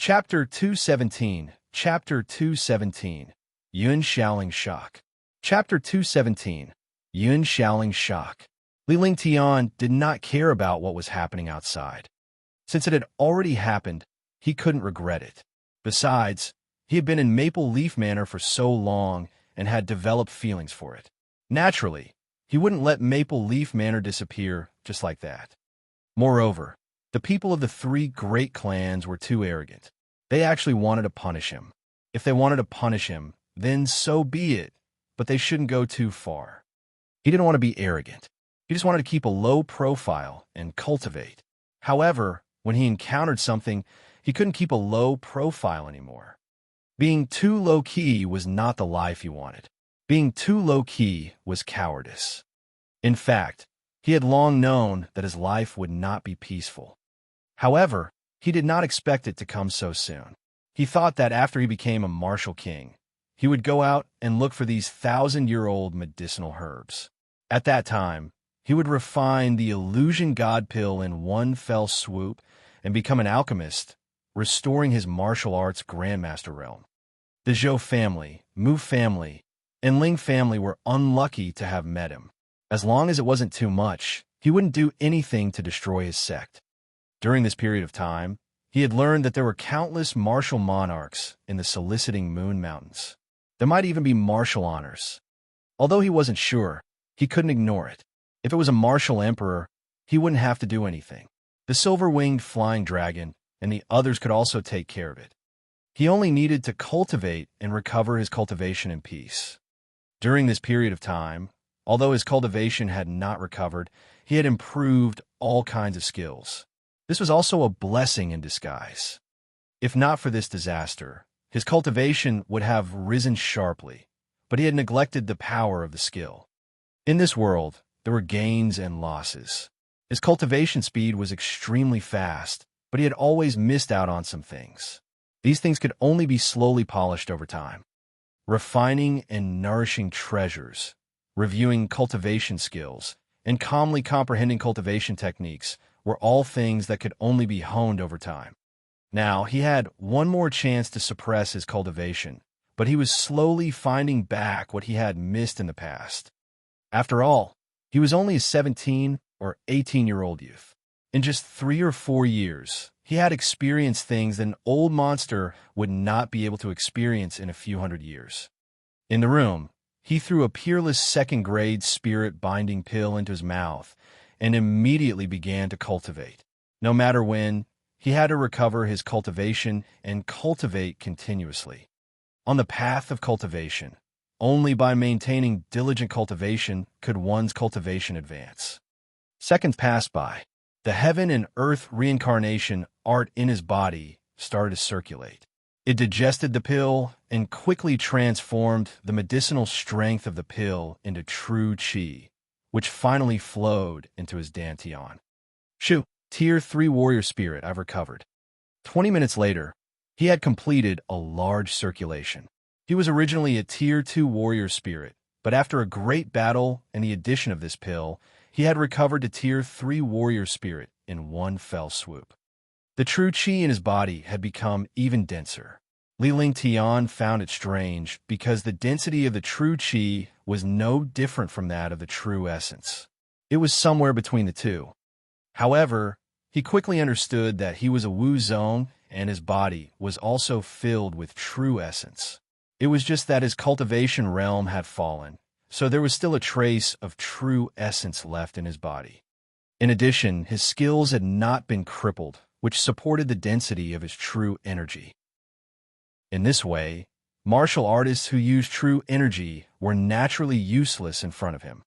Chapter 217. Chapter 217. Yun Shaoling Shock. Chapter 217. Yun Shaoling Shock. Li Lingtian did not care about what was happening outside. Since it had already happened, he couldn't regret it. Besides, he had been in Maple Leaf Manor for so long and had developed feelings for it. Naturally, he wouldn't let Maple Leaf Manor disappear just like that. Moreover, the people of the three great clans were too arrogant. They actually wanted to punish him. If they wanted to punish him, then so be it, but they shouldn't go too far. He didn't want to be arrogant. He just wanted to keep a low profile and cultivate. However, when he encountered something, he couldn't keep a low profile anymore. Being too low-key was not the life he wanted. Being too low-key was cowardice. In fact, he had long known that his life would not be peaceful. However, he did not expect it to come so soon. He thought that after he became a martial king, he would go out and look for these 1,000-year-old medicinal herbs. At that time, he would refine the illusion god pill in one fell swoop and become an alchemist, restoring his martial arts grandmaster realm. The Zhou family, Mu family, and Ling family were unlucky to have met him. As long as it wasn't too much, he wouldn't do anything to destroy his sect. During this period of time, he had learned that there were countless martial monarchs in the soliciting Moon Mountains. There might even be martial honors. Although he wasn't sure, he couldn't ignore it. If it was a martial emperor, he wouldn't have to do anything. The silver-winged flying dragon and the others could also take care of it. He only needed to cultivate and recover his cultivation in peace. During this period of time, although his cultivation had not recovered, he had improved all kinds of skills. This was also a blessing in disguise. If not for this disaster, his cultivation would have risen sharply, but he had neglected the power of the skill. In this world, there were gains and losses. His cultivation speed was extremely fast, but he had always missed out on some things. These things could only be slowly polished over time. Refining and nourishing treasures, reviewing cultivation skills, and calmly comprehending cultivation techniques were all things that could only be honed over time. Now, he had one more chance to suppress his cultivation, but he was slowly finding back what he had missed in the past. After all, he was only a 17 or 18-year-old youth. In just 3 or 4 years, he had experienced things that an old monster would not be able to experience in a few hundred years. In the room, he threw a peerless second-grade spirit-binding pill into his mouth and immediately began to cultivate. No matter when, he had to recover his cultivation and cultivate continuously. On the path of cultivation, only by maintaining diligent cultivation could one's cultivation advance. Seconds passed by. The heaven and earth reincarnation art in his body started to circulate. It digested the pill and quickly transformed the medicinal strength of the pill into true qi, which finally flowed into his dantian. Shoo, Tier 3 warrior spirit, I've recovered. 20 minutes later, he had completed a large circulation. He was originally a Tier 2 warrior spirit, but after a great battle and the addition of this pill, he had recovered to Tier 3 warrior spirit in one fell swoop. The true qi in his body had become even denser. Li Lingtian found it strange because the density of the true qi was no different from that of the true essence. It was somewhere between the two. However, he quickly understood that he was a Wu zone and his body was also filled with true essence. It was just that his cultivation realm had fallen, so there was still a trace of true essence left in his body. In addition, his skills had not been crippled, which supported the density of his true energy. In this way, martial artists who used true energy were naturally useless in front of him.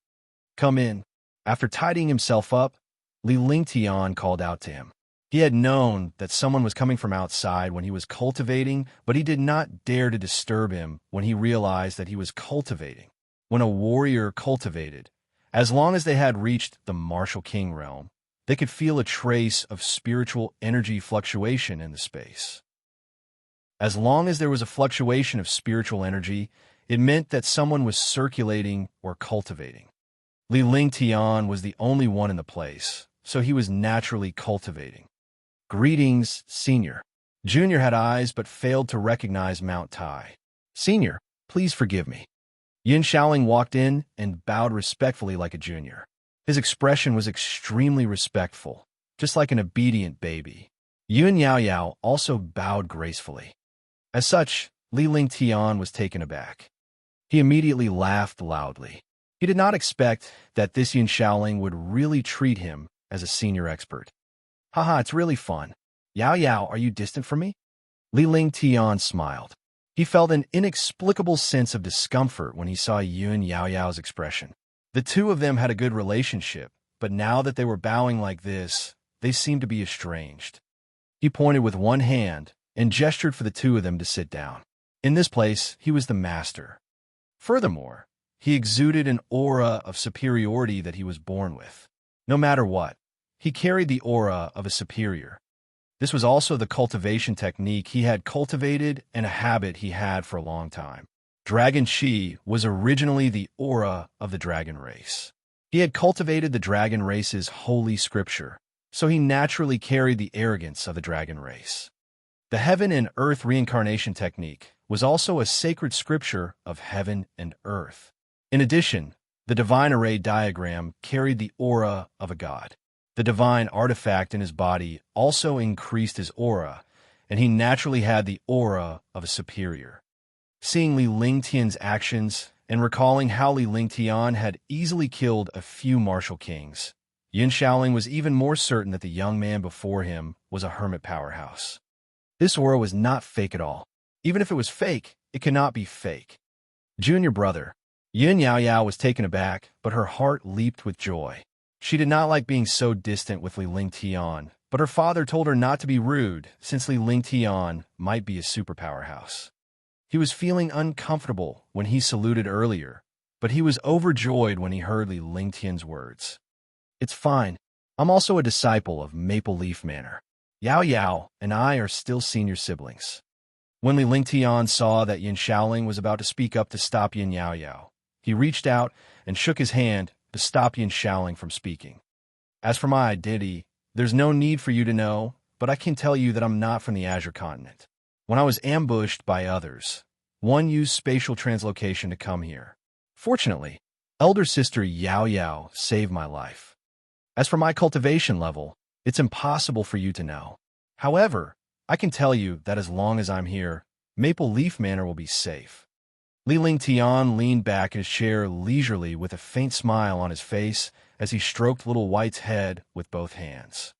Come in. After tidying himself up, Li Lingtian called out to him. He had known that someone was coming from outside when he was cultivating, but he did not dare to disturb him when he realized that he was cultivating. When a warrior cultivated, as long as they had reached the martial king realm, they could feel a trace of spiritual energy fluctuation in the space. As long as there was a fluctuation of spiritual energy, it meant that someone was circulating or cultivating. Li Lingtian was the only one in the place, so he was naturally cultivating. Greetings, Senior. Junior had eyes but failed to recognize Mount Tai. "Senior, please forgive me." Yin Shaoling walked in and bowed respectfully like a junior. His expression was extremely respectful, just like an obedient baby. Yuan Yaoyao also bowed gracefully. As such, Li Lingtian was taken aback. He immediately laughed loudly. He did not expect that this Yin Shaoling would really treat him as a senior expert. "Haha, it's really fun. Yao Yao, are you distant from me?" Li Lingtian smiled. He felt an inexplicable sense of discomfort when he saw Yuan Yaoyao's expression. The two of them had a good relationship, but now that they were bowing like this, they seemed to be estranged. He pointed with one hand and gestured for the two of them to sit down. In this place, he was the master. Furthermore, he exuded an aura of superiority that he was born with. No matter what, he carried the aura of a superior. This was also the cultivation technique he had cultivated and a habit he had for a long time. Dragon Chi was originally the aura of the dragon race. He had cultivated the dragon race's holy scripture, so he naturally carried the arrogance of the dragon race. The heaven and earth reincarnation technique was also a sacred scripture of heaven and earth. In addition, the divine array diagram carried the aura of a god. The divine artifact in his body also increased his aura, and he naturally had the aura of a superior. Seeing Li Lingtian's actions and recalling how Li Lingtian had easily killed a few martial kings, Yin Shaoling was even more certain that the young man before him was a hermit powerhouse. This aura was not fake at all. Even if it was fake, it cannot be fake. Junior brother. Yin Yaoyao was taken aback, but her heart leaped with joy. She did not like being so distant with Li Lingtian, but her father told her not to be rude since Li Lingtian might be a superpowerhouse. He was feeling uncomfortable when he saluted earlier, but he was overjoyed when he heard Li Lingtian's words. "It's fine. I'm also a disciple of Maple Leaf Manor. Yao Yao and I are still senior siblings." When Li Lingtian saw that Yin Shaoling was about to speak up to stop Yin Yaoyao, he reached out and shook his hand to stop Yin Shaoling from speaking. "As for my identity, there's no need for you to know, but I can tell you that I'm not from the Azure Continent. When I was ambushed by others, one used spatial translocation to come here. Fortunately, elder sister Yao Yao saved my life. As for my cultivation level, it's impossible for you to know. However, I can tell you that as long as I'm here, Maple Leaf Manor will be safe." Li Lingtian leaned back in his chair leisurely with a faint smile on his face as he stroked Little White's head with both hands.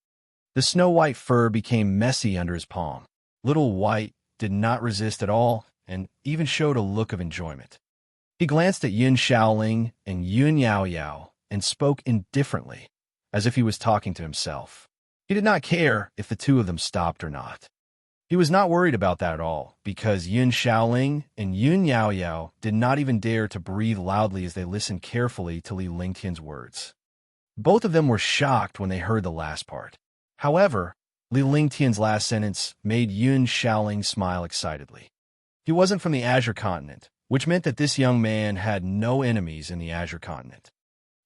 The snow-white fur became messy under his palm. Little White did not resist at all and even showed a look of enjoyment. He glanced at Yin Shaoling and Yuan Yaoyao and spoke indifferently, as if he was talking to himself. He did not care if the two of them stopped or not. He was not worried about that at all, because Yin Shaoling and Yuan Yaoyao did not even dare to breathe loudly as they listened carefully to Li Lingtian's words. Both of them were shocked when they heard the last part. However, Li Lingtian's last sentence made Yuan Shaoling smile excitedly. He wasn't from the Azure Continent, which meant that this young man had no enemies in the Azure Continent.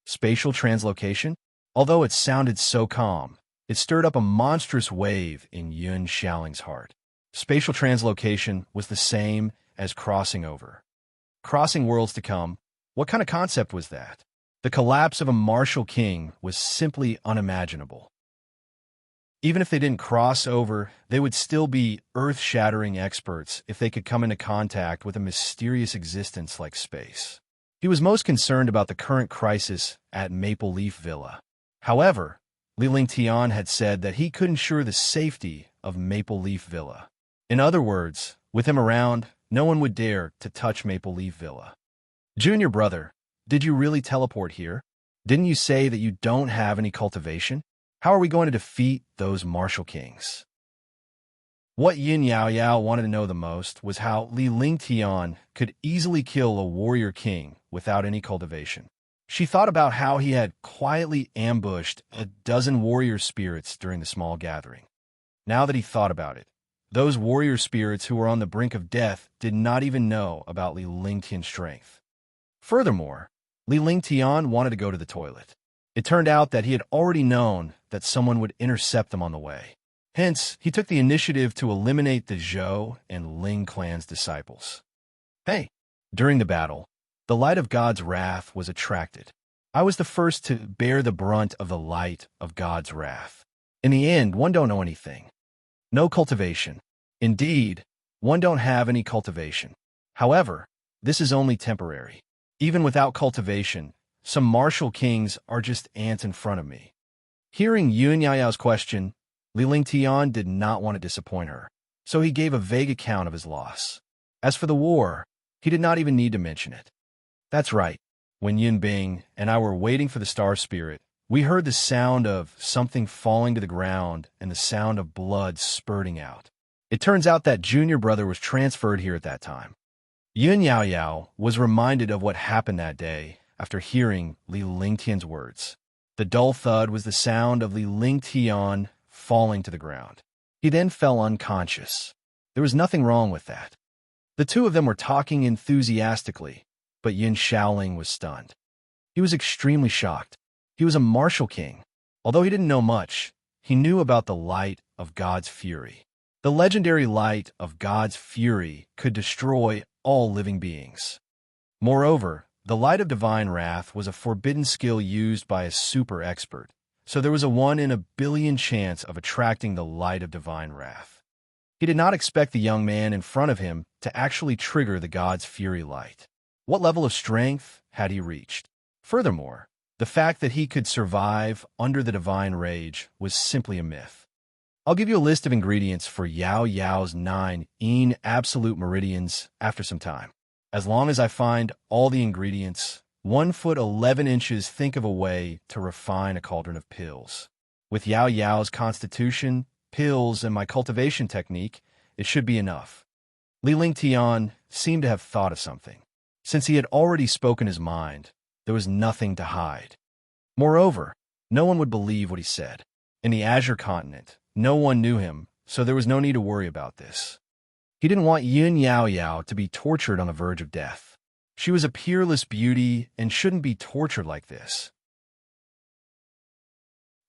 Spatial translocation? Although it sounded so calm, it stirred up a monstrous wave in Yuan Shaoling's heart. Spatial translocation was the same as crossing over. Crossing worlds to come, what kind of concept was that? The collapse of a martial king was simply unimaginable. Even if they didn't cross over, they would still be earth-shattering experts if they could come into contact with a mysterious existence like space. He was most concerned about the current crisis at Maple Leaf Villa. However, Li Lingtian had said that he could ensure the safety of Maple Leaf Villa. In other words, with him around, no one would dare to touch Maple Leaf Villa. "Junior brother, did you really teleport here? Didn't you say that you don't have any cultivation? How are we going to defeat those martial kings?" What Yin Yaoyao wanted to know the most was how Li Lingtian could easily kill a warrior king without any cultivation. She thought about how he had quietly ambushed a dozen warrior spirits during the small gathering. Now that he thought about it, those warrior spirits who were on the brink of death did not even know about Li Lingtian's strength. Furthermore, Li Lingtian wanted to go to the toilet. It turned out that he had already known that someone would intercept them on the way. Hence, he took the initiative to eliminate the Zhou and Ling clan's disciples. Hey! During the battle, the light of God's wrath was attracted. I was the first to bear the brunt of the light of God's wrath. In the end, one don't know anything. No cultivation. Indeed, one don't have any cultivation. However, this is only temporary. Even without cultivation, some martial kings are just ants in front of me. Hearing Yun Yaoyao's question, Li Lingtian did not want to disappoint her, so he gave a vague account of his loss. As for the war, he did not even need to mention it. That's right. When Yun Bing and I were waiting for the star spirit, we heard the sound of something falling to the ground and the sound of blood spurting out. It turns out that junior brother was transferred here at that time. Yun Yaoyao was reminded of what happened that day after hearing Li Lingtian's words. The dull thud was the sound of Li Lingtian falling to the ground. He then fell unconscious. There was nothing wrong with that. The two of them were talking enthusiastically, but Yin Shaoling was stunned. He was extremely shocked. He was a martial king. Although he didn't know much, he knew about the light of God's fury. The legendary light of God's fury could destroy all living beings. Moreover, the light of divine wrath was a forbidden skill used by a super expert, so there was a 1 in a billion chance of attracting the light of divine wrath. He did not expect the young man in front of him to actually trigger the God's fury light. What level of strength had he reached? Furthermore, the fact that he could survive under the divine rage was simply a myth. I'll give you a list of ingredients for Yao Yao's 9 absolute meridians after some time. As long as I find all the ingredients, 1 foot 11 inches, think of a way to refine a cauldron of pills. With Yao Yao's constitution, pills, and my cultivation technique, it should be enough. Li Lingtian seemed to have thought of something. Since he had already spoken his mind, there was nothing to hide. Moreover, no one would believe what he said. In the Azure continent, no one knew him, so there was no need to worry about this. He didn't want Yun Yaoyao to be tortured on the verge of death. She was a peerless beauty and shouldn't be tortured like this.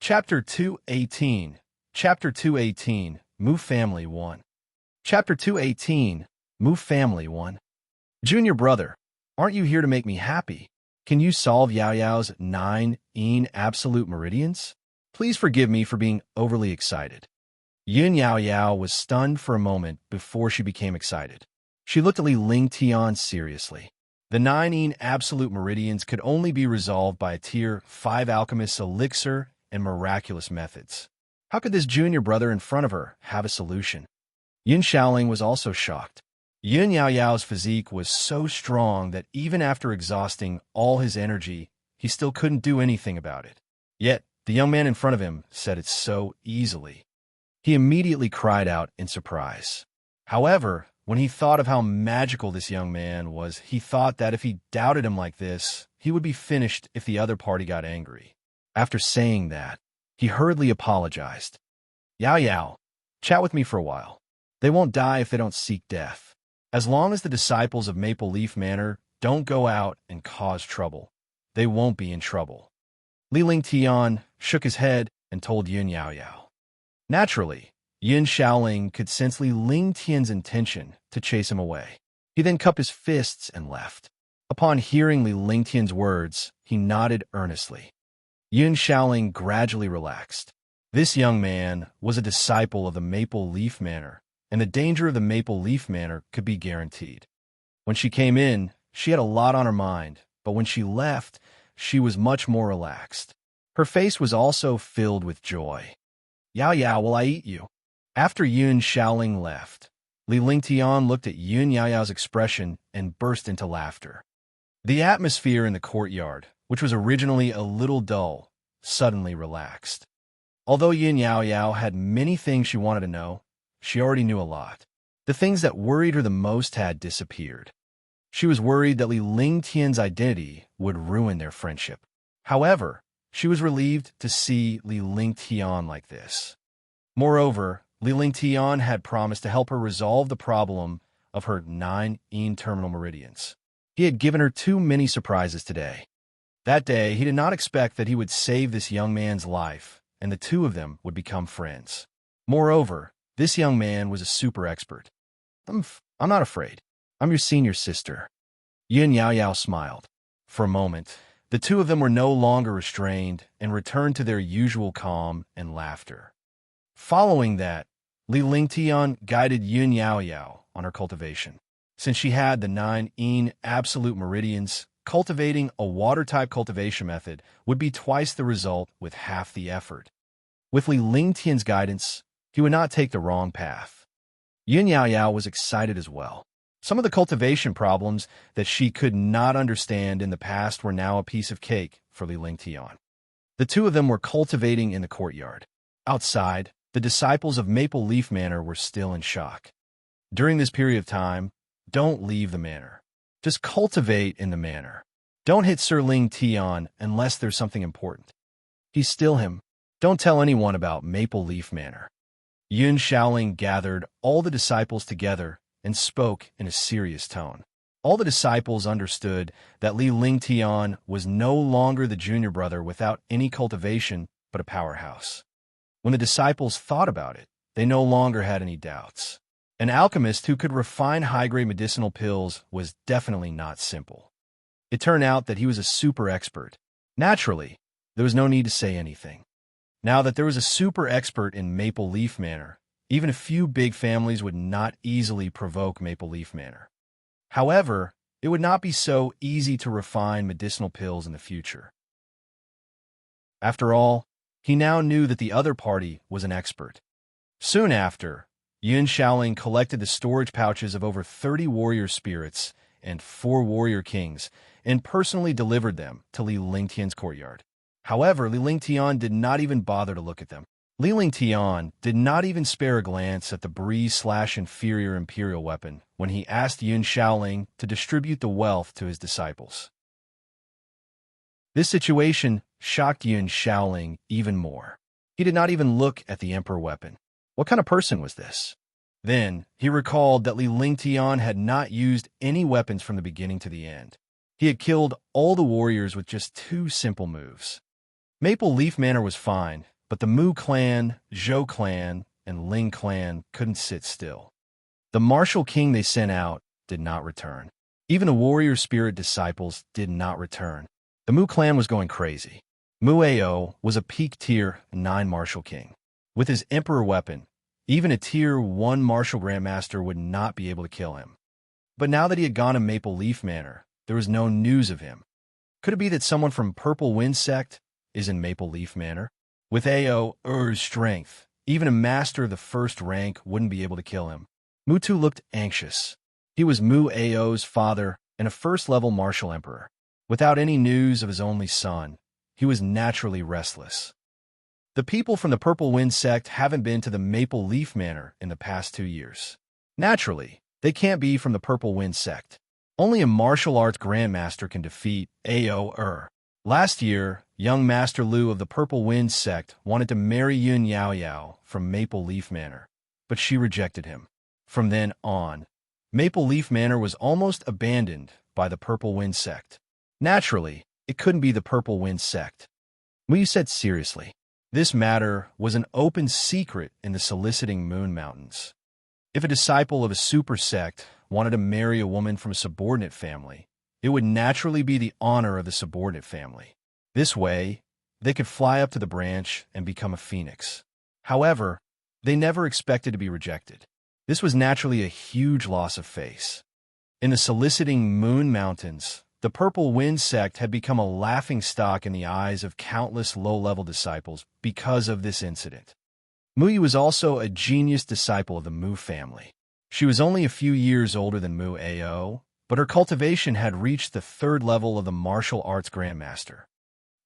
Chapter 218. Chapter 218, Mu Family 1. Chapter 218, Mu Family 1. Junior brother, aren't you here to make me happy? Can you solve Yao Yao's 9 absolute meridians? Please forgive me for being overly excited. Yun Yaoyao was stunned for a moment before she became excited. She looked at Li Lingtian seriously. The 9 absolute meridians could only be resolved by a Tier 5 alchemist's elixir and miraculous methods. How could this junior brother in front of her have a solution? Yin Shaoling was also shocked. Yun Yaoyao's physique was so strong that even after exhausting all his energy, he still couldn't do anything about it. Yet, the young man in front of him said it so easily. He immediately cried out in surprise. However, when he thought of how magical this young man was, he thought that if he doubted him like this, he would be finished if the other party got angry. After saying that, he hurriedly apologized. Yao Yao, chat with me for a while. They won't die if they don't seek death. As long as the disciples of Maple Leaf Manor don't go out and cause trouble, they won't be in trouble. Li Lingtian shook his head and told Yun Yaoyao. Naturally, Yin Shaoling could sense Li Lingtian's intention to chase him away. He then cupped his fists and left. Upon hearing Li Lingtian's words, he nodded earnestly. Yin Shaoling gradually relaxed. This young man was a disciple of the Maple Leaf Manor, and the danger of the Maple Leaf Manor could be guaranteed. When she came in, she had a lot on her mind, but when she left, she was much more relaxed. Her face was also filled with joy. Yao Yao, will I eat you? After Yun Shaoling left, Li Lingtian looked at Yun Yaoyao's expression and burst into laughter. The atmosphere in the courtyard, which was originally a little dull, suddenly relaxed. Although Yun Yaoyao had many things she wanted to know, she already knew a lot. The things that worried her the most had disappeared. She was worried that Li Lingtian's identity would ruin their friendship. However, she was relieved to see Li Lingtian like this. Moreover, Li Lingtian had promised to help her resolve the problem of her 9 terminal meridians. He had given her too many surprises today. That day, he did not expect that he would save this young man's life, and the two of them would become friends. Moreover, this young man was a super expert. I'm not afraid. I'm your senior sister. Yin Yao Yao smiled. For a moment, the two of them were no longer restrained and returned to their usual calm and laughter. Following that, Li Lingtian guided Yun Yao Yao on her cultivation. Since she had the 9 Yin absolute meridians, cultivating a water-type cultivation method would be twice the result with half the effort. With Li Lingtian's guidance, he would not take the wrong path. Yun Yao Yao was excited as well. Some of the cultivation problems that she could not understand in the past were now a piece of cake for Li Lingtian. The two of them were cultivating in the courtyard. Outside, the disciples of Maple Leaf Manor were still in shock. During this period of time, don't leave the manor. Just cultivate in the manor. Don't hit Sir Ling Tian unless there's something important. He's still him. Don't tell anyone about Maple Leaf Manor. Yun Shaoling gathered all the disciples together and spoke in a serious tone. All the disciples understood that Li Lingtian was no longer the junior brother without any cultivation but a powerhouse. When the disciples thought about it, they no longer had any doubts. An alchemist who could refine high-grade medicinal pills was definitely not simple. It turned out that he was a super expert. Naturally, there was no need to say anything. Now that there was a super expert in Maple Leaf Manor, even a few big families would not easily provoke Maple Leaf Manor. However, it would not be so easy to refine medicinal pills in the future. After all, he now knew that the other party was an expert. Soon after, Yun Shaoling collected the storage pouches of over 30 warrior spirits and 4 warrior kings and personally delivered them to Li Lingtian's courtyard. However, Li Lingtian did not even bother to look at them. Li Lingtian did not even spare a glance at the breeze/inferior imperial weapon when he asked Yun Shaoling to distribute the wealth to his disciples. This situation shocked Yun Shaoling even more. He did not even look at the emperor weapon. What kind of person was this? Then, he recalled that Li Lingtian had not used any weapons from the beginning to the end. He had killed all the warriors with just 2 simple moves. Maple Leaf Manor was fine, but the Mu clan, Zhou clan, and Ling clan couldn't sit still. The martial king they sent out did not return. Even the warrior spirit disciples did not return. The Mu clan was going crazy. Mu Ao was a peak tier 9 martial king. With his emperor weapon, even a tier 1 martial grandmaster would not be able to kill him. But now that he had gone to Maple Leaf Manor, there was no news of him. Could it be that someone from Purple Wind Sect is in Maple Leaf Manor? With Ao's strength, even a master of the 1st rank wouldn't be able to kill him. Mutu looked anxious. He was Mu Ao's father and a 1st-level martial emperor. Without any news of his only son, he was naturally restless. The people from the Purple Wind Sect haven't been to the Maple Leaf Manor in the past 2 years. Naturally, they can't be from the Purple Wind Sect. Only a martial arts grandmaster can defeat Ao. Last year, young Master Lu of the Purple Wind Sect wanted to marry Yun Yao Yao from Maple Leaf Manor, but she rejected him. From then on, Maple Leaf Manor was almost abandoned by the Purple Wind Sect. Naturally, it couldn't be the Purple Wind Sect. Mu said seriously. This matter was an open secret in the Soliciting Moon Mountains. If a disciple of a super sect wanted to marry a woman from a subordinate family, it would naturally be the honor of the subordinate family. This way, they could fly up to the branch and become a phoenix. However, they never expected to be rejected. This was naturally a huge loss of face. In the Soliciting Moon Mountains, the Purple Wind Sect had become a laughingstock in the eyes of countless low-level disciples because of this incident. Mu was also a genius disciple of the Mu family. She was only a few years older than Mu Ao, but her cultivation had reached the 3rd level of the martial arts grandmaster.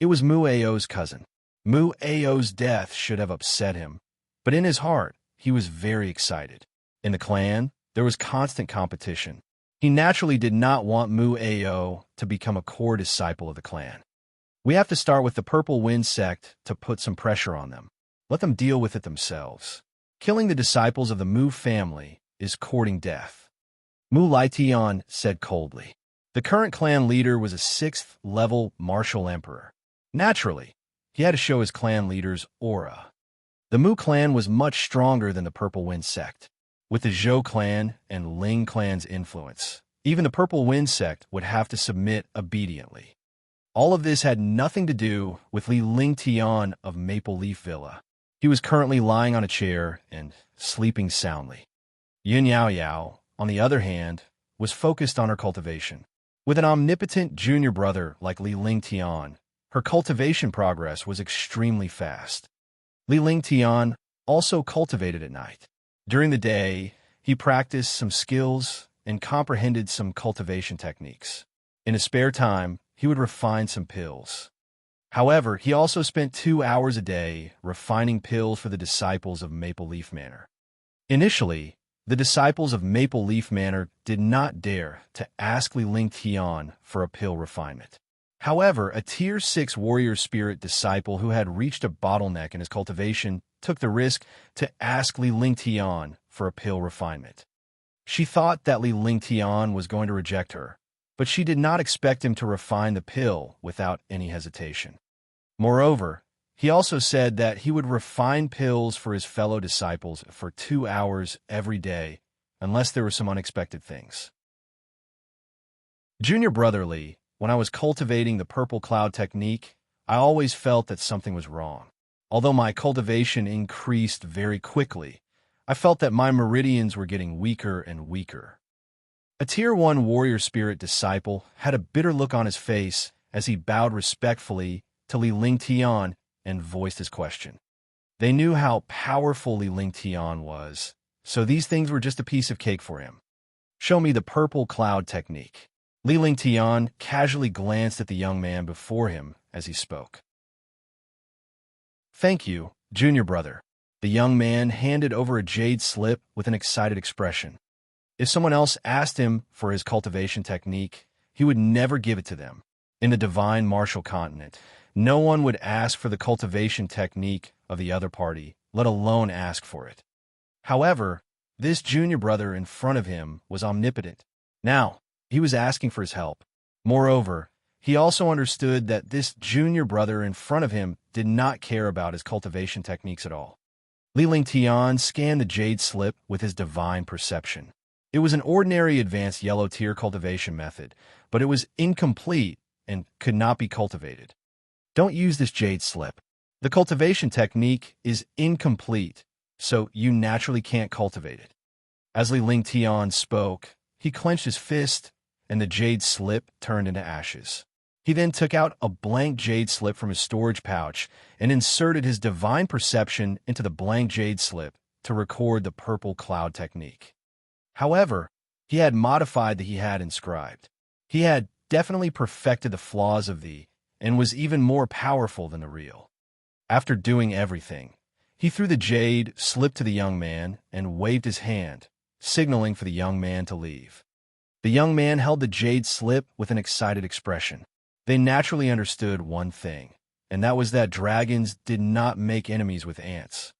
It was Mu Ao's cousin. Mu Ao's death should have upset him, but in his heart, he was very excited. In the clan, there was constant competition. He naturally did not want Mu Ao to become a core disciple of the clan. We have to start with the Purple Wind Sect to put some pressure on them. Let them deal with it themselves. Killing the disciples of the Mu family is courting death. Mu Laition said coldly. The current clan leader was a 6th-level martial emperor. Naturally, he had to show his clan leader's aura. The Mu clan was much stronger than the Purple Wind sect. With the Zhou clan and Ling clan's influence, even the Purple Wind sect would have to submit obediently. All of this had nothing to do with Li Lingtian of Maple Leaf Villa. He was currently lying on a chair and sleeping soundly. Yun Yao Yao, on the other hand, was focused on her cultivation. With an omnipotent junior brother like Li Lingtian, her cultivation progress was extremely fast. Li Lingtian also cultivated at night. During the day, he practiced some skills and comprehended some cultivation techniques. In his spare time, he would refine some pills. However, he also spent 2 hours a day refining pills for the disciples of Maple Leaf Manor. Initially, the disciples of Maple Leaf Manor did not dare to ask Li Lingtian for a pill refinement. However, a Tier 6 warrior spirit disciple who had reached a bottleneck in his cultivation took the risk to ask Li Lingtian for a pill refinement. She thought that Li Lingtian was going to reject her, but she did not expect him to refine the pill without any hesitation. Moreover, he also said that he would refine pills for his fellow disciples for 2 hours every day, unless there were some unexpected things. Junior Brother Li, when I was cultivating the purple cloud technique, I always felt that something was wrong. Although my cultivation increased very quickly, I felt that my meridians were getting weaker and weaker. A Tier 1 warrior spirit disciple had a bitter look on his face as he bowed respectfully to Li Lingtian and voiced his question. They knew how powerful Li Lingtian was, so these things were just a piece of cake for him. Show me the purple cloud technique. Li Lingtian casually glanced at the young man before him as he spoke. Thank you, junior brother. The young man handed over a jade slip with an excited expression. If someone else asked him for his cultivation technique, he would never give it to them. In the divine martial continent, no one would ask for the cultivation technique of the other party, let alone ask for it. However, this junior brother in front of him was omnipotent. Now, he was asking for his help. Moreover, he also understood that this junior brother in front of him did not care about his cultivation techniques at all. Li Lingtian scanned the jade slip with his divine perception. It was an ordinary advanced yellow tier cultivation method, but it was incomplete and could not be cultivated. Don't use this jade slip. The cultivation technique is incomplete, so you naturally can't cultivate it. As Li Lingtian spoke, he clenched his fist, and the jade slip turned into ashes. He then took out a blank jade slip from his storage pouch and inserted his divine perception into the blank jade slip to record the purple cloud technique. However, he had modified the he had inscribed. He had definitely perfected the flaws of the and was even more powerful than the real. After doing everything, he threw the jade slip to the young man and waved his hand, signaling for the young man to leave. The young man held the jade slip with an excited expression. They naturally understood one thing, and that was that dragons did not make enemies with ants.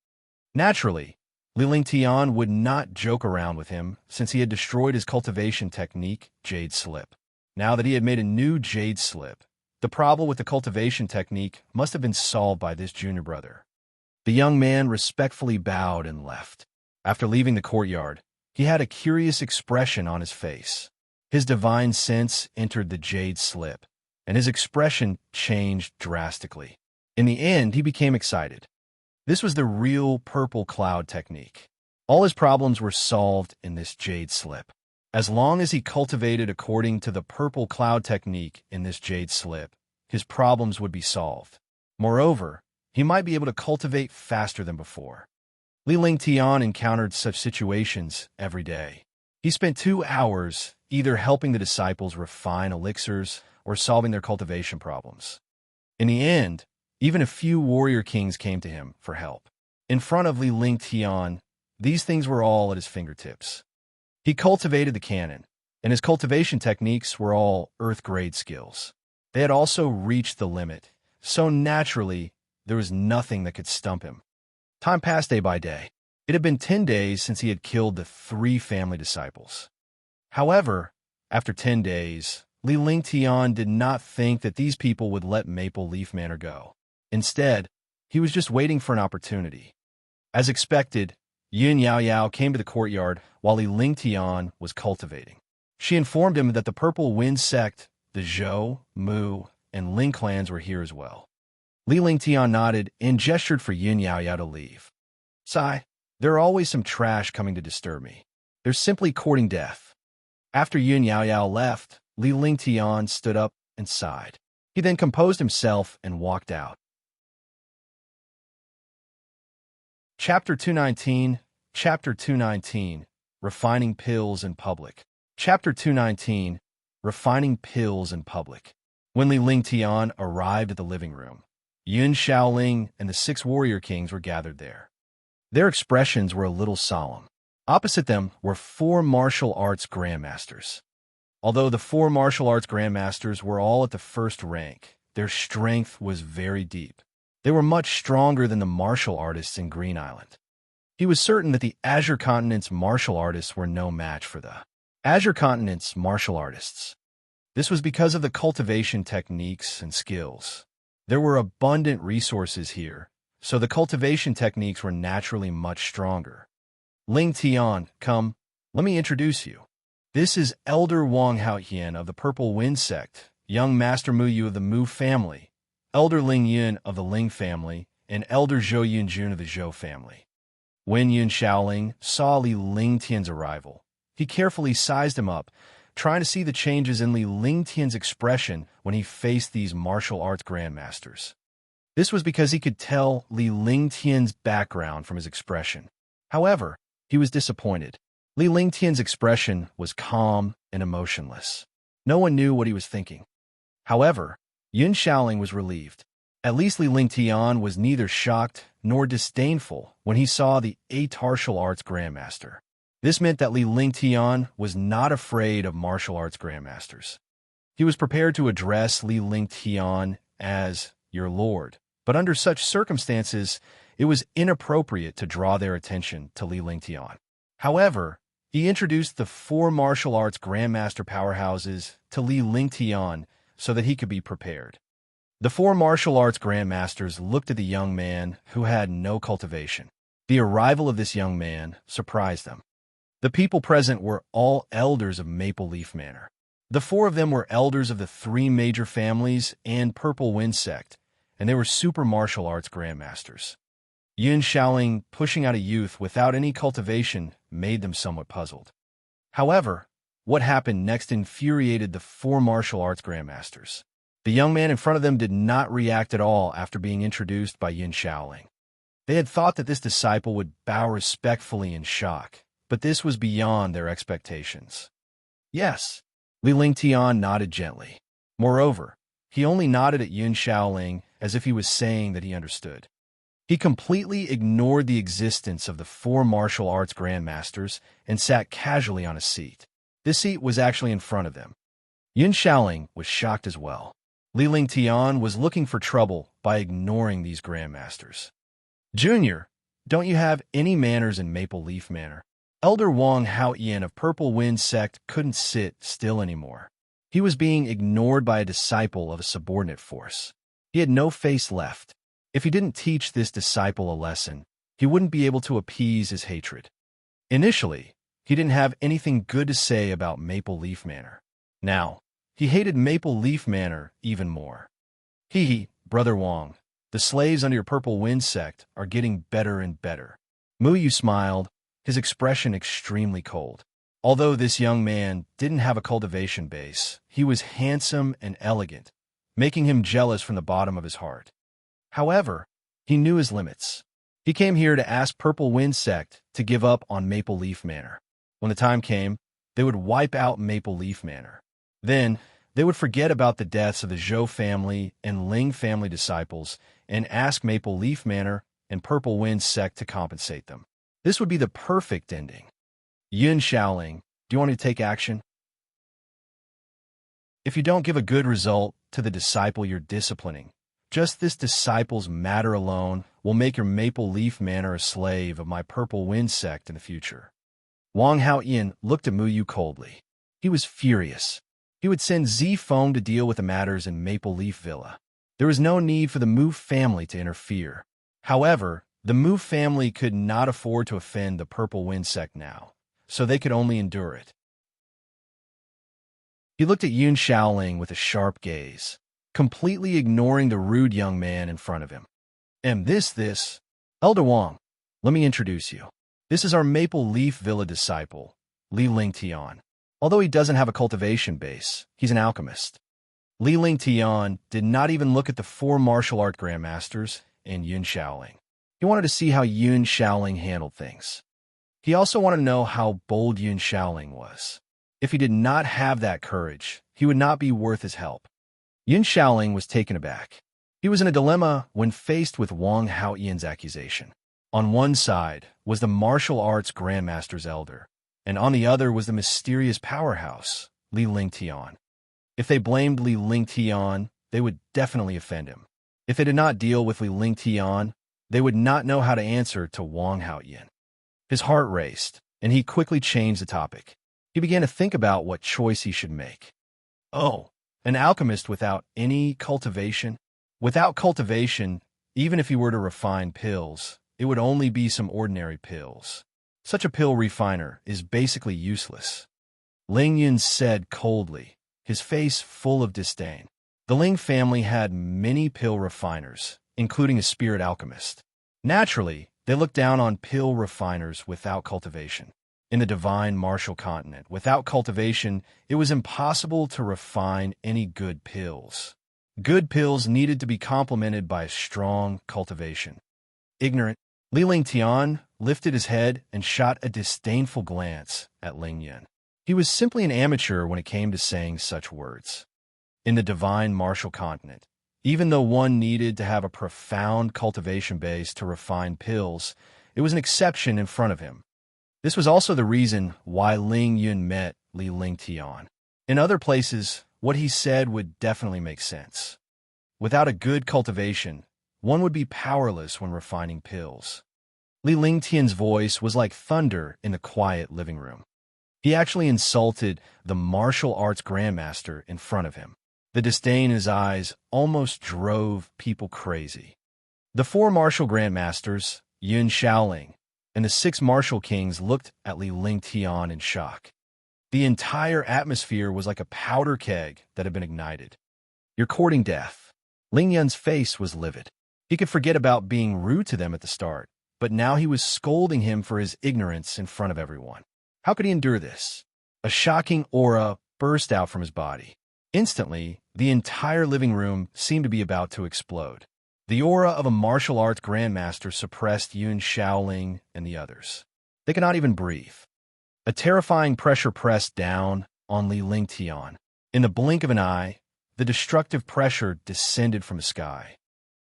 Naturally, Li Lingtian would not joke around with him since he had destroyed his cultivation technique, Jade Slip. Now that he had made a new Jade Slip, the problem with the cultivation technique must have been solved by this junior brother. The young man respectfully bowed and left. After leaving the courtyard, he had a curious expression on his face. His divine sense entered the Jade Slip, and his expression changed drastically. In the end, he became excited. This was the real purple cloud technique. All his problems were solved in this Jade Slip. As long as he cultivated according to the purple cloud technique in this Jade Slip, his problems would be solved. Moreover, he might be able to cultivate faster than before. Li Lingtian encountered such situations every day. He spent 2 hours either helping the disciples refine elixirs or solving their cultivation problems. In the end, even a few warrior kings came to him for help. In front of Li Lingtian, these things were all at his fingertips. He cultivated the cannon, and his cultivation techniques were all earth-grade skills. They had also reached the limit, so naturally, there was nothing that could stump him. Time passed day by day. It had been 10 days since he had killed the 3 family disciples. However, after 10 days, Li Lingtian did not think that these people would let Maple Leaf Manor go. Instead, he was just waiting for an opportunity. As expected, Yun Yao Yao came to the courtyard while Li Lingtian was cultivating. She informed him that the Purple Wind sect, the Zhou, Mu, and Ling clans were here as well. Li Lingtian nodded and gestured for Yun Yao Yao to leave. Sigh, there are always some trash coming to disturb me. They're simply courting death. After Yun Yao Yao left, Li Lingtian stood up and sighed. He then composed himself and walked out. Chapter 219, Chapter 219, Refining Pills in Public. Chapter 219, Refining Pills in Public. When Li Lingtian arrived at the living room, Yun Shaoling and the 6 warrior kings were gathered there. Their expressions were a little solemn. Opposite them were 4 martial arts grandmasters. Although the 4 martial arts grandmasters were all at the first rank, their strength was very deep. They were much stronger than the martial artists in Green Island. He was certain that the Azure Continent's martial artists were no match for the Azure Continent's martial artists. This was because of the cultivation techniques and skills. There were abundant resources here, so the cultivation techniques were naturally much stronger. Ling Tian, come, let me introduce you. This is Elder Wang Haoyan of the Purple Wind sect, young Master Mu Yu of the Mu family, Elder Ling Yun of the Ling family, and Elder Zhou Yunjun of the Zhou family. When Yun Shaoling saw Li Lingtian's arrival, he carefully sized him up, trying to see the changes in Li Lingtian's expression when he faced these martial arts grandmasters. This was because he could tell Li Lingtian's background from his expression. However, he was disappointed. Li Lingtian's expression was calm and emotionless. No one knew what he was thinking. However, Yun Shaoling was relieved. At least Li Lingtian was neither shocked nor disdainful when he saw the 8 martial arts grandmaster. This meant that Li Lingtian was not afraid of martial arts grandmasters. He was prepared to address Li Lingtian as your lord, but under such circumstances, it was inappropriate to draw their attention to Li Lingtian. However, he introduced the 4 martial arts grandmaster powerhouses to Li Lingtian so that he could be prepared. The 4 martial arts grandmasters looked at the young man who had no cultivation. The arrival of this young man surprised them. The people present were all elders of Maple Leaf Manor. The 4 of them were elders of the 3 major families and Purple Wind sect, and they were super martial arts grandmasters. Yun Shaoling pushing out a youth without any cultivation made them somewhat puzzled. However, what happened next infuriated the 4 martial arts grandmasters. The young man in front of them did not react at all after being introduced by Yun Shaoling. They had thought that this disciple would bow respectfully in shock, but this was beyond their expectations. Yes, Li Lingtian nodded gently. Moreover, he only nodded at Yun Shaoling as if he was saying that he understood. He completely ignored the existence of the 4 martial arts grandmasters and sat casually on a seat. This seat was actually in front of them. Yun Shaoling was shocked as well. Li Lingtian was looking for trouble by ignoring these grandmasters. Junior, don't you have any manners in Maple Leaf Manor? Elder Wang Haoyan of Purple Wind sect couldn't sit still anymore. He was being ignored by a disciple of a subordinate force. He had no face left. If he didn't teach this disciple a lesson, he wouldn't be able to appease his hatred. Initially, he didn't have anything good to say about Maple Leaf Manor. Now, he hated Maple Leaf Manor even more. Brother Wang, the slaves under your Purple Wind sect are getting better and better. Mu Yu smiled, his expression extremely cold. Although this young man didn't have a cultivation base, he was handsome and elegant, making him jealous from the bottom of his heart. However, he knew his limits. He came here to ask Purple Wind sect to give up on Maple Leaf Manor. When the time came, they would wipe out Maple Leaf Manor. Then, they would forget about the deaths of the Zhou family and Ling family disciples and ask Maple Leaf Manor and Purple Wind sect to compensate them. This would be the perfect ending. Yun Shaoling, do you want to take action? If you don't give a good result to the disciple you're disciplining, just this disciple's matter alone will make your Maple Leaf Manor a slave of my Purple Wind sect in the future. Wang Haoyan looked at Mu Yu coldly. He was furious. He would send Zi Feng to deal with the matters in Maple Leaf Villa. There was no need for the Mu family to interfere. However, The Mu family could not afford to offend the Purple Wind sect now, so they could only endure it. He looked at Yun Shaoling with a sharp gaze, completely ignoring the rude young man in front of him. This, Elder Wang, let me introduce you. This is our Maple Leaf Villa disciple, Li Lingtian. Although he doesn't have a cultivation base, he's an alchemist. Li Lingtian did not even look at the 4 martial art grandmasters and Yun Shaoling. He wanted to see how Yun Shaoling handled things. He also wanted to know how bold Yun Shaoling was. If he did not have that courage, he would not be worth his help. Yun Shaoling was taken aback. He was in a dilemma when faced with Wang Haoyan's accusation. On one side was the martial arts grandmaster's elder, and on the other was the mysterious powerhouse, Li Lingtian. If they blamed Li Lingtian, they would definitely offend him. If they did not deal with Li Lingtian, they would not know how to answer to Wang Haoyan. His heart raced, and he quickly changed the topic. He began to think about what choice he should make. Oh, an alchemist without any cultivation? Without cultivation, even if he were to refine pills, it would only be some ordinary pills. Such a pill refiner is basically useless. Ling Yun said coldly, his face full of disdain. The Ling family had many pill refiners, including a spirit alchemist. Naturally, they looked down on pill refiners without cultivation. In the divine martial continent, without cultivation, it was impossible to refine any good pills. Good pills needed to be complemented by a strong cultivation. Ignorant, Li Lingtian lifted his head and shot a disdainful glance at Ling Yun. He was simply an amateur when it came to saying such words. In the divine martial continent, even though one needed to have a profound cultivation base to refine pills, it was an exception in front of him. This was also the reason why Ling Yun met Li Lingtian. In other places, what he said would definitely make sense. Without a good cultivation, one would be powerless when refining pills. Li Lingtian's voice was like thunder in the quiet living room. He actually insulted the martial arts grandmaster in front of him. The disdain in his eyes almost drove people crazy. The 4 martial grandmasters, Yun Shaoling, and the 6 martial kings looked at Li Lingtian in shock. The entire atmosphere was like a powder keg that had been ignited. You're courting death. Ling Yun's face was livid. He could forget about being rude to them at the start, but now he was scolding him for his ignorance in front of everyone. How could he endure this? A shocking aura burst out from his body. Instantly, the entire living room seemed to be about to explode. The aura of a martial arts grandmaster suppressed Yun Shaoling and the others. They could not even breathe. A terrifying pressure pressed down on Li Lingtian. In the blink of an eye, the destructive pressure descended from the sky.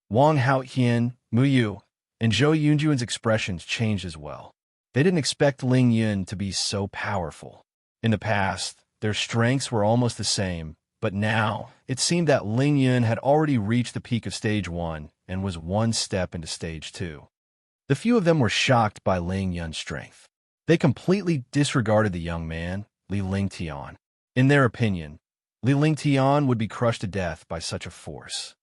Wang Haoyan, Mu Yu, and Zhou Yunjuan's expressions changed as well. They didn't expect Ling Yun to be so powerful. In the past, their strengths were almost the same, but now it seemed that Ling Yun had already reached the peak of Stage 1 and was one step into Stage 2. The few of them were shocked by Ling Yun's strength. They completely disregarded the young man, Li Lingtian. In their opinion, Li Lingtian would be crushed to death by such a force.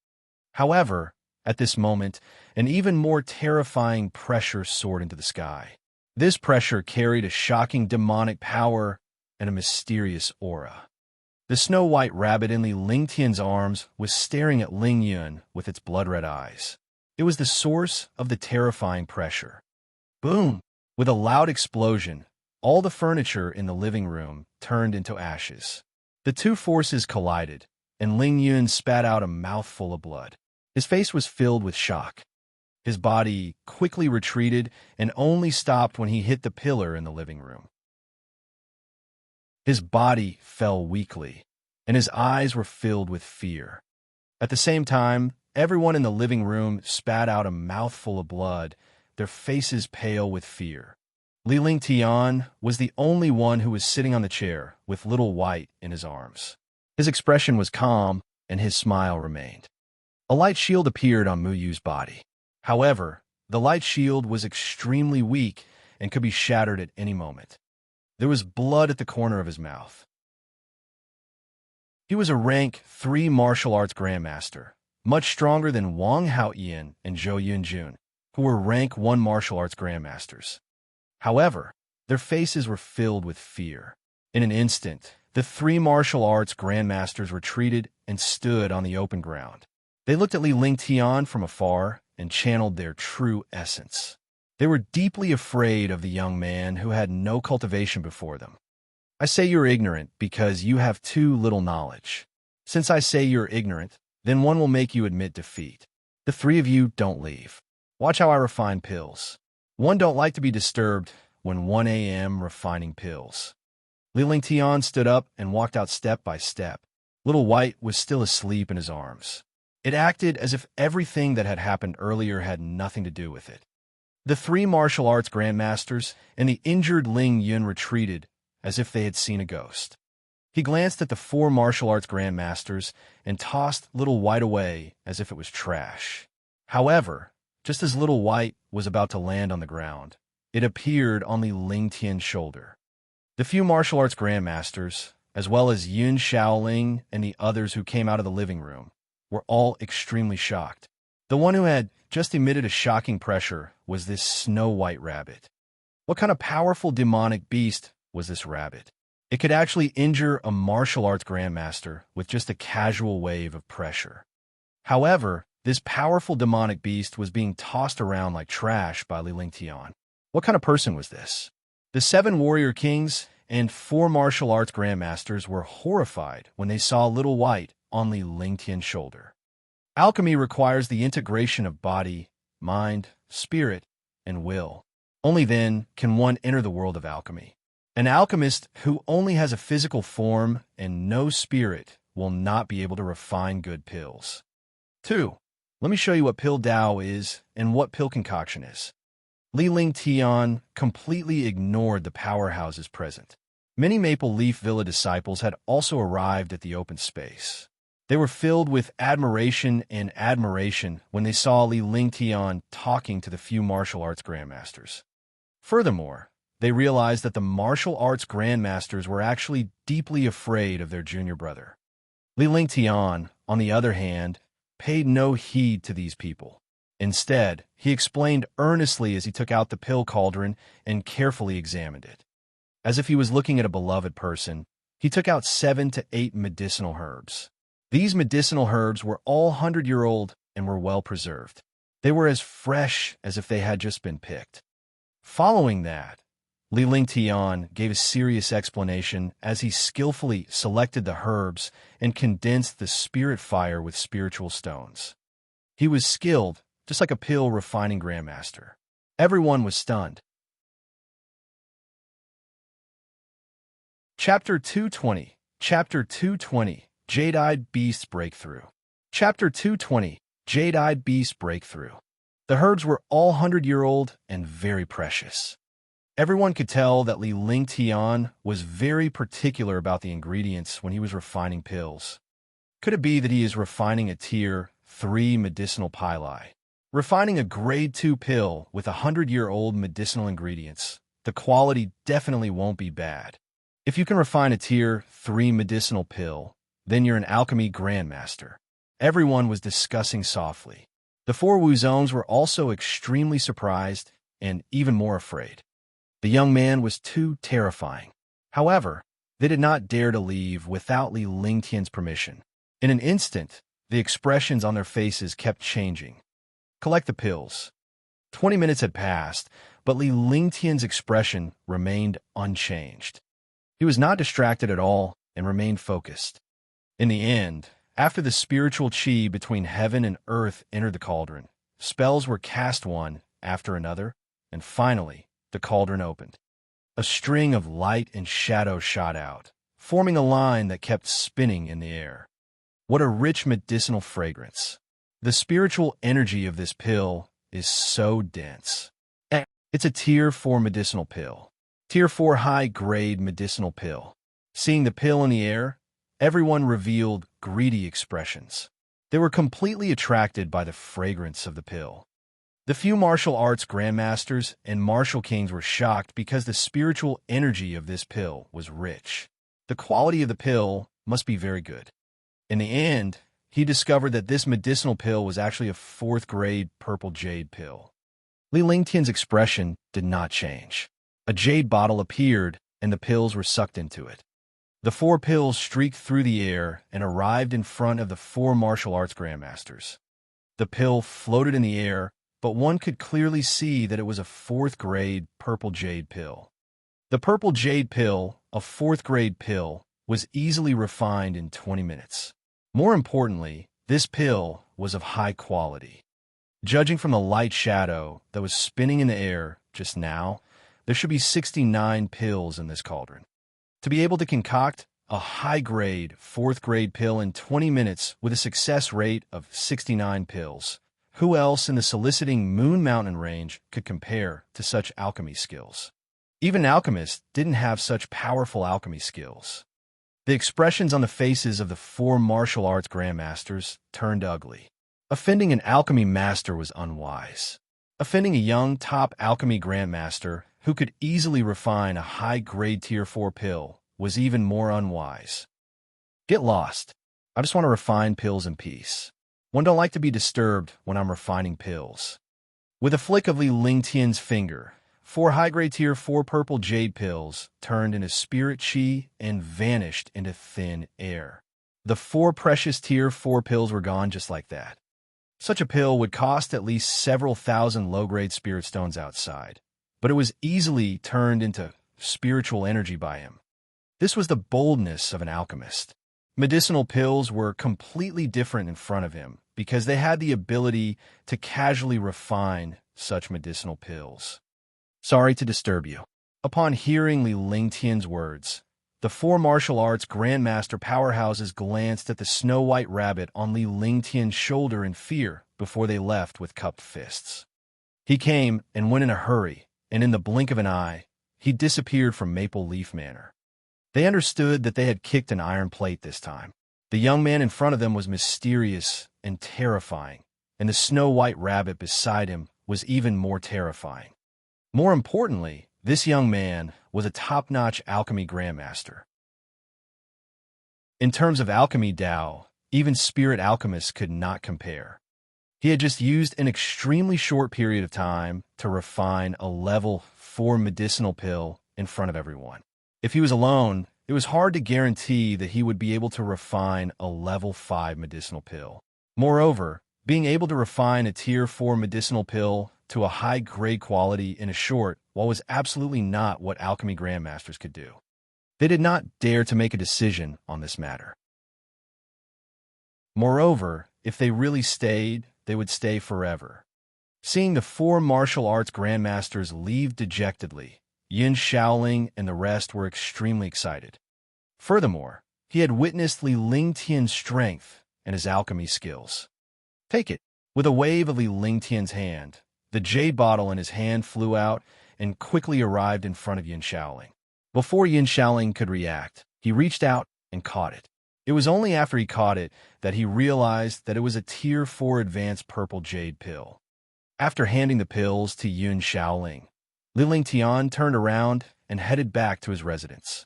However, at this moment, an even more terrifying pressure soared into the sky. This pressure carried a shocking demonic power and a mysterious aura. The snow-white rabbit in Li Lingtian's arms was staring at Ling Yun with its blood-red eyes. It was the source of the terrifying pressure. Boom! With a loud explosion, all the furniture in the living room turned into ashes. The two forces collided, and Ling Yun spat out a mouthful of blood. His face was filled with shock. His body quickly retreated and only stopped when he hit the pillar in the living room. His body fell weakly, and his eyes were filled with fear. At the same time, everyone in the living room spat out a mouthful of blood, their faces pale with fear. Li Lingtian was the only one who was sitting on the chair with little White in his arms. His expression was calm, and his smile remained. A light shield appeared on Mu Yu's body. However, the light shield was extremely weak and could be shattered at any moment. There was blood at the corner of his mouth. He was a rank 3 martial arts grandmaster, much stronger than Wang Haoyan and Zhou Yunjun, who were rank 1 martial arts grandmasters. However, their faces were filled with fear. In an instant, the 3 martial arts grandmasters retreated and stood on the open ground. They looked at Li Lingtian from afar and channeled their true essence. They were deeply afraid of the young man who had no cultivation before them. I say you're ignorant because you have too little knowledge. Since I say you're ignorant, then one will make you admit defeat. The 3 of you don't leave. Watch how I refine pills. One don't like to be disturbed when 1 a.m. refining pills. Li Lingtian stood up and walked out step by step. Little White was still asleep in his arms. It acted as if everything that had happened earlier had nothing to do with it. The 3 martial arts grandmasters and the injured Ling Yun retreated as if they had seen a ghost. He glanced at the 4 martial arts grandmasters and tossed Little White away as if it was trash. However, just as Little White was about to land on the ground, it appeared on Li Lingtian's shoulder. The few martial arts grandmasters, as well as Yun Shaoling and the others who came out of the living room, were all extremely shocked. The one who had just emitted a shocking pressure was this Snow White rabbit. What kind of powerful demonic beast was this rabbit? It could actually injure a martial arts grandmaster with just a casual wave of pressure. However, this powerful demonic beast was being tossed around like trash by Li Lingtian. What kind of person was this? The 7 warrior kings and 4 martial arts grandmasters were horrified when they saw Little White on Li Lingtian's shoulder. Alchemy requires the integration of body, mind, spirit, and will. Only then can one enter the world of alchemy. An alchemist who only has a physical form and no spirit will not be able to refine good pills. 2. Let me show you what pill Dao is and what pill concoction is. Li Lingtian completely ignored the powerhouses present. Many Maple Leaf Villa disciples had also arrived at the open space. They were filled with admiration and admiration when they saw Li Lingtian talking to the few martial arts grandmasters. Furthermore, they realized that the martial arts grandmasters were actually deeply afraid of their junior brother. Li Lingtian, on the other hand, paid no heed to these people. Instead, he explained earnestly as he took out the pill cauldron and carefully examined it. As if he was looking at a beloved person, he took out 7 to 8 medicinal herbs. These medicinal herbs were all 100-year-old and were well preserved. They were as fresh as if they had just been picked. Following that, Li Lingtian gave a serious explanation as he skillfully selected the herbs and condensed the spirit fire with spiritual stones. He was skilled, just like a pill refining grandmaster. Everyone was stunned. Chapter 220. Chapter 220. Jade-Eyed Beast's Breakthrough. Chapter 220. Jade-Eyed Beast Breakthrough. The herbs were all 100-year-old and very precious. Everyone could tell that Li Lingtian was very particular about the ingredients when he was refining pills. Could it be that he is refining a Tier 3 medicinal pili? Refining a Grade 2 pill with 100-year-old medicinal ingredients, the quality definitely won't be bad. If you can refine a Tier 3 medicinal pill, then you're an alchemy grandmaster. Everyone was discussing softly. The 4 Wuzongs were also extremely surprised and even more afraid. The young man was too terrifying. However, they did not dare to leave without Li Lingtian's permission. In an instant, the expressions on their faces kept changing. Collect the pills. 20 minutes had passed, but Li Lingtian's expression remained unchanged. He was not distracted at all and remained focused. In the end, after the spiritual chi between heaven and earth entered the cauldron, spells were cast one after another, and finally, the cauldron opened. A string of light and shadow shot out, forming a line that kept spinning in the air. What a rich medicinal fragrance. The spiritual energy of this pill is so dense. It's a Tier 4 medicinal pill. Tier 4 high-grade medicinal pill. Seeing the pill in the air, everyone revealed greedy expressions. They were completely attracted by the fragrance of the pill. The few martial arts grandmasters and martial kings were shocked because the spiritual energy of this pill was rich. The quality of the pill must be very good. In the end, he discovered that this medicinal pill was actually a 4th grade purple jade pill. Li Lingtian's expression did not change. A jade bottle appeared, and the pills were sucked into it. The 4 pills streaked through the air and arrived in front of the 4 martial arts grandmasters. The pill floated in the air, but one could clearly see that it was a 4th-grade purple jade pill. The purple jade pill, a 4th-grade pill, was easily refined in 20 minutes. More importantly, this pill was of high quality. Judging from the light shadow that was spinning in the air just now, there should be 69 pills in this cauldron. To be able to concoct a high-grade 4th-grade pill in 20 minutes with a success rate of 69 pills, who else in the soliciting Moon Mountain range could compare to such alchemy skills? Even alchemists didn't have such powerful alchemy skills. The expressions on the faces of the 4 martial arts grandmasters turned ugly. Offending an alchemy master was unwise. Offending a young top alchemy grandmaster who could easily refine a high-grade tier 4 pill was even more unwise. Get lost. I just want to refine pills in peace. One don't like to be disturbed when I'm refining pills. With a flick of Li Lingtian's finger, 4 high-grade tier 4 purple jade pills turned into spirit chi and vanished into thin air. The 4 precious tier 4 pills were gone just like that. Such a pill would cost at least several thousand low-grade spirit stones outside, but it was easily turned into spiritual energy by him. This was the boldness of an alchemist. Medicinal pills were completely different in front of him because they had the ability to casually refine such medicinal pills. Sorry to disturb you. Upon hearing Li Lingtian's words, the 4 martial arts grandmaster powerhouses glanced at the snow-white rabbit on Li Lingtian's shoulder in fear before they left with cupped fists. He came and went in a hurry, and in the blink of an eye, he disappeared from Maple Leaf Manor. They understood that they had kicked an iron plate this time. The young man in front of them was mysterious and terrifying, and the snow-white rabbit beside him was even more terrifying. More importantly, this young man was a top-notch alchemy grandmaster. In terms of alchemy Tao, even spirit alchemists could not compare. He had just used an extremely short period of time to refine a level 4 medicinal pill in front of everyone. If he was alone, it was hard to guarantee that he would be able to refine a level 5 medicinal pill. Moreover, being able to refine a tier 4 medicinal pill to a high-grade quality in a short while was absolutely not what alchemy grandmasters could do. They did not dare to make a decision on this matter. Moreover, if they really stayed, they would stay forever. Seeing the 4 martial arts grandmasters leave dejectedly, Yin Shaoling and the rest were extremely excited. Furthermore, he had witnessed Li Lingtian's strength and his alchemy skills. Take it. With a wave of Li Lingtian's hand, the jade bottle in his hand flew out and quickly arrived in front of Yin Shaoling. Before Yin Shaoling could react, he reached out and caught it. It was only after he caught it that he realized that it was a tier 4 advanced purple jade pill. After handing the pills to Yin Shaoling, Li Lingtian turned around and headed back to his residence.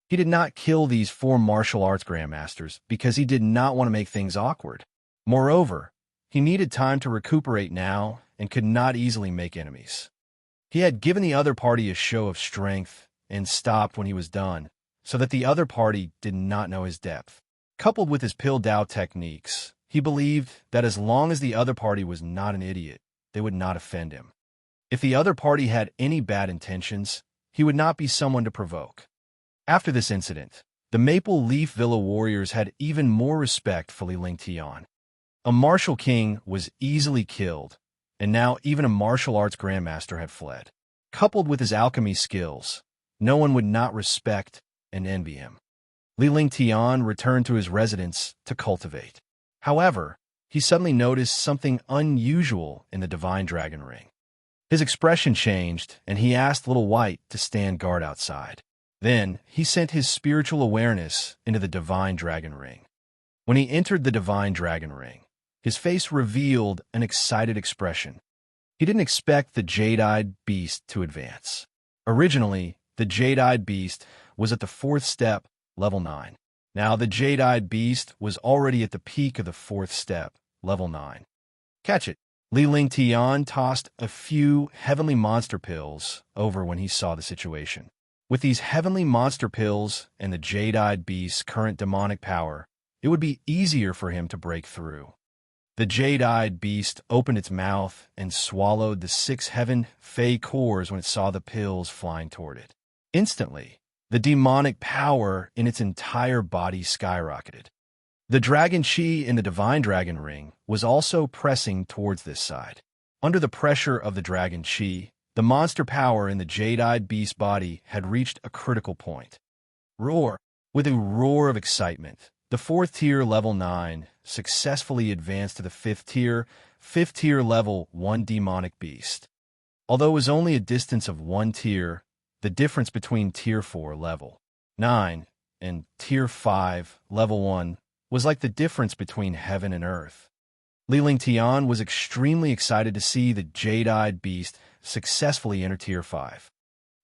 He did not kill these 4 martial arts grandmasters because he did not want to make things awkward. Moreover, he needed time to recuperate now and could not easily make enemies. He had given the other party a show of strength and stopped when he was done, so that the other party did not know his depth. Coupled with his pill Dao techniques, he believed that as long as the other party was not an idiot, they would not offend him. If the other party had any bad intentions, he would not be someone to provoke. After this incident, the Maple Leaf Villa warriors had even more respect for Li Lingtian. A martial king was easily killed, and now even a martial arts grandmaster had fled. Coupled with his alchemy skills, no one would not respect and envy him. Li Lingtian returned to his residence to cultivate. However, he suddenly noticed something unusual in the Divine Dragon Ring. His expression changed, and he asked Little White to stand guard outside. Then, he sent his spiritual awareness into the Divine Dragon Ring. When he entered the Divine Dragon Ring, his face revealed an excited expression. He didn't expect the jade-eyed beast to advance. Originally, the jade-eyed beast was at the 4th step, level 9. Now the jade-eyed beast was already at the peak of the 4th step, level 9. Catch it. Li Ling Tian tossed a few heavenly monster pills over when he saw the situation. With these heavenly monster pills and the jade-eyed beast's current demonic power, it would be easier for him to break through. The jade-eyed beast opened its mouth and swallowed the 6 heaven fey cores when it saw the pills flying toward it. Instantly, the demonic power in its entire body skyrocketed. The dragon chi in the divine dragon ring was also pressing towards this side. Under the pressure of the dragon chi, the monster power in the jade-eyed beast's body had reached a critical point. Roar! With a roar of excitement, the 4th tier level 9 successfully advanced to the 5th tier level 1 demonic beast. Although it was only a distance of 1 tier, the difference between tier 4 level 9 and tier 5 level 1 was like the difference between heaven and earth. Li Ling Tian was extremely excited to see the jade-eyed beast successfully enter tier 5.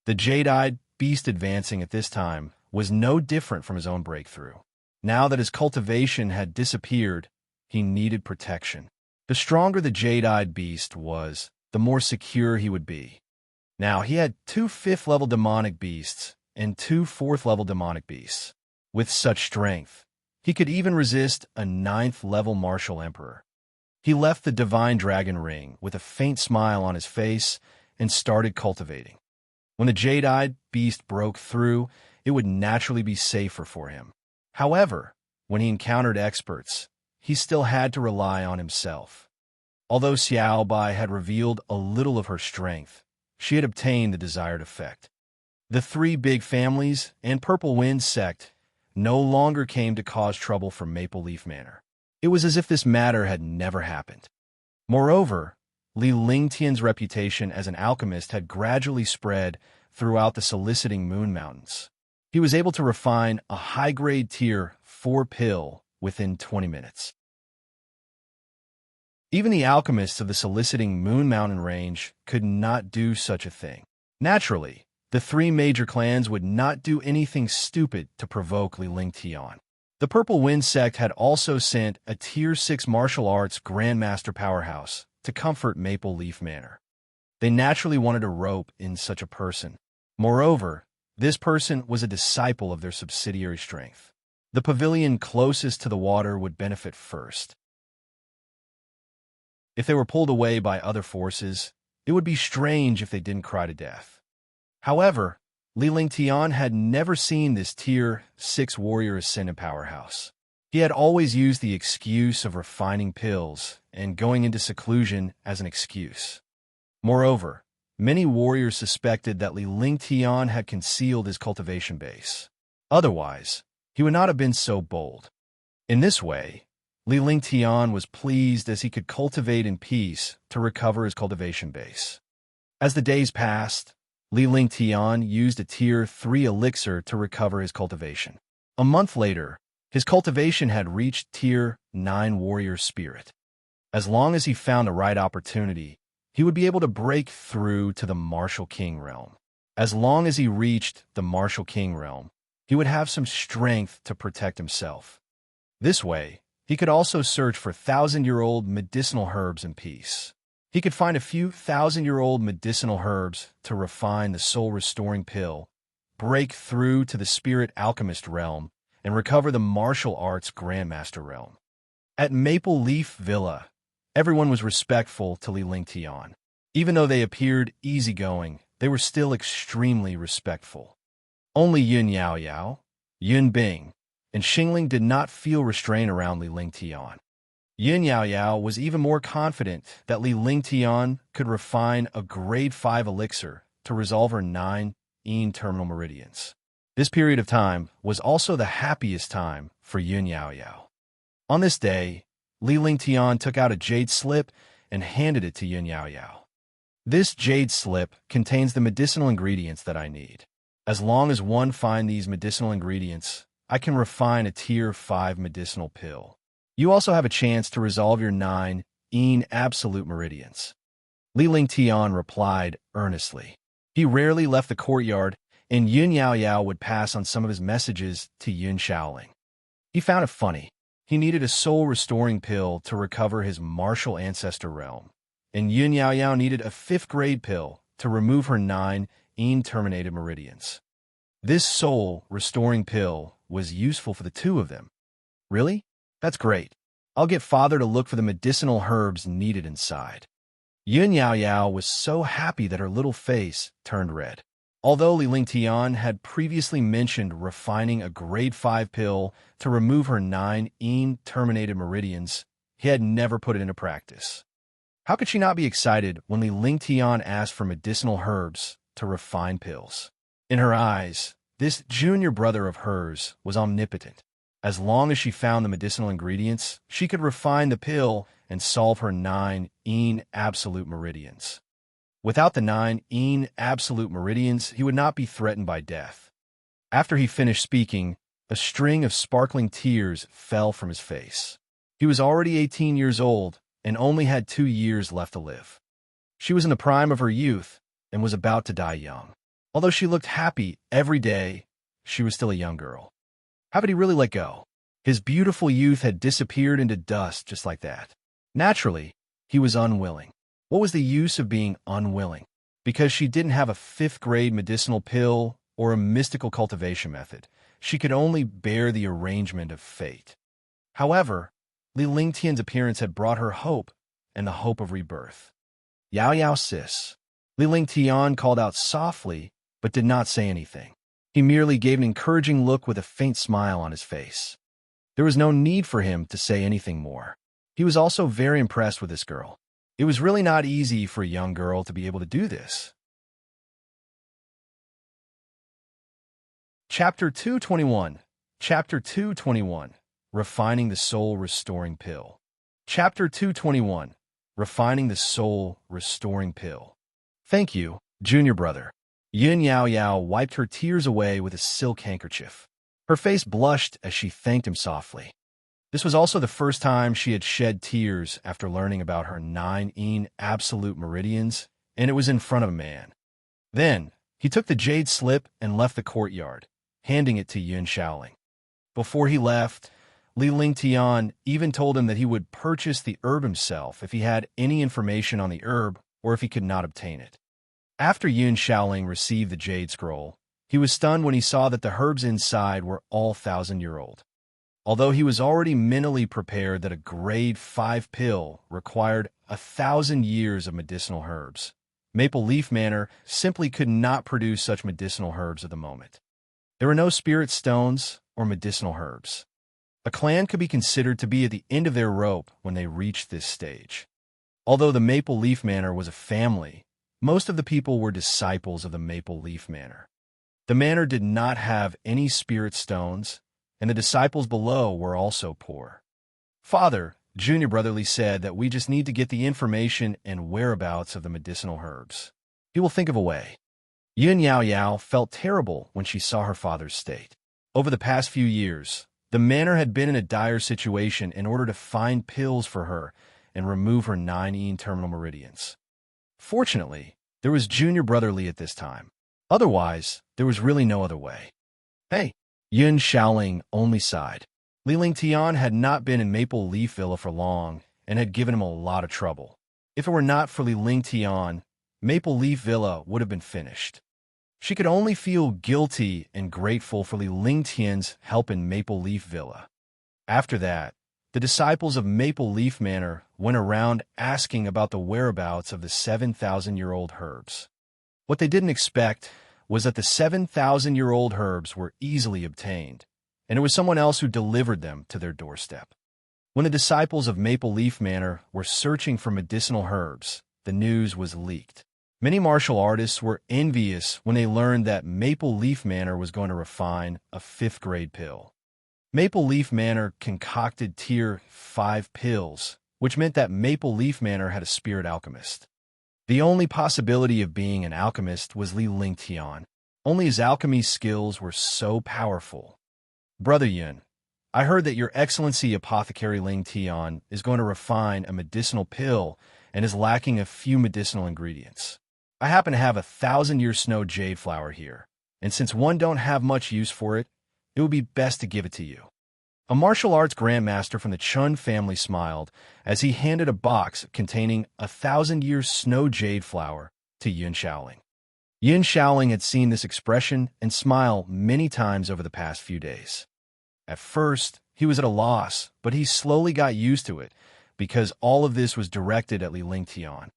The jade-eyed beast advancing at this time was no different from his own breakthrough. Now that his cultivation had disappeared, he needed protection. The stronger the jade-eyed beast was, the more secure he would be. Now he had 2 5th-level demonic beasts and 2 4th-level demonic beasts. With such strength, he could even resist a 9th-level martial emperor. He left the divine dragon ring with a faint smile on his face and started cultivating. When the jade-eyed beast broke through, it would naturally be safer for him. However, when he encountered experts, he still had to rely on himself. Although Xiao Bai had revealed a little of her strength, she had obtained the desired effect. The 3 big families and Purple Wind sect no longer came to cause trouble for Maple Leaf Manor. It was as if this matter had never happened. Moreover, Li Lingtian's reputation as an alchemist had gradually spread throughout the soliciting Moon Mountains. He was able to refine a high-grade tier 4 pill within 20 minutes. Even the alchemists of the soliciting Moon Mountain range could not do such a thing. Naturally, the 3 major clans would not do anything stupid to provoke Li Ling Tian. The Purple Wind sect had also sent a tier 6 martial arts grandmaster powerhouse to comfort Maple Leaf Manor. They naturally wanted a rope in such a person. Moreover, this person was a disciple of their subsidiary strength. The pavilion closest to the water would benefit first. If they were pulled away by other forces, it would be strange if they didn't cry to death. However, Li Ling Tian had never seen this tier 6 warrior ascend in powerhouse. He had always used the excuse of refining pills and going into seclusion as an excuse. Moreover, many warriors suspected that Li Ling Tian had concealed his cultivation base. Otherwise, he would not have been so bold. In this way, Li Ling Tian was pleased as he could cultivate in peace to recover his cultivation base. As the days passed, Li Ling Tian used a tier 3 elixir to recover his cultivation. A month later, his cultivation had reached tier 9 warrior spirit. As long as he found the right opportunity, he would be able to break through to the Martial King realm. As long as he reached the Martial King realm, he would have some strength to protect himself. This way, he could also search for 1,000-year-old medicinal herbs in peace. He could find a few 1,000-year-old medicinal herbs to refine the soul-restoring pill, break through to the spirit alchemist realm, and recover the martial arts grandmaster realm. At Maple Leaf Villa, everyone was respectful to Li Ling Tian. Even though they appeared easygoing, they were still extremely respectful. Only Yun Yao Yao, Yun Bing, and Xingling did not feel restraint around Li Ling Tian. Yun Yao Yao was even more confident that Li Ling Tian could refine a grade 5 elixir to resolve her 9 terminal meridians. This period of time was also the happiest time for Yun Yao Yao. On this day, Li Ling Tian took out a jade slip and handed it to Yun Yao Yao. This jade slip contains the medicinal ingredients that I need. As long as one finds these medicinal ingredients, I can refine a tier 5 medicinal pill. You also have a chance to resolve your 9 absolute meridians. Li Ling Tian replied earnestly. He rarely left the courtyard, and Yun Yao Yao would pass on some of his messages to Yun Shaoling. He found it funny. He needed a soul-restoring pill to recover his martial ancestor realm. and Yun Yao Yao needed a 5th-grade pill to remove her 9 terminated meridians. This soul-restoring pill was useful for the two of them. Really? That's great. I'll get Father to look for the medicinal herbs needed inside. Yun Yao Yao was so happy that her little face turned red. Although Li Lingtian had previously mentioned refining a grade 5 pill to remove her 9 terminated meridians, he had never put it into practice. How could she not be excited when Li Lingtian asked for medicinal herbs to refine pills? In her eyes, this junior brother of hers was omnipotent. As long as she found the medicinal ingredients, she could refine the pill and solve her 9 absolute meridians. Without the 9 absolute meridians, he would not be threatened by death. After he finished speaking, a string of sparkling tears fell from his face. He was already 18 years old and only had 2 years left to live. She was in the prime of her youth and was about to die young. Although she looked happy every day, she was still a young girl. How could he really let go? His beautiful youth had disappeared into dust just like that. Naturally, he was unwilling. What was the use of being unwilling? Because she didn't have a 5th-grade medicinal pill or a mystical cultivation method. She could only bear the arrangement of fate. However, Li Lingtian's appearance had brought her hope and the hope of rebirth. Yao Yao sis. Li Lingtian called out softly, but did not say anything. He merely gave an encouraging look with a faint smile on his face. There was no need for him to say anything more. He was also very impressed with this girl. It was really not easy for a young girl to be able to do this. Chapter 221. Chapter 221. Refining the Soul-Restoring Pill. Chapter 221. Refining the Soul-Restoring Pill. Thank you, junior brother. Yun Yao Yao wiped her tears away with a silk handkerchief. Her face blushed as she thanked him softly. This was also the first time she had shed tears after learning about her 9 absolute meridians, and it was in front of a man. Then, he took the jade slip and left the courtyard, handing it to Yun Shaoling. Before he left, Li Lingtian even told him that he would purchase the herb himself if he had any information on the herb or if he could not obtain it. After Yun Shaoling received the jade scroll, he was stunned when he saw that the herbs inside were all 1,000-year-old. Although he was already mentally prepared that a grade 5 pill required 1,000 years of medicinal herbs, Maple Leaf Manor simply could not produce such medicinal herbs at the moment. There were no spirit stones or medicinal herbs. A clan could be considered to be at the end of their rope when they reached this stage. Although the Maple Leaf Manor was a family, most of the people were disciples of the Maple Leaf Manor. The manor did not have any spirit stones, and the disciples below were also poor. Father, Junior Brotherly said that we just need to get the information and whereabouts of the medicinal herbs. He will think of a way. Yun Yao Yao felt terrible when she saw her father's state. Over the past few years, the manor had been in a dire situation in order to find pills for her and remove her 9 terminal meridians. Fortunately, there was Junior Brotherly at this time. Otherwise, there was really no other way. Hey! Yun Shaoling only sighed. Li Lingtian had not been in Maple Leaf Villa for long and had given him a lot of trouble. If it were not for Li Lingtian, Maple Leaf Villa would have been finished. She could only feel guilty and grateful for Li Lingtian's help in Maple Leaf Villa. After that, the disciples of Maple Leaf Manor went around asking about the whereabouts of the 7,000-year-old herbs. What they didn't expect was that the 7,000-year-old herbs were easily obtained, and it was someone else who delivered them to their doorstep. When the disciples of Maple Leaf Manor were searching for medicinal herbs, the news was leaked. Many martial artists were envious when they learned that Maple Leaf Manor was going to refine a 5th-grade pill. Maple Leaf Manor concocted Tier 5 pills, which meant that Maple Leaf Manor had a spirit alchemist. The only possibility of being an alchemist was Li Lingtian. Only his alchemy skills were so powerful. Brother Yun, I heard that Your Excellency Apothecary Lingtian is going to refine a medicinal pill and is lacking a few medicinal ingredients. I happen to have a 1,000-year snow jade flower here, and since one don't have much use for it, it would be best to give it to you. A martial arts grandmaster from the Chun family smiled as he handed a box containing 1,000-year snow jade flower to Yun Shaoling. Yun Shaoling had seen this expression and smile many times over the past few days. At first, he was at a loss, but he slowly got used to it because all of this was directed at Li Lingtian.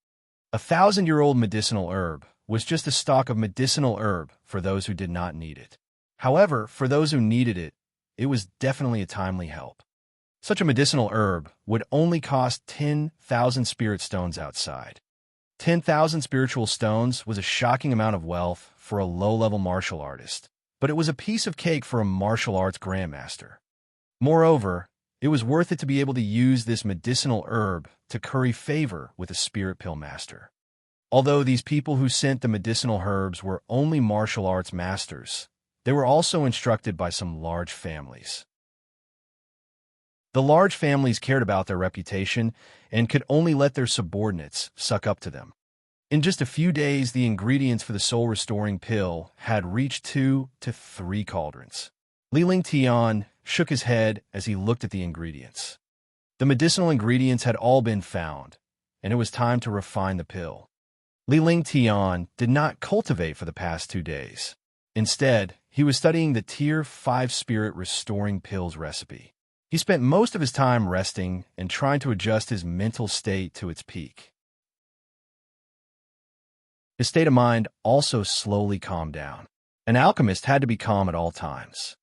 1,000-year-old medicinal herb was just a stalk of medicinal herb for those who did not need it. However, for those who needed it, it was definitely a timely help. Such a medicinal herb would only cost 10,000 spirit stones outside. 10,000 spiritual stones was a shocking amount of wealth for a low-level martial artist, but it was a piece of cake for a martial arts grandmaster. Moreover, it was worth it to be able to use this medicinal herb to curry favor with a spirit pill master. Although these people who sent the medicinal herbs were only martial arts masters, they were also instructed by some large families. The large families cared about their reputation and could only let their subordinates suck up to them. In just a few days, the ingredients for the soul-restoring pill had reached 2 to 3 cauldrons. Li Lingtian shook his head as he looked at the ingredients. The medicinal ingredients had all been found, and it was time to refine the pill. Li Lingtian did not cultivate for the past 2 days. Instead, he was studying the Tier 5 Spirit Restoring Pills recipe. He spent most of his time resting and trying to adjust his mental state to its peak. His state of mind also slowly calmed down. An alchemist had to be calm at all times.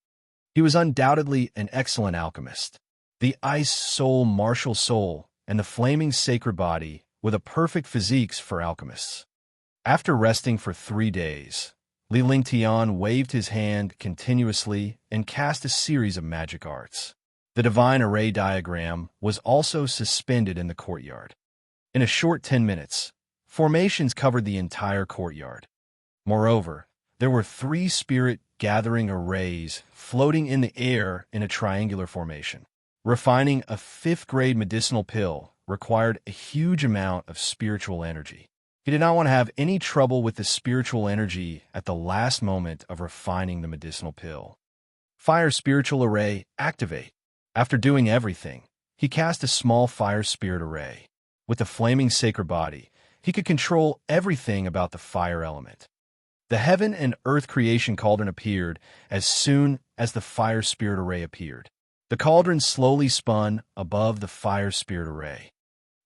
He was undoubtedly an excellent alchemist. The ice soul, martial soul, and the flaming sacred body were the perfect physiques for alchemists. After resting for 3 days, Li Lingtian waved his hand continuously and cast a series of magic arts. The divine array diagram was also suspended in the courtyard. In a short 10 minutes, formations covered the entire courtyard. Moreover, there were 3 spirit gathering arrays floating in the air in a triangular formation. Refining a 5th-grade medicinal pill required a huge amount of spiritual energy. He did not want to have any trouble with the spiritual energy at the last moment of refining the medicinal pill. Fire spiritual array, activate. After doing everything, he cast a small fire spirit array. With the flaming sacred body, he could control everything about the fire element. The heaven and earth creation cauldron appeared as soon as the fire spirit array appeared. The cauldron slowly spun above the fire spirit array.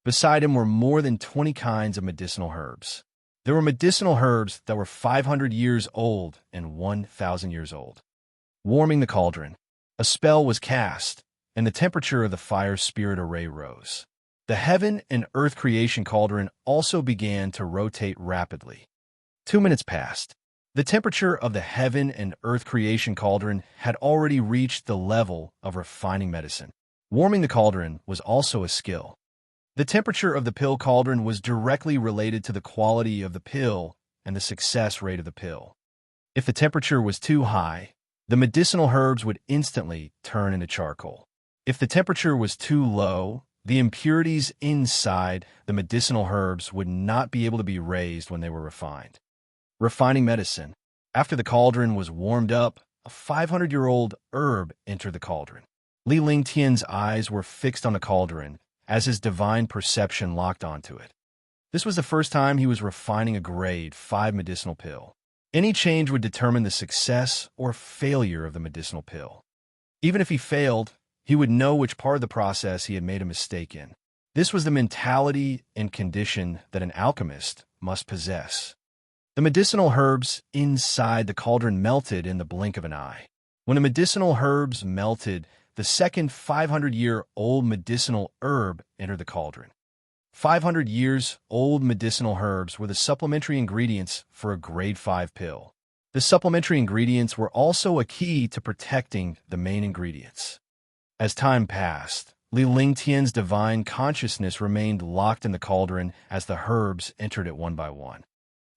Beside him were more than 20 kinds of medicinal herbs. There were medicinal herbs that were 500 years old and 1,000 years old. Warming the cauldron, a spell was cast, and the temperature of the fire spirit array rose. The heaven and earth creation cauldron also began to rotate rapidly. 2 minutes passed. The temperature of the heaven and earth creation cauldron had already reached the level of refining medicine. Warming the cauldron was also a skill. The temperature of the pill cauldron was directly related to the quality of the pill and the success rate of the pill. If the temperature was too high, the medicinal herbs would instantly turn into charcoal. If the temperature was too low, the impurities inside the medicinal herbs would not be able to be raised when they were refined. Refining medicine. After the cauldron was warmed up, a 500-year-old herb entered the cauldron. Li Lingtian's eyes were fixed on the cauldron as his divine perception locked onto it. This was the first time he was refining a grade 5 medicinal pill. Any change would determine the success or failure of the medicinal pill. Even if he failed, he would know which part of the process he had made a mistake in. This was the mentality and condition that an alchemist must possess. The medicinal herbs inside the cauldron melted in the blink of an eye. When the medicinal herbs melted, the second 500-year-old medicinal herb entered the cauldron. 500 years old medicinal herbs were the supplementary ingredients for a grade 5 pill. The supplementary ingredients were also a key to protecting the main ingredients. As time passed, Li Lingtian's divine consciousness remained locked in the cauldron as the herbs entered it one by one.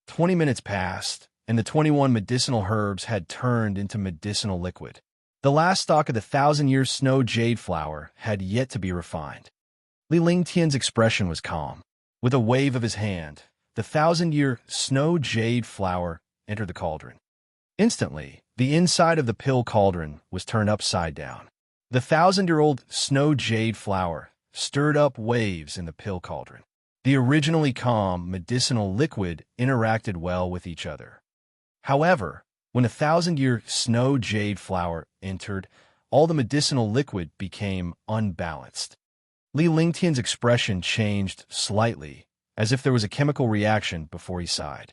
20 minutes passed, and the 21 medicinal herbs had turned into medicinal liquid. The last stalk of the 1,000-year snow jade flower had yet to be refined. Li Lingtian's expression was calm. With a wave of his hand, the 1,000-year snow jade flower entered the cauldron. Instantly, the inside of the pill cauldron was turned upside down. The 1,000-year-old snow jade flower stirred up waves in the pill cauldron. The originally calm medicinal liquid interacted well with each other. However, when a 1,000-year snow jade flower entered, all the medicinal liquid became unbalanced. Li Lingtian's expression changed slightly, as if there was a chemical reaction before he sighed.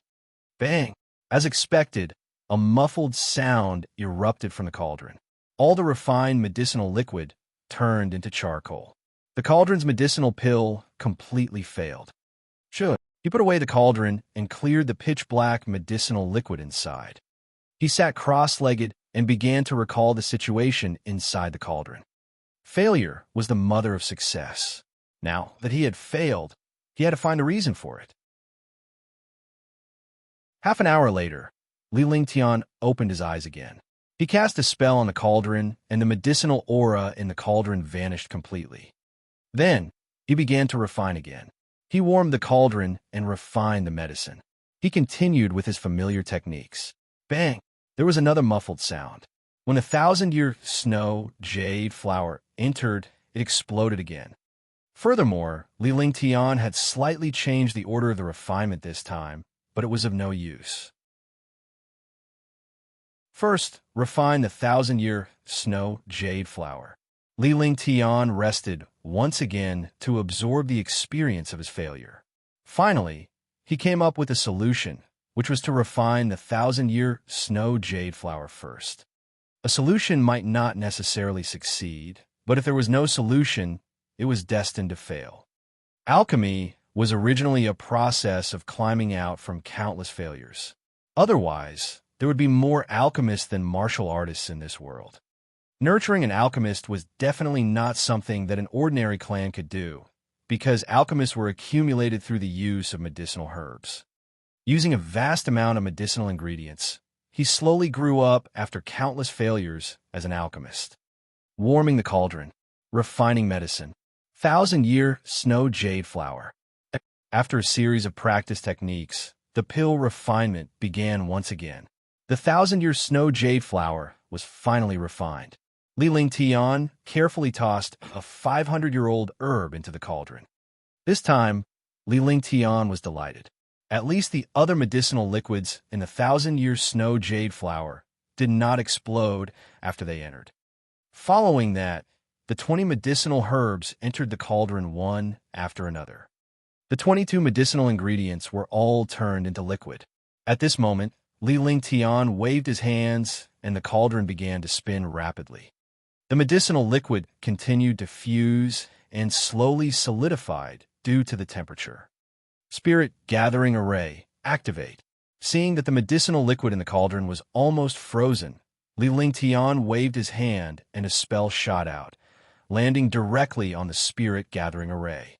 Bang! As expected, a muffled sound erupted from the cauldron. All the refined medicinal liquid turned into charcoal. The cauldron's medicinal pill completely failed. Sure, he put away the cauldron and cleared the pitch-black medicinal liquid inside. He sat cross-legged and began to recall the situation inside the cauldron. Failure was the mother of success. Now that he had failed, he had to find a reason for it. Half an hour later, Li Lingtian opened his eyes again. He cast a spell on the cauldron, and the medicinal aura in the cauldron vanished completely. Then, he began to refine again. He warmed the cauldron and refined the medicine. He continued with his familiar techniques. Bang! There was another muffled sound. When a 1,000-year snow jade flower entered, it exploded again. Furthermore, Li Lingtian had slightly changed the order of the refinement this time, but it was of no use. First, refine the 1,000-year snow jade flower. Li Lingtian rested once again to absorb the experience of his failure. Finally, he came up with a solution, which was to refine the 1,000-year snow jade flower first. A solution might not necessarily succeed, but if there was no solution, it was destined to fail. Alchemy was originally a process of climbing out from countless failures. Otherwise, there would be more alchemists than martial artists in this world. Nurturing an alchemist was definitely not something that an ordinary clan could do, because alchemists were accumulated through the use of medicinal herbs. Using a vast amount of medicinal ingredients, he slowly grew up after countless failures as an alchemist. Warming the cauldron, refining medicine, 1,000-year snow jade flower. After a series of practice techniques, the pill refinement began once again. The 1,000-year snow jade flower was finally refined. Li Lingtian carefully tossed a 500-year-old herb into the cauldron. This time, Li Lingtian was delighted. At least the other medicinal liquids in the 1,000-year snow jade flower did not explode after they entered. Following that, the 20 medicinal herbs entered the cauldron one after another. The 22 medicinal ingredients were all turned into liquid. At this moment, Li Lingtian waved his hands, and the cauldron began to spin rapidly. The medicinal liquid continued to fuse and slowly solidified due to the temperature. Spirit Gathering Array, activate. Seeing that the medicinal liquid in the cauldron was almost frozen, Li Lingtian waved his hand and a spell shot out, landing directly on the Spirit Gathering Array.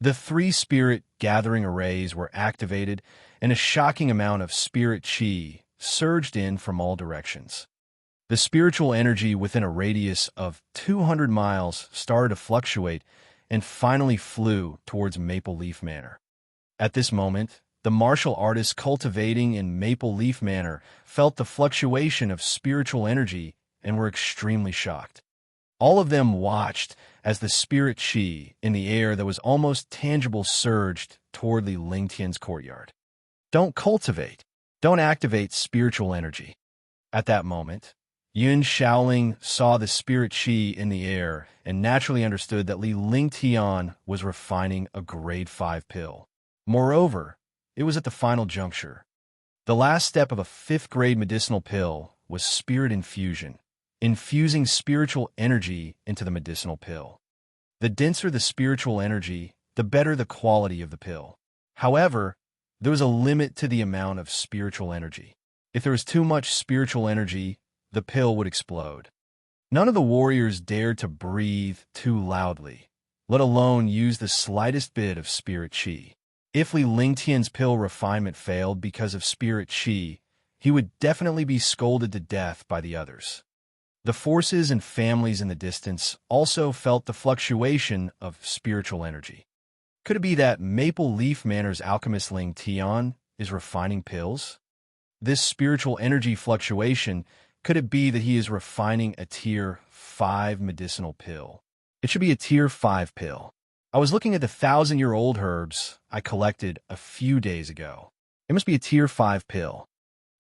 The 3 Spirit Gathering Arrays were activated, and a shocking amount of spirit chi surged in from all directions. The spiritual energy within a radius of 200 miles started to fluctuate and finally flew towards Maple Leaf Manor. At this moment, the martial artists cultivating in Maple Leaf Manor felt the fluctuation of spiritual energy and were extremely shocked. All of them watched as the spirit chi in the air that was almost tangible surged toward Li Lingtian's courtyard. Don't cultivate. Don't activate spiritual energy. At that moment, Yun Shaoling saw the spirit chi in the air and naturally understood that Li Lingtian was refining a grade 5 pill. Moreover, it was at the final juncture. The last step of a 5th grade medicinal pill was spirit infusion, infusing spiritual energy into the medicinal pill. The denser the spiritual energy, the better the quality of the pill. However, there was a limit to the amount of spiritual energy. If there was too much spiritual energy, the pill would explode. None of the warriors dared to breathe too loudly, let alone use the slightest bit of spirit chi. If Li Lingtian's pill refinement failed because of spirit chi, he would definitely be scolded to death by the others. The forces and families in the distance also felt the fluctuation of spiritual energy. Could it be that Maple Leaf Manor's alchemist Lingtian is refining pills? This spiritual energy fluctuation Could it be that he is refining a Tier 5 medicinal pill? It should be a Tier 5 pill. I was looking at the 1,000-year-old herbs I collected a few days ago. It must be a Tier 5 pill.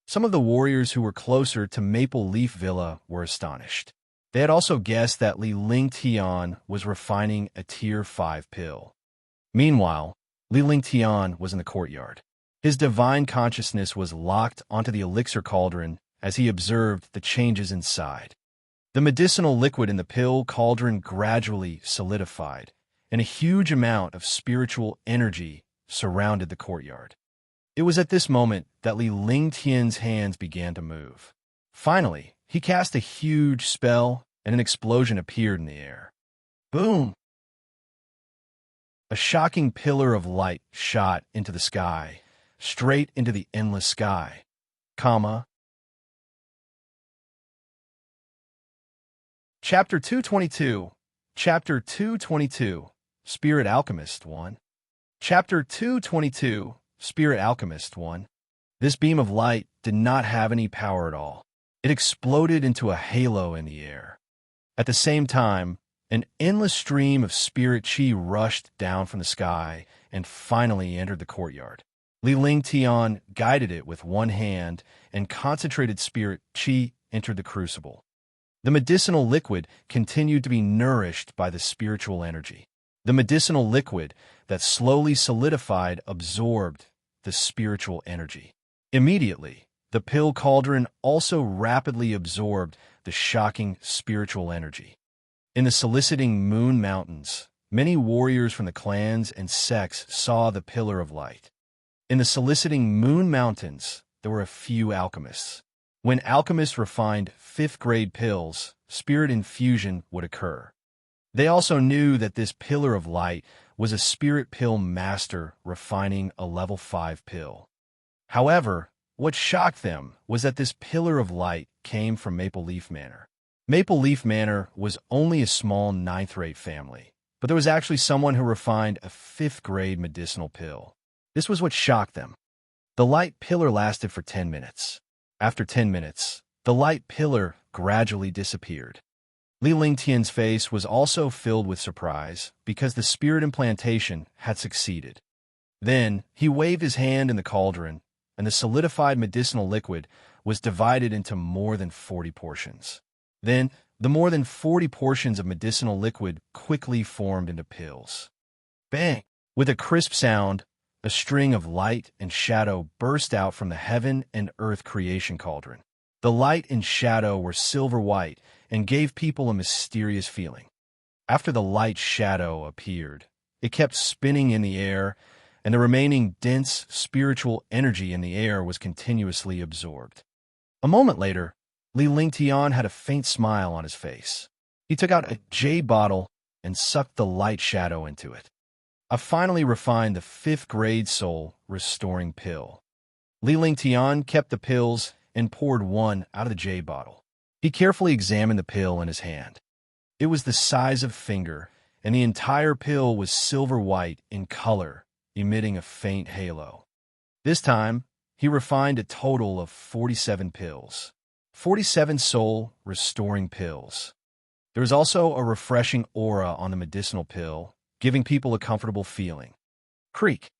Some of the warriors who were closer to Maple Leaf Villa were astonished. They had also guessed that Li Lingtian was refining a Tier 5 pill. Meanwhile, Li Lingtian was in the courtyard. His divine consciousness was locked onto the elixir cauldron as he observed the changes inside. The medicinal liquid in the pill cauldron gradually solidified, and a huge amount of spiritual energy surrounded the courtyard. It was at this moment that Li Lingtian's hands began to move. Finally, he cast a huge spell, and an explosion appeared in the air. Boom! A shocking pillar of light shot into the sky, straight into the endless sky. Chapter 222. Chapter 222. Spirit Alchemist 1. Chapter 222. Spirit Alchemist 1. This beam of light did not have any power at all. It exploded into a halo in the air. At the same time, an endless stream of spirit chi rushed down from the sky and finally entered the courtyard. Li Lingtian guided it with one hand, and concentrated spirit chi entered the crucible. The medicinal liquid continued to be nourished by the spiritual energy. The medicinal liquid that slowly solidified absorbed the spiritual energy. Immediately, the pill cauldron also rapidly absorbed the shocking spiritual energy. In the soliciting Moon Mountains, many warriors from the clans and sects saw the pillar of light. In the soliciting Moon Mountains, there were a few alchemists. When alchemists refined 5th-grade pills, spirit infusion would occur. They also knew that this pillar of light was a spirit pill master refining a level 5 pill. However, what shocked them was that this pillar of light came from Maple Leaf Manor. Maple Leaf Manor was only a small 9th-rate family, but there was actually someone who refined a 5th-grade medicinal pill. This was what shocked them. The light pillar lasted for 10 minutes. After 10 minutes, the light pillar gradually disappeared. Li Lingtian's face was also filled with surprise because the spirit implantation had succeeded. Then, he waved his hand in the cauldron, and the solidified medicinal liquid was divided into more than 40 portions. Then, the more than 40 portions of medicinal liquid quickly formed into pills. Bang! With a crisp sound, a string of light and shadow burst out from the heaven and earth creation cauldron. The light and shadow were silver-white and gave people a mysterious feeling. After the light shadow appeared, it kept spinning in the air, and the remaining dense spiritual energy in the air was continuously absorbed. A moment later, Li Lingtian had a faint smile on his face. He took out a jade bottle and sucked the light shadow into it. I finally refined the 5th-grade soul restoring pill. Li Lingtian kept the pills and poured one out of the jade bottle. He carefully examined the pill in his hand. It was the size of a finger, and the entire pill was silver-white in color, emitting a faint halo. This time, he refined a total of 47 pills. 47 soul-restoring pills. There was also a refreshing aura on the medicinal pill, giving people a comfortable feeling. Creak!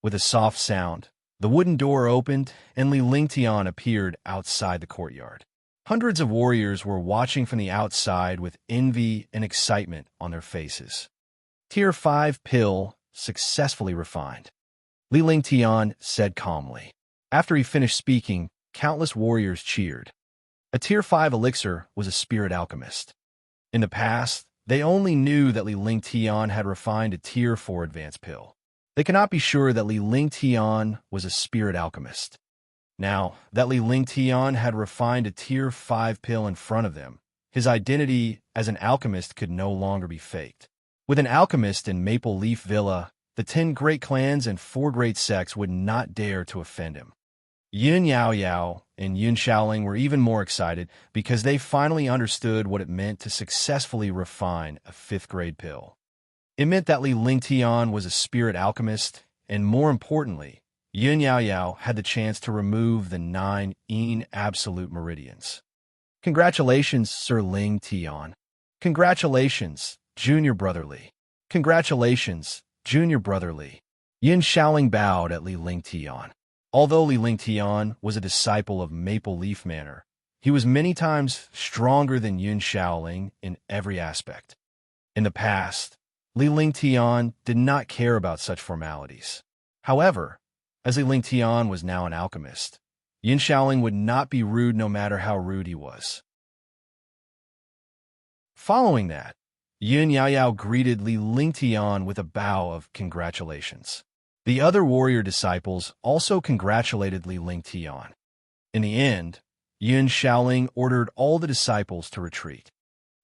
With a soft sound, the wooden door opened, and Li Lingtian appeared outside the courtyard. Hundreds of warriors were watching from the outside with envy and excitement on their faces. Tier 5 pill successfully refined. Li Lingtian said calmly. After he finished speaking, countless warriors cheered. A Tier 5 elixir was a spirit alchemist. In the past, they only knew that Li Lingtian had refined a Tier 4 advanced pill. They could not be sure that Li Lingtian was a spirit alchemist. Now that Li Lingtian had refined a Tier 5 pill in front of them, his identity as an alchemist could no longer be faked. With an alchemist in Maple Leaf Villa, the 10 great clans and 4 great sects would not dare to offend him. Yun Yao Yao and Yun Shaoling were even more excited because they finally understood what it meant to successfully refine a 5th-grade pill. It meant that Li Lingtian was a spirit alchemist, and more importantly, Yun Yao Yao had the chance to remove the 9 absolute meridians. Congratulations, Sir Ling Tian. Congratulations, Junior Brother Li. Congratulations, Junior Brother Li. Yin Shaoling bowed at Li Ling Tian. Although Li Ling Tian was a disciple of Maple Leaf Manor, he was many times stronger than Yun Shaoling in every aspect. In the past, Li Ling Tian did not care about such formalities. However, as Li Ling Tian was now an alchemist, Yin Shaoling would not be rude no matter how rude he was. Following that, Yin Yaoyao greeted Li Ling Tian with a bow of congratulations. The other warrior disciples also congratulated Li Ling Tian. In the end, Yin Shaoling ordered all the disciples to retreat.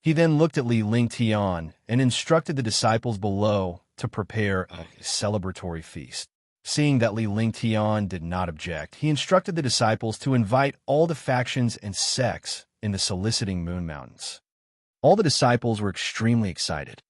He then looked at Li Ling Tian and instructed the disciples below to prepare a celebratory feast. Seeing that Li Ling Tian did not object, he instructed the disciples to invite all the factions and sects in the soliciting Moon Mountains. All the disciples were extremely excited.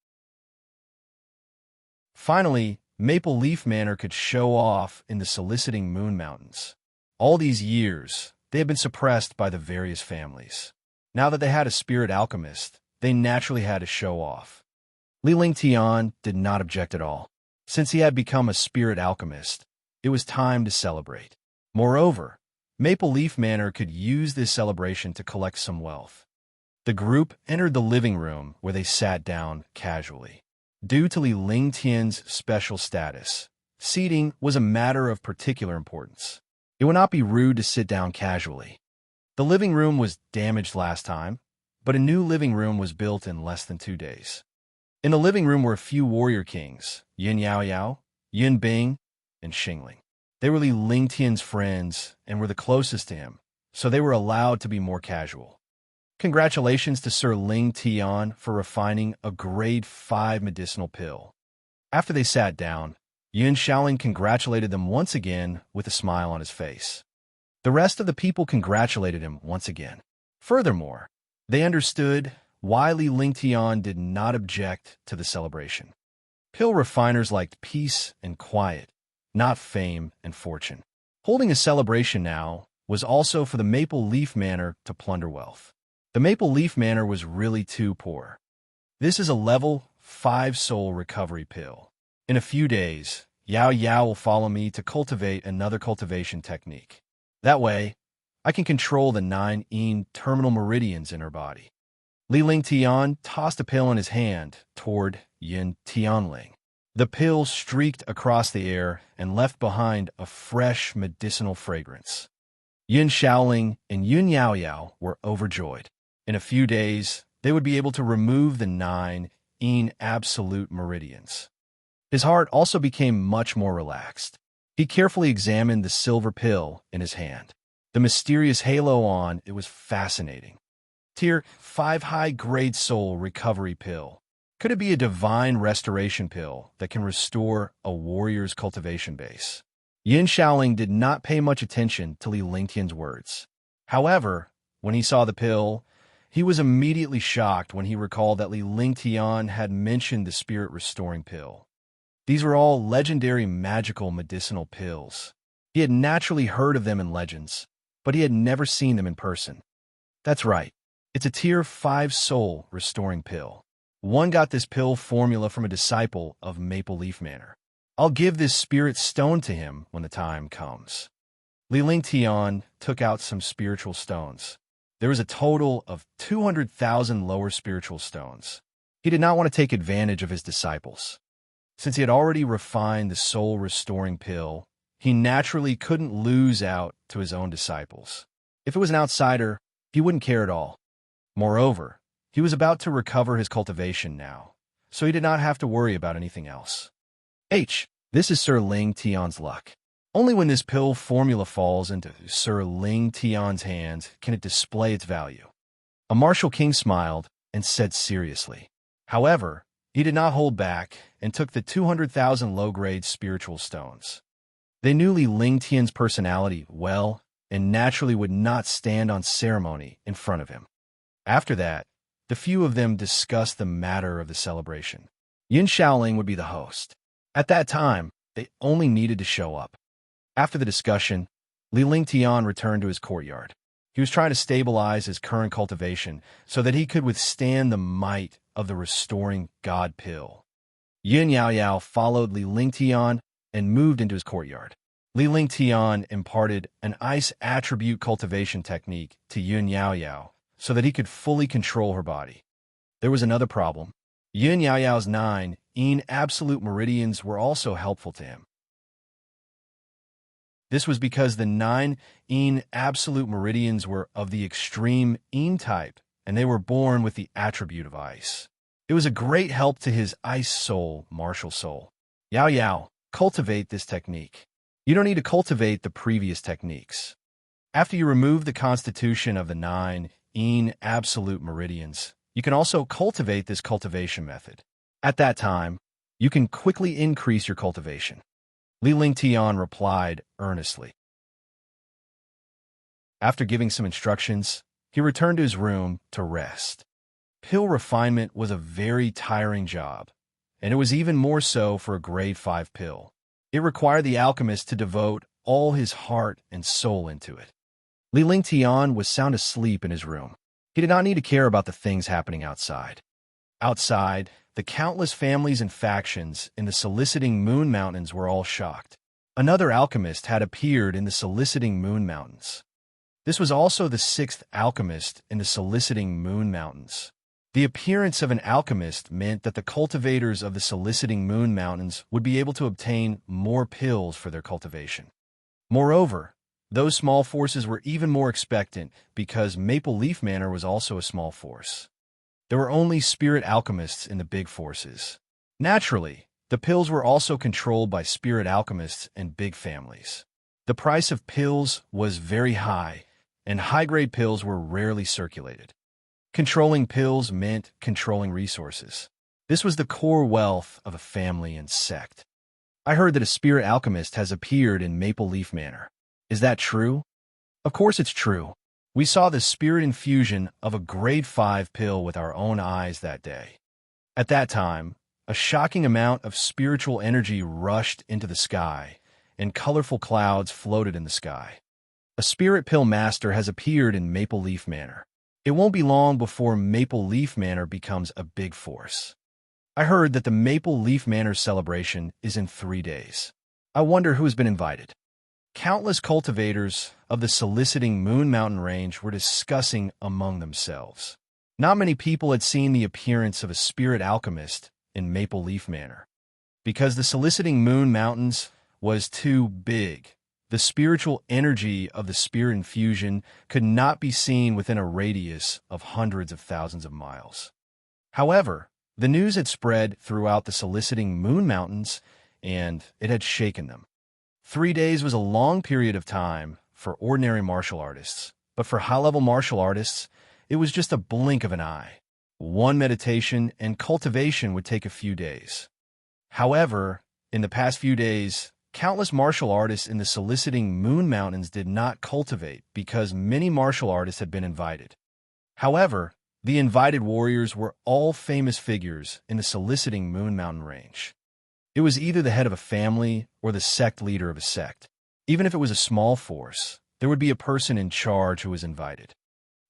Finally, Maple Leaf Manor could show off in the soliciting Moon Mountains. All these years, they had been suppressed by the various families. Now that they had a spirit alchemist, they naturally had to show off. Li Ling Tian did not object at all. Since he had become a spirit alchemist, it was time to celebrate. Moreover, Maple Leaf Manor could use this celebration to collect some wealth. The group entered the living room where they sat down casually. Due to Li Ling Tian's special status, seating was a matter of particular importance. It would not be rude to sit down casually. The living room was damaged last time, but a new living room was built in less than 2 days. In the living room were a few warrior kings, Yin Yaoyao, Yin Bing, and Xingling. They were Li Ling Tian's friends and were the closest to him, so they were allowed to be more casual. Congratulations to Sir Ling Tian for refining a grade 5 medicinal pill. After they sat down, Yin Shaoling congratulated them once again with a smile on his face. The rest of the people congratulated him once again. Furthermore, they understood why Li Ling Tian did not object to the celebration. Pill refiners liked peace and quiet, not fame and fortune. Holding a celebration now was also for the Maple Leaf Manor to plunder wealth. The Maple Leaf Manor was really too poor. This is a level 5 soul recovery pill. In a few days, Yao Yao will follow me to cultivate another cultivation technique. That way, I can control the 9 yin terminal meridians in her body. Li Ling Tian tossed a pill in his hand toward Yin Tianling. The pill streaked across the air and left behind a fresh medicinal fragrance. Yin Shaoling and Yun Yaoyao were overjoyed. In a few days, they would be able to remove the 9 yin absolute meridians. His heart also became much more relaxed. He carefully examined the silver pill in his hand. The mysterious halo on it was fascinating. Tier 5 high-grade soul recovery pill. Could it be a divine restoration pill that can restore a warrior's cultivation base? Yin Shaoling did not pay much attention to Li Ling Tian's words. However, when he saw the pill, he was immediately shocked when he recalled that Li Ling Tian had mentioned the spirit-restoring pill. These were all legendary magical medicinal pills. He had naturally heard of them in legends, but he had never seen them in person. That's right. It's a Tier 5 soul restoring pill. One got this pill formula from a disciple of Maple Leaf Manor. I'll give this spirit stone to him when the time comes. Li Ling Tian took out some spiritual stones. There was a total of 200,000 lower spiritual stones. He did not want to take advantage of his disciples. Since he had already refined the soul-restoring pill, he naturally couldn't lose out to his own disciples. If it was an outsider, he wouldn't care at all. Moreover, he was about to recover his cultivation now, so he did not have to worry about anything else. This is Sir Ling Tian's luck. Only when this pill formula falls into Sir Ling Tian's hands can it display its value. A martial king smiled and said seriously. However, he did not hold back and took the 200,000 low-grade spiritual stones. They knew Li Ling Tian's personality well and naturally would not stand on ceremony in front of him. After that, the few of them discussed the matter of the celebration. Yin Shaoling would be the host. At that time, they only needed to show up. After the discussion, Li Ling Tian returned to his courtyard. He was trying to stabilize his current cultivation so that he could withstand the might of the restoring God pill. Yun Yao Yao followed Li Lingtian and moved into his courtyard. Li Lingtian imparted an ice attribute cultivation technique to Yun Yao Yao so that he could fully control her body. There was another problem. Yun Yao Yao's 9 absolute meridians were also helpful to him. This was because the 9 absolute meridians were of the extreme type, and they were born with the attribute of ice. It was a great help to his ice soul, martial soul. Yao Yao, cultivate this technique. You don't need to cultivate the previous techniques. After you remove the constitution of the 9 absolute meridians, you can also cultivate this cultivation method. At that time, you can quickly increase your cultivation. Li Lingtian replied earnestly. After giving some instructions, he returned to his room to rest. Pill refinement was a very tiring job, and it was even more so for a grade 5 pill. It required the alchemist to devote all his heart and soul into it. Li Lingtian was sound asleep in his room. He did not need to care about the things happening outside. Outside, the countless families and factions in the Soliciting Moon Mountains were all shocked. Another alchemist had appeared in the Soliciting Moon Mountains. This was also the 6th alchemist in the Soliciting Moon Mountains. The appearance of an alchemist meant that the cultivators of the Soliciting Moon Mountains would be able to obtain more pills for their cultivation. Moreover, those small forces were even more expectant because Maple Leaf Manor was also a small force. There were only spirit alchemists in the big forces. Naturally, the pills were also controlled by spirit alchemists and big families. The price of pills was very high, and high-grade pills were rarely circulated. Controlling pills meant controlling resources. This was the core wealth of a family and sect. I heard that a spirit alchemist has appeared in Maple Leaf Manor. Is that true? Of course it's true. We saw the spirit infusion of a grade 5 pill with our own eyes that day. At that time, a shocking amount of spiritual energy rushed into the sky, and colorful clouds floated in the sky. A spirit pill master has appeared in Maple Leaf Manor. It won't be long before Maple Leaf Manor becomes a big force. I heard that the Maple Leaf Manor celebration is in 3 days. I wonder who has been invited. Countless cultivators of the Soliciting Moon Mountain Range were discussing among themselves. Not many people had seen the appearance of a spirit alchemist in Maple Leaf Manor. Because the Soliciting Moon Mountains was too big, the spiritual energy of the spirit infusion could not be seen within a radius of hundreds of thousands of miles. However, the news had spread throughout the Soliciting Moon Mountains, and it had shaken them. 3 days was a long period of time for ordinary martial artists, but for high-level martial artists, it was just a blink of an eye. One meditation and cultivation would take a few days. However, in the past few days, countless martial artists in the Soliciting Moon Mountains did not cultivate because many martial artists had been invited. However, the invited warriors were all famous figures in the Soliciting Moon Mountain Range. It was either the head of a family or the sect leader of a sect. Even if it was a small force, there would be a person in charge who was invited.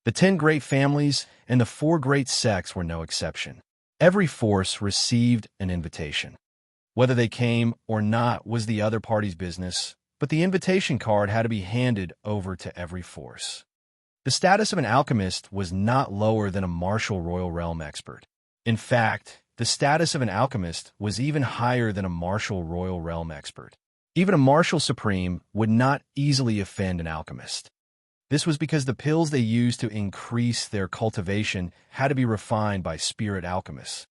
The 10 great families and the 4 great sects were no exception. Every force received an invitation. Whether they came or not was the other party's business, but the invitation card had to be handed over to every force. The status of an alchemist was not lower than a martial royal realm expert. In fact, the status of an alchemist was even higher than a martial royal realm expert. Even a martial supreme would not easily offend an alchemist. This was because the pills they used to increase their cultivation had to be refined by spirit alchemists.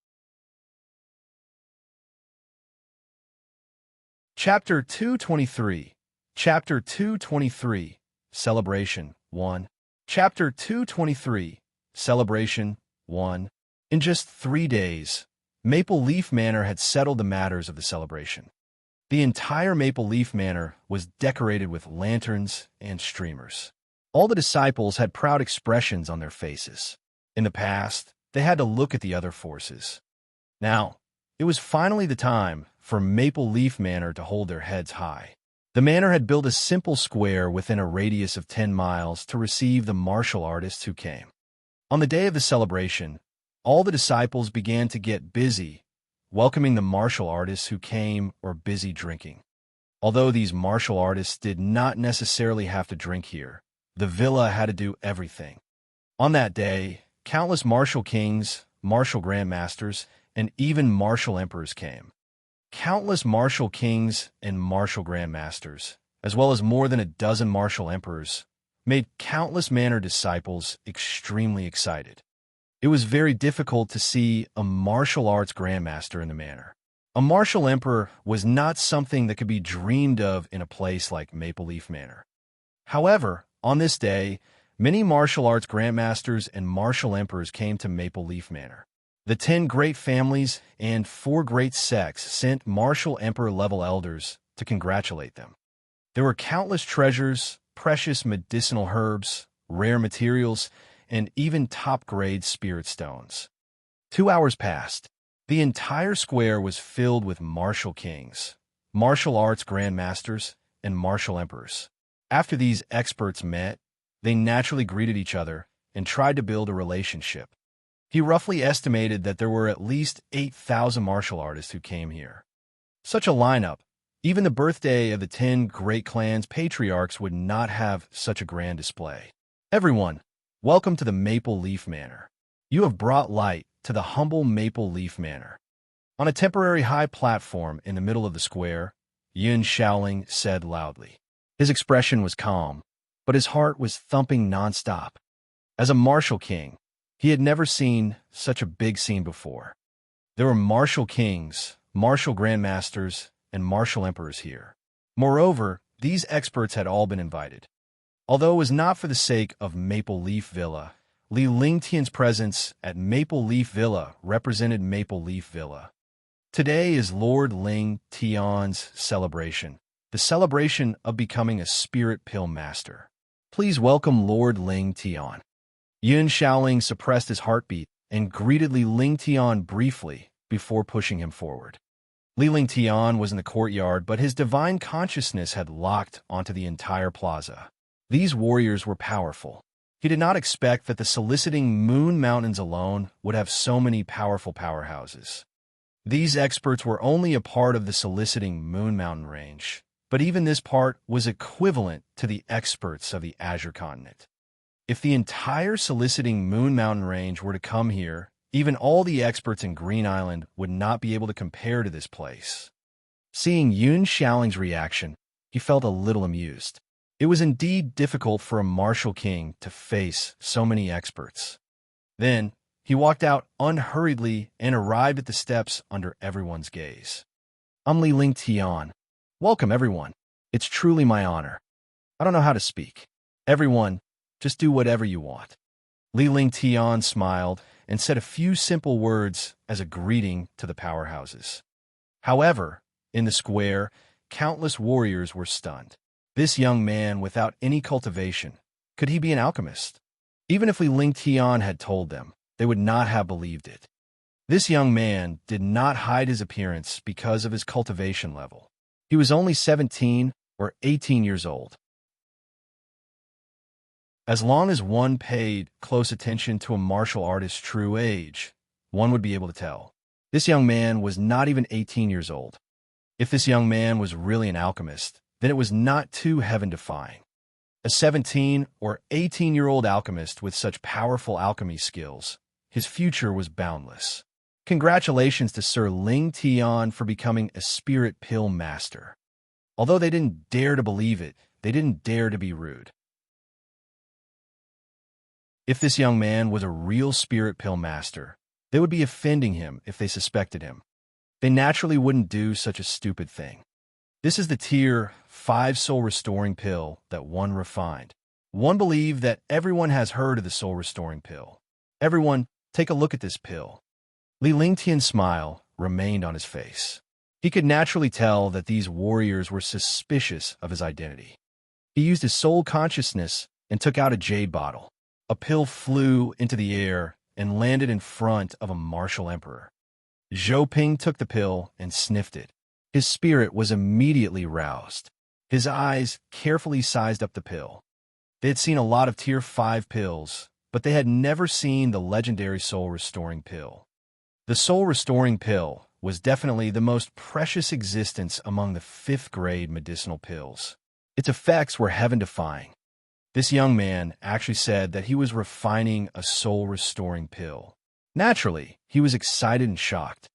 Chapter 223. Chapter 223. Celebration 1. Chapter 223. Celebration 1. In just 3 days, Maple Leaf Manor had settled the matters of the celebration. The entire Maple Leaf Manor was decorated with lanterns and streamers. All the disciples had proud expressions on their faces. In the past, they had to look at the other forces. Now, it was finally the time for Maple Leaf Manor to hold their heads high. The manor had built a simple square within a radius of 10 miles to receive the martial artists who came. On the day of the celebration, all the disciples began to get busy, welcoming the martial artists who came or busy drinking. Although these martial artists did not necessarily have to drink here, the villa had to do everything. On that day, countless martial kings, martial grandmasters, and even martial emperors came. Countless martial kings and martial grandmasters, as well as more than a dozen martial emperors, made countless manor disciples extremely excited. It was very difficult to see a martial arts grandmaster in the manor. A martial emperor was not something that could be dreamed of in a place like Maple Leaf Manor. However, on this day, many martial arts grandmasters and martial emperors came to Maple Leaf Manor. The 10 great families and 4 great sects sent martial emperor-level elders to congratulate them. There were countless treasures, precious medicinal herbs, rare materials, and even top-grade spirit stones. 2 hours passed. The entire square was filled with martial kings, martial arts grandmasters, and martial emperors. After these experts met, they naturally greeted each other and tried to build a relationship. He roughly estimated that there were at least 8,000 martial artists who came here. Such a lineup, even the birthday of the 10 great clans patriarchs would not have such a grand display. Everyone, welcome to the Maple Leaf Manor. You have brought light to the humble Maple Leaf Manor. On a temporary high platform in the middle of the square, Yun Shaoling said loudly. His expression was calm, but his heart was thumping nonstop. As a martial king, he had never seen such a big scene before. There were martial kings, martial grandmasters, and martial emperors here. Moreover, these experts had all been invited. Although it was not for the sake of Maple Leaf Villa, Li Lingtian's presence at Maple Leaf Villa represented Maple Leaf Villa. Today is Lord Ling Tian's celebration, the celebration of becoming a spirit pill master. Please welcome Lord Ling Tian. Yun Shaoling suppressed his heartbeat and greeted Li Lingtian briefly before pushing him forward. Li Lingtian was in the courtyard, but his divine consciousness had locked onto the entire plaza. These warriors were powerful. He did not expect that the soliciting Moon Mountains alone would have so many powerful powerhouses. These experts were only a part of the soliciting Moon Mountain range, but even this part was equivalent to the experts of the Azure Continent. If the entire soliciting Moon Mountain range were to come here, even all the experts in Green Island would not be able to compare to this place. Seeing Yun Shaoling's reaction, he felt a little amused. It was indeed difficult for a martial king to face so many experts. Then, he walked out unhurriedly and arrived at the steps under everyone's gaze. I'm Li Lingtian. Welcome, everyone. It's truly my honor. I don't know how to speak. Everyone, just do whatever you want. Li Lingtian smiled and said a few simple words as a greeting to the powerhouses. However, in the square, countless warriors were stunned. This young man without any cultivation, could he be an alchemist? Even if Li Lingtian had told them, they would not have believed it. This young man did not hide his appearance because of his cultivation level. He was only 17 or 18 years old. As long as one paid close attention to a martial artist's true age, one would be able to tell. This young man was not even 18 years old. If this young man was really an alchemist, then it was not too heaven-defying. A 17 or 18-year-old alchemist with such powerful alchemy skills, his future was boundless. Congratulations to Sir Ling Tian for becoming a spirit pill master. Although they didn't dare to believe it, they didn't dare to be rude. If this young man was a real spirit pill master, they would be offending him if they suspected him. They naturally wouldn't do such a stupid thing. This is the tier 5 soul restoring pill that one refined. One believed that everyone has heard of the soul restoring pill. Everyone, take a look at this pill. Li Lingtian's smile remained on his face. He could naturally tell that these warriors were suspicious of his identity. He used his soul consciousness and took out a jade bottle. A pill flew into the air and landed in front of a martial emperor. Zhou Ping took the pill and sniffed it. His spirit was immediately roused. His eyes carefully sized up the pill. They had seen a lot of Tier 5 pills, but they had never seen the legendary soul-restoring pill. The soul-restoring pill was definitely the most precious existence among the 5th-grade medicinal pills. Its effects were heaven-defying. This young man actually said that he was refining a soul-restoring pill. Naturally, he was excited and shocked.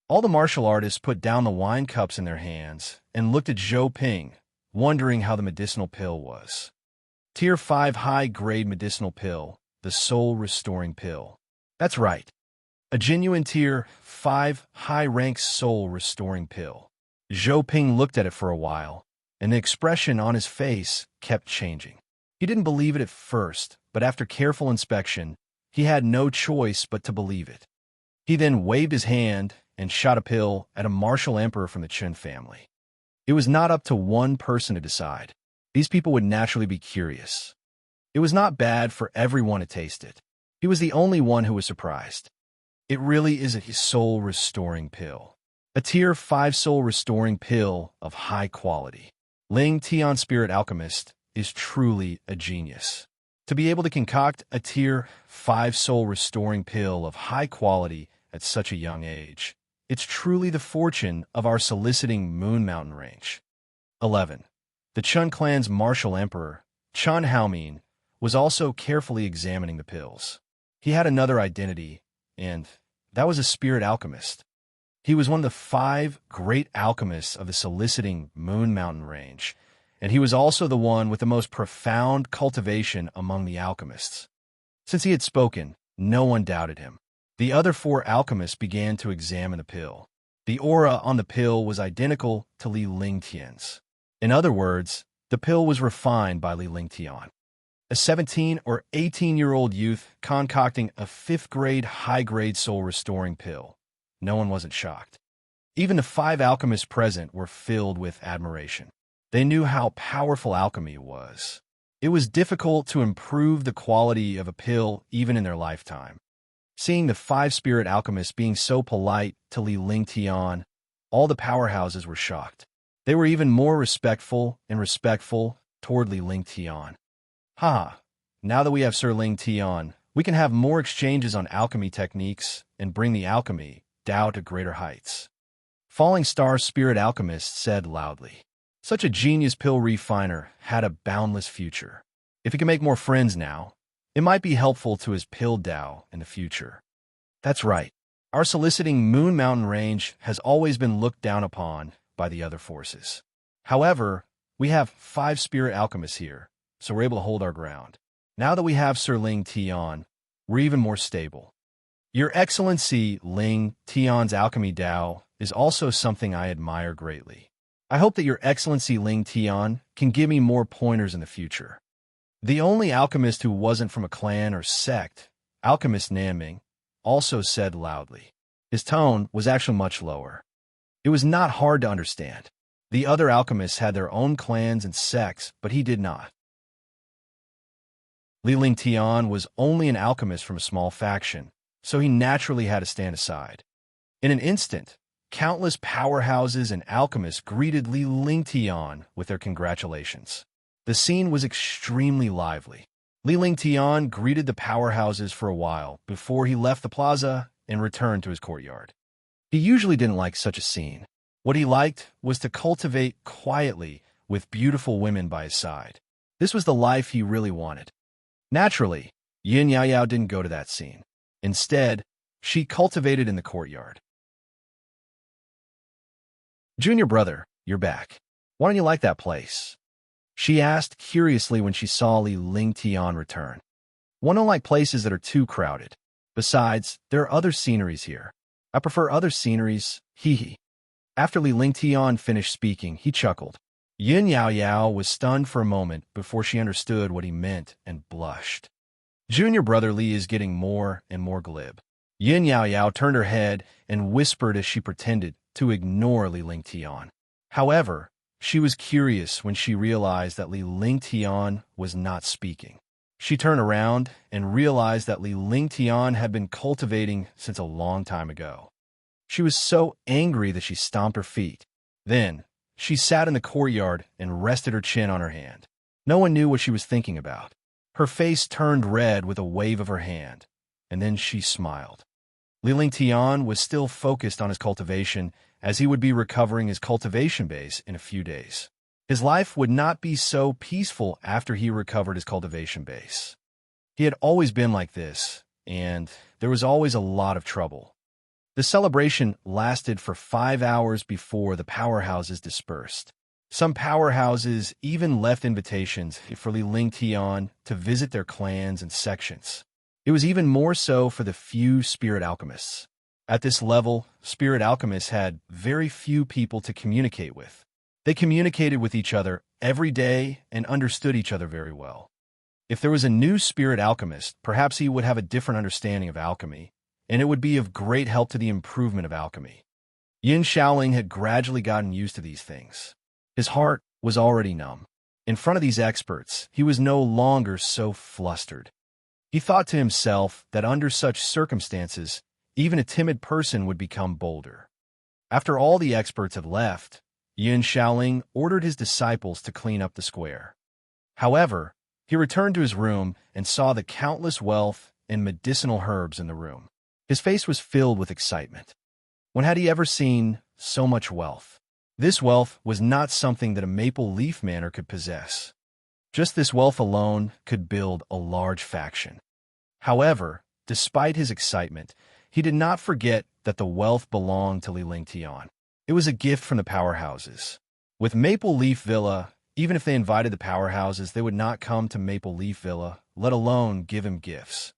All the martial artists put down the wine cups in their hands and looked at Zhou Ping, wondering how the medicinal pill was. Tier 5 high-grade medicinal pill, the soul-restoring pill. That's right. A genuine Tier 5 high-rank soul-restoring pill. Zhou Ping looked at it for a while, and the expression on his face kept changing. He didn't believe it at first, but after careful inspection, he had no choice but to believe it. He then waved his hand and shot a pill at a martial emperor from the Chen family. It was not up to one person to decide. These people would naturally be curious. It was not bad for everyone to taste it. He was the only one who was surprised. It really is a soul-restoring pill. A Tier 5 soul-restoring pill of high quality. Ling Tian Spirit Alchemist is truly a genius. To be able to concoct a Tier 5 soul-restoring pill of high quality at such a young age, it's truly the fortune of our soliciting Moon Mountain range. 11. The Chun clan's martial emperor, Chun Haomin, was also carefully examining the pills. He had another identity, and that was a spirit alchemist. He was one of the 5 great alchemists of the soliciting Moon Mountain range, and he was also the one with the most profound cultivation among the alchemists. Since he had spoken, no one doubted him. The other 4 alchemists began to examine the pill. The aura on the pill was identical to Li Lingtian's. In other words, the pill was refined by Li Lingtian. A 17 or 18-year-old youth concocting a 5th-grade high-grade soul-restoring pill. No one wasn't shocked. Even the 5 alchemists present were filled with admiration. They knew how powerful alchemy was. It was difficult to improve the quality of a pill even in their lifetime. Seeing the 5 spirit alchemists being so polite to Li Lingtian, all the powerhouses were shocked. They were even more respectful toward Li Lingtian. Now that we have Sir Lingtian, we can have more exchanges on alchemy techniques and bring the alchemy Tao to greater heights. Falling Star Spirit Alchemist said loudly. Such a genius pill refiner had a boundless future. If he can make more friends now, it might be helpful to his pill Tao in the future. That's right. Our soliciting Moon Mountain range has always been looked down upon by the other forces. However, we have 5 spirit alchemists here, so we're able to hold our ground. Now that we have Sir Ling Tian, we're even more stable. Your Excellency Ling Tian's alchemy Tao is also something I admire greatly. I hope that Your Excellency Ling Tian can give me more pointers in the future. The only alchemist who wasn't from a clan or sect, Alchemist Nanming, also said loudly. His tone was actually much lower. It was not hard to understand. The other alchemists had their own clans and sects, but he did not. Li Lingtian was only an alchemist from a small faction, so he naturally had to stand aside. In an instant, countless powerhouses and alchemists greeted Li Lingtian with their congratulations. The scene was extremely lively. Li Lingtian greeted the powerhouses for a while before he left the plaza and returned to his courtyard. He usually didn't like such a scene. What he liked was to cultivate quietly with beautiful women by his side. This was the life he really wanted. Naturally, Yin Yaoyao didn't go to that scene. Instead, she cultivated in the courtyard. Junior brother, you're back. Why don't you like that place? She asked curiously when she saw Li Lingtian return. One don't like places that are too crowded. Besides, there are other sceneries here. I prefer other sceneries, hee. After Li Lingtian finished speaking, he chuckled. Yin Yaoyao was stunned for a moment before she understood what he meant and blushed. Junior brother Li is getting more and more glib. Yin Yaoyao turned her head and whispered as she pretended to ignore Li Lingtian. However, she was curious when she realized that Li Lingtian was not speaking. She turned around and realized that Li Lingtian had been cultivating since a long time ago. She was so angry that she stomped her feet. Then, She sat in the courtyard and rested her chin on her hand. No one knew what she was thinking about. Her face turned red with a wave of her hand, and then she smiled. Li Lingtian was still focused on his cultivation, as he would be recovering his cultivation base in a few days. His life would not be so peaceful after he recovered his cultivation base. He had always been like this, and there was always a lot of trouble. The celebration lasted for 5 hours before the powerhouses dispersed. Some powerhouses even left invitations for Li Lingtian to visit their clans and sections. It was even more so for the few spirit alchemists. At this level, spirit alchemists had very few people to communicate with. They communicated with each other every day and understood each other very well. If there was a new spirit alchemist, perhaps he would have a different understanding of alchemy, and it would be of great help to the improvement of alchemy. Yin Shaoling had gradually gotten used to these things. His heart was already numb. In front of these experts, he was no longer so flustered. He thought to himself that under such circumstances, even a timid person would become bolder. After all the experts had left, Yin Shaoling ordered his disciples to clean up the square. However, he returned to his room and saw the countless wealth and medicinal herbs in the room. His face was filled with excitement. When had he ever seen so much wealth? This wealth was not something that a maple leaf manor could possess. Just this wealth alone could build a large faction. However, despite his excitement, he did not forget that the wealth belonged to Li Lingtian. It was a gift from the powerhouses. With Maple Leaf Villa, even if they invited the powerhouses, they would not come to Maple Leaf Villa, let alone give him gifts.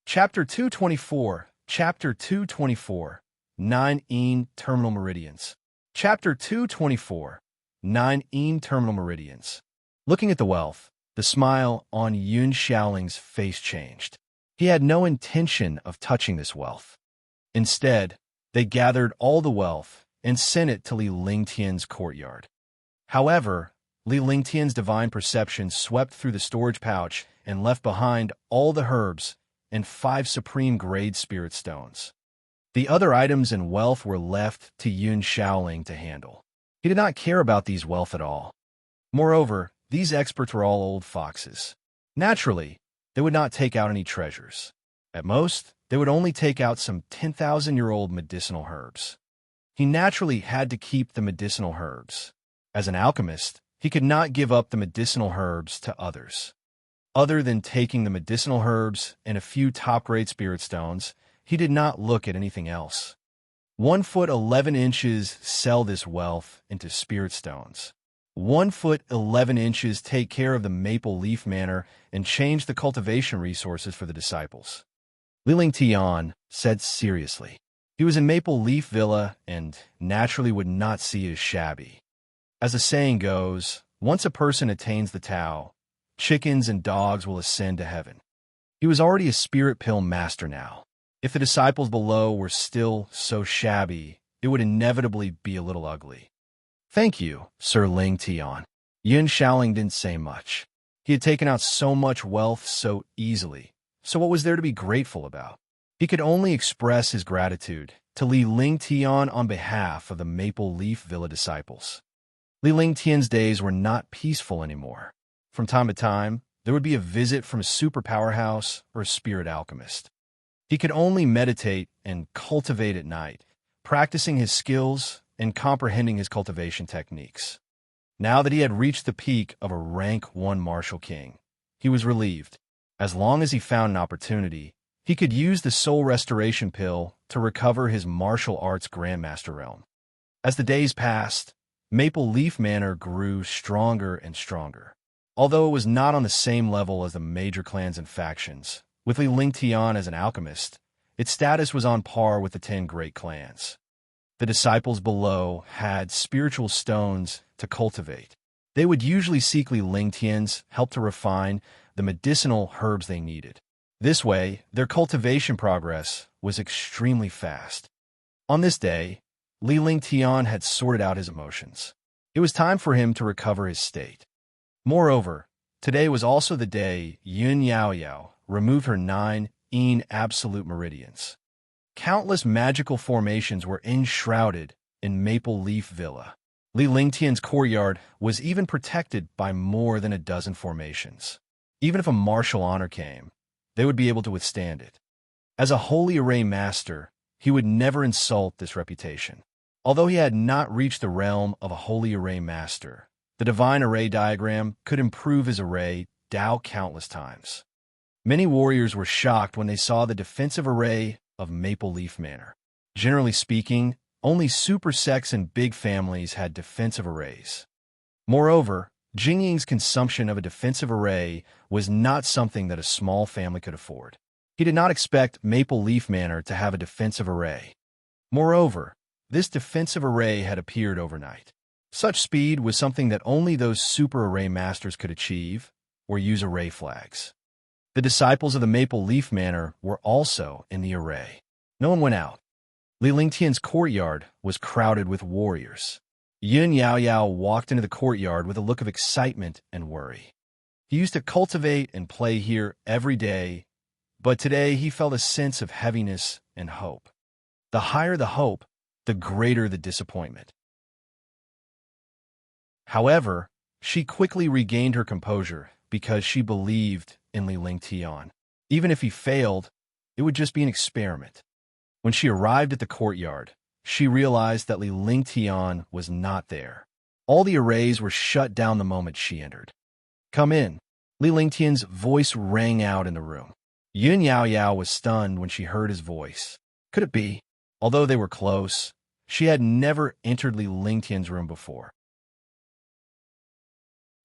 Chapter 224. Chapter 224. 9 Terminal Meridians. Chapter 224. 9 Terminal Meridians. Looking at the wealth, the smile on Yun Shaoling's face changed. He had no intention of touching this wealth. Instead, they gathered all the wealth and sent it to Li Lingtian's courtyard. However, Li Lingtian's divine perception swept through the storage pouch and left behind all the herbs and 5 supreme-grade spirit stones. The other items and wealth were left to Yun Shaoling to handle. He did not care about these wealth at all. Moreover, these experts were all old foxes. Naturally, they would not take out any treasures. At most, they would only take out some 10,000-year-old medicinal herbs. He naturally had to keep the medicinal herbs. As an alchemist, he could not give up the medicinal herbs to others. Other than taking the medicinal herbs and a few top-grade spirit stones, he did not look at anything else. 1 foot 11 inches sell this wealth into spirit stones. 1 foot 11 inches take care of the Maple Leaf Manor and change the cultivation resources for the disciples. Li Lingtian said seriously. He was in Maple Leaf Villa and naturally would not see as shabby. As the saying goes, once a person attains the Tao, chickens and dogs will ascend to heaven. He was already a spirit pill master now. If the disciples below were still so shabby, it would inevitably be a little ugly. Thank you, Sir Lingtian. Yin Shaoling didn't say much. He had taken out so much wealth so easily, so what was there to be grateful about? He could only express his gratitude to Li Lingtian on behalf of the Maple Leaf Villa disciples. Li Lingtian's days were not peaceful anymore. From time to time, there would be a visit from a super powerhouse or a spirit alchemist. He could only meditate and cultivate at night, practicing his skills and comprehending his cultivation techniques. Now that he had reached the peak of a rank 1 martial king, he was relieved. As long as he found an opportunity, he could use the soul restoration pill to recover his martial arts grandmaster realm. As the days passed, Maple Leaf Manor grew stronger and stronger. Although it was not on the same level as the major clans and factions, with Li Lingtian as an alchemist, its status was on par with the 10 great clans. The disciples below had spiritual stones to cultivate. They would usually seek Li Lingtian's help to refine the medicinal herbs they needed. This way, their cultivation progress was extremely fast. On this day, Li Lingtian had sorted out his emotions. It was time for him to recover his state. Moreover, today was also the day Yun Yaoyao removed her 9 absolute meridians. Countless magical formations were enshrouded in Maple Leaf Villa. Li Lingtian's courtyard was even protected by more than a dozen formations. Even if a martial honor came, they would be able to withstand it. As a holy array master, he would never insult this reputation. Although he had not reached the realm of a holy array master, the divine array diagram could improve his array Dao countless times. Many warriors were shocked when they saw the defensive array of Maple Leaf Manor. Generally speaking, only super sects and big families had defensive arrays. Moreover, Jingying's consumption of a defensive array was not something that a small family could afford. He did not expect Maple Leaf Manor to have a defensive array. Moreover, this defensive array had appeared overnight. Such speed was something that only those super array masters could achieve or use array flags. The disciples of the Maple Leaf Manor were also in the array. No one went out. Li Lingtian's courtyard was crowded with warriors. Yun Yaoyao walked into the courtyard with a look of excitement and worry. He used to cultivate and play here every day, but today he felt a sense of heaviness and hope. The higher the hope, the greater the disappointment. However, she quickly regained her composure because she believed in Li Lingtian. Even if he failed, it would just be an experiment. When she arrived at the courtyard, she realized that Li Lingtian was not there. All the arrays were shut down the moment she entered. "Come in." Li Lingtian's voice rang out in the room. Yun Yaoyao was stunned when she heard his voice. Could it be? Although they were close, she had never entered Li Lingtian's room before.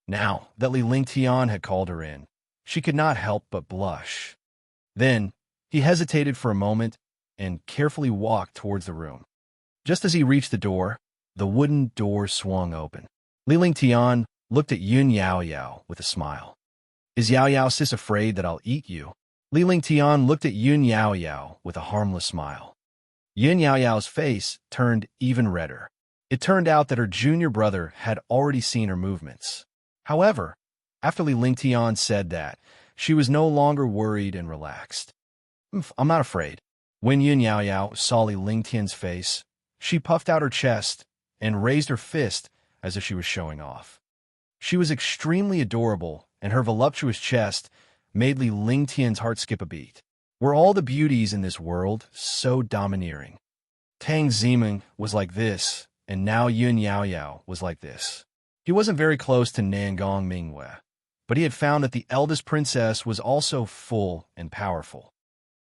Now that Li Lingtian had called her in, she could not help but blush. Then, he hesitated for a moment and carefully walked towards the room. Just as he reached the door, the wooden door swung open. Li Lingtian looked at Yun Yaoyao with a smile. "Is Yaoyao sis afraid that I'll eat you?" Li Lingtian looked at Yun Yaoyao with a harmless smile. Yun Yaoyao's face turned even redder. It turned out that her junior brother had already seen her movements. However, after Li Lingtian said that, she was no longer worried and relaxed. "I'm not afraid." When Yun Yaoyao saw Li Lingtian's face, she puffed out her chest and raised her fist as if she was showing off. She was extremely adorable, and her voluptuous chest made Li Lingtian's heart skip a beat. Were all the beauties in this world so domineering? Tang Ziming was like this, and now Yun Yaoyao was like this. He wasn't very close to Nangong Mingwei, but he had found that the eldest princess was also full and powerful.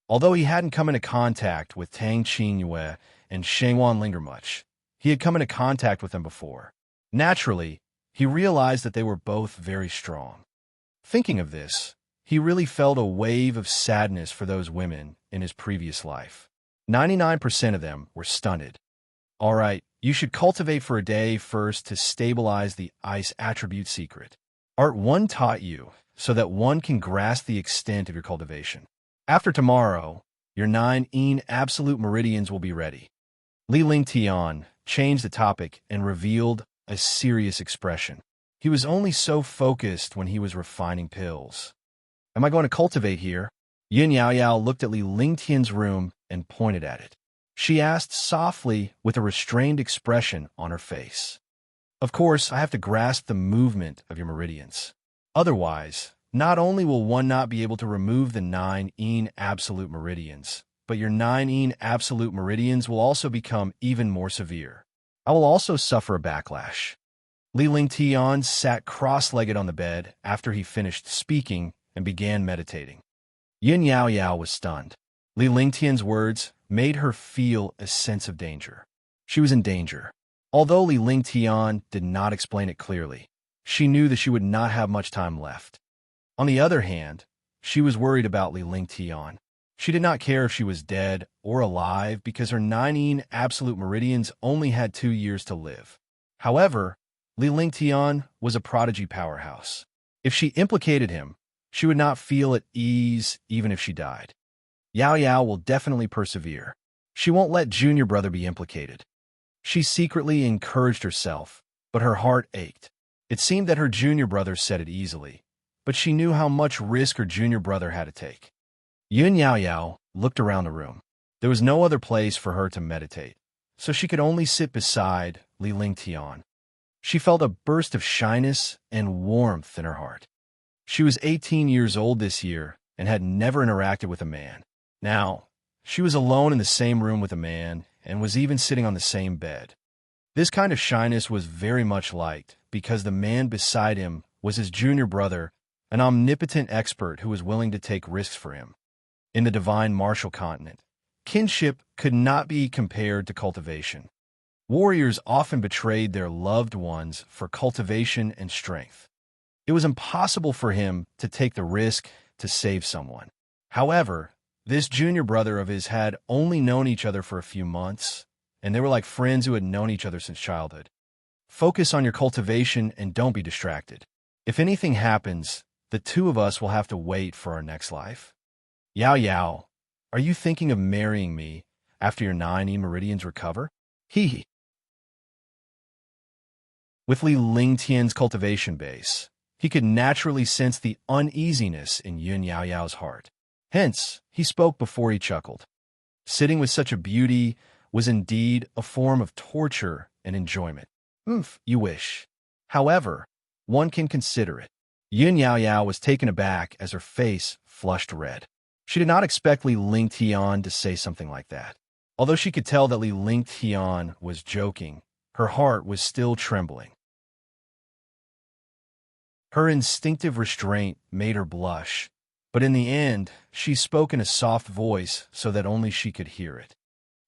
Although he hadn't come into contact with Tang Qingyue and Shengwan Linger much, he had come into contact with them before. Naturally, he realized that they were both very strong. Thinking of this, he really felt a wave of sadness for those women in his previous life. 99% of them were stunted. "All right, you should cultivate for a day first to stabilize the ice attribute secret. Art 1 taught you so that one can grasp the extent of your cultivation. After tomorrow, your 9 absolute meridians will be ready." Li Lingtian changed the topic and revealed a serious expression. He was only so focused when he was refining pills. "Am I going to cultivate here?" Yun Yaoyao looked at Li Lingtian's room and pointed at it. She asked softly with a restrained expression on her face. "Of course, I have to grasp the movement of your meridians. Otherwise, not only will one not be able to remove the 9 absolute meridians, but your 9 absolute meridians will also become even more severe. I will also suffer a backlash." Li Lingtian sat cross-legged on the bed after he finished speaking and began meditating. Yun Yaoyao was stunned. Li Lingtian's words made her feel a sense of danger. She was in danger. Although Li Lingtian did not explain it clearly, she knew that she would not have much time left. On the other hand, she was worried about Li Lingtian. She did not care if she was dead or alive because her 9 absolute meridians only had 2 years to live. However, Li Lingtian was a prodigy powerhouse. If she implicated him, she would not feel at ease even if she died. Yao Yao will definitely persevere. She won't let junior brother be implicated. She secretly encouraged herself, but her heart ached. It seemed that her junior brother said it easily, but she knew how much risk her junior brother had to take. Yun Yaoyao looked around the room. There was no other place for her to meditate, so she could only sit beside Li Lingtian. She felt a burst of shyness and warmth in her heart. She was 18 years old this year and had never interacted with a man. Now, she was alone in the same room with a man and was even sitting on the same bed. This kind of shyness was very much liked because the man beside him was his junior brother, an omnipotent expert who was willing to take risks for him. In the divine martial continent, kinship could not be compared to cultivation. Warriors often betrayed their loved ones for cultivation and strength. It was impossible for him to take the risk to save someone. However, this junior brother of his had only known each other for a few months, and they were like friends who had known each other since childhood. Focus on your cultivation and don't be distracted. If anything happens, the two of us will have to wait for our next life. Yao Yao, are you thinking of marrying me after your 9 meridians recover? Hee. With Li Lingtian's cultivation base, he could naturally sense the uneasiness in Yun Yao Yao's heart. Hence, he spoke before he chuckled. Sitting with such a beauty was indeed a form of torture and enjoyment. You wish. However, one can consider it. Yun Yao Yao was taken aback as her face flushed red. She did not expect Li Lingtian to say something like that. Although she could tell that Li Lingtian was joking, her heart was still trembling. Her instinctive restraint made her blush, but in the end, she spoke in a soft voice so that only she could hear it.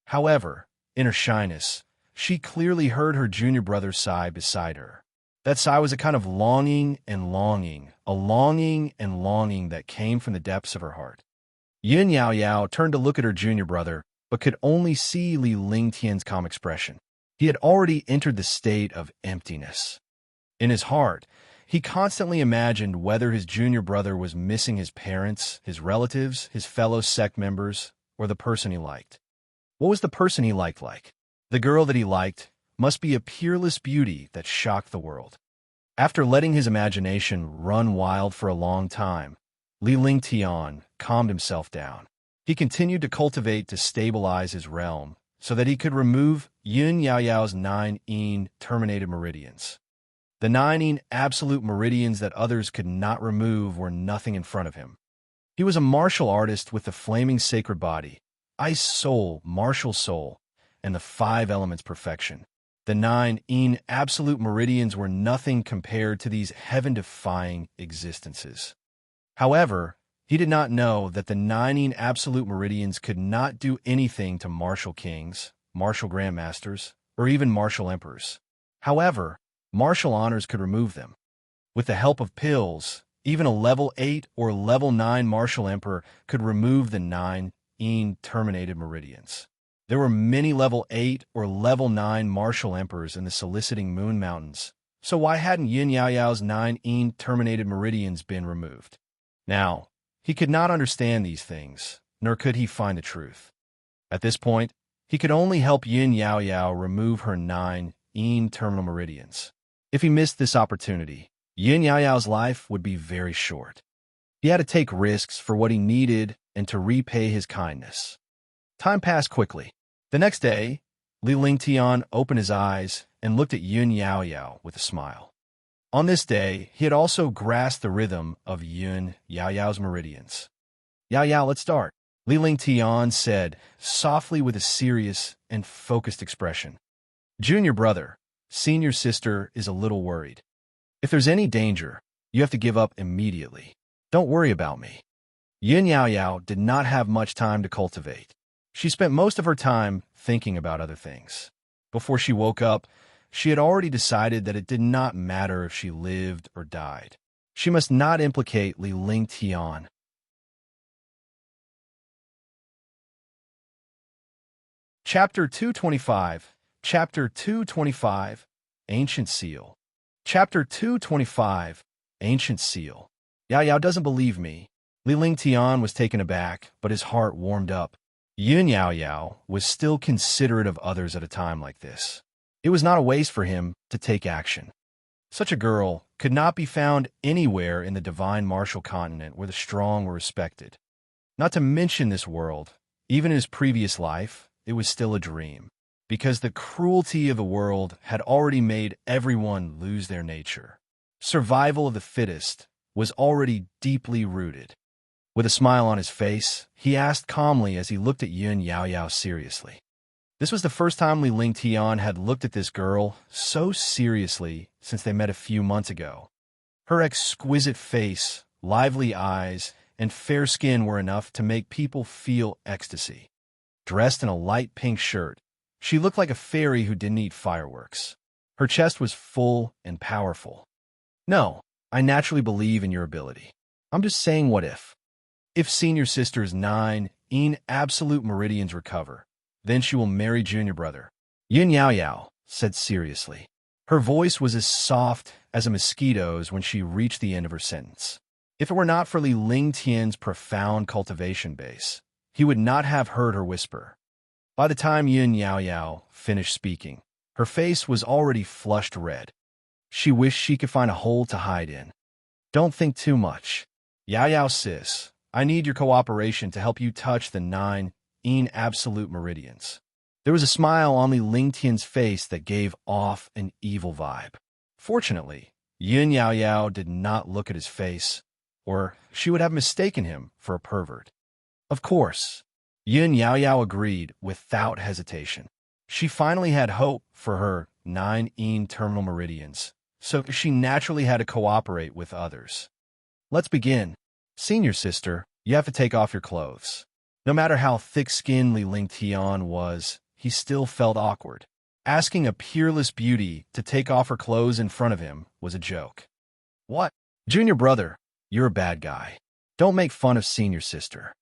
However, in her shyness, she clearly heard her junior brother sigh beside her. That sigh was a kind of longing and longing, a longing and longing that came from the depths of her heart. Yun Yao Yao turned to look at her junior brother, but could only see Li Lingtian's calm expression. He had already entered the state of emptiness. In his heart, he constantly imagined whether his junior brother was missing his parents, his relatives, his fellow sect members, or the person he liked. What was the person he liked like? The girl that he liked must be a peerless beauty that shocked the world. After letting his imagination run wild for a long time, Li Lingtian calmed himself down. He continued to cultivate to stabilize his realm so that he could remove Yun Yao Yao's 9 terminated meridians. The 9 absolute meridians that others could not remove were nothing in front of him. He was a martial artist with the flaming sacred body, ice soul, martial soul, and the 5 elements perfection. The 9 absolute meridians were nothing compared to these heaven-defying existences. However, he did not know that the 9 absolute meridians could not do anything to martial kings, martial grandmasters, or even martial emperors. However, martial honors could remove them. With the help of pills, even a level 8 or level 9 martial emperor could remove the 9 terminated meridians. There were many level 8 or level 9 martial emperors in the soliciting Moon Mountains, so why hadn't Yun Yao Yao's 9 terminated meridians been removed? Now, he could not understand these things, nor could he find the truth. At this point, he could only help Yun Yao Yao remove her 9 terminal meridians. If he missed this opportunity, Yun Yao Yao's life would be very short. He had to take risks for what he needed and to repay his kindness. Time passed quickly. The next day, Li Lingtian opened his eyes and looked at Yun Yao Yao with a smile. On this day, he had also grasped the rhythm of Yun Yao Yao's meridians. Yao Yao, let's start, Li Lingtian said, softly with a serious and focused expression. Junior brother, senior sister is a little worried. If there's any danger, you have to give up immediately. Don't worry about me. Yun Yao Yao did not have much time to cultivate. She spent most of her time thinking about other things. Before she woke up, she had already decided that it did not matter if she lived or died. She must not implicate Li Lingtian. Chapter 225. Chapter 225. Ancient Seal. Chapter 225. Ancient Seal. Yao Yao doesn't believe me. Li Lingtian was taken aback, but his heart warmed up. Yun Yao Yao was still considerate of others at a time like this. It was not a waste for him to take action. Such a girl could not be found anywhere in the divine martial continent where the strong were respected. Not to mention this world, Even in his previous life, it was still a dream, because the cruelty of the world had already made everyone lose their nature. Survival of the fittest was already deeply rooted. With a smile on his face, he asked calmly as he looked at Yun Yaoyao seriously. This was the first time Li Lingtian had looked at this girl so seriously since they met a few months ago. Her exquisite face, lively eyes, and fair skin were enough to make people feel ecstasy. Dressed in a light pink shirt, she looked like a fairy who didn't eat fireworks. Her chest was full and powerful. No, I naturally believe in your ability. I'm just saying what if. If senior sister's 9 absolute meridians recover, then she will marry junior brother. Yin Yao Yao said seriously. Her voice was as soft as a mosquito's when she reached the end of her sentence. If it were not for Li Lingtian's profound cultivation base, he would not have heard her whisper. By the time Yin Yao Yao finished speaking, her face was already flushed red. She wished she could find a hole to hide in. Don't think too much. Yao Yao sis, I need your cooperation to help you touch the 9 absolute meridians. There was a smile on Li Lingtian's face that gave off an evil vibe. Fortunately, Yin Yao Yao did not look at his face, or she would have mistaken him for a pervert. Of course, Yin Yao Yao agreed without hesitation. She finally had hope for her 9 terminal meridians, so she naturally had to cooperate with others. Let's begin. Senior sister, you have to take off your clothes. No matter how thick-skinned Li Lingtian was, he still felt awkward. Asking a peerless beauty to take off her clothes in front of him was a joke. What? Junior brother, you're a bad guy. Don't make fun of senior sister.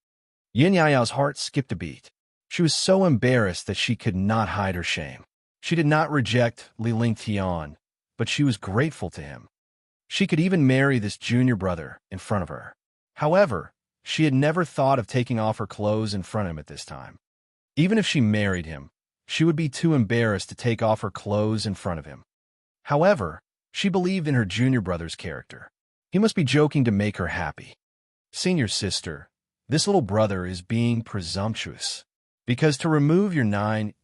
Yin Yaoyao's heart skipped a beat. She was so embarrassed that she could not hide her shame. She did not reject Li Lingtian, but she was grateful to him. She could even marry this junior brother in front of her. However, she had never thought of taking off her clothes in front of him at this time. Even if she married him, she would be too embarrassed to take off her clothes in front of him. However, she believed in her junior brother's character. He must be joking to make her happy. Senior sister, this little brother is being presumptuous. Because to remove your 9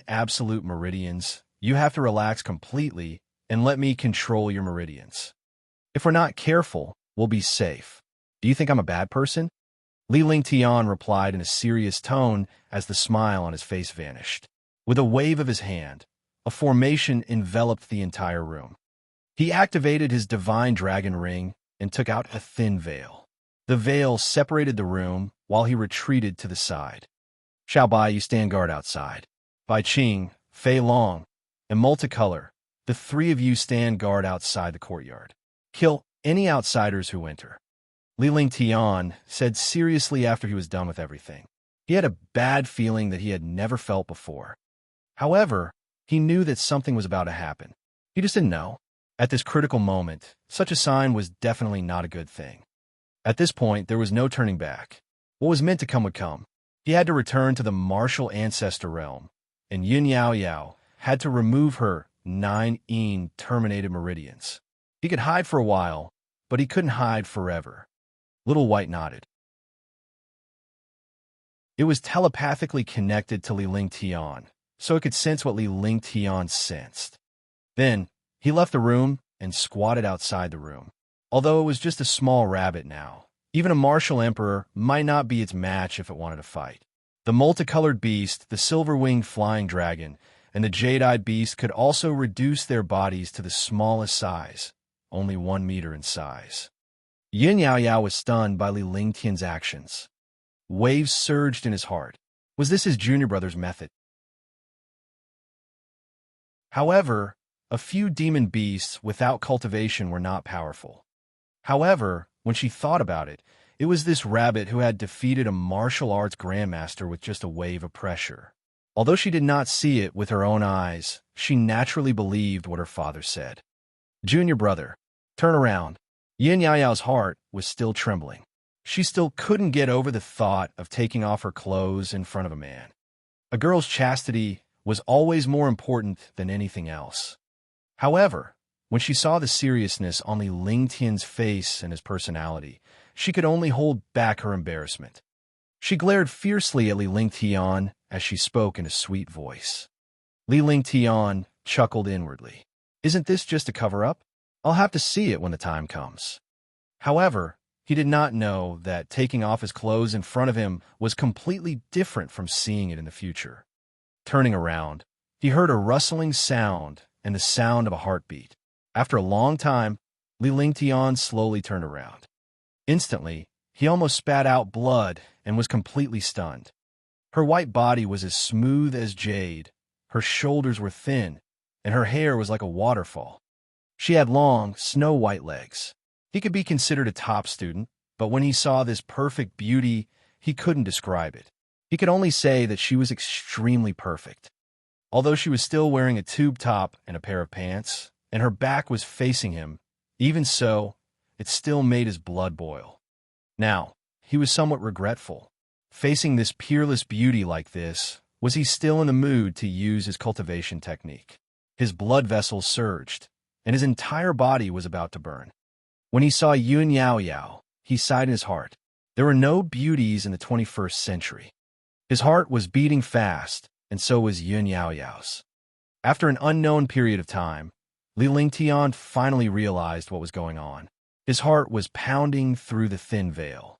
absolute meridians, you have to relax completely and let me control your meridians. If we're not careful, we'll be safe. Do you think I'm a bad person? Li Lingtian replied in a serious tone as the smile on his face vanished. With a wave of his hand, a formation enveloped the entire room. He activated his divine dragon ring and took out a thin veil. The veil separated the room while he retreated to the side. Xiaobai, you stand guard outside. Bai Qing, Fei Long, and Multicolor, the 3 of you stand guard outside the courtyard. Kill any outsiders who enter. Li Lingtian said seriously after he was done with everything. He had a bad feeling that he had never felt before. However, he knew that something was about to happen. He just didn't know. At this critical moment, such a sign was definitely not a good thing. At this point, there was no turning back. What was meant to come would come. He had to return to the martial ancestor realm, and Yin Yao Yao had to remove her 9 terminated meridians. He could hide for a while, but he couldn't hide forever. Little White nodded. It was telepathically connected to Li Lingtian, so it could sense what Li Lingtian sensed. Then, he left the room and squatted outside the room. Although it was just a small rabbit now, even a martial emperor might not be its match if it wanted to fight. The multicolored beast, the silver-winged flying dragon, and the jade-eyed beast could also reduce their bodies to the smallest size, only 1 meter in size. Yin Yao Yao was stunned by Li Lingtian's actions. Waves surged in his heart. Was this his junior brother's method? However, a few demon beasts without cultivation were not powerful. However, when she thought about it, it was this rabbit who had defeated a martial arts grandmaster with just a wave of pressure. Although she did not see it with her own eyes, she naturally believed what her father said. Junior brother, turn around. Yin Yaoyao's heart was still trembling. She still couldn't get over the thought of taking off her clothes in front of a man. A girl's chastity was always more important than anything else. However, when she saw the seriousness on Li Lingtian's face and his personality, she could only hold back her embarrassment. She glared fiercely at Li Lingtian as she spoke in a sweet voice. Li Lingtian chuckled inwardly. Isn't this just a cover-up? I'll have to see it when the time comes. However, he did not know that taking off his clothes in front of him was completely different from seeing it in the future. Turning around, he heard a rustling sound and the sound of a heartbeat. After a long time, Li Lingtian slowly turned around. Instantly, he almost spat out blood and was completely stunned. Her white body was as smooth as jade, her shoulders were thin, and her hair was like a waterfall. She had long, snow-white legs. He could be considered a top student, but when he saw this perfect beauty, he couldn't describe it. He could only say that she was extremely perfect. Although she was still wearing a tube top and a pair of pants, and her back was facing him, even so, it still made his blood boil. Now, he was somewhat regretful. Facing this peerless beauty like this, was he still in the mood to use his cultivation technique? His blood vessels surged, and his entire body was about to burn. When he saw Yun Yao Yao, he sighed in his heart. There were no beauties in the 21st century. His heart was beating fast, and so was Yun Yao Yao's. After an unknown period of time, Li Lingtian finally realized what was going on. His heart was pounding through the thin veil.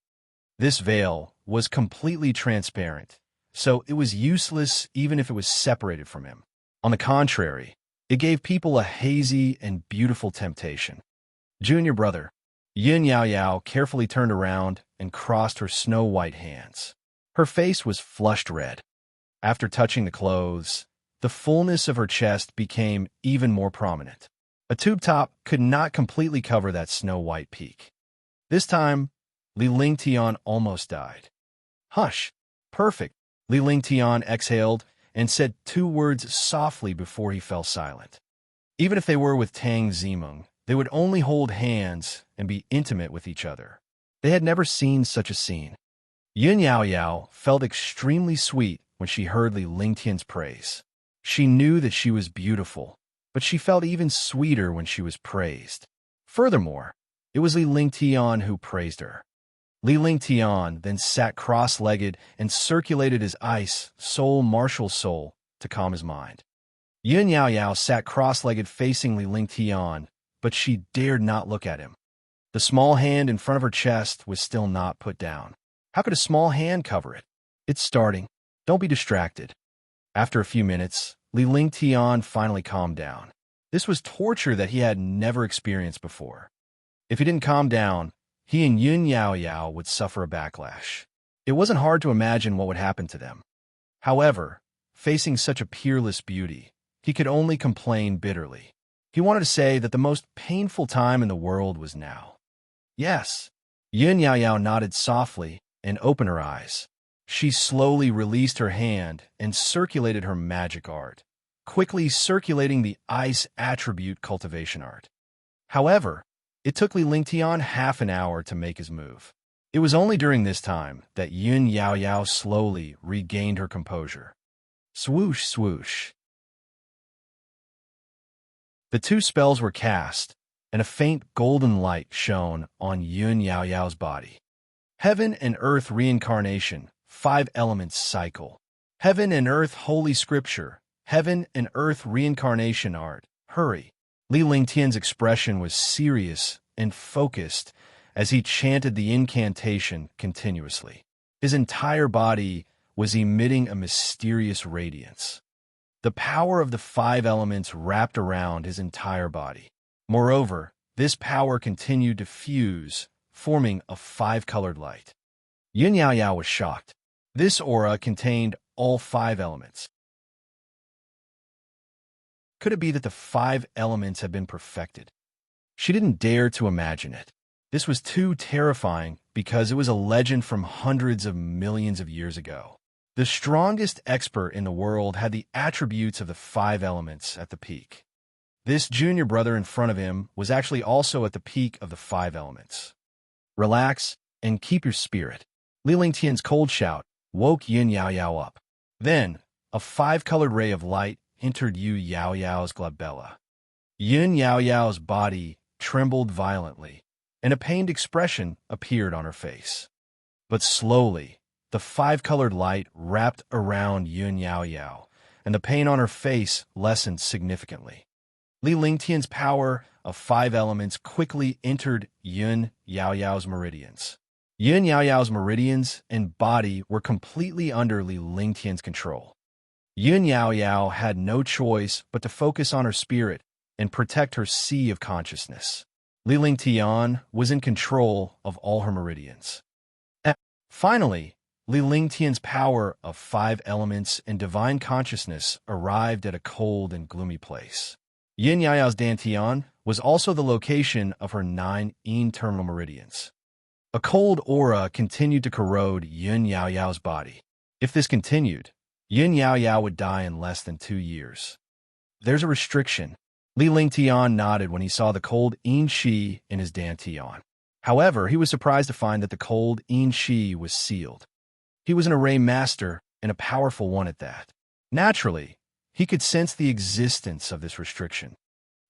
This veil was completely transparent, so it was useless even if it was separated from him. On the contrary, it gave people a hazy and beautiful temptation. Junior brother, Yun Yao Yao carefully turned around and crossed her snow-white hands. Her face was flushed red. After touching the clothes, the fullness of her chest became even more prominent. A tube top could not completely cover that snow-white peak. This time, Li Lingtian almost died. Hush! Perfect! Li Lingtian exhaled and said 2 words softly before he fell silent. Even if they were with Tang Zimeng, they would only hold hands and be intimate with each other. They had never seen such a scene. Yun Yao Yao felt extremely sweet when she heard Li Lingtian's praise. She knew that she was beautiful, but she felt even sweeter when she was praised. Furthermore, it was Li Lingtian who praised her. Li Lingtian then sat cross-legged and circulated his ice, soul martial soul, to calm his mind. Yun Yao Yao sat cross-legged facing Li Lingtian, but she dared not look at him. The small hand in front of her chest was still not put down. How could a small hand cover it? It's starting. Don't be distracted. After a few minutes, Li Lingtian finally calmed down. This was torture that he had never experienced before. If he didn't calm down, he and Yun Yao Yao would suffer a backlash. It wasn't hard to imagine what would happen to them. However, facing such a peerless beauty, he could only complain bitterly. He wanted to say that the most painful time in the world was now. Yes. Yun Yao Yao nodded softly and opened her eyes. She slowly released her hand and circulated her magic art, quickly circulating the ice attribute cultivation art. However, it took Li Lingtian half an hour to make his move. It was only during this time that Yun Yao Yao slowly regained her composure. Swoosh, swoosh. The 2 spells were cast, and a faint golden light shone on Yun Yao Yao's body. Heaven and Earth Reincarnation, 5 Elements Cycle. Heaven and Earth Holy Scripture, Heaven and Earth Reincarnation Art, hurry. Li Lingtian's expression was serious and focused as he chanted the incantation continuously. His entire body was emitting a mysterious radiance. The power of the 5 elements wrapped around his entire body. Moreover, this power continued to fuse, forming a 5-colored light. Yun Yao Yao was shocked. This aura contained all 5 elements. Could it be that the 5 elements had been perfected? She didn't dare to imagine it. This was too terrifying because it was a legend from hundreds of millions of years ago. The strongest expert in the world had the attributes of the 5 elements at the peak. This junior brother in front of him was actually also at the peak of the 5 elements. Relax and keep your spirit. Li Lingtian's cold shout woke Yun Yao Yao up. Then, a 5-colored ray of light entered Yu Yao Yao's glabella. Yun Yao Yao's body trembled violently, and a pained expression appeared on her face. But slowly, the five-colored light wrapped around Yun Yao Yao, and the pain on her face lessened significantly. Li Lingtian's power of five elements quickly entered Yun Yao Yao's meridians. Yun Yao Yao's meridians and body were completely under Li Lingtian's control. Yun Yao Yao had no choice but to focus on her spirit and protect her sea of consciousness. Li Lingtian was in control of all her meridians. Finally, Li Lingtian's power of five elements and divine consciousness arrived at a cold and gloomy place. Yin Yao's Dantian was also the location of her 9 yin terminal meridians. A cold aura continued to corrode Yun Yao Yao's body. If this continued, Yun Yao Yao would die in less than 2 years. There's a restriction. Li Lingtian nodded when he saw the cold yin shi in his Dantian. However, he was surprised to find that the cold yin shi was sealed. He was an array master, and a powerful one at that. Naturally, he could sense the existence of this restriction.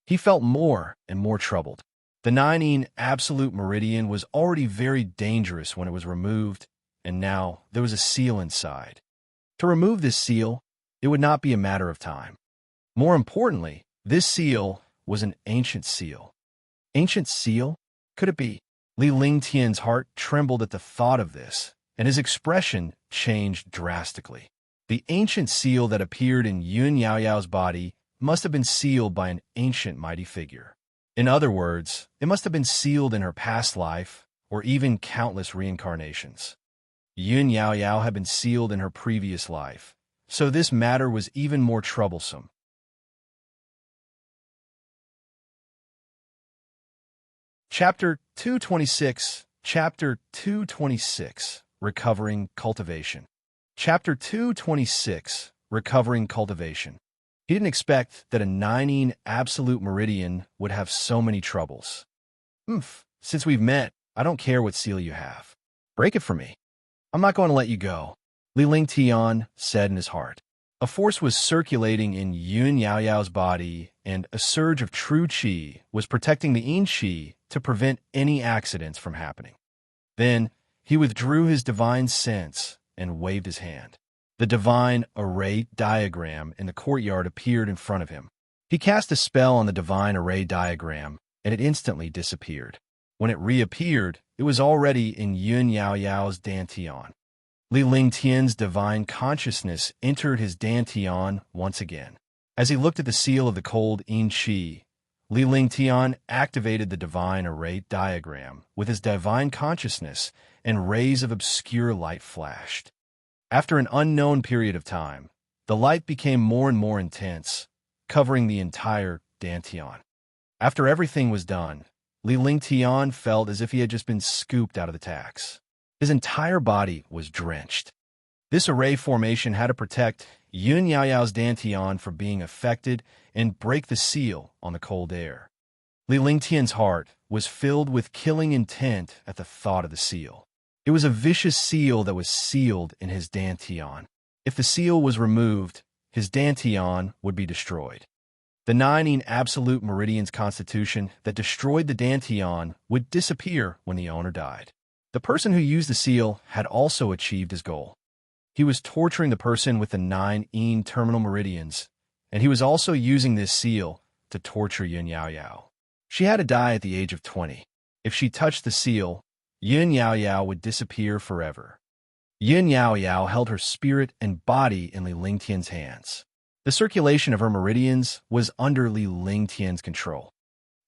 He felt more and more troubled. The 9 yin absolute meridian was already very dangerous when it was removed, and now there was a seal inside. To remove this seal, it would not be a matter of time. More importantly, this seal was an ancient seal. Ancient seal? Could it be? Li Lingtian's heart trembled at the thought of this, and his expression changed drastically. The ancient seal that appeared in Yun Yao Yao's body must have been sealed by an ancient mighty figure. In other words, it must have been sealed in her past life, or even countless reincarnations. Yun Yao Yao had been sealed in her previous life, so this matter was even more troublesome. Chapter 226, Chapter 226, Recovering Cultivation. Chapter 226, Recovering Cultivation. He didn't expect that a 9 yin absolute meridian would have so many troubles. Since we've met, I don't care what seal you have. Break it for me. I'm not going to let you go, Li Lingtian said in his heart. A force was circulating in Yun Yao Yao's body, and a surge of true qi was protecting the yin qi to prevent any accidents from happening. Then, he withdrew his divine sense and waved his hand. The divine array diagram in the courtyard appeared in front of him. He cast a spell on the divine array diagram, and it instantly disappeared. When it reappeared, it was already in Yun Yao Yao's Dantian. Li Lingtian's divine consciousness entered his Dantian once again. As he looked at the seal of the cold yin qi, Li Lingtian activated the divine array diagram with his divine consciousness, and rays of obscure light flashed. After an unknown period of time, the light became more and more intense, covering the entire Dantian. After everything was done, Li Lingtian felt as if he had just been scooped out of the tax. His entire body was drenched. This array formation had to protect Yun Yao Yao's Dantian from being affected and break the seal on the cold air. Li Lingtian's heart was filled with killing intent at the thought of the seal. It was a vicious seal that was sealed in his Dantian. If the seal was removed, his Dantian would be destroyed. The 9 yin absolute meridian's constitution that destroyed the Dantian would disappear when the owner died. The person who used the seal had also achieved his goal. He was torturing the person with the 9 yin terminal meridians, and he was also using this seal to torture Yun Yao Yao. She had to die at the age of 20. If she touched the seal, Yun Yao Yao would disappear forever. Yun Yao Yao held her spirit and body in Li Lingtian's hands. The circulation of her meridians was under Li Lingtian's control.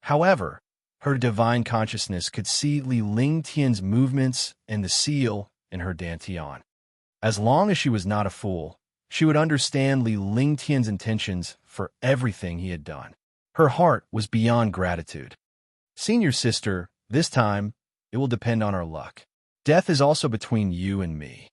However, her divine consciousness could see Li Lingtian's movements and the seal in her Dantian. As long as she was not a fool, she would understand Li Lingtian's intentions for everything he had done. Her heart was beyond gratitude. Senior sister, this time, it will depend on our luck. Death is also between you and me.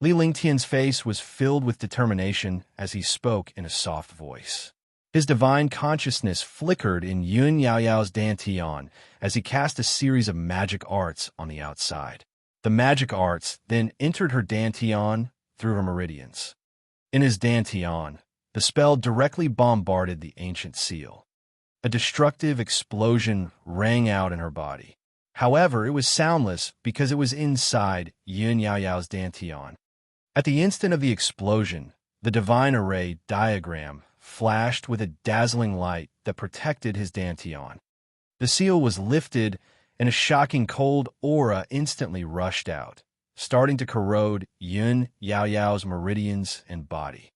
Li Lingtian's face was filled with determination as he spoke in a soft voice. His divine consciousness flickered in Yun Yao Yao's Dantian as he cast a series of magic arts on the outside. The magic arts then entered her Dantian through her meridians. In his Dantian, the spell directly bombarded the ancient seal. A destructive explosion rang out in her body. However, it was soundless because it was inside Yun Yaoyao's dantian. At the instant of the explosion, the divine array diagram flashed with a dazzling light that protected his dantian. The seal was lifted, and a shocking cold aura instantly rushed out, starting to corrode Yun Yaoyao's meridians and body.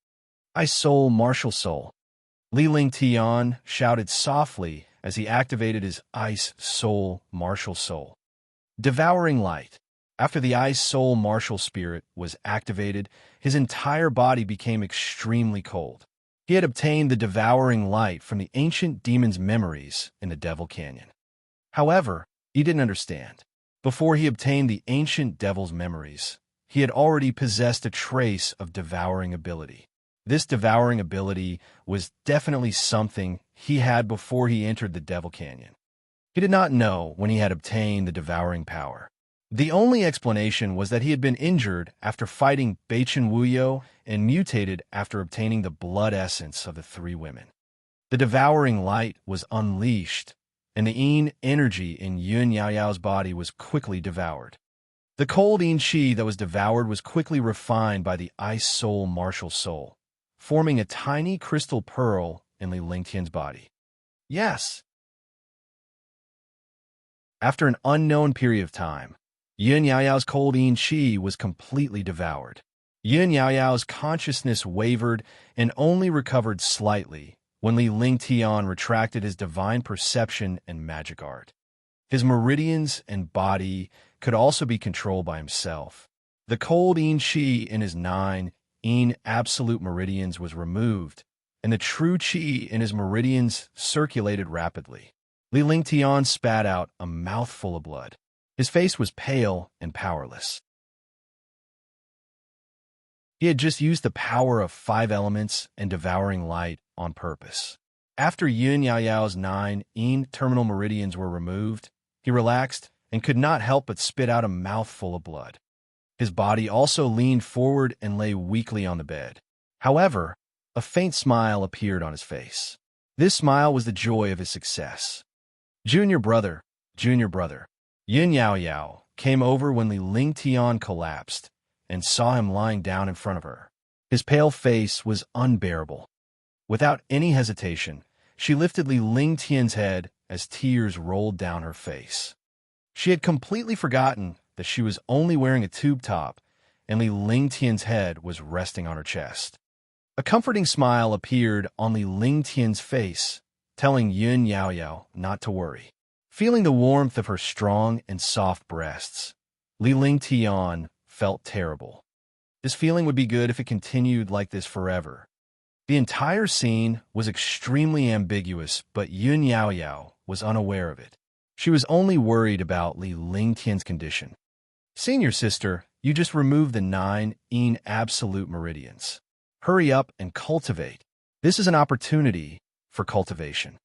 "Ice soul, martial soul," Li Ling Tian shouted softly as he activated his Ice Soul Martial Soul. Devouring Light. After the Ice Soul Martial Spirit was activated, his entire body became extremely cold. He had obtained the Devouring Light from the ancient demon's memories in the Devil Canyon. However, he didn't understand. Before he obtained the ancient devil's memories, he had already possessed a trace of devouring ability. This devouring ability was definitely something he had before he entered the Devil Canyon. He did not know when he had obtained the devouring power. The only explanation was that he had been injured after fighting Beichen Wuyo and mutated after obtaining the blood essence of the three women. The devouring light was unleashed, and the Yin energy in Yun Yaoyao's body was quickly devoured. The cold Yin Qi that was devoured was quickly refined by the Ice Soul Martial Soul, forming a tiny crystal pearl in Li Lingtian's body. Yes! After an unknown period of time, Yun Yaoyao's cold Yin Qi was completely devoured. Yun Yaoyao's consciousness wavered and only recovered slightly when Li Lingtian retracted his divine perception and magic art. His meridians and body could also be controlled by himself. The cold Yin Qi in his 9 Yin absolute meridians was removed, and the true Qi in his meridians circulated rapidly. Li Lingtian spat out a mouthful of blood. His face was pale and powerless. He had just used the power of 5 elements and devouring light on purpose. After Yun Yaoyao's 9 Yin terminal meridians were removed, he relaxed and could not help but spit out a mouthful of blood. His body also leaned forward and lay weakly on the bed. However, a faint smile appeared on his face. This smile was the joy of his success. Junior brother, Yun Yaoyao came over when Li Lingtian collapsed and saw him lying down in front of her. His pale face was unbearable. Without any hesitation, she lifted Li Lingtian's head as tears rolled down her face. She had completely forgotten that she was only wearing a tube top, and Li Lingtian's head was resting on her chest. A comforting smile appeared on Li Lingtian's face, telling Yun Yaoyao not to worry. Feeling the warmth of her strong and soft breasts, Li Lingtian felt terrible. This feeling would be good if it continued like this forever. The entire scene was extremely ambiguous, but Yun Yaoyao was unaware of it. She was only worried about Li Lingtian's condition. "Senior sister, you just removed the 9 Yin absolute meridians. Hurry up and cultivate. This is an opportunity for cultivation,"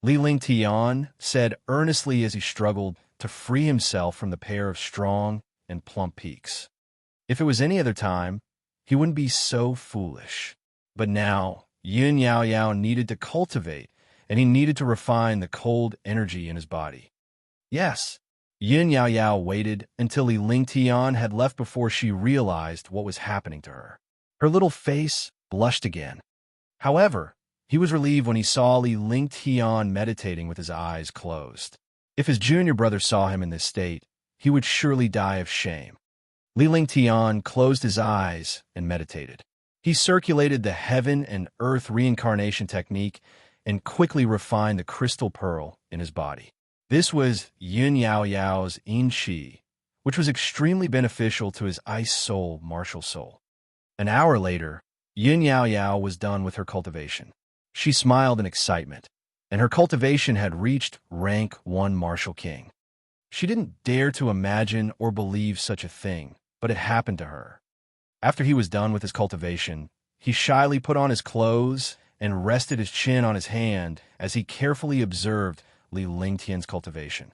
Li Lingtian said earnestly as he struggled to free himself from the pair of strong and plump peaks. If it was any other time, he wouldn't be so foolish. But now, Yun Yaoyao needed to cultivate, and he needed to refine the cold energy in his body. Yes, Yun Yaoyao waited until Li Lingtian had left before she realized what was happening to her. Her little face blushed again. However, he was relieved when he saw Li Lingtian meditating with his eyes closed. If his junior brother saw him in this state, he would surely die of shame. Li Lingtian closed his eyes and meditated. He circulated the heaven and earth reincarnation technique and quickly refined the crystal pearl in his body. This was Yun Yaoyao's Yin Qi, which was extremely beneficial to his Ice Soul Martial Soul. An hour later, Yun Yaoyao was done with her cultivation. She smiled in excitement, and her cultivation had reached rank 1 Martial King. She didn't dare to imagine or believe such a thing, but it happened to her. After he was done with his cultivation, he shyly put on his clothes and rested his chin on his hand as he carefully observed Li Lingtian's cultivation.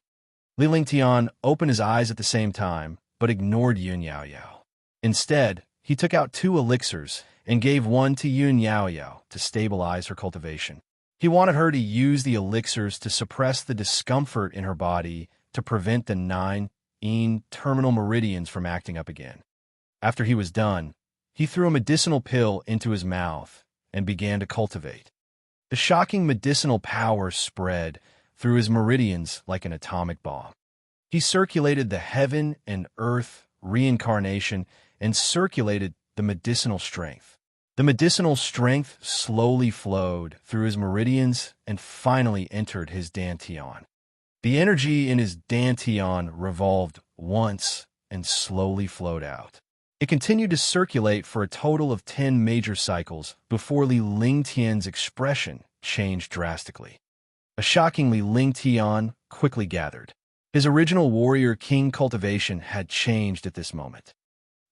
Li Lingtian opened his eyes at the same time, but ignored Yun Yaoyao. Instead, he took out 2 elixirs and gave one to Yun Yaoyao to stabilize her cultivation. He wanted her to use the elixirs to suppress the discomfort in her body to prevent the 9 terminal meridians from acting up again. After he was done, he threw a medicinal pill into his mouth and began to cultivate. The shocking medicinal power spread through his meridians like an atomic bomb. He circulated the heaven and earth reincarnation and circulated the medicinal strength. The medicinal strength slowly flowed through his meridians and finally entered his dantian. The energy in his dantian revolved once and slowly flowed out. It continued to circulate for a total of 10 major cycles before Li Lingtian's expression changed drastically. A shockingly Ling Tian quickly gathered. His original warrior king cultivation had changed at this moment.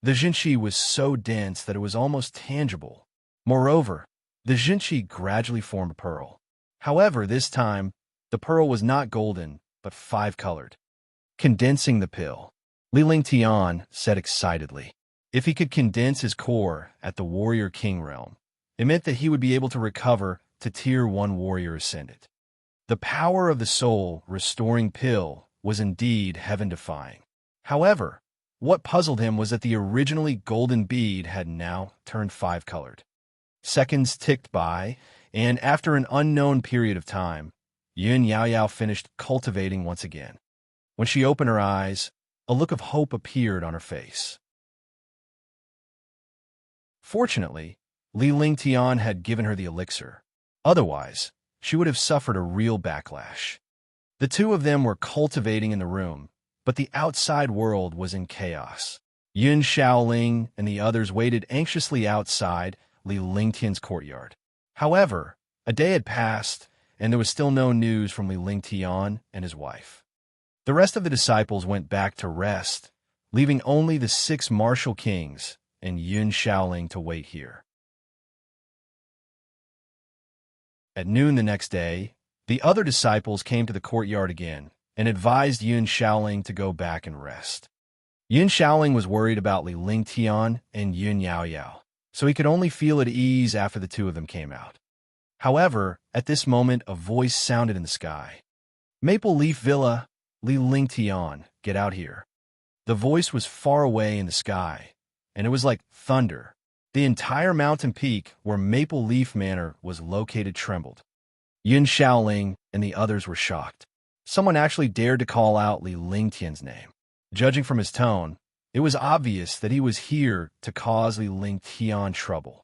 The Jinqi was so dense that it was almost tangible. Moreover, the Jinqi gradually formed a pearl. However, this time, the pearl was not golden, but 5-colored. Condensing the pill, Li Lingtian said excitedly. If he could condense his core at the warrior king realm, it meant that he would be able to recover to Tier 1 warrior ascendant. The power of the soul restoring pill was indeed heaven-defying. However, what puzzled him was that the originally golden bead had now turned 5-colored. Seconds ticked by, and after an unknown period of time, Yun Yaoyao finished cultivating once again. When she opened her eyes, a look of hope appeared on her face. Fortunately, Li Lingtian had given her the elixir. Otherwise, she would have suffered a real backlash. The two of them were cultivating in the room, but the outside world was in chaos. Yun Shaoling and the others waited anxiously outside Li Lingtian's courtyard. However, a day had passed, and there was still no news from Li Lingtian and his wife. The rest of the disciples went back to rest, leaving only the 6 martial kings and Yun Shaoling to wait here. At noon the next day, the other disciples came to the courtyard again and advised Yun Shaoling to go back and rest. Yun Shaoling was worried about Li Lingtian and Yun Yaoyao, so he could only feel at ease after the two of them came out. However, at this moment a voice sounded in the sky. "Maple Leaf Villa, Li Lingtian, get out here." The voice was far away in the sky, and it was like thunder. The entire mountain peak where Maple Leaf Manor was located trembled. Yun Shaoling and the others were shocked. Someone actually dared to call out Li Lingtian's name. Judging from his tone, it was obvious that he was here to cause Li Lingtian trouble.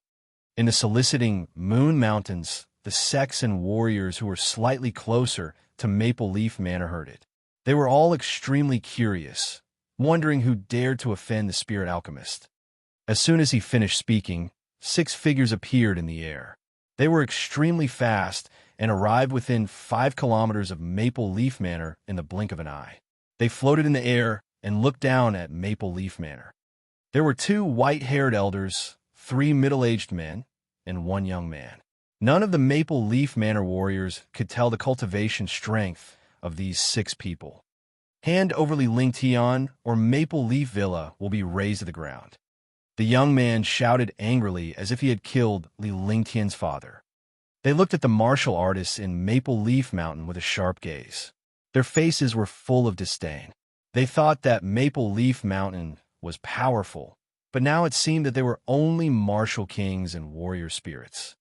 In the soliciting Moon Mountains, the sects and warriors who were slightly closer to Maple Leaf Manor heard it. They were all extremely curious, wondering who dared to offend the spirit alchemist. As soon as he finished speaking, 6 figures appeared in the air. They were extremely fast and arrived within 5 kilometers of Maple Leaf Manor in the blink of an eye. They floated in the air and looked down at Maple Leaf Manor. There were 2 white-haired elders, 3 middle-aged men, and 1 young man. None of the Maple Leaf Manor warriors could tell the cultivation strength of these 6 people. Hand over Li Lingtian, or Maple Leaf Villa will be razed to the ground. The young man shouted angrily as if he had killed Li Lingtian's father. They looked at the martial artists in Maple Leaf Mountain with a sharp gaze. Their faces were full of disdain. They thought that Maple Leaf Mountain was powerful, but now it seemed that they were only martial kings and warrior spirits.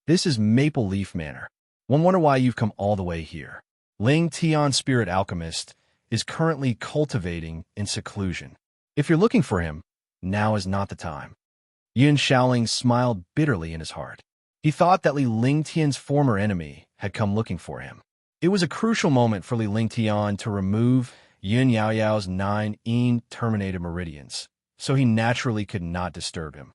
"This is Maple Leaf Manor. One wonder why you've come all the way here. Ling Tian Spirit Alchemist is currently cultivating in seclusion. If you're looking for him, now is not the time." Yun Shaoling smiled bitterly in his heart. He thought that Li Lingtian's former enemy had come looking for him. It was a crucial moment for Li Lingtian to remove Yun Yaoyao's 9 terminated meridians, so he naturally could not disturb him.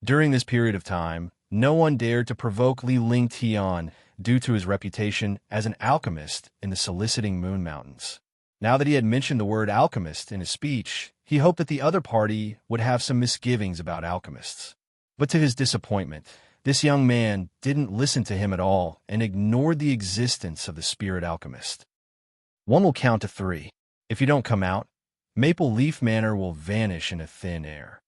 During this period of time, no one dared to provoke Li Lingtian due to his reputation as an alchemist in the soliciting Moon Mountains. Now that he had mentioned the word alchemist in his speech, he hoped that the other party would have some misgivings about alchemists. But to his disappointment, this young man didn't listen to him at all and ignored the existence of the spirit alchemist. "One will count to 3. If you don't come out, Maple Leaf Manor will vanish in a thin air."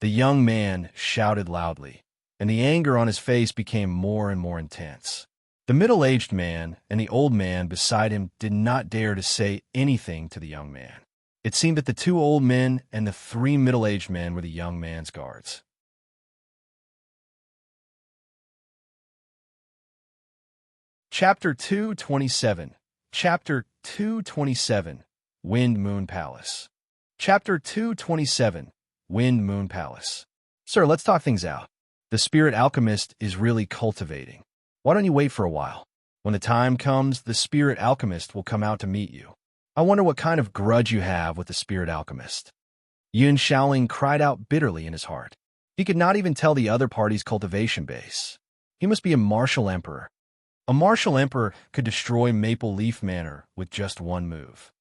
The young man shouted loudly, and the anger on his face became more and more intense. The middle-aged man and the old man beside him did not dare to say anything to the young man. It seemed that the two old men and the three middle-aged men were the young man's guards. Chapter 227. Chapter 227. Wind Moon Palace. Chapter 227. Wind Moon Palace. Sir, let's talk things out. The spirit alchemist is really cultivating. Why don't you wait for a while? When the time comes, the spirit alchemist will come out to meet you. I wonder what kind of grudge you have with the spirit alchemist. Yun Shaoling cried out bitterly in his heart. He could not even tell the other party's cultivation base. He must be a martial emperor. A martial emperor could destroy Maple Leaf Manor with just one move.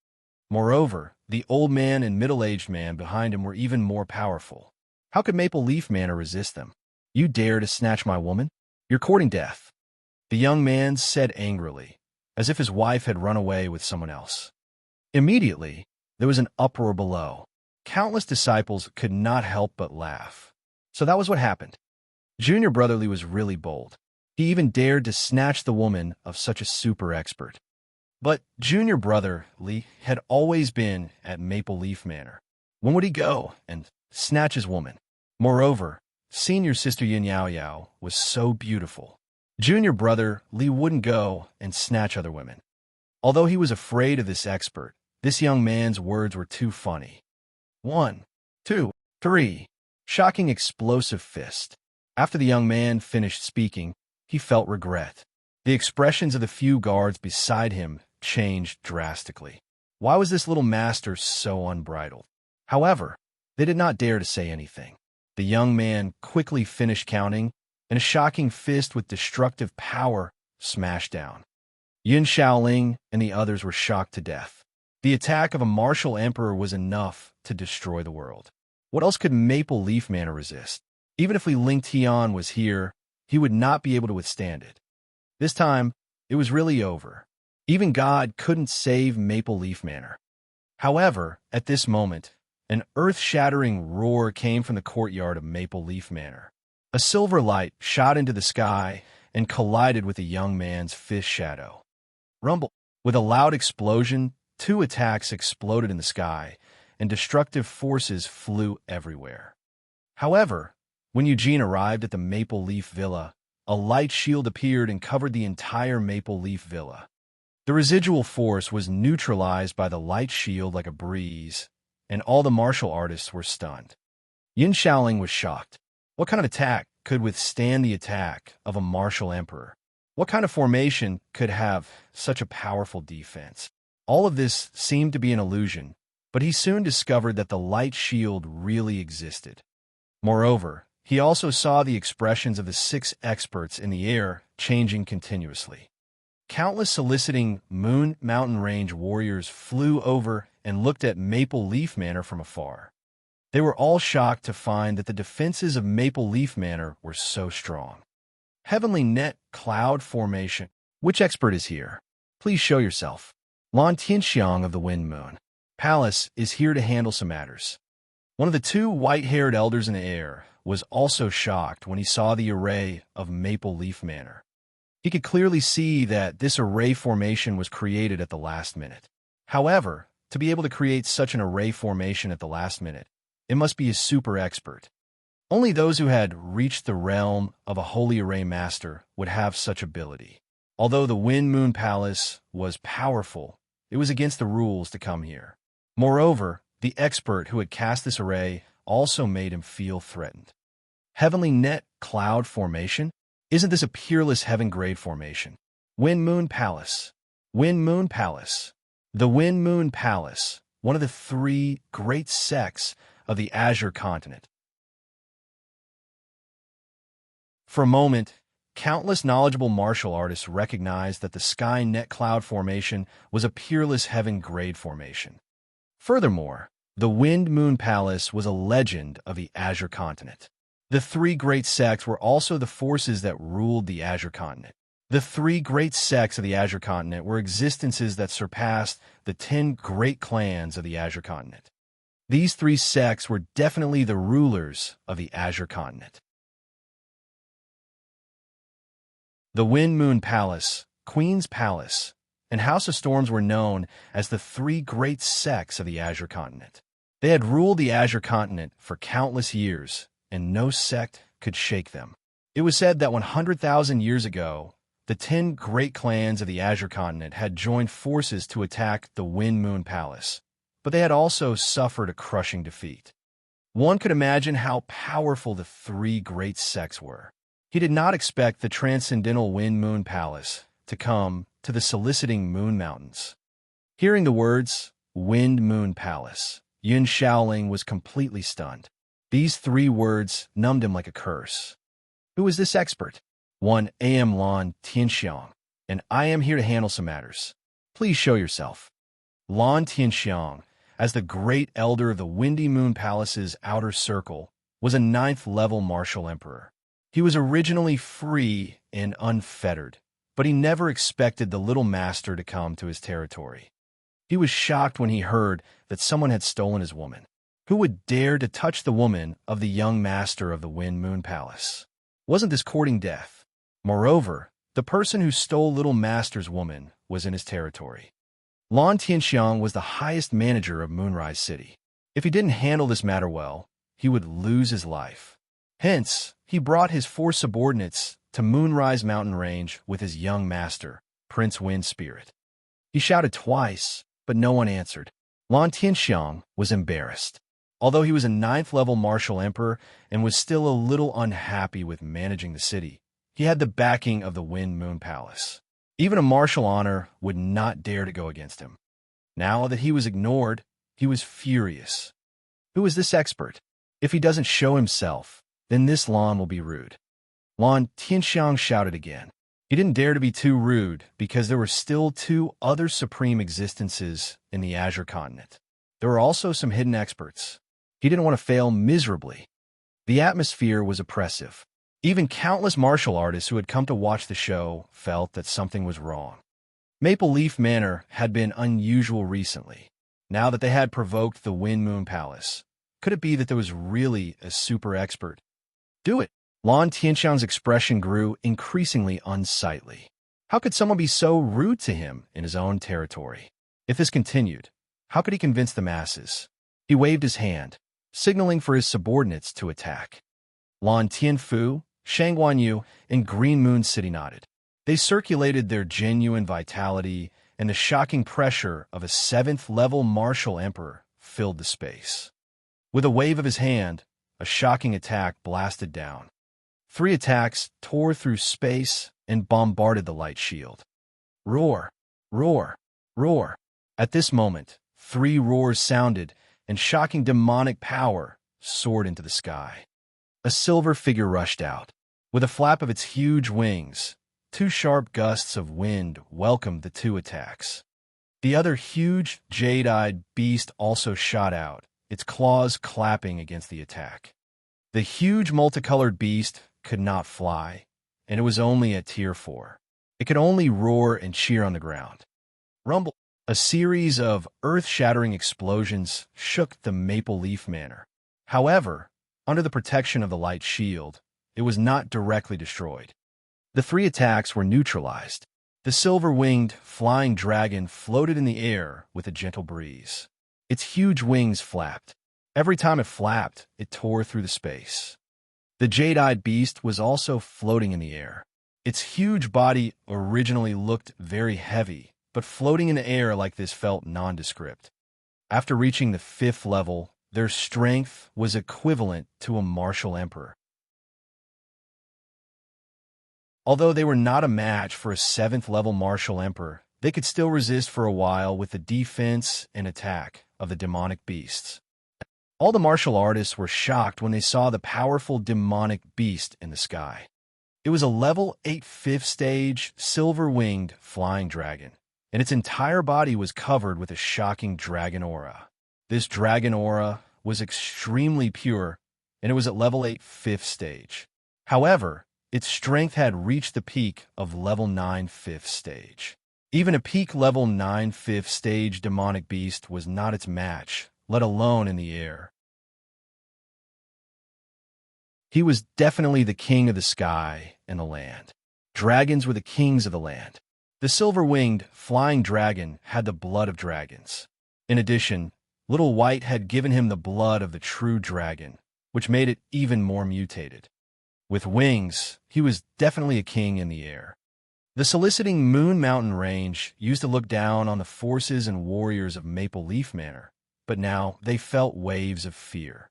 Moreover, the old man and middle-aged man behind him were even more powerful. How could Maple Leaf Manor resist them? You dare to snatch my woman? You're courting death. The young man said angrily, as if his wife had run away with someone else. Immediately, there was an uproar below. Countless disciples could not help but laugh. So that was what happened. Junior Brotherly was really bold. He even dared to snatch the woman of such a super expert. But Junior Brotherly had always been at Maple Leaf Manor. When would he go and snatch his woman? Moreover, senior sister Yin Yao Yao was so beautiful. Junior brother Li wouldn't go and snatch other women. Although he was afraid of this expert, this young man's words were too funny. 1, 2, 3. Shocking explosive fist. After the young man finished speaking, he felt regret. The expressions of the few guards beside him changed drastically. Why was this little master so unbridled? However, they did not dare to say anything. The young man quickly finished counting, and a shocking fist with destructive power smashed down. Yun Shaoling and the others were shocked to death. The attack of a martial emperor was enough to destroy the world. What else could Maple Leaf Manor resist? Even if Li Ling Tian was here, he would not be able to withstand it. This time, it was really over. Even God couldn't save Maple Leaf Manor. However, at this moment, an earth-shattering roar came from the courtyard of Maple Leaf Manor. A silver light shot into the sky and collided with the young man's fist shadow. Rumble. With a loud explosion, two attacks exploded in the sky, and destructive forces flew everywhere. However, when Eugene arrived at the Maple Leaf Villa, a light shield appeared and covered the entire Maple Leaf Villa. The residual force was neutralized by the light shield like a breeze, and all the martial artists were stunned. Yin Shaoling was shocked. What kind of attack could withstand the attack of a martial emperor? What kind of formation could have such a powerful defense? All of this seemed to be an illusion, but he soon discovered that the light shield really existed. Moreover, he also saw the expressions of the 6 experts in the air changing continuously. Countless soliciting Moon Mountain Range warriors flew over and looked at Maple Leaf Manor from afar. They were all shocked to find that the defenses of Maple Leaf Manor were so strong. Heavenly Net Cloud Formation. Which expert is here? Please show yourself. Lan Tianxiang of the Wind Moon Palace is here to handle some matters. One of the 2 white-haired elders in the air was also shocked when he saw the array of Maple Leaf Manor. He could clearly see that this array formation was created at the last minute. However, to be able to create such an array formation at the last minute, it must be a super expert. Only those who had reached the realm of a holy array master would have such ability. Although the Wind Moon Palace was powerful, it was against the rules to come here. Moreover, the expert who had cast this array also made him feel threatened. Heavenly Net Cloud Formation? Isn't this a peerless heaven-grade formation? Wind Moon Palace. Wind Moon Palace. The Wind Moon Palace, one of the 3 great sects of the Azure continent. For a moment, countless knowledgeable martial artists recognized that the Sky Net Cloud Formation was a peerless heaven-grade formation. Furthermore, the Wind Moon Palace was a legend of the Azure continent. The 3 great sects were also the forces that ruled the Azure continent. The 3 great sects of the Azure continent were existences that surpassed the 10 great clans of the Azure continent. These 3 sects were definitely the rulers of the Azure continent. The Wind Moon Palace, Queen's Palace, and House of Storms were known as the three great sects of the Azure Continent. They had ruled the Azure Continent for countless years, and no sect could shake them. It was said that 100,000 years ago, the 10 great clans of the Azure Continent had joined forces to attack the Wind Moon Palace, but they had also suffered a crushing defeat. One could imagine how powerful the three great sects were. He did not expect the transcendental Wind Moon Palace to come to the soliciting Moon Mountains. Hearing the words, Wind Moon Palace, Yun Shaoling was completely stunned. These three words numbed him like a curse. Who is this expert? One, I am Lan Tianxiang, and I am here to handle some matters. Please show yourself. Lan Tianxiang, as the great elder of the Windy Moon Palace's outer circle, was a 9th-level martial emperor. He was originally free and unfettered, but he never expected the little master to come to his territory. He was shocked when he heard that someone had stolen his woman. Who would dare to touch the woman of the young master of the Wind Moon Palace? Wasn't this courting death? Moreover, the person who stole little master's woman was in his territory. Lan Tianxiang was the highest manager of Moonrise City. If he didn't handle this matter well, he would lose his life. Hence, he brought his 4 subordinates to Moonrise Mountain Range with his young master, Prince Wind Spirit. He shouted twice, but no one answered. Lan Tianxiang was embarrassed. Although he was a 9th-level martial emperor and was still a little unhappy with managing the city, he had the backing of the Wind Moon Palace. Even a martial honor would not dare to go against him. Now that he was ignored, he was furious. Who is this expert? If he doesn't show himself, then this Lan will be rude. Lan Tianxiang shouted again. He didn't dare to be too rude because there were still 2 other supreme existences in the Azure Continent. There were also some hidden experts. He didn't want to fail miserably. The atmosphere was oppressive. Even countless martial artists who had come to watch the show felt that something was wrong. Maple Leaf Manor had been unusual recently. Now that they had provoked the Wind Moon Palace, could it be that there was really a super expert? Do it! Lan Tianxiang's expression grew increasingly unsightly. How could someone be so rude to him in his own territory? If this continued, how could he convince the masses? He waved his hand, signaling for his subordinates to attack. Lan Tianfu, Shang Guanyu, and Green Moon City nodded. They circulated their genuine vitality, and the shocking pressure of a 7th-level martial emperor filled the space. With a wave of his hand, a shocking attack blasted down. 3 attacks tore through space and bombarded the light shield. Roar! Roar! Roar! At this moment, 3 roars sounded, and shocking demonic power soared into the sky. A silver figure rushed out. With a flap of its huge wings, 2 sharp gusts of wind welcomed the 2 attacks. The other huge, jade-eyed beast also shot out, its claws clapping against the attack. The huge multicolored beast could not fly, and it was only at Tier 4. It could only roar and cheer on the ground. Rumble! A series of earth-shattering explosions shook the Maple Leaf Manor. However, under the protection of the light shield, it was not directly destroyed. The 3 attacks were neutralized. The silver-winged, flying dragon floated in the air with a gentle breeze. Its huge wings flapped. Every time it flapped, it tore through the space. The jade-eyed beast was also floating in the air. Its huge body originally looked very heavy, but floating in the air like this felt nondescript. After reaching the 5th level, their strength was equivalent to a martial emperor. Although they were not a match for a 7th-level martial emperor, they could still resist for a while with the defense and attack of the demonic beasts. All the martial artists were shocked when they saw the powerful demonic beast in the sky. It was a level 8 5th stage, silver-winged flying dragon, and its entire body was covered with a shocking dragon aura. This dragon aura was extremely pure, and it was at level 8 5th stage. However, its strength had reached the peak of level 9 5th stage. Even a peak level 9 5th stage demonic beast was not its match, let alone in the air. He was definitely the king of the sky and the land. Dragons were the kings of the land. The silver-winged, flying dragon had the blood of dragons. In addition, Little White had given him the blood of the true dragon, which made it even more mutated. With wings, he was definitely a king in the air. The soliciting Moon Mountain Range used to look down on the forces and warriors of Maple Leaf Manor, but now they felt waves of fear.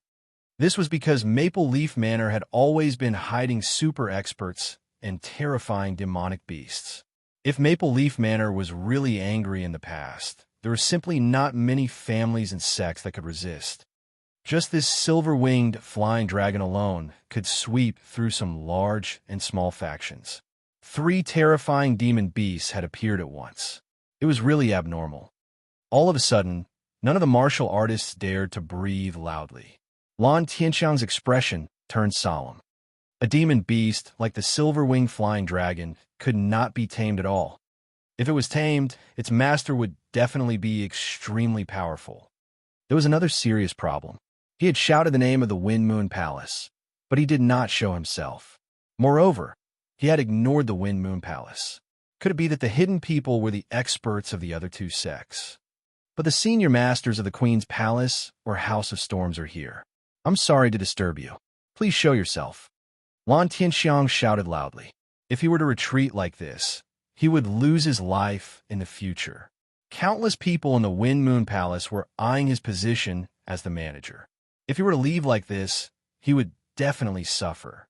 This was because Maple Leaf Manor had always been hiding super experts and terrifying demonic beasts. If Maple Leaf Manor was really angry in the past, there were simply not many families and sects that could resist. Just this silver-winged flying dragon alone could sweep through some large and small factions. 3 terrifying demon beasts had appeared at once. It was really abnormal. All of a sudden, none of the martial artists dared to breathe loudly. Lan Tianxiang's expression turned solemn. A demon beast, like the silver-winged flying dragon, could not be tamed at all. If it was tamed, its master would definitely be extremely powerful. There was another serious problem. He had shouted the name of the Wind Moon Palace, but he did not show himself. Moreover, he had ignored the Wind Moon Palace. Could it be that the hidden people were the experts of the other 2 sects? But the senior masters of the Queen's Palace or House of Storms are here. I'm sorry to disturb you. Please show yourself. Lan Tianxiang shouted loudly. If he were to retreat like this, he would lose his life in the future. Countless people in the Wind Moon Palace were eyeing his position as the manager. If he were to leave like this, he would definitely suffer.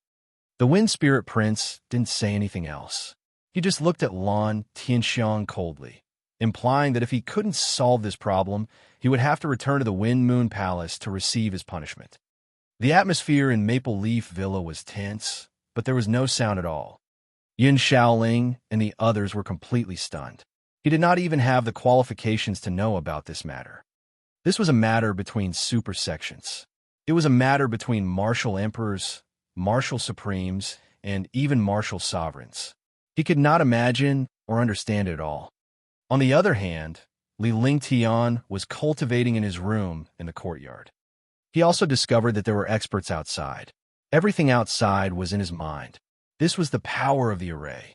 The Wind Spirit Prince didn't say anything else. He just looked at Lan Tianxiang coldly, implying that if he couldn't solve this problem, he would have to return to the Wind Moon Palace to receive his punishment. The atmosphere in Maple Leaf Villa was tense, but there was no sound at all. Yin Shaoling and the others were completely stunned. He did not even have the qualifications to know about this matter. This was a matter between super sections. It was a matter between martial emperors, martial supremes, and even martial sovereigns. He could not imagine or understand it all. On the other hand, Li Lingtian was cultivating in his room in the courtyard. He also discovered that there were experts outside. Everything outside was in his mind. This was the power of the array.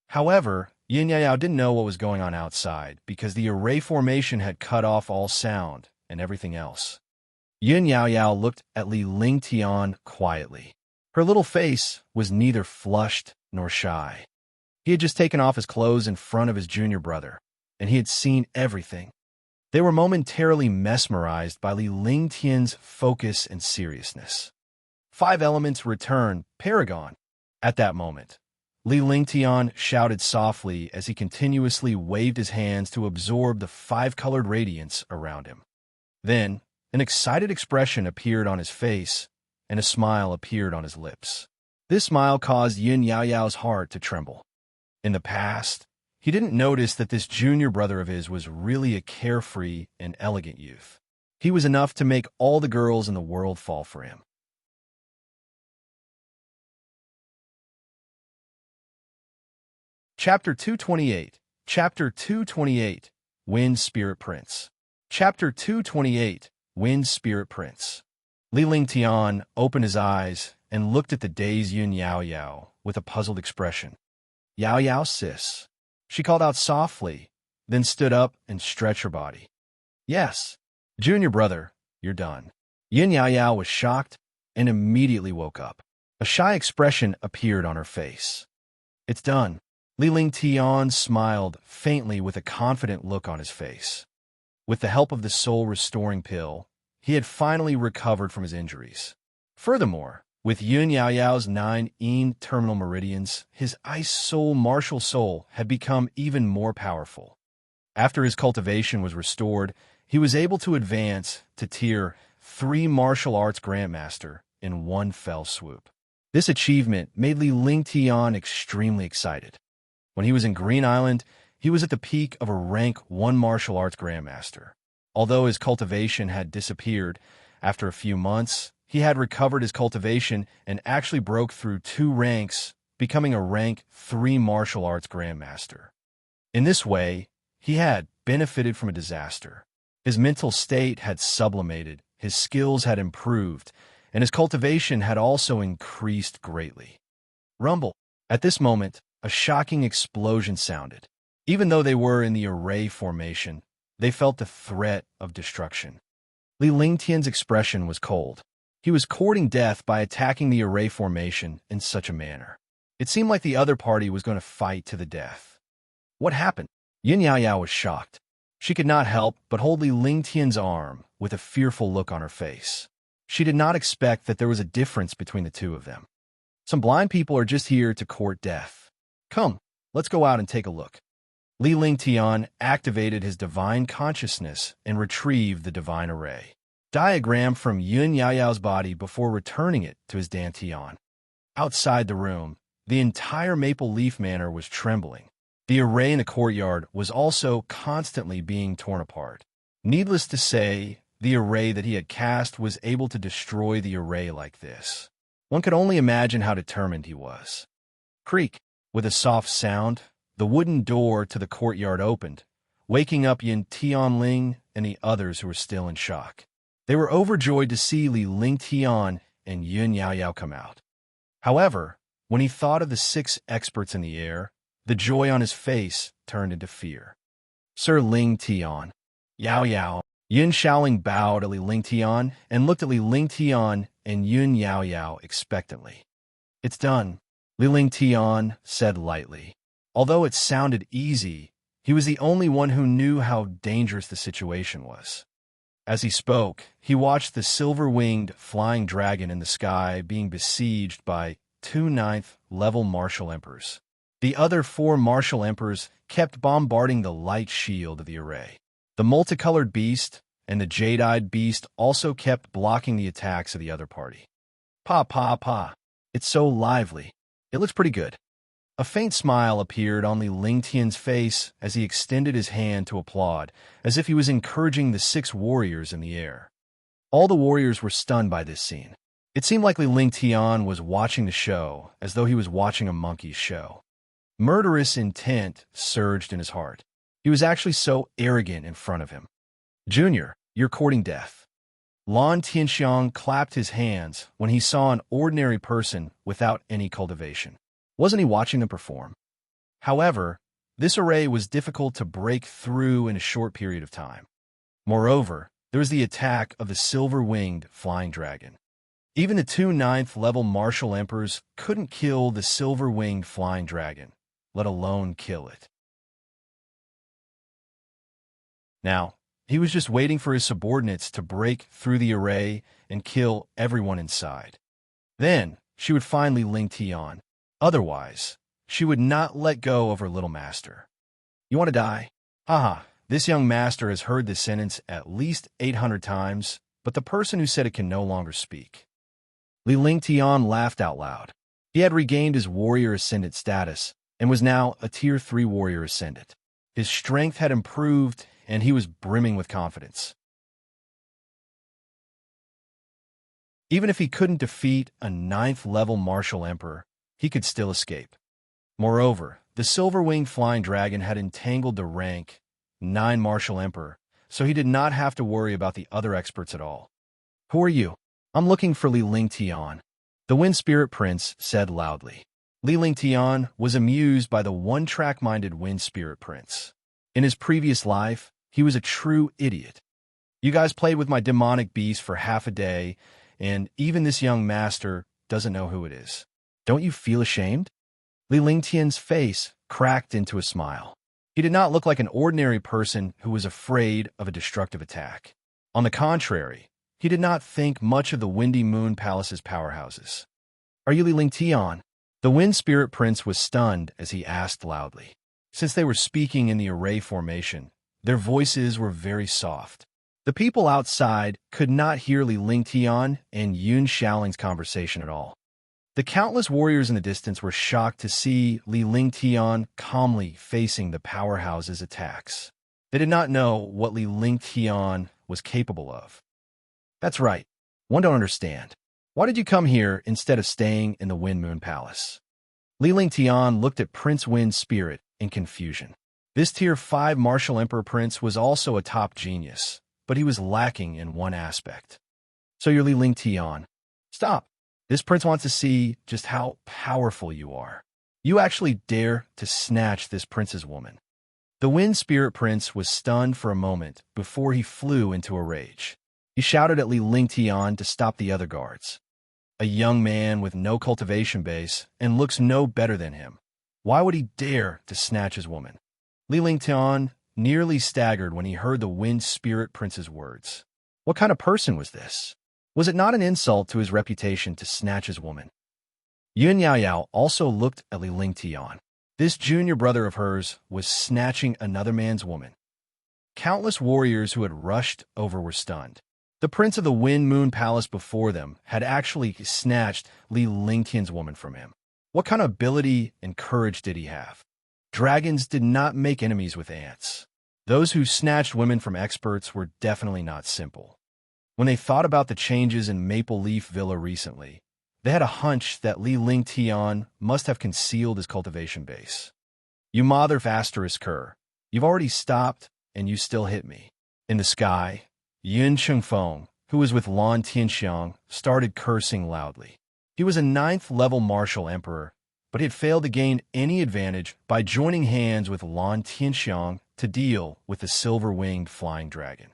However, Yin Yaoyao didn't know what was going on outside because the array formation had cut off all sound and everything else. Yin Yaoyao looked at Li Lingtian quietly. Her little face was neither flushed nor shy. He had just taken off his clothes in front of his junior brother, and he had seen everything. They were momentarily mesmerized by Li Lingtian's focus and seriousness. 5 elements returned, Paragon. At that moment, Li Lingtian shouted softly as he continuously waved his hands to absorb the 5-colored radiance around him. Then, an excited expression appeared on his face, and a smile appeared on his lips. This smile caused Yin Yaoyao's heart to tremble. In the past, he didn't notice that this junior brother of his was really a carefree and elegant youth. He was enough to make all the girls in the world fall for him. Chapter 228. Chapter 228. Wind Spirit Prince. Chapter 228. Wind Spirit Prince. Li Lingtian opened his eyes and looked at the dazed Yin Yaoyao with a puzzled expression. Yaoyao, sis. She called out softly, then stood up and stretched her body. Yes, junior brother, you're done. Yin Yaoyao was shocked and immediately woke up. A shy expression appeared on her face. It's done. Li Lingtian smiled faintly with a confident look on his face. With the help of the soul-restoring pill, he had finally recovered from his injuries. Furthermore, with Yin Yaoyao's 9 Yin terminal meridians, his ice soul martial soul had become even more powerful. After his cultivation was restored, he was able to advance to Tier 3 martial arts grandmaster in one fell swoop. This achievement made Li Lingtian extremely excited. When he was in Green Island, he was at the peak of a rank 1 martial arts grandmaster. Although his cultivation had disappeared, after a few months, he had recovered his cultivation and actually broke through 2 ranks, becoming a rank 3 martial arts grandmaster. In this way, he had benefited from a disaster. His mental state had sublimated, his skills had improved, and his cultivation had also increased greatly. Rumble. At this moment, a shocking explosion sounded. Even though they were in the array formation, they felt the threat of destruction. Li Lingtian's expression was cold. He was courting death by attacking the array formation in such a manner. It seemed like the other party was going to fight to the death. What happened? Yin Yaoyao was shocked. She could not help but hold Li Lingtian's arm with a fearful look on her face. She did not expect that there was a difference between the two of them. Some blind people are just here to court death. Come, let's go out and take a look. Li Lingtian activated his divine consciousness and retrieved the divine array diagram from Yun Yaoyao's body before returning it to his Dantian. Outside the room, the entire Maple Leaf Manor was trembling. The array in the courtyard was also constantly being torn apart. Needless to say, the array that he had cast was able to destroy the array like this. One could only imagine how determined he was. Creak! With a soft sound, the wooden door to the courtyard opened, waking up Yin Tianling and the others who were still in shock. They were overjoyed to see Li Lingtian and Yun Yaoyao come out. However, when he thought of the 6 experts in the air, the joy on his face turned into fear. Sir Lingtian, Yaoyao, Yun Shaoling bowed to Li Lingtian and looked at Li Lingtian and Yun Yaoyao expectantly. It's done, Li Lingtian said lightly. Although it sounded easy, he was the only one who knew how dangerous the situation was. As he spoke, he watched the silver-winged flying dragon in the sky being besieged by 2 9th-level martial emperors. The other 4 martial emperors kept bombarding the light shield of the array. The multicolored beast and the jade-eyed beast also kept blocking the attacks of the other party. Pa. It's so lively. It looks pretty good. A faint smile appeared on Li Lingtian's face as he extended his hand to applaud, as if he was encouraging the 6 warriors in the air. All the warriors were stunned by this scene. It seemed like Li Lingtian was watching the show, as though he was watching a monkey's show. Murderous intent surged in his heart. He was actually so arrogant in front of him. Junior, you're courting death. Lan Tianxiang clapped his hands when he saw an ordinary person without any cultivation. Wasn't he watching them perform? However, this array was difficult to break through in a short period of time. Moreover, there was the attack of the silver-winged flying dragon. Even the 2 9th-level martial emperors couldn't kill the silver-winged flying dragon, let alone kill it. Now, he was just waiting for his subordinates to break through the array and kill everyone inside. Then, she would find Li Lingtian. Otherwise, she would not let go of her little master. You want to die? Haha, this young master has heard this sentence at least 800 times, but the person who said it can no longer speak. Li Lingtian laughed out loud. He had regained his warrior ascendant status and was now a tier 3 warrior ascendant. His strength had improved and he was brimming with confidence. Even if he couldn't defeat a 9th-level martial emperor, he could still escape. Moreover, the silver-winged flying dragon had entangled the rank 9 martial emperor, so he did not have to worry about the other experts at all. Who are you? I'm looking for Li Lingtian, the Wind Spirit Prince said loudly. Li Lingtian was amused by the one-track-minded Wind Spirit Prince. In his previous life, he was a true idiot. You guys played with my demonic beast for half a day, and even this young master doesn't know who it is. Don't you feel ashamed? Li Lingtian's face cracked into a smile. He did not look like an ordinary person who was afraid of a destructive attack. On the contrary, he did not think much of the Windy Moon Palace's powerhouses. Are you Li Lingtian? The Wind Spirit Prince was stunned as he asked loudly. Since they were speaking in the array formation, their voices were very soft. The people outside could not hear Li Lingtian and Yun Shaoling's conversation at all. The countless warriors in the distance were shocked to see Li Lingtian calmly facing the powerhouse's attacks. They did not know what Li Lingtian was capable of. That's right. One don't understand. Why did you come here instead of staying in the Wind Moon Palace? Li Lingtian looked at Prince Wind Spirit in confusion. This Tier 5 Martial Emperor Prince was also a top genius, but he was lacking in one aspect. So you're Li Lingtian. Stop. This prince wants to see just how powerful you are. You actually dare to snatch this prince's woman. The wind spirit prince was stunned for a moment before he flew into a rage. He shouted at Li Lingtian to stop the other guards. A young man with no cultivation base and looks no better than him. Why would he dare to snatch his woman? Li Lingtian nearly staggered when he heard the wind spirit prince's words. What kind of person was this? Was it not an insult to his reputation to snatch his woman? Yun Yaoyao also looked at Li Lingtian. This junior brother of hers was snatching another man's woman. Countless warriors who had rushed over were stunned. The prince of the Wind Moon Palace before them had actually snatched Li Lingtian's woman from him. What kind of ability and courage did he have? Dragons did not make enemies with ants. Those who snatched women from experts were definitely not simple. When they thought about the changes in Maple Leaf Villa recently, they had a hunch that Li Lingtian must have concealed his cultivation base. You mother of asterisk cur, you've already stopped and you still hit me. In the sky, Yun Chengfeng, who was with Lan Tianxiang, started cursing loudly. He was a 9th-level martial emperor, but he had failed to gain any advantage by joining hands with Lan Tianxiang to deal with the silver-winged flying dragon.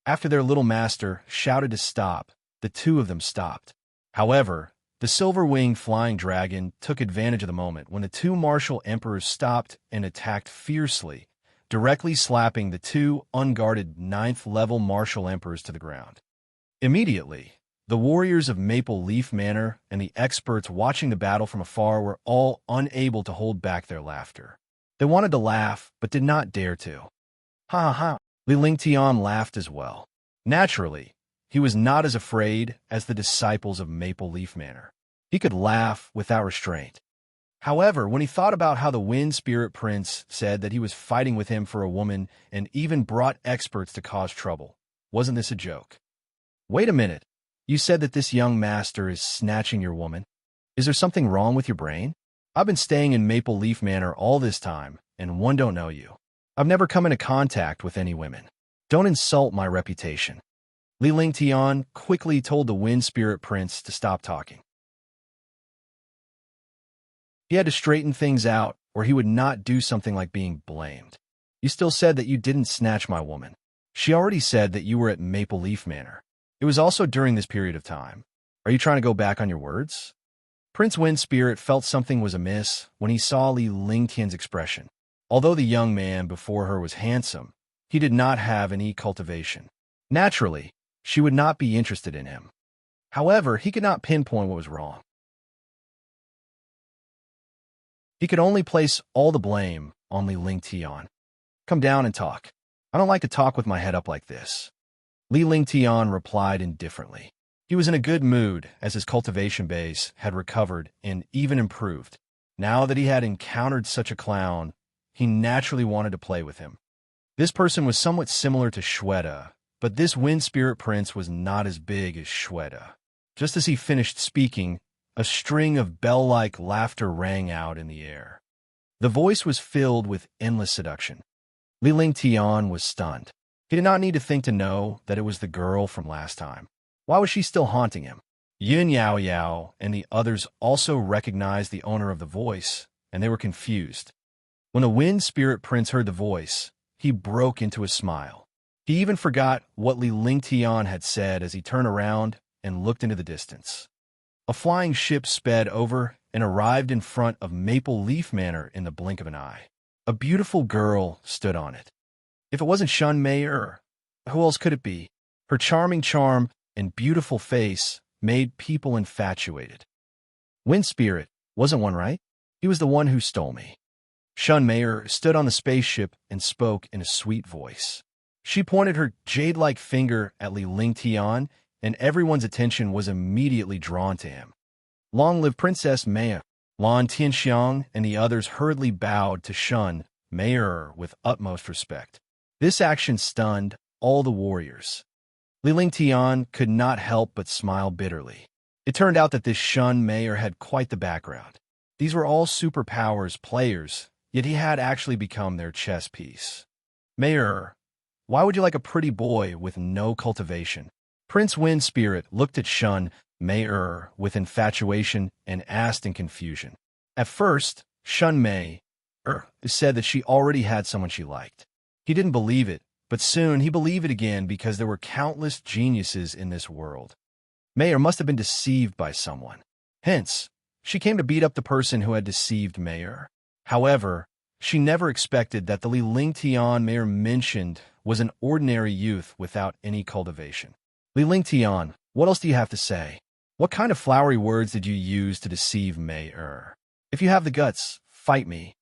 After their little master shouted to stop, the two of them stopped. However, the silver-winged flying dragon took advantage of the moment when the two martial emperors stopped and attacked fiercely, directly slapping the two unguarded 9th-level martial emperors to the ground. Immediately, the warriors of Maple Leaf Manor and the experts watching the battle from afar were all unable to hold back their laughter. They wanted to laugh, but did not dare to. Ha ha ha! Li Lingtian laughed as well. Naturally, he was not as afraid as the disciples of Maple Leaf Manor. He could laugh without restraint. However, when he thought about how the Wind Spirit Prince said that he was fighting with him for a woman and even brought experts to cause trouble, wasn't this a joke? Wait a minute. You said that this young master is snatching your woman. Is there something wrong with your brain? I've been staying in Maple Leaf Manor all this time, and one don't know you. I've never come into contact with any women. Don't insult my reputation. Li Lingtian quickly told the Wind Spirit Prince to stop talking. He had to straighten things out, or he would not do something like being blamed. You still said that you didn't snatch my woman. She already said that you were at Maple Leaf Manor. It was also during this period of time. Are you trying to go back on your words? Prince Wind Spirit felt something was amiss when he saw Li Lingtian's expression. Although the young man before her was handsome, he did not have any cultivation. Naturally, she would not be interested in him. However, he could not pinpoint what was wrong. He could only place all the blame on Li Lingtian. Come down and talk. I don't like to talk with my head up like this. Li Lingtian replied indifferently. He was in a good mood as his cultivation base had recovered and even improved. Now that he had encountered such a clown, he naturally wanted to play with him. This person was somewhat similar to Shweta, but this Wind Spirit Prince was not as big as Shweta. Just as he finished speaking, a string of bell-like laughter rang out in the air. The voice was filled with endless seduction. Li Lingtian was stunned. He did not need to think to know that it was the girl from last time. Why was she still haunting him? Yun Yaoyao and the others also recognized the owner of the voice, and they were confused. When the Wind Spirit Prince heard the voice, he broke into a smile. He even forgot what Li Lingtian had said as he turned around and looked into the distance. A flying ship sped over and arrived in front of Maple Leaf Manor in the blink of an eye. A beautiful girl stood on it. If it wasn't Shun Mei, who else could it be? Her charming charm and beautiful face made people infatuated. Wind Spirit wasn't one, right? He was the one who stole me. Shun Mei stood on the spaceship and spoke in a sweet voice. She pointed her jade-like finger at Li Lingtian, and everyone's attention was immediately drawn to him. Long live Princess Mei! Lan Tianxiang and the others hurriedly bowed to Shun Mei with utmost respect. This action stunned all the warriors. Li Lingtian could not help but smile bitterly. It turned out that this Shun Mei had quite the background. These were all superpowers players, yet he had actually become their chess piece. Mei, why would you like a pretty boy with no cultivation? Prince Wind Spirit looked at Shun Mei with infatuation and asked in confusion. At first, Shun Mei said that she already had someone she liked. He didn't believe it, but soon he believed it again because there were countless geniuses in this world. Mayer must have been deceived by someone. Hence, she came to beat up the person who had deceived Mayer. However, she never expected that the Li Lingtian Mayer mentioned was an ordinary youth without any cultivation. Li Lingtian, what else do you have to say? What kind of flowery words did you use to deceive Mayer? If you have the guts, fight me.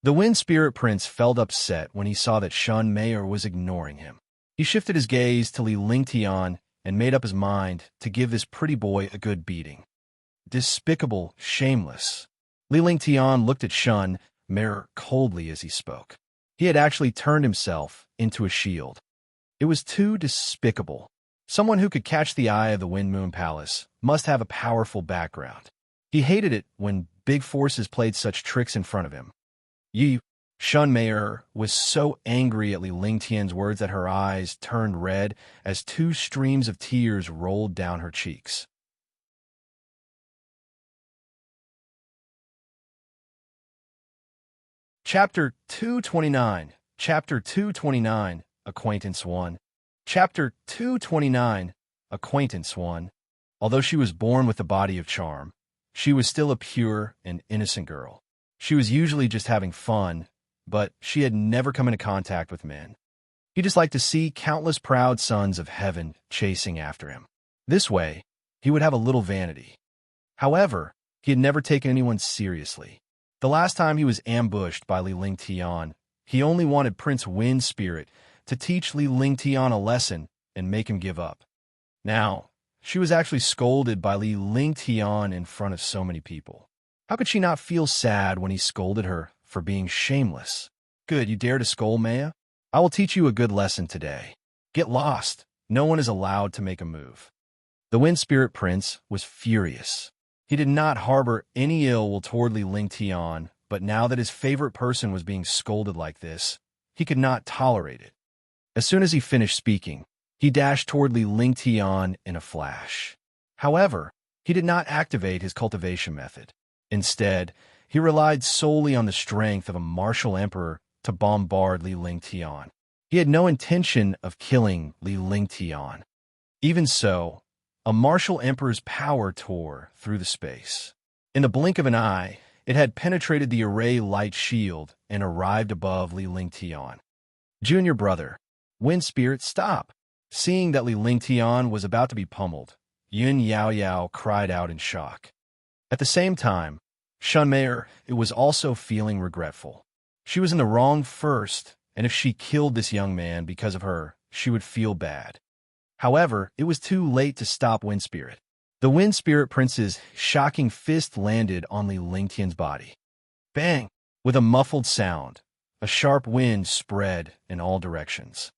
The Wind Spirit Prince felt upset when he saw that Shun Mayer was ignoring him. He shifted his gaze to Li Lingtian and made up his mind to give this pretty boy a good beating. Despicable, shameless. Li Lingtian looked at Shun Mayer coldly as he spoke. He had actually turned himself into a shield. It was too despicable. Someone who could catch the eye of the Wind Moon Palace must have a powerful background. He hated it when big forces played such tricks in front of him. Shun Mayer was so angry at Li Lingtian's words that her eyes turned red as two streams of tears rolled down her cheeks. Chapter 229. Chapter 229, Acquaintance 1. Chapter 229, Acquaintance 1. Although she was born with the body of charm, she was still a pure and innocent girl. She was usually just having fun, but she had never come into contact with men. He just liked to see countless proud sons of heaven chasing after him. This way, he would have a little vanity. However, he had never taken anyone seriously. The last time he was ambushed by Li Lingtian, he only wanted Prince Wind Spirit to teach Li Lingtian a lesson and make him give up. Now, she was actually scolded by Li Lingtian in front of so many people. How could she not feel sad when he scolded her for being shameless? Good, you dare to scold Maya? I will teach you a good lesson today. Get lost. No one is allowed to make a move. The Wind Spirit Prince was furious. He did not harbor any ill will toward Li Lingtian, but now that his favorite person was being scolded like this, he could not tolerate it. As soon as he finished speaking, he dashed toward Li Lingtian in a flash. However, he did not activate his cultivation method. Instead, he relied solely on the strength of a martial emperor to bombard Li Lingtian. He had no intention of killing Li Lingtian. Even so, a martial emperor's power tore through the space. In the blink of an eye, it had penetrated the array light shield and arrived above Li Lingtian. Junior brother, Wind Spirit, stop! Seeing that Li Lingtian was about to be pummeled, Yun Yao Yao cried out in shock. At the same time, Shun Mayer was also feeling regretful. She was in the wrong first, and if she killed this young man because of her, she would feel bad. However, it was too late to stop Wind Spirit. The Wind Spirit Prince's shocking fist landed on Li Lingtian's body. Bang! With a muffled sound, a sharp wind spread in all directions.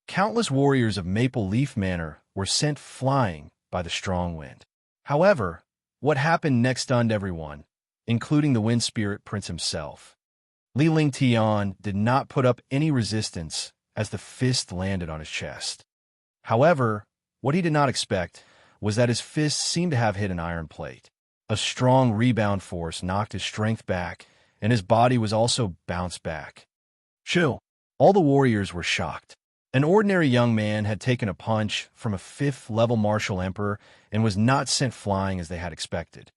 Countless warriors of Maple Leaf Manor were sent flying by the strong wind. However, what happened next stunned everyone, including the Wind Spirit Prince himself. Li Lingtian did not put up any resistance as the fist landed on his chest. However, what he did not expect was that his fist seemed to have hit an iron plate. A strong rebound force knocked his strength back, and his body was also bounced back. Shoo! All the warriors were shocked. An ordinary young man had taken a punch from a 5th-level martial emperor and was not sent flying as they had expected.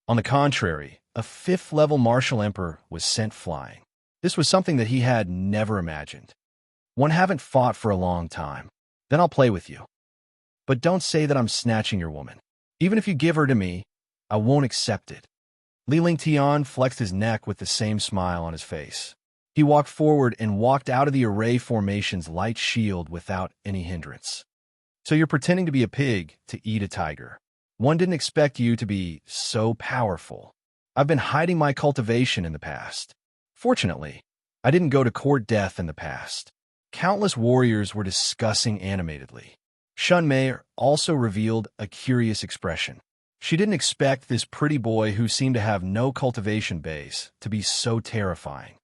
On the contrary, a 5th-level martial emperor was sent flying. This was something that he had never imagined. One haven't fought for a long time. Then I'll play with you. But don't say that I'm snatching your woman. Even if you give her to me, I won't accept it. Li Lingtian flexed his neck with the same smile on his face. He walked forward and walked out of the array formation's light shield without any hindrance. So you're pretending to be a pig to eat a tiger. One didn't expect you to be so powerful. I've been hiding my cultivation in the past. Fortunately, I didn't go to court death in the past. Countless warriors were discussing animatedly. Shun Mayer also revealed a curious expression. She didn't expect this pretty boy who seemed to have no cultivation base to be so terrifying.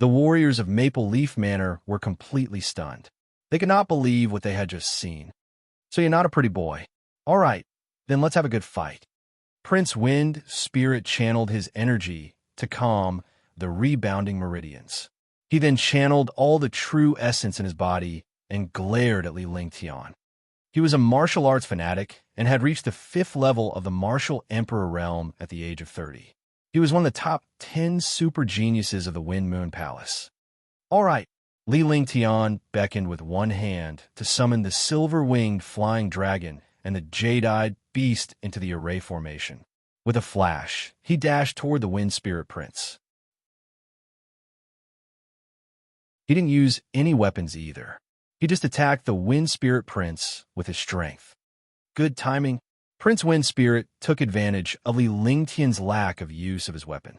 The warriors of Maple Leaf Manor were completely stunned. They could not believe what they had just seen. So you're not a pretty boy. All right, then let's have a good fight. Prince Wind Spirit channeled his energy to calm the rebounding meridians. He then channeled all the true essence in his body and glared at Li Lingtian. He was a martial arts fanatic and had reached the 5th level of the martial emperor realm at the age of 30. He was one of the top 10 super geniuses of the Wind Moon Palace. All right, Li Lingtian beckoned with one hand to summon the silver-winged flying dragon and the jade-eyed beast into the array formation. With a flash, he dashed toward the Wind Spirit Prince. He didn't use any weapons either. He just attacked the Wind Spirit Prince with his strength. Good timing. Prince Wind Spirit took advantage of Li Lingtian's lack of use of his weapon.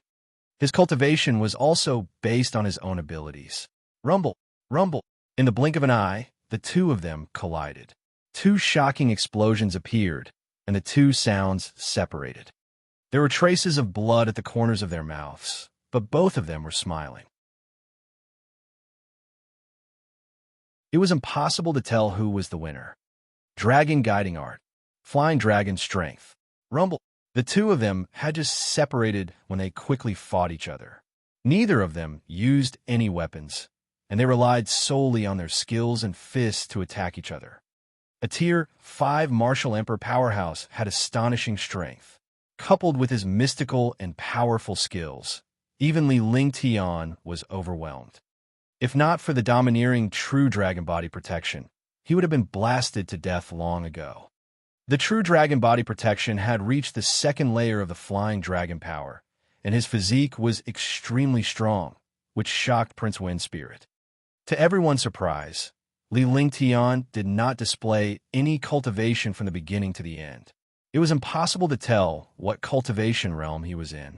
His cultivation was also based on his own abilities. Rumble, rumble. In the blink of an eye, the two of them collided. Two shocking explosions appeared, and the two sounds separated. There were traces of blood at the corners of their mouths, but both of them were smiling. It was impossible to tell who was the winner. Dragon Guiding Art. Flying Dragon Strength. Rumble. The two of them had just separated when they quickly fought each other. Neither of them used any weapons, and they relied solely on their skills and fists to attack each other. A Tier 5 Martial Emperor powerhouse had astonishing strength. Coupled with his mystical and powerful skills, even Li Lingtian was overwhelmed. If not for the domineering true dragon body protection, he would have been blasted to death long ago. The true dragon body protection had reached the 2nd layer of the flying dragon power, and his physique was extremely strong, which shocked Prince Wind Spirit. To everyone's surprise, Li Lingtian did not display any cultivation from the beginning to the end. It was impossible to tell what cultivation realm he was in.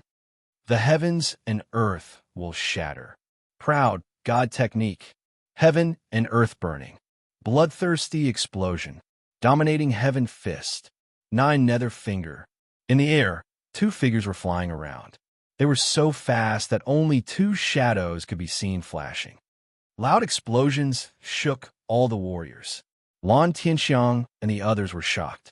The heavens and earth will shatter. Proud God technique. Heaven and earth burning. Bloodthirsty explosion. Dominating heaven fist. 9 nether finger. In the air, 2 figures were flying around. They were so fast that only 2 shadows could be seen flashing. Loud explosions shook all the warriors. Lan Tianxiang and the others were shocked.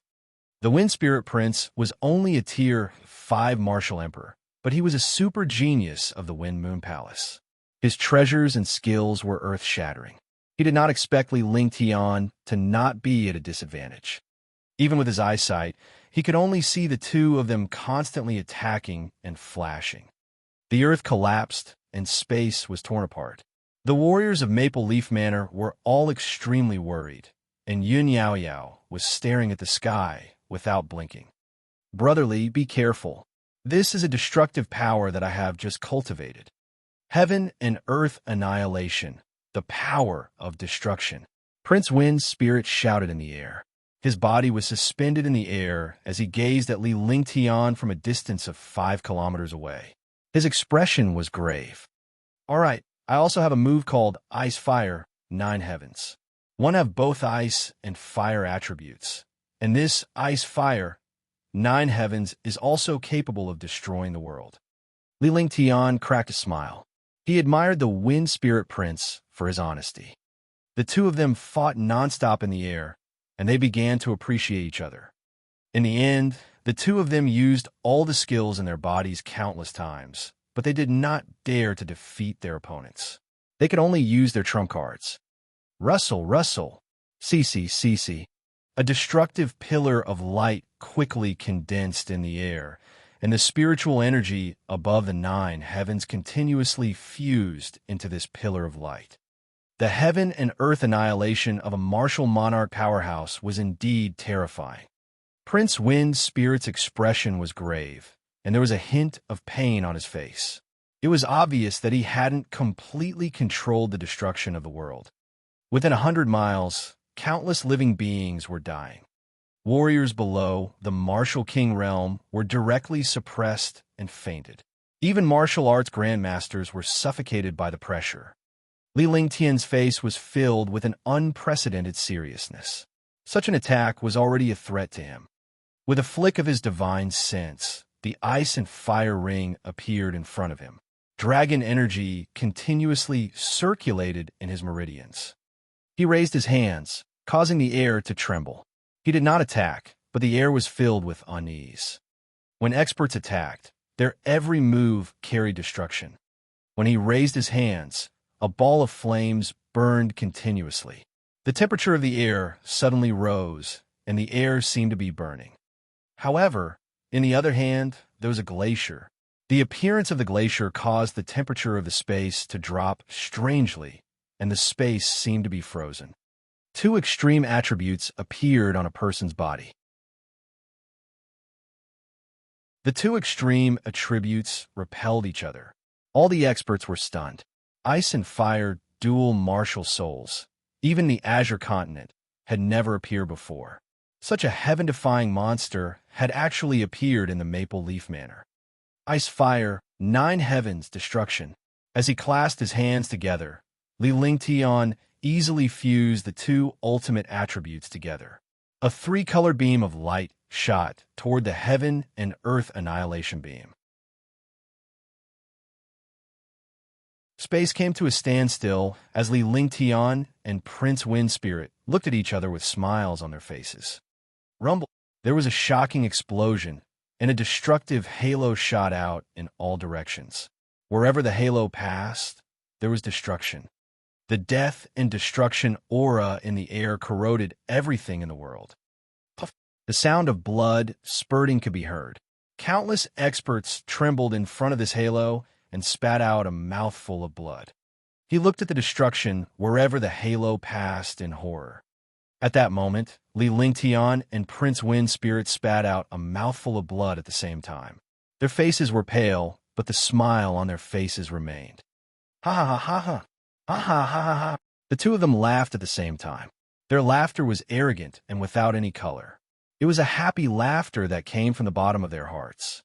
The Wind Spirit Prince was only a Tier 5 Martial Emperor, but he was a super genius of the Wind Moon Palace. His treasures and skills were earth-shattering. He did not expect Li Lingtian to not be at a disadvantage. Even with his eyesight, he could only see the two of them constantly attacking and flashing. The earth collapsed, and space was torn apart. The warriors of Maple Leaf Manor were all extremely worried, and Yun Yao Yao was staring at the sky without blinking. Brotherly, be careful. This is a destructive power that I have just cultivated. Heaven and earth annihilation, the power of destruction. Prince Wind Spirit shouted in the air. His body was suspended in the air as he gazed at Li Lingtian from a distance of 5 kilometers away. His expression was grave. All right, I also have a move called Ice Fire, 9 Heavens. One have both ice and fire attributes. And this Ice Fire, 9 Heavens, is also capable of destroying the world. Li Lingtian cracked a smile. He admired the Wind Spirit Prince for his honesty. The two of them fought nonstop in the air, and they began to appreciate each other. In the end, the two of them used all the skills in their bodies countless times, but they did not dare to defeat their opponents. They could only use their trump cards. Rustle, rustle. CC. A destructive pillar of light quickly condensed in the air, and the spiritual energy above the 9 heavens continuously fused into this pillar of light. The heaven and earth annihilation of a martial monarch powerhouse was indeed terrifying. Prince Wind Spirit's expression was grave, and there was a hint of pain on his face. It was obvious that he hadn't completely controlled the destruction of the world. Within 100 miles, countless living beings were dying. Warriors below the Martial King realm were directly suppressed and fainted. Even martial arts grandmasters were suffocated by the pressure. Li Lingtian's face was filled with an unprecedented seriousness. Such an attack was already a threat to him. With a flick of his divine sense, the ice and fire ring appeared in front of him. Dragon energy continuously circulated in his meridians. He raised his hands, causing the air to tremble. He did not attack, but the air was filled with unease. When experts attacked, their every move carried destruction. When he raised his hands, a ball of flames burned continuously. The temperature of the air suddenly rose, and the air seemed to be burning. However, in the other hand, there was a glacier. The appearance of the glacier caused the temperature of the space to drop strangely, and the space seemed to be frozen. Two extreme attributes appeared on a person's body. The two extreme attributes repelled each other. All the experts were stunned. Ice and fire, dual martial souls. Even the Azure continent had never appeared before. Such a heaven-defying monster had actually appeared in the Maple Leaf Manor. Ice fire, 9 heavens, destruction. As he clasped his hands together, Li Lingtian easily fused the two ultimate attributes together. A 3-color beam of light shot toward the heaven and earth annihilation beam. Space came to a standstill as Li Lingtian and Prince Windspirit looked at each other with smiles on their faces. Rumble. There was a shocking explosion, and a destructive halo shot out in all directions. Wherever the halo passed, there was destruction. The death and destruction aura in the air corroded everything in the world. Puff. The sound of blood spurting could be heard. Countless experts trembled in front of this halo and spat out a mouthful of blood. He looked at the destruction wherever the halo passed in horror. At that moment, Li Lingtian and Prince Windspirit spat out a mouthful of blood at the same time. Their faces were pale, but the smile on their faces remained. Ha ha ha ha ha. Ha ha ha ha ha. The two of them laughed at the same time. Their laughter was arrogant and without any color. It was a happy laughter that came from the bottom of their hearts.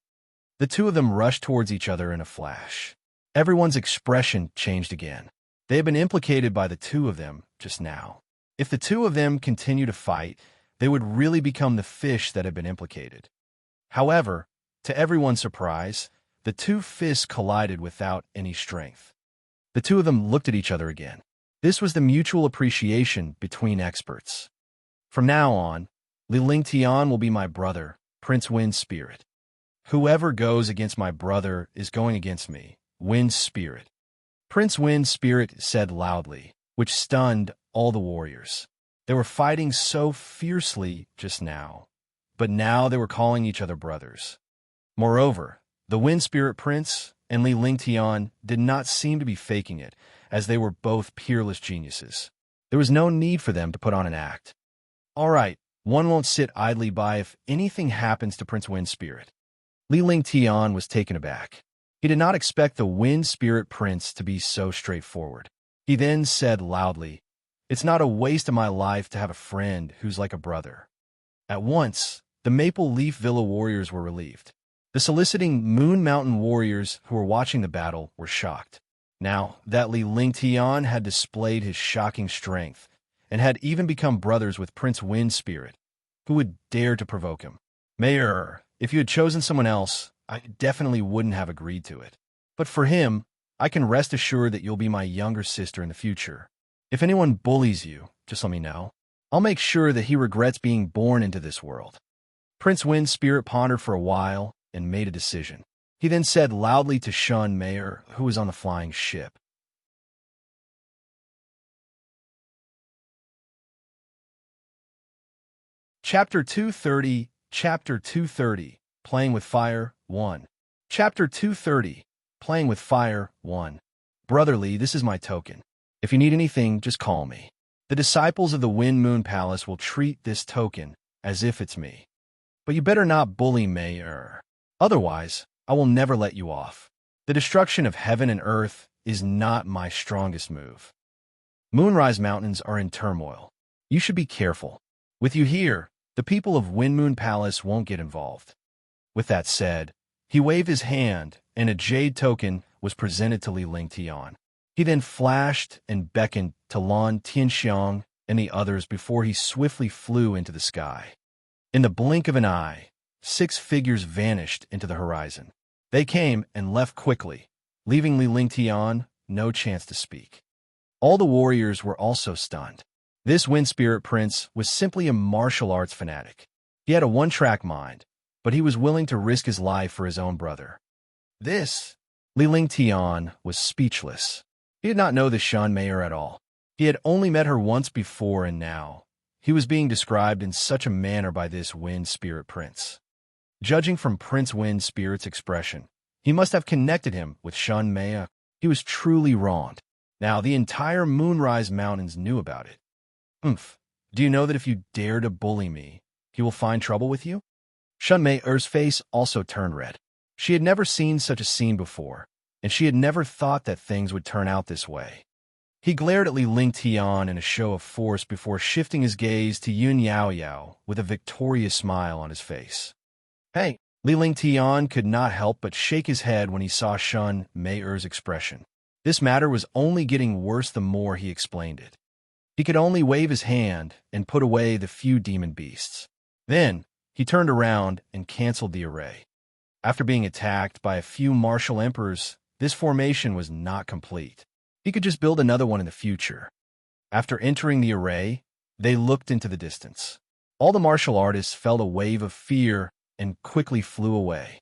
The two of them rushed towards each other in a flash. Everyone's expression changed again. They had been implicated by the two of them just now. If the two of them continue to fight, they would really become the fish that had been implicated. However, to everyone's surprise, the two fists collided without any strength. The two of them looked at each other again. This was the mutual appreciation between experts. From now on, Li Lingtian will be my brother, Prince Windspirit. Whoever goes against my brother is going against me, Windspirit. Prince Windspirit said loudly, which stunned all the warriors. They were fighting so fiercely just now, but now they were calling each other brothers. Moreover, the Windspirit Prince and Li Lingtian did not seem to be faking it, as they were both peerless geniuses. There was no need for them to put on an act. All right, one won't sit idly by if anything happens to Prince Windspirit. Li Lingtian was taken aback. He did not expect the Windspirit Prince to be so straightforward. He then said loudly, "It's not a waste of my life to have a friend who's like a brother." At once, the Maple Leaf Villa warriors were relieved. The soliciting Moon Mountain warriors who were watching the battle were shocked. Now that Li Lingtian had displayed his shocking strength and had even become brothers with Prince Windspirit, who would dare to provoke him? Mayor, if you had chosen someone else, I definitely wouldn't have agreed to it. But for him, I can rest assured that you'll be my younger sister in the future. If anyone bullies you, just let me know. I'll make sure that he regrets being born into this world. Prince Windspirit pondered for a while and made a decision. He then said loudly to Shun Mayor, who was on the flying ship. Chapter 230, Chapter 230, Playing with Fire, 1. Chapter 230, Playing with Fire, 1. Brotherly, this is my token. If you need anything, just call me. The disciples of the Wind Moon Palace will treat this token as if it's me. But you better not bully Mayor. Otherwise, I will never let you off. The destruction of heaven and earth is not my strongest move. Moonrise Mountains are in turmoil. You should be careful. With you here, the people of Wind Moon Palace won't get involved. With that said, he waved his hand, and a jade token was presented to Li Lingtian. He then flashed and beckoned to Lan Tianxiang and the others before he swiftly flew into the sky. In the blink of an eye, 6 figures vanished into the horizon. They came and left quickly, leaving Li Lingtian no chance to speak. All the warriors were also stunned. This Windspirit Prince was simply a martial arts fanatic. He had a one-track mind, but he was willing to risk his life for his own brother. This Li Ling Tian was speechless. He did not know the Shan Mayor at all. He had only met her once before, and now he was being described in such a manner by this Wind Spirit Prince. Judging from Prince Wind Spirit's expression, he must have connected him with Shan Maya. He was truly wronged. Now the entire Moonrise Mountains knew about it. Do you know that if you dare to bully me, he will find trouble with you? Shan Mayer's face also turned red. She had never seen such a scene before, and she had never thought that things would turn out this way. He glared at Li Ling Tian in a show of force before shifting his gaze to Yun Yao Yao with a victorious smile on his face. Hey! Li Ling Tian could not help but shake his head when he saw Shan Mayer's expression. This matter was only getting worse the more he explained it. He could only wave his hand and put away the few demon beasts. Then, he turned around and canceled the array. After being attacked by a few martial emperors, this formation was not complete. He could just build another one in the future. After entering the array, they looked into the distance. All the martial artists felt a wave of fear and quickly flew away.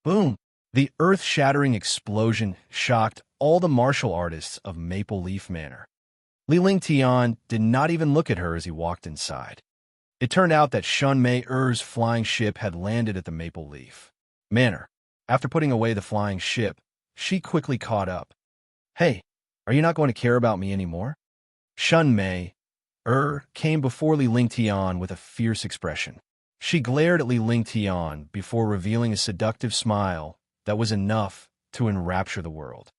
Boom! The earth-shattering explosion shocked all the martial artists of Maple Leaf Manor. Li Ling Tian did not even look at her as he walked inside. It turned out that Shan Mei-er's flying ship had landed at the Maple Leaf Manor. After putting away the flying ship, she quickly caught up. Hey, are you not going to care about me anymore? Shan Mei-er came before Li Ling Tian with a fierce expression. She glared at Li Ling Tian before revealing a seductive smile that was enough to enrapture the world.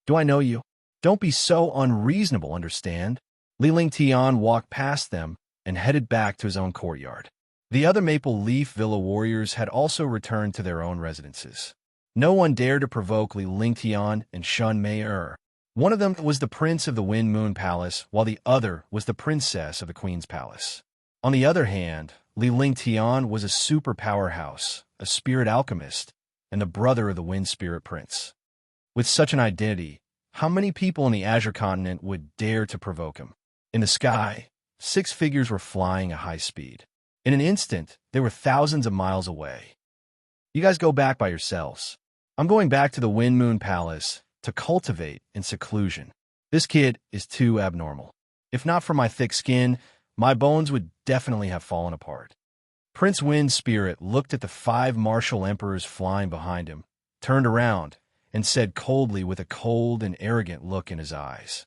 Do I know you? Don't be so unreasonable, understand? Li Ling Tian walked past them and headed back to his own courtyard. The other Maple Leaf Villa warriors had also returned to their own residences. No one dared to provoke Li Ling Tian and Shan Mei-er. One of them was the prince of the Wind Moon Palace, while the other was the princess of the Queen's Palace. On the other hand, Li Ling Tian was a super powerhouse, a spirit alchemist, and the brother of the Wind Spirit Prince. With such an identity, how many people in the Azure Continent would dare to provoke him? In the sky, 6 figures were flying at high speed. In an instant, they were thousands of miles away. You guys go back by yourselves. I'm going back to the Wind Moon Palace to cultivate in seclusion. This kid is too abnormal. If not for my thick skin, my bones would definitely have fallen apart. Prince Wind Spirit looked at the 5 martial emperors flying behind him, turned around, and said coldly with a cold and arrogant look in his eyes.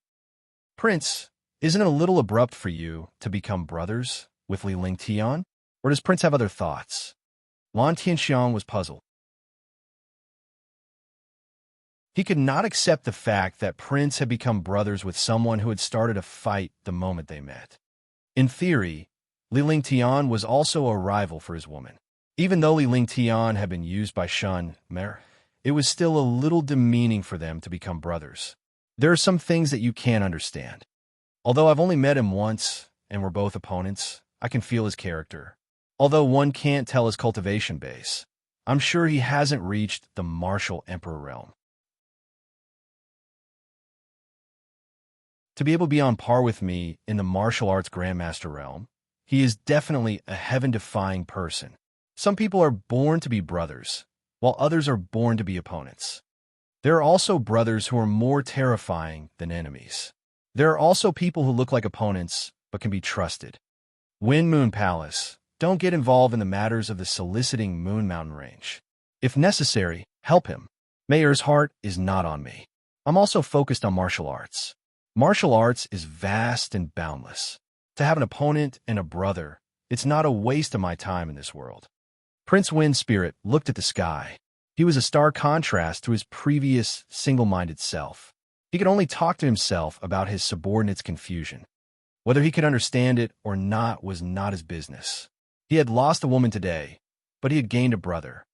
Prince, isn't it a little abrupt for you to become brothers with Li Ling Tian? Or does Prince have other thoughts? Lan Tianxiang was puzzled. He could not accept the fact that Prince had become brothers with someone who had started a fight the moment they met. In theory, Li Ling Tian was also a rival for his woman. Even though Li Ling Tian had been used by Shan Mei, it was still a little demeaning for them to become brothers. There are some things that you can't understand. Although I've only met him once, and we're both opponents, I can feel his character. Although one can't tell his cultivation base, I'm sure he hasn't reached the martial emperor realm. To be able to be on par with me in the martial arts grandmaster realm, he is definitely a heaven-defying person. Some people are born to be brothers, while others are born to be opponents. There are also brothers who are more terrifying than enemies. There are also people who look like opponents, but can be trusted. Wind Moon Palace, don't get involved in the matters of the soliciting Moon Mountain Range. If necessary, help him. Mayor's heart is not on me. I'm also focused on martial arts. Martial arts is vast and boundless. To have an opponent and a brother, it's not a waste of my time in this world. Prince Wind Spirit looked at the sky. He was a stark contrast to his previous single-minded self. He could only talk to himself about his subordinates' confusion. Whether he could understand it or not was not his business. He had lost a woman today, but he had gained a brother.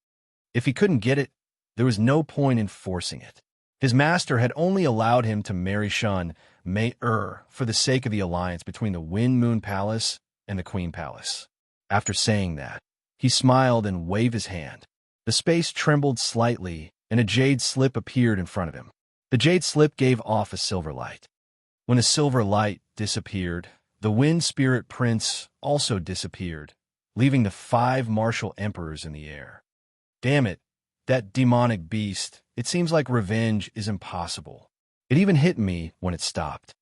If he couldn't get it, there was no point in forcing it. His master had only allowed him to marry Shan Mei-er for the sake of the alliance between the Wind Moon Palace and the Queen Palace. After saying that, he smiled and waved his hand. The space trembled slightly, and a jade slip appeared in front of him. The jade slip gave off a silver light. When the silver light disappeared, the Wind Spirit Prince also disappeared, leaving the 5 martial emperors in the air. Damn it, that demonic beast it seems like revenge is impossible. It even hit me when it stopped.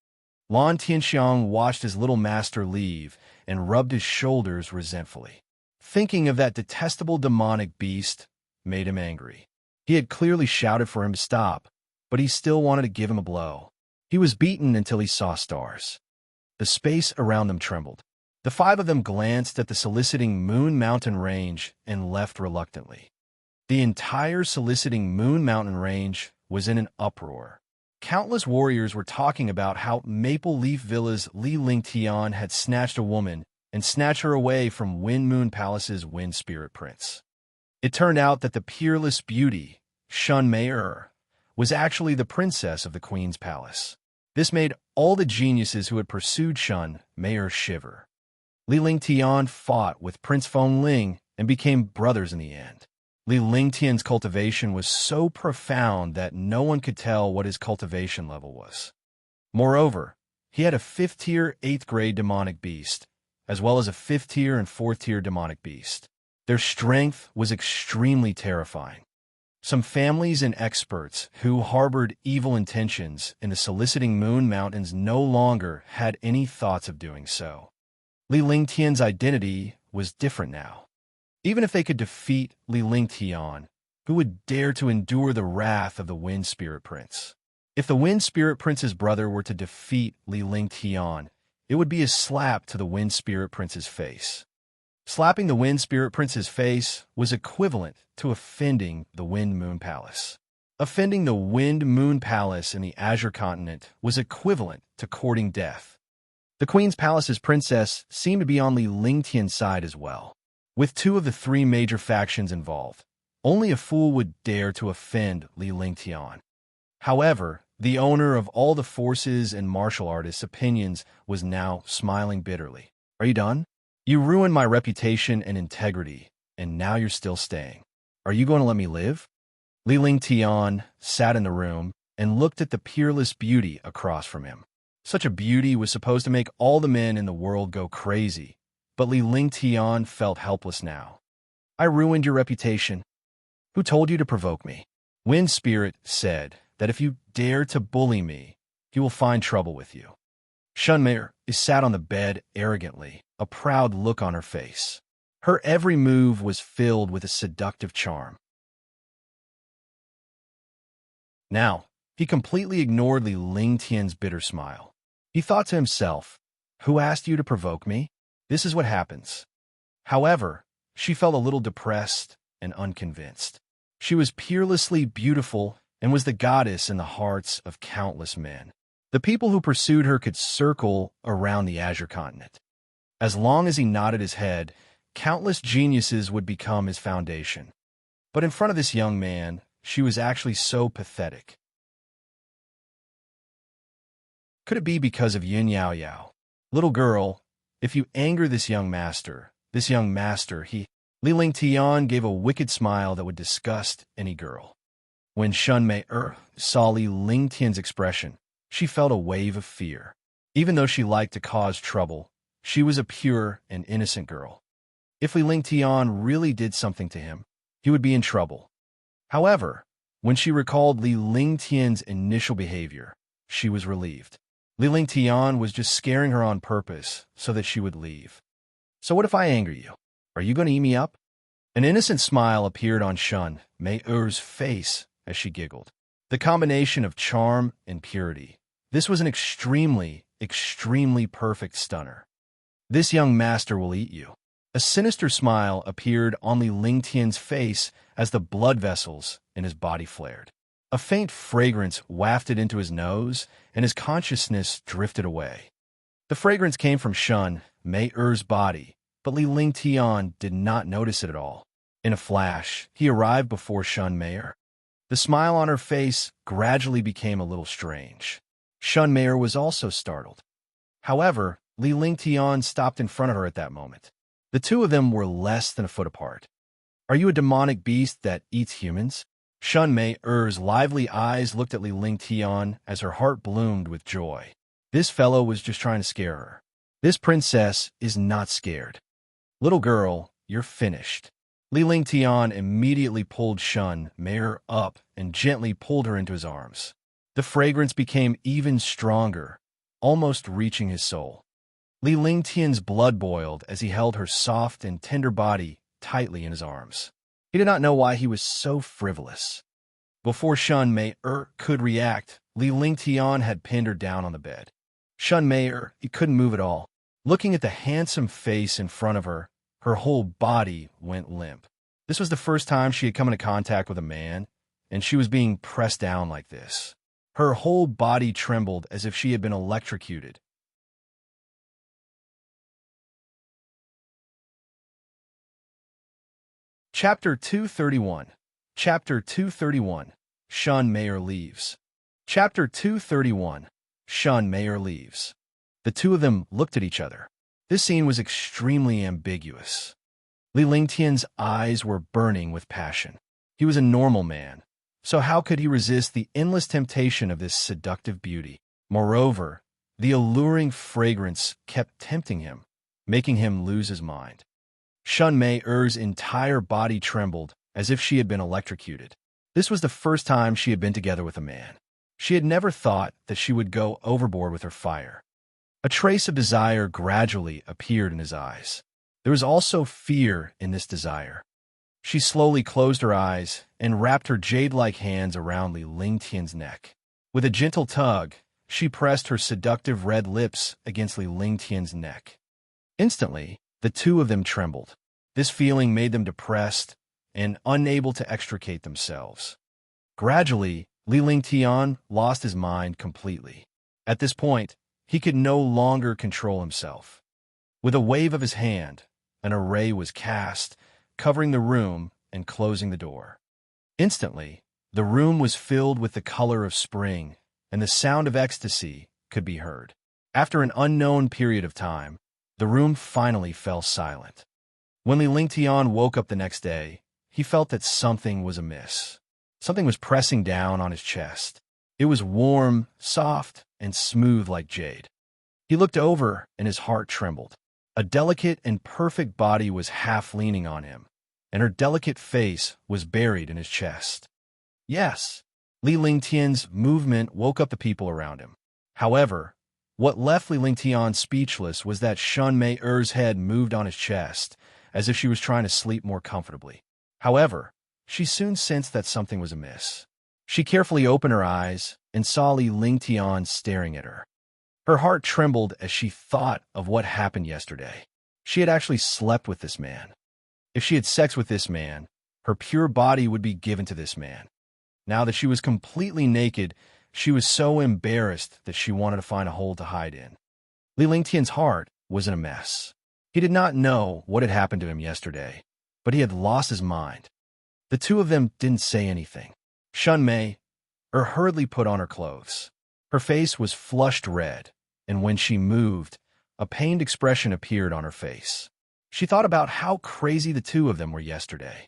Lan Tianxiang watched his little master leave and rubbed his shoulders resentfully. Thinking of that detestable demonic beast made him angry. He had clearly shouted for him to stop, but he still wanted to give him a blow. He was beaten until he saw stars. The space around them trembled. The five of them glanced at the soliciting Moon Mountain Range and left reluctantly. The entire soliciting Moon Mountain Range was in an uproar. Countless warriors were talking about how Maple Leaf Villa's Li Lingtian had snatched a woman and snatched her away from Wind Moon Palace's Wind Spirit Prince. It turned out that the peerless beauty, Shun Mei was actually the princess of the Queen's Palace. This made all the geniuses who had pursued Shun Mei shiver. Li Lingtian fought with Prince Feng Ling and became brothers in the end. Li Lingtian's cultivation was so profound that no one could tell what his cultivation level was. Moreover, he had a 5th-tier 8th-grade demonic beast, as well as a 5th-tier and 4th-tier demonic beast. Their strength was extremely terrifying. Some families and experts who harbored evil intentions in the soliciting Moon Mountains no longer had any thoughts of doing so. Li Lingtian's identity was different now. Even if they could defeat Li Lingtian, who would dare to endure the wrath of the Wind Spirit Prince? If the Wind Spirit Prince's brother were to defeat Li Lingtian, it would be a slap to the Wind Spirit Prince's face. Slapping the Wind Spirit Prince's face was equivalent to offending the Wind Moon Palace. Offending the Wind Moon Palace in the Azure Continent was equivalent to courting death. The Queen's Palace's princess seemed to be on Li Lingtian's side as well. With 2 of the 3 major factions involved, only a fool would dare to offend Li Lingtian. However, the owner of all the forces and martial artists' opinions was now smiling bitterly. Are you done? You ruined my reputation and integrity, and now you're still staying. Are you going to let me live? Li Lingtian sat in the room and looked at the peerless beauty across from him. Such a beauty was supposed to make all the men in the world go crazy, but Li Lingtian felt helpless now. I ruined your reputation. Who told you to provoke me? Wind Spirit said that if you dare to bully me, he will find trouble with you. Shun Mei sat on the bed arrogantly, a proud look on her face. Her every move was filled with a seductive charm. Now, he completely ignored Li Lingtian's bitter smile. He thought to himself, who asked you to provoke me? This is what happens. However, she felt a little depressed and unconvinced. She was peerlessly beautiful and was the goddess in the hearts of countless men. The people who pursued her could circle around the Azure Continent. As long as he nodded his head, countless geniuses would become his foundation. But in front of this young man, she was actually so pathetic. Could it be because of Yin Yao Yao? Little girl, if you anger this young master, he... Li Lingtian gave a wicked smile that would disgust any girl. When Shun Mei saw Li Lingtian's expression, she felt a wave of fear. Even though she liked to cause trouble, she was a pure and innocent girl. If Li Lingtian really did something to him, he would be in trouble. However, when she recalled Li Lingtian's initial behavior, she was relieved. Li Lingtian was just scaring her on purpose so that she would leave. So what if I anger you? Are you going to eat me up? An innocent smile appeared on Shun Mei's face as she giggled. The combination of charm and purity. This was an extremely, extremely perfect stunner. This young master will eat you. A sinister smile appeared on Li Lingtian's face as the blood vessels in his body flared. A faint fragrance wafted into his nose, and his consciousness drifted away. The fragrance came from Shun Mei's body, but Li Lingtian did not notice it at all. In a flash, he arrived before Shun Mei. The smile on her face gradually became a little strange. Shun Mei was also startled. However, Li Lingtian stopped in front of her at that moment. The 2 of them were less than a foot apart. Are you a demonic beast that eats humans? Shun Mei's lively eyes looked at Li Lingtian as her heart bloomed with joy. This fellow was just trying to scare her. This princess is not scared. Little girl, you're finished. Li Lingtian immediately pulled Shun Mei up and gently pulled her into his arms. The fragrance became even stronger, almost reaching his soul. Li Lingtian's blood boiled as he held her soft and tender body tightly in his arms. He did not know why he was so frivolous. Before Shun Mei could react, Li Lingtian had pinned her down on the bed. Shun Mei he couldn't move at all. Looking at the handsome face in front of her, her whole body went limp. This was the first time she had come into contact with a man, and she was being pressed down like this. Her whole body trembled as if she had been electrocuted. Chapter 231. Chapter 231. Shun Mei leaves. Chapter 231. Shun Mei leaves. The two of them looked at each other. This scene was extremely ambiguous. Li Lingtian's eyes were burning with passion. He was a normal man, so how could he resist the endless temptation of this seductive beauty? Moreover, the alluring fragrance kept tempting him, making him lose his mind. Shun Mei's entire body trembled as if she had been electrocuted. This was the first time she had been together with a man. She had never thought that she would go overboard with her fire. A trace of desire gradually appeared in his eyes. There was also fear in this desire. She slowly closed her eyes and wrapped her jade-like hands around Li Lingtian's neck. With a gentle tug, she pressed her seductive red lips against Li Lingtian's neck. Instantly, the two of them trembled. This feeling made them depressed and unable to extricate themselves. Gradually, Li Lingtian lost his mind completely. At this point, he could no longer control himself. With a wave of his hand, an array was cast, covering the room and closing the door. Instantly, the room was filled with the color of spring, and the sound of ecstasy could be heard. After an unknown period of time, the room finally fell silent. When Li Lingtian woke up the next day, he felt that something was amiss. Something was pressing down on his chest. It was warm, soft, and smooth like jade. He looked over, and his heart trembled. A delicate and perfect body was half leaning on him, and her delicate face was buried in his chest. Yes, Li Lingtian's movement woke up the people around him. However, what left Li Lingtian speechless was that Shun Mei's head moved on his chest, as if she was trying to sleep more comfortably. However, she soon sensed that something was amiss. She carefully opened her eyes and saw Li Lingtian staring at her. Her heart trembled as she thought of what happened yesterday. She had actually slept with this man. If she had sex with this man, her pure body would be given to this man. Now that she was completely naked, she was so embarrassed that she wanted to find a hole to hide in. Li Lingtian's heart was in a mess. He did not know what had happened to him yesterday, but he had lost his mind. The two of them didn't say anything. Shun Mei hurriedly put on her clothes. Her face was flushed red, and when she moved, a pained expression appeared on her face. She thought about how crazy the two of them were yesterday.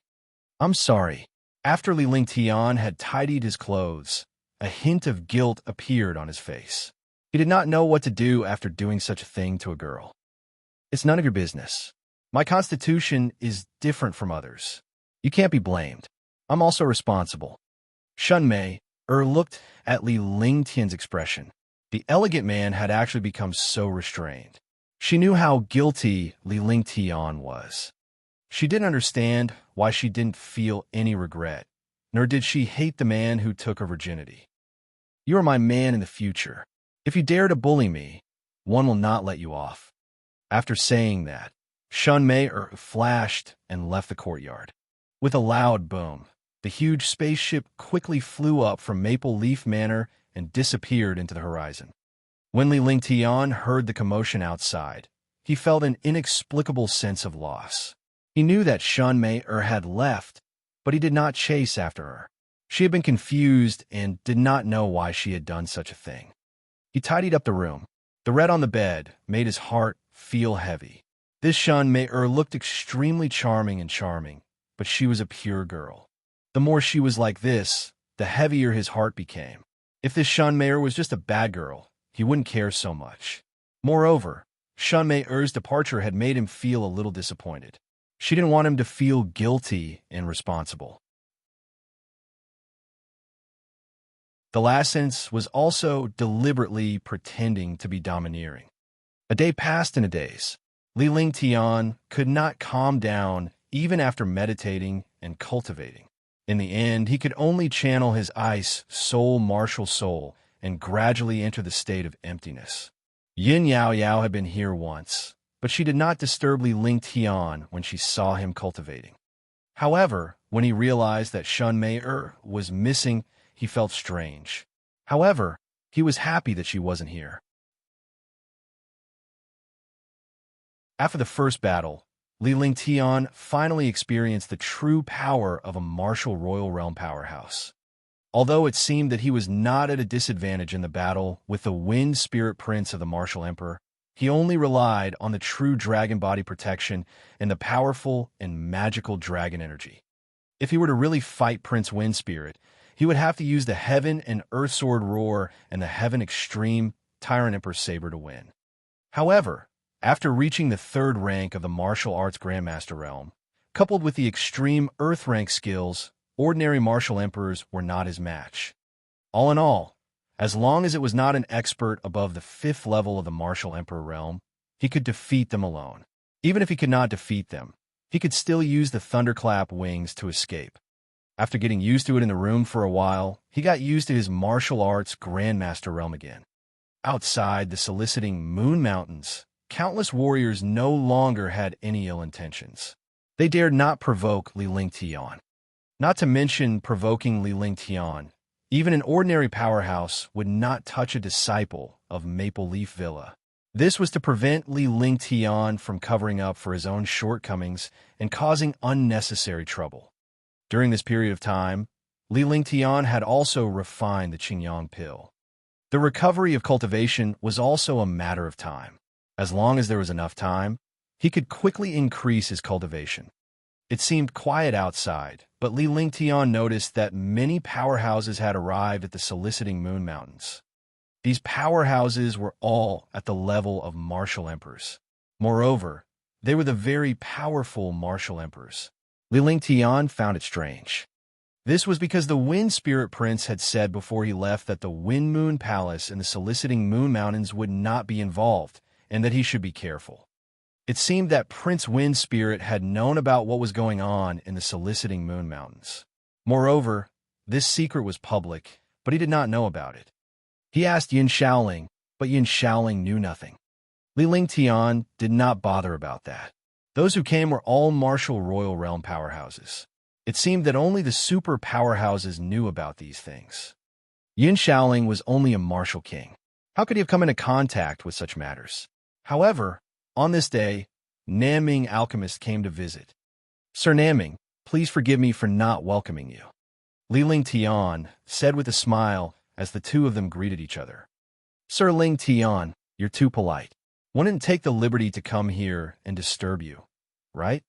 "I'm sorry." After Li Lingtian had tidied his clothes, a hint of guilt appeared on his face. He did not know what to do after doing such a thing to a girl. "It's none of your business. My constitution is different from others. You can't be blamed. I'm also responsible." Shun Mei looked at Li Lingtian's expression. The elegant man had actually become so restrained. She knew how guilty Li Lingtian was. She didn't understand why she didn't feel any regret, nor did she hate the man who took her virginity. "You are my man in the future. If you dare to bully me, one will not let you off." After saying that, Shun Mei flashed and left the courtyard. With a loud boom, the huge spaceship quickly flew up from Maple Leaf Manor and disappeared into the horizon. When Li Lingtian heard the commotion outside, he felt an inexplicable sense of loss. He knew that Shun Mei had left, but he did not chase after her. She had been confused and did not know why she had done such a thing. He tidied up the room. The red on the bed made his heart feel heavy. This Shun Mei looked extremely charming, but she was a pure girl. The more she was like this, the heavier his heart became. If this Shun Mei was just a bad girl, he wouldn't care so much. Moreover, Shun Mei's departure had made him feel a little disappointed. She didn't want him to feel guilty and responsible. The last sentence was also deliberately pretending to be domineering. A day passed and a days. Li Ling Tian could not calm down even after meditating and cultivating. In the end, he could only channel his ice soul martial soul and gradually enter the state of emptiness. Yin Yao Yao had been here once, but she did not disturb Li Ling Tian when she saw him cultivating. However, when he realized that Shun Mei was missing, he felt strange. However, he was happy that she wasn't here. After the first battle, Li Ling Tian finally experienced the true power of a martial royal realm powerhouse. Although it seemed that he was not at a disadvantage in the battle with the Wind Spirit Prince of the Martial Emperor, he only relied on the true dragon body protection and the powerful and magical dragon energy. If he were to really fight Prince Wind Spirit, he would have to use the Heaven and Earth Sword Roar and the Heaven Extreme Tyrant Emperor Saber to win. However, after reaching the third rank of the martial arts Grandmaster realm, coupled with the extreme Earth rank skills, ordinary martial emperors were not his match. All in all, as long as it was not an expert above the 5th level of the martial emperor realm, he could defeat them alone. Even if he could not defeat them, he could still use the thunderclap wings to escape. After getting used to it in the room for a while, he got used to his martial arts Grandmaster realm again. Outside the soliciting Moon Mountains, countless warriors no longer had any ill intentions. They dared not provoke Li Ling Tian. Not to mention provoking Li Ling Tian, even an ordinary powerhouse would not touch a disciple of Maple Leaf Villa. This was to prevent Li Ling Tian from covering up for his own shortcomings and causing unnecessary trouble. During this period of time, Li Ling Tian had also refined the Qingyang pill. The recovery of cultivation was also a matter of time. As long as there was enough time, he could quickly increase his cultivation. It seemed quiet outside, but Li Ling Tian noticed that many powerhouses had arrived at the soliciting Moon Mountains. These powerhouses were all at the level of martial emperors. Moreover, they were the very powerful martial emperors. Li Ling Tian found it strange. This was because the Wind Spirit Prince had said before he left that the Wind Moon Palace and the soliciting Moon Mountains would not be involved, and that he should be careful. It seemed that Prince Wind Spirit had known about what was going on in the soliciting Moon Mountains. Moreover, this secret was public, but he did not know about it. He asked Yin Shaoling, but Yin Shaoling knew nothing. Li Ling Tian did not bother about that. Those who came were all martial royal realm powerhouses. It seemed that only the super powerhouses knew about these things. Yin Shaoling was only a martial king. How could he have come into contact with such matters? However, on this day, Nanming Alchemist came to visit. Sir Nanming, please forgive me for not welcoming you. Li Ling Tian said with a smile as the two of them greeted each other. Sir Ling Tian, you're too polite. Wouldn't take the liberty to come here and disturb you, right?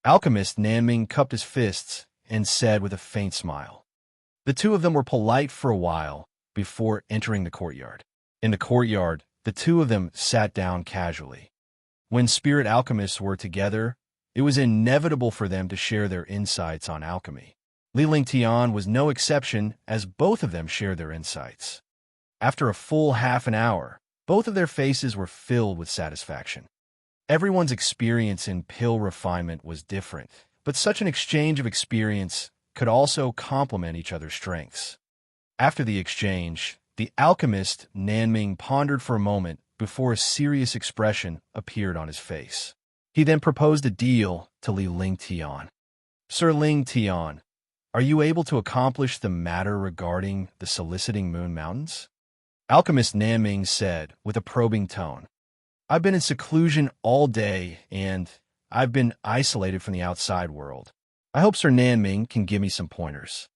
Alchemist Nanming cupped his fists and said with a faint smile. The two of them were polite for a while before entering the courtyard. In the courtyard, the two of them sat down casually. When spirit alchemists were together, it was inevitable for them to share their insights on alchemy. Li Ling Tian was no exception, as both of them shared their insights. After a full half an hour, both of their faces were filled with satisfaction. Everyone's experience in pill refinement was different, but such an exchange of experience could also complement each other's strengths. After the exchange, the alchemist Nanming pondered for a moment before a serious expression appeared on his face. He then proposed a deal to Li Ling Tian. Sir Ling Tian, are you able to accomplish the matter regarding the soliciting Moon Mountains? Alchemist Nanming said with a probing tone. I've been in seclusion all day, and I've been isolated from the outside world. I hope Sir Nanming can give me some pointers.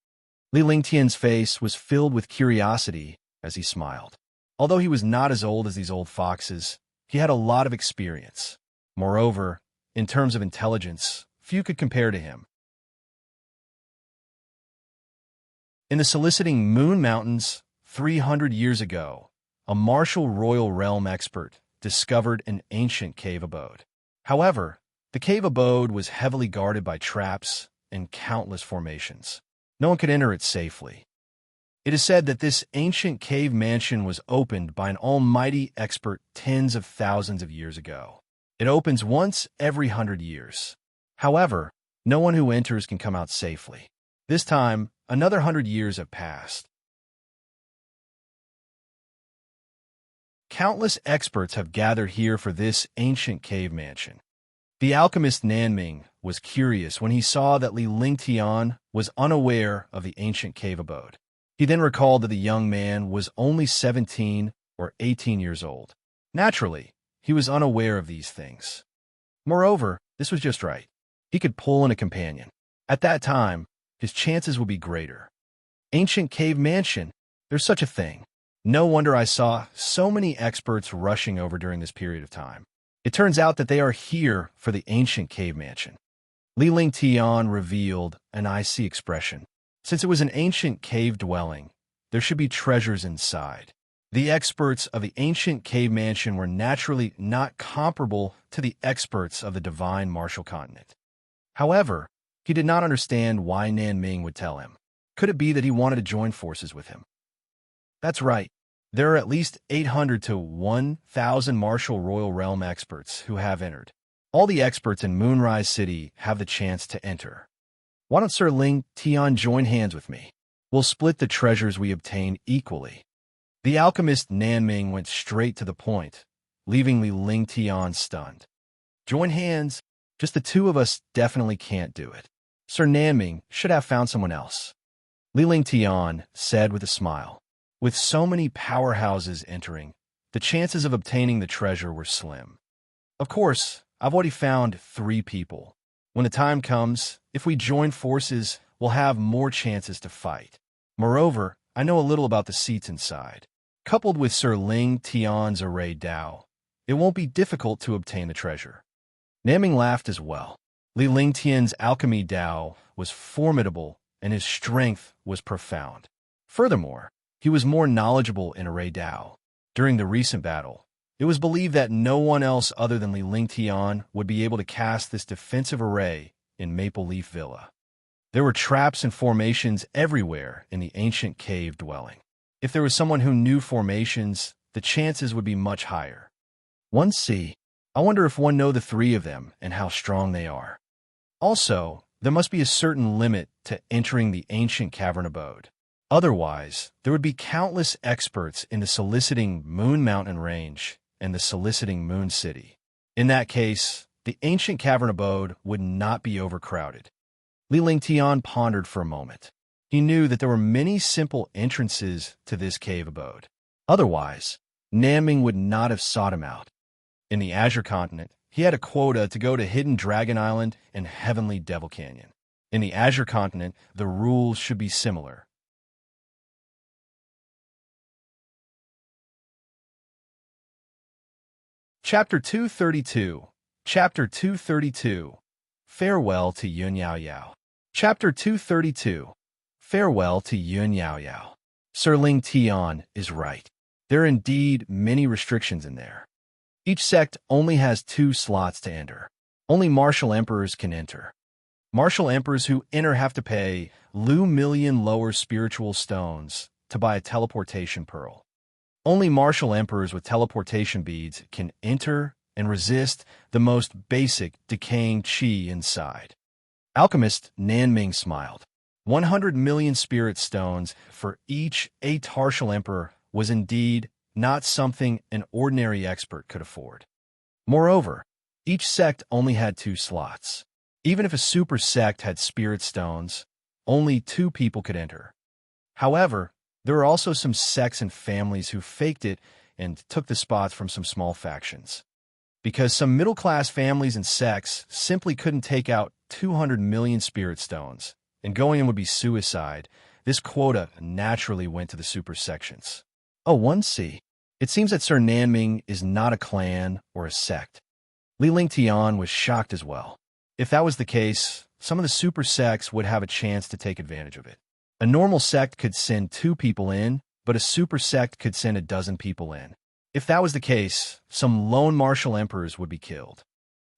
Li Ling Tian's face was filled with curiosity as he smiled. Although he was not as old as these old foxes, he had a lot of experience. Moreover, in terms of intelligence, few could compare to him. In the soliciting Moon Mountains, 300 years ago, a martial royal realm expert discovered an ancient cave abode. However, The cave abode was heavily guarded by traps and countless formations. No one could enter it safely. It is said that this ancient cave mansion was opened by an almighty expert tens of thousands of years ago. It opens once every 100 years. However, no one who enters can come out safely. This time, another 100 years have passed. Countless experts have gathered here for this ancient cave mansion. The alchemist Nanming was curious when he saw that Li Lingtian was unaware of the ancient cave abode. He then recalled that the young man was only 17 or 18 years old. Naturally, he was unaware of these things. Moreover, this was just right. He could pull in a companion. At that time, his chances would be greater. Ancient cave mansion, there's such a thing. No wonder I saw so many experts rushing over during this period of time. It turns out that they are here for the ancient cave mansion. Li Lingtian revealed an icy expression. Since it was an ancient cave dwelling, there should be treasures inside. The experts of the ancient cave mansion were naturally not comparable to the experts of the divine martial continent. However, he did not understand why Nanming would tell him. Could it be that he wanted to join forces with him? That's right. There are at least 800 to 1,000 martial royal realm experts who have entered. All the experts in Moonrise City have the chance to enter. Why don't Sir Ling Tian join hands with me? We'll split the treasures we obtain equally. The alchemist Nanming went straight to the point, leaving Li Lingtian stunned. Join hands? Just the two of us definitely can't do it. Sir Nanming should have found someone else. Li Lingtian said with a smile. With so many powerhouses entering, the chances of obtaining the treasure were slim. Of course, I've already found 3 people. When the time comes, if we join forces, we'll have more chances to fight. Moreover, I know a little about the seats inside. Coupled with Sir Ling Tian's array Dao, it won't be difficult to obtain the treasure. Nanming laughed as well. Li Lingtian's alchemy Dao was formidable, and his strength was profound. Furthermore, he was more knowledgeable in array Dao. During the recent battle, it was believed that no one else other than Li Lingtian would be able to cast this defensive array in Maple Leaf Villa. There were traps and formations everywhere in the ancient cave dwelling. If there was someone who knew formations, the chances would be much higher. 1C. I wonder if one know the 3 of them and how strong they are. Also, there must be a certain limit to entering the ancient cavern abode. Otherwise, there would be countless experts in the soliciting Moon Mountain Range and the soliciting Moon City. In that case, the ancient cavern abode would not be overcrowded. Li Lingtian pondered for a moment. He knew that there were many simple entrances to this cave abode. Otherwise, Nanming would not have sought him out. In the Azure Continent, he had a quota to go to Hidden Dragon Island and Heavenly Devil Canyon. In the Azure Continent, the rules should be similar. Chapter 232. Chapter 232. Farewell to Yun Yao Yao. Chapter 232. Farewell to Yun Yao Yao. Sir Ling Tian is right. There are indeed many restrictions in there. Each sect only has 2 slots to enter. Only martial emperors can enter. Martial emperors who enter have to pay Lu million lower spiritual stones to buy a teleportation pearl. Only martial emperors with teleportation beads can enter and resist the most basic decaying chi inside. Alchemist Nanming smiled. 100 million spirit stones for each Atartial emperor was indeed not something an ordinary expert could afford. Moreover, each sect only had 2 slots. Even if a super sect had spirit stones, only 2 people could enter. However, there were also some sects and families who faked it and took the spots from some small factions. Because some middle-class families and sects simply couldn't take out 200 million spirit stones, and going in would be suicide, this quota naturally went to the super sections. Oh, 1C. It seems that Sir Nanming is not a clan or a sect. Li Lingtian was shocked as well. If that was the case, some of the super sects would have a chance to take advantage of it. A normal sect could send 2 people in, but a super sect could send a dozen people in. If that was the case, some lone martial emperors would be killed.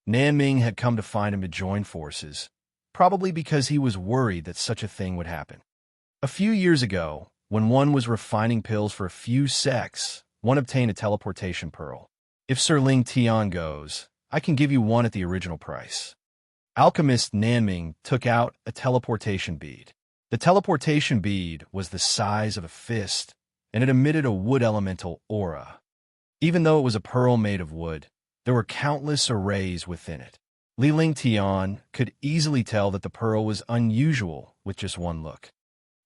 Nanming had come to find him to join forces, probably because he was worried that such a thing would happen. A few years ago, when one was refining pills for a few secs, one obtained a teleportation pearl. If Sir Ling Tian goes, I can give you one at the original price. Alchemist Nanming took out a teleportation bead. The teleportation bead was the size of a fist, and it emitted a wood elemental aura. Even though it was a pearl made of wood, there were countless arrays within it. Li Ling Tian could easily tell that the pearl was unusual with just one look.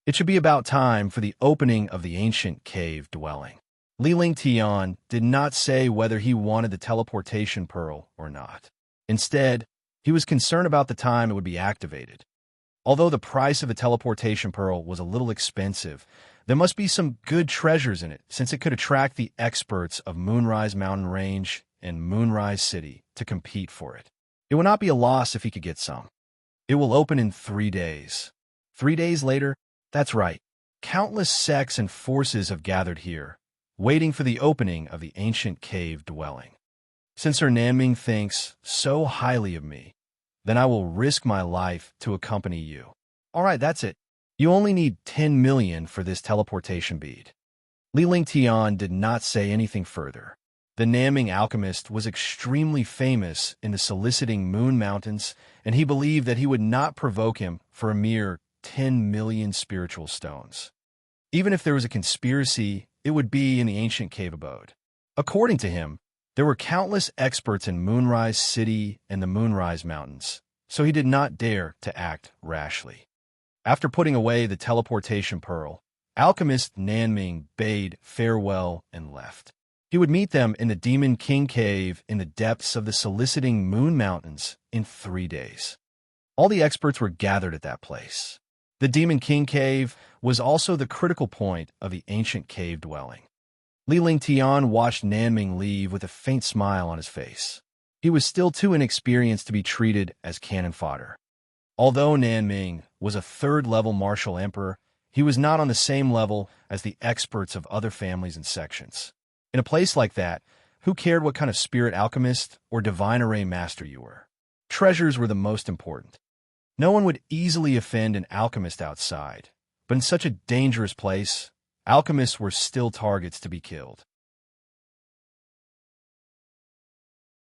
It should be about time for the opening of the ancient cave dwelling. Li Ling Tian did not say whether he wanted the teleportation pearl or not. Instead, he was concerned about the time it would be activated. Although the price of a teleportation pearl was a little expensive, there must be some good treasures in it, since it could attract the experts of Moonrise Mountain Range and Moonrise City to compete for it. It would not be a loss if he could get some. It will open in 3 days. 3 days later? That's right. Countless sects and forces have gathered here, waiting for the opening of the ancient cave dwelling. Since Sir Nanming thinks so highly of me, then I will risk my life to accompany you. All right, that's it. You only need 10 million for this teleportation bead. Li Ling Tian did not say anything further. The Nanming alchemist was extremely famous in the soliciting Moon Mountains, and he believed that he would not provoke him for a mere 10 million spiritual stones. Even if there was a conspiracy, it would be in the ancient cave abode. According to him, there were countless experts in Moonrise City and the Moonrise Mountains, so he did not dare to act rashly. After putting away the teleportation pearl, alchemist Nanming bade farewell and left. He would meet them in the Demon King Cave in the depths of the soliciting Moon Mountains in 3 days. All the experts were gathered at that place. The Demon King Cave was also the critical point of the ancient cave dwelling. Li Ling Tian watched Nanming leave with a faint smile on his face. He was still too inexperienced to be treated as cannon fodder. Although Nanming was a third-level martial emperor, he was not on the same level as the experts of other families and sections. In a place like that, who cared what kind of spirit alchemist or divine array master you were? Treasures were the most important. No one would easily offend an alchemist outside, but in such a dangerous place, alchemists were still targets to be killed.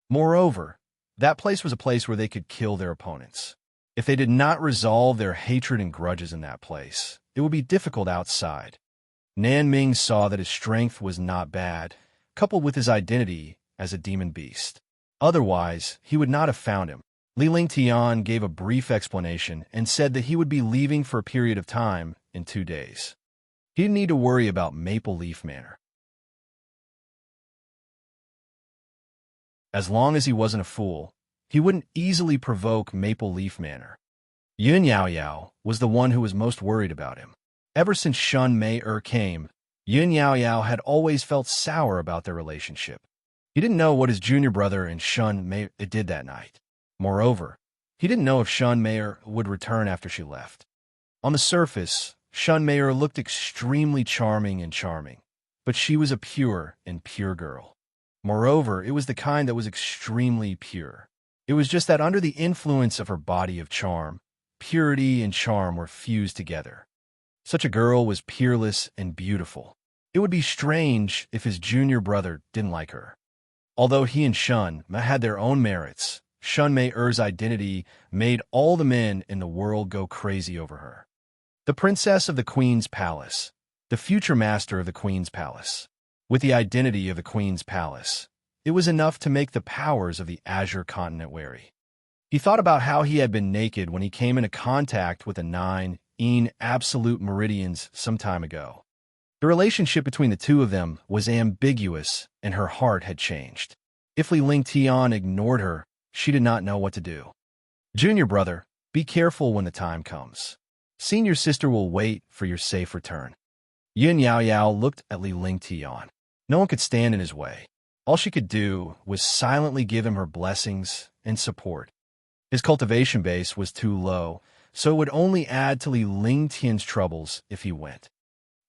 Moreover, that place was a place where they could kill their opponents. If they did not resolve their hatred and grudges in that place, it would be difficult outside. Nanming saw that his strength was not bad, coupled with his identity as a demon beast. Otherwise, he would not have found him. Li Ling Tian gave a brief explanation and said that he would be leaving for a period of time in 2 days. He didn't need to worry about Maple Leaf Manor. As long as he wasn't a fool, he wouldn't easily provoke Maple Leaf Manor. Yun Yaoyao was the one who was most worried about him. Ever since Shun Mei came, Yun Yaoyao had always felt sour about their relationship. He didn't know what his junior brother and Shun Mei did that night. Moreover, he didn't know if Shun Mei would return after she left. On the surface, Shun Mei looked extremely charming, but she was a pure girl. Moreover, it was the kind that was extremely pure. It was just that under the influence of her body of charm, purity and charm were fused together. Such a girl was peerless and beautiful. It would be strange if his junior brother didn't like her. Although he and Shun had their own merits, Shun Mei-er's identity made all the men in the world go crazy over her. The princess of the Queen's Palace, the future master of the Queen's Palace. With the identity of the Queen's Palace, it was enough to make the powers of the Azure Continent wary. He thought about how he had been naked when he came into contact with the 9 absolute meridians some time ago. The relationship between the two of them was ambiguous, and her heart had changed. If Li Ling Tian ignored her, she did not know what to do. Junior brother, be careful when the time comes. Senior sister will wait for your safe return. Yun Yaoyao looked at Li Ling Tian. No one could stand in his way. All she could do was silently give him her blessings and support. His cultivation base was too low, so it would only add to Li Ling Tian's troubles if he went.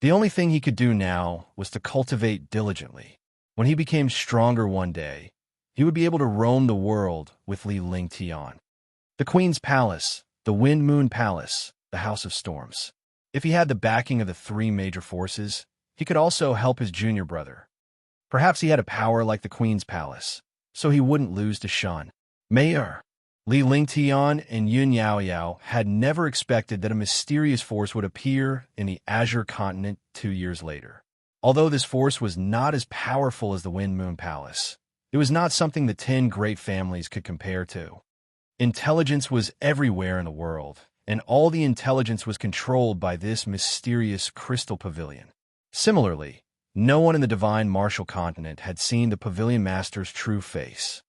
The only thing he could do now was to cultivate diligently. When he became stronger one day, he would be able to roam the world with Li Lingtian. The Queen's Palace, the Wind Moon Palace, the House of Storms. If he had the backing of the three major forces, he could also help his junior brother. Perhaps he had a power like the Queen's Palace, so he wouldn't lose to Shun. Mayor. Li Lingtian and Yun Yaoyao had never expected that a mysterious force would appear in the Azure continent 2 years later. Although this force was not as powerful as the Wind Moon Palace, it was not something the 10 great families could compare to. Intelligence was everywhere in the world, and all the intelligence was controlled by this mysterious crystal pavilion. Similarly, no one in the divine martial continent had seen the pavilion master's true face.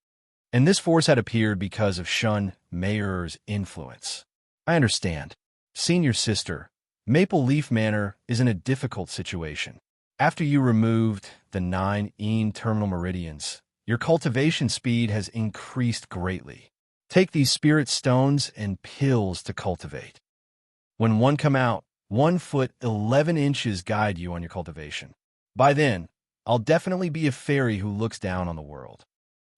And this force had appeared because of Shun Mayor's influence. I understand. Senior sister, Maple Leaf Manor is in a difficult situation. After you removed the 9 terminal meridians, your cultivation speed has increased greatly. Take these spirit stones and pills to cultivate. When one come out, 1 foot 11 inches guide you on your cultivation. By then, I'll definitely be a fairy who looks down on the world.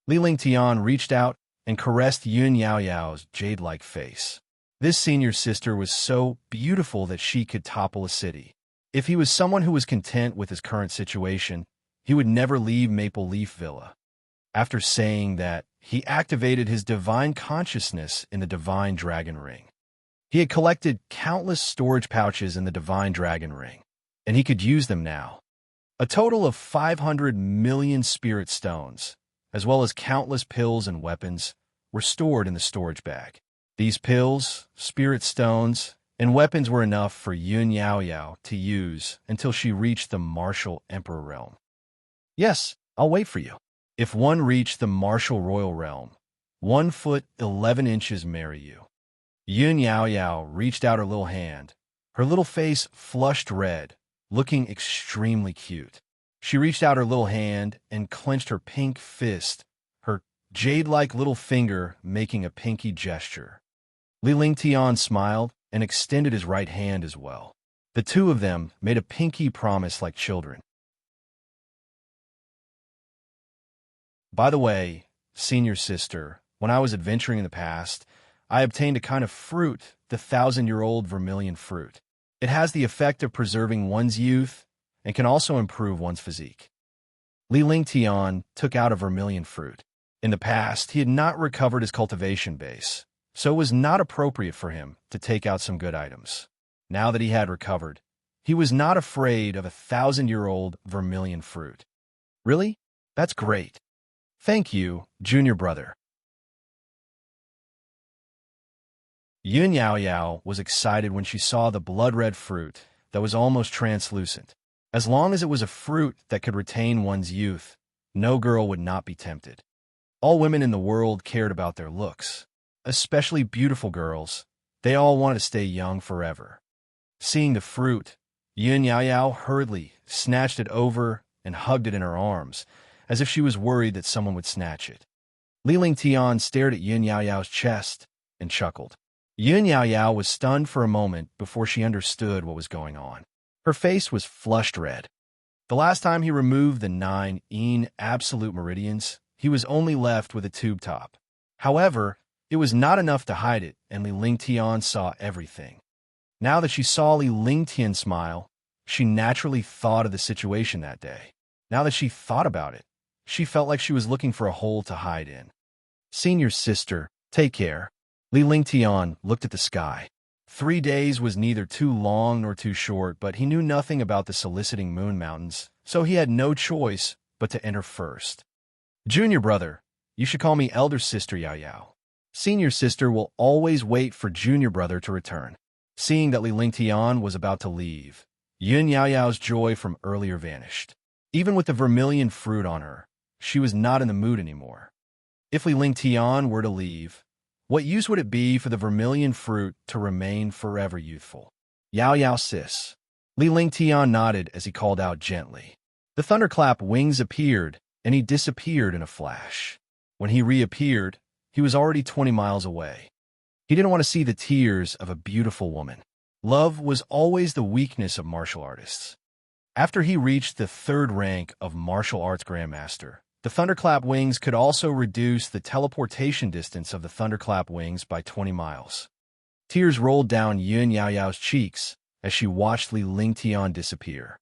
Li Lingtian reached out and caressed Yun Yaoyao's jade-like face. This senior sister was so beautiful that she could topple a city. If he was someone who was content with his current situation, he would never leave Maple Leaf Villa. After saying that, he activated his divine consciousness in the Divine Dragon Ring. He had collected countless storage pouches in the Divine Dragon Ring, and he could use them now. A total of 500 million spirit stones, as well as countless pills and weapons, were stored in the storage bag. These pills, spirit stones, and weapons were enough for Yun Yaoyao to use until she reached the martial emperor realm. Yes, I'll wait for you. If one reached the martial royal realm, 1 foot 11 inches marry you. Yun Yaoyao reached out her little hand, her little face flushed red, looking extremely cute. She reached out her little hand and clenched her pink fist, her jade-like little finger making a pinky gesture. Li Lingtian smiled and extended his right hand as well. The two of them made a pinky promise like children. By the way, senior sister, when I was adventuring in the past, I obtained a kind of fruit, the 1,000-year-old vermilion fruit. It has the effect of preserving one's youth and can also improve one's physique. Li Lingtian took out a vermilion fruit. In the past, he had not recovered his cultivation base, so it was not appropriate for him to take out some good items. Now that he had recovered, he was not afraid of a 1,000-year-old vermilion fruit. Really? That's great. Thank you, junior brother. Yun Yaoyao was excited when she saw the blood-red fruit that was almost translucent. As long as it was a fruit that could retain one's youth, no girl would not be tempted. All women in the world cared about their looks, especially beautiful girls. They all wanted to stay young forever. Seeing the fruit, Yun Yaoyao hurriedly snatched it over and hugged it in her arms, as if she was worried that someone would snatch it. Li Lingtian stared at Yun Yaoyao's chest and chuckled. Yun Yaoyao was stunned for a moment before she understood what was going on. Her face was flushed red. The last time he removed the 9 absolute meridians, he was only left with a tube top. However, it was not enough to hide it, and Li Lingtian saw everything. Now that she saw Li Lingtian smile, she naturally thought of the situation that day. Now that she thought about it, she felt like she was looking for a hole to hide in. Senior sister, take care. Li Lingtian looked at the sky. 3 days was neither too long nor too short, but he knew nothing about the soliciting moon mountains, so he had no choice but to enter first. Junior brother, you should call me elder sister Yaoyao. Senior sister will always wait for junior brother to return. Seeing that Li Lingtian was about to leave, Yun Yaoyao's joy from earlier vanished. Even with the vermilion fruit on her, she was not in the mood anymore. If Li Lingtian were to leave, what use would it be for the vermilion fruit to remain forever youthful? Yaoyao sis. Li Lingtian nodded as he called out gently. The thunderclap wings appeared, and he disappeared in a flash. When he reappeared, he was already 20 miles away. He didn't want to see the tears of a beautiful woman. Love was always the weakness of martial artists. After he reached the 3rd rank of martial arts grandmaster, The thunderclap wings could also reduce the teleportation distance of the thunderclap wings by 20 miles. Tears rolled down Yun Yaoyao's cheeks as she watched Li Lingtian disappear.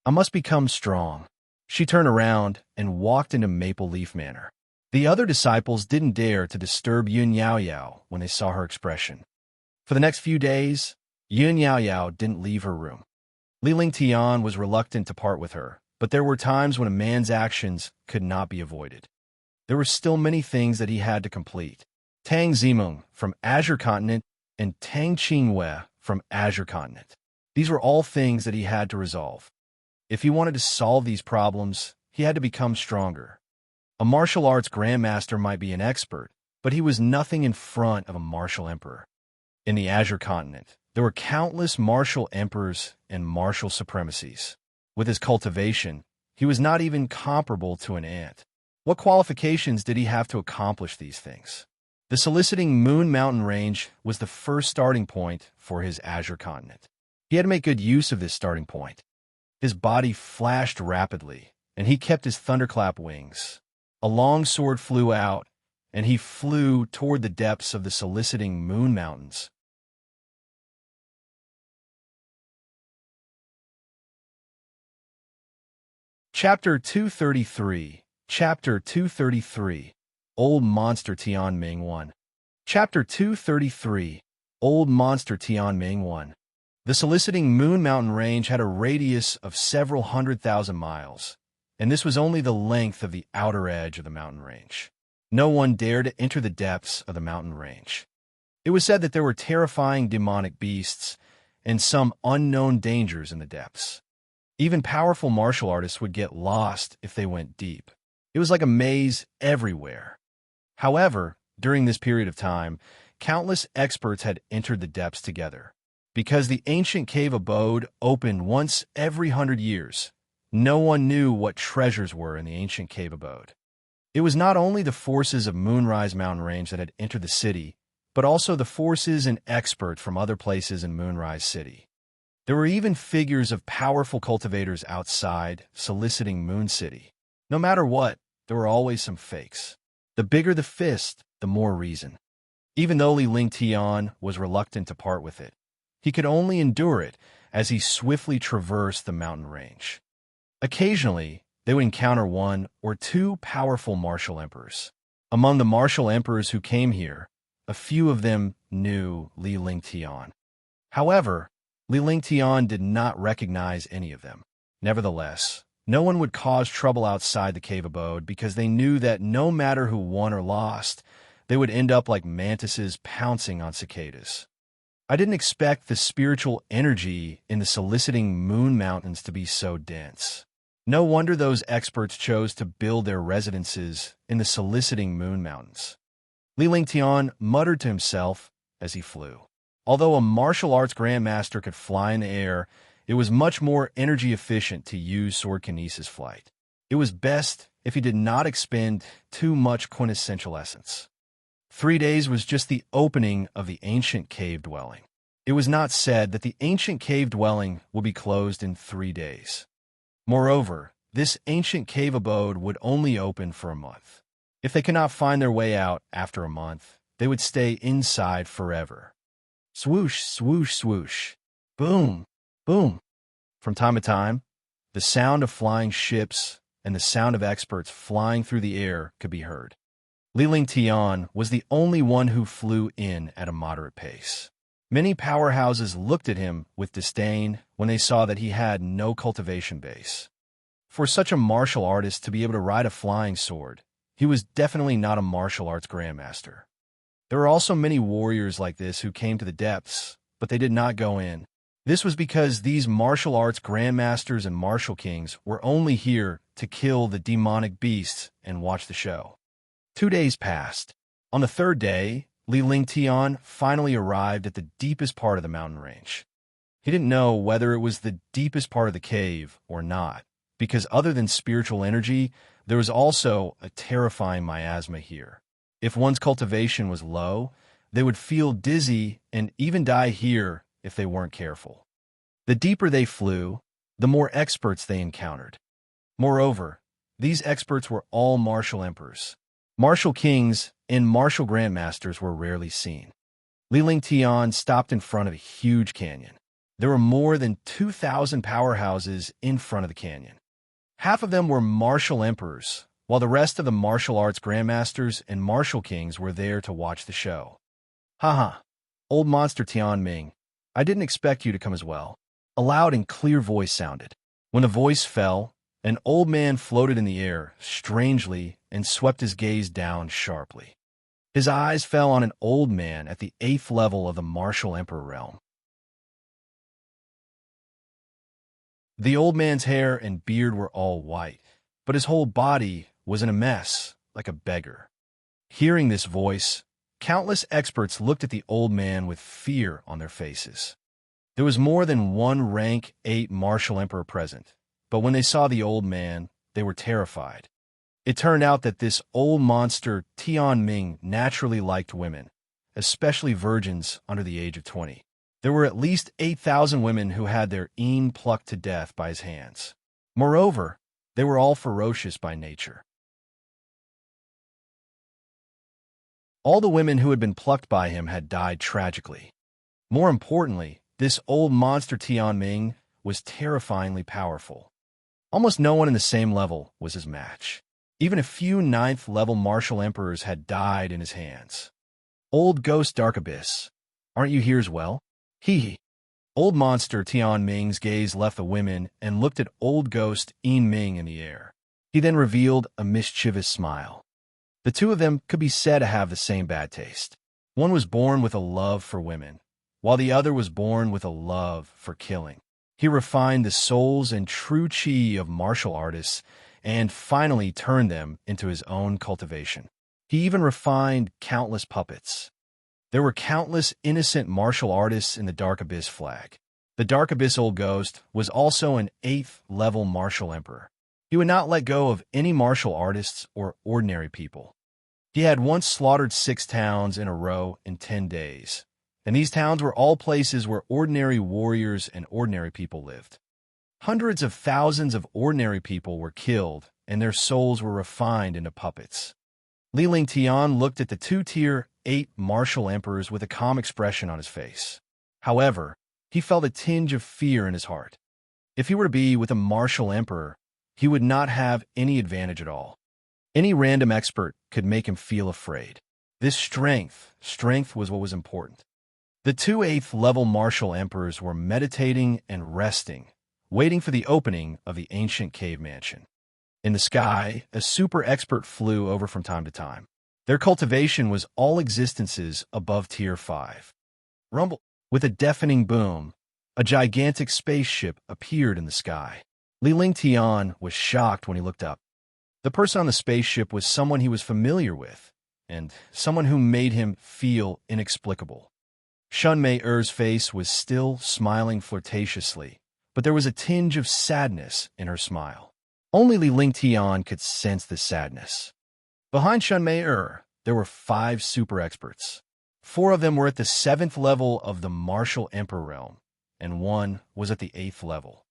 I must become strong. She turned around and walked into Maple Leaf Manor. The other disciples didn't dare to disturb Yun Yaoyao when they saw her expression. For the next few days, Yun Yaoyao didn't leave her room. Li Lingtian was reluctant to part with her, but there were times when a man's actions could not be avoided. There were still many things that he had to complete. Tang Zimeng from Azure Continent and Tang Qingwei from Azure Continent. These were all things that he had to resolve. If he wanted to solve these problems, he had to become stronger. A martial arts grandmaster might be an expert, but he was nothing in front of a martial emperor. In the Azure Continent, there were countless martial emperors and martial supremacies. With his cultivation, he was not even comparable to an ant. What qualifications did he have to accomplish these things? The soliciting Moon Mountain Range was the first starting point for his Azure Continent. He had to make good use of this starting point. His body flashed rapidly, and he kept his thunderclap wings. A long sword flew out, and he flew toward the depths of the soliciting Moon Mountains. Chapter 233. Chapter 233. Old Monster Tianming 1. Chapter 233. Old Monster Tianming 1. The soliciting Moon Mountain Range had a radius of several 100,000 miles, and this was only the length of the outer edge of the mountain range. No one dared to enter the depths of the mountain range. It was said that there were terrifying demonic beasts and some unknown dangers in the depths. Even powerful martial artists would get lost if they went deep. It was like a maze everywhere. However, during this period of time, countless experts had entered the depths together. Because the ancient cave abode opened once every 100 years, no one knew what treasures were in the ancient cave abode. It was not only the forces of Moonrise Mountain Range that had entered the city, but also the forces and experts from other places in Moonrise City. There were even figures of powerful cultivators outside, soliciting Moon City. No matter what, there were always some fakes. The bigger the fist, the more reason. Even though Li Lingtian was reluctant to part with it, he could only endure it as he swiftly traversed the mountain range. Occasionally, they would encounter one or two powerful martial emperors. Among the martial emperors who came here, a few of them knew Li Lingtian. However, Li Lingtian did not recognize any of them. Nevertheless, no one would cause trouble outside the cave abode because they knew that no matter who won or lost, they would end up like mantises pouncing on cicadas. I didn't expect the spiritual energy in the soliciting Moon Mountains to be so dense. No wonder those experts chose to build their residences in the soliciting Moon Mountains. Li Lingtian muttered to himself as he flew. Although a martial arts grandmaster could fly in the air, it was much more energy efficient to use sword kinesis flight. It was best if he did not expend too much quintessential essence. 3 days was just the opening of the ancient cave dwelling. It was not said that the ancient cave dwelling would be closed in 3 days. Moreover, this ancient cave abode would only open for a month. If they could not find their way out after a month, they would stay inside forever. Swoosh, swoosh, swoosh. Boom, boom. From time to time, the sound of flying ships and the sound of experts flying through the air could be heard. Li Lingtian was the only one who flew in at a moderate pace. Many powerhouses looked at him with disdain when they saw that he had no cultivation base. For such a martial artist to be able to ride a flying sword, he was definitely not a martial arts grandmaster. There were also many warriors like this who came to the depths, but they did not go in. This was because these martial arts grandmasters and martial kings were only here to kill the demonic beasts and watch the show. 2 days passed. On the 3rd day, Li Lingtian finally arrived at the deepest part of the mountain range. He didn't know whether it was the deepest part of the cave or not, because other than spiritual energy, there was also a terrifying miasma here. If one's cultivation was low, they would feel dizzy and even die here if they weren't careful. The deeper they flew, the more experts they encountered. Moreover, These experts were all martial emperors. Martial kings and martial grandmasters were rarely seen. Liling Tian stopped in front of a huge canyon. There were more than 2,000 powerhouses in front of the canyon. Half of them were martial emperors, while the rest of the martial arts grandmasters and martial kings were there to watch the show. Haha, old monster Tian Ming, I didn't expect you to come as well. A loud and clear voice sounded. When the voice fell, an old man floated in the air, strangely, and swept his gaze down sharply. His eyes fell on an old man at the 8th level of the martial emperor realm. The old man's hair and beard were all white, but his whole body was in a mess, like a beggar. Hearing this voice, countless experts looked at the old man with fear on their faces. There was more than one rank 8 martial emperor present, but when they saw the old man, they were terrified. It turned out that this old monster Tian Ming naturally liked women, especially virgins under the age of 20. There were at least 8,000 women who had their plucked to death by his hands. Moreover, they were all ferocious by nature. All the women who had been plucked by him had died tragically. More importantly, this old monster Tian Ming was terrifyingly powerful. Almost no one in the same level was his match. Even a few 9th level martial emperors had died in his hands. Old ghost Dark Abyss, aren't you here as well? Hee. Old monster Tian Ming's gaze left the women and looked at old ghost Ming in the air. He then revealed a mischievous smile. The two of them could be said to have the same bad taste. One was born with a love for women, while the other was born with a love for killing. He refined the souls and true chi of martial artists and finally turned them into his own cultivation. He even refined countless puppets. There were countless innocent martial artists in the Dark Abyss flag. The Dark Abyss Old Ghost was also an 8th level martial emperor. He would not let go of any martial artists or ordinary people. He had once slaughtered 6 towns in a row in 10 days, and these towns were all places where ordinary warriors and ordinary people lived. Hundreds of thousands of ordinary people were killed, and their souls were refined into puppets. Liling Tian looked at the 2-tier 8 martial emperors with a calm expression on his face. However, he felt a tinge of fear in his heart. If he were to be with a martial emperor, he would not have any advantage at all. Any random expert could make him feel afraid. This strength was what was important. The 2 8th level martial emperors were meditating and resting, waiting for the opening of the ancient cave mansion. In the sky, a super expert flew over from time to time. Their cultivation was all existences above Tier 5. Rumble. With a deafening boom, a gigantic spaceship appeared in the sky. Liling Tian was shocked when he looked up. The person on the spaceship was someone he was familiar with, and someone who made him feel inexplicable. Shun Mei Er's face was still smiling flirtatiously, but there was a tinge of sadness in her smile. Only Liling Tian could sense the sadness. Behind Shun Mei there were 5 super experts. 4 of them were at the 7th level of the Martial Emperor realm, and 1 was at the 8th level.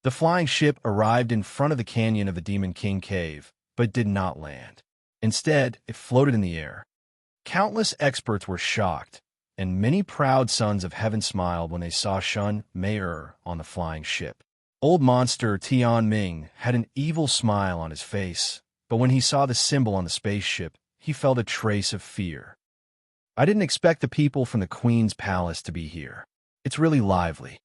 The flying ship arrived in front of the canyon of the Demon King Cave, but did not land. Instead, it floated in the air. Countless experts were shocked, and many proud sons of heaven smiled when they saw Shun Mei on the flying ship. Old monster Tian Ming had an evil smile on his face, but when he saw the symbol on the spaceship, he felt a trace of fear. I didn't expect the people from the Queen's Palace to be here. It's really lively.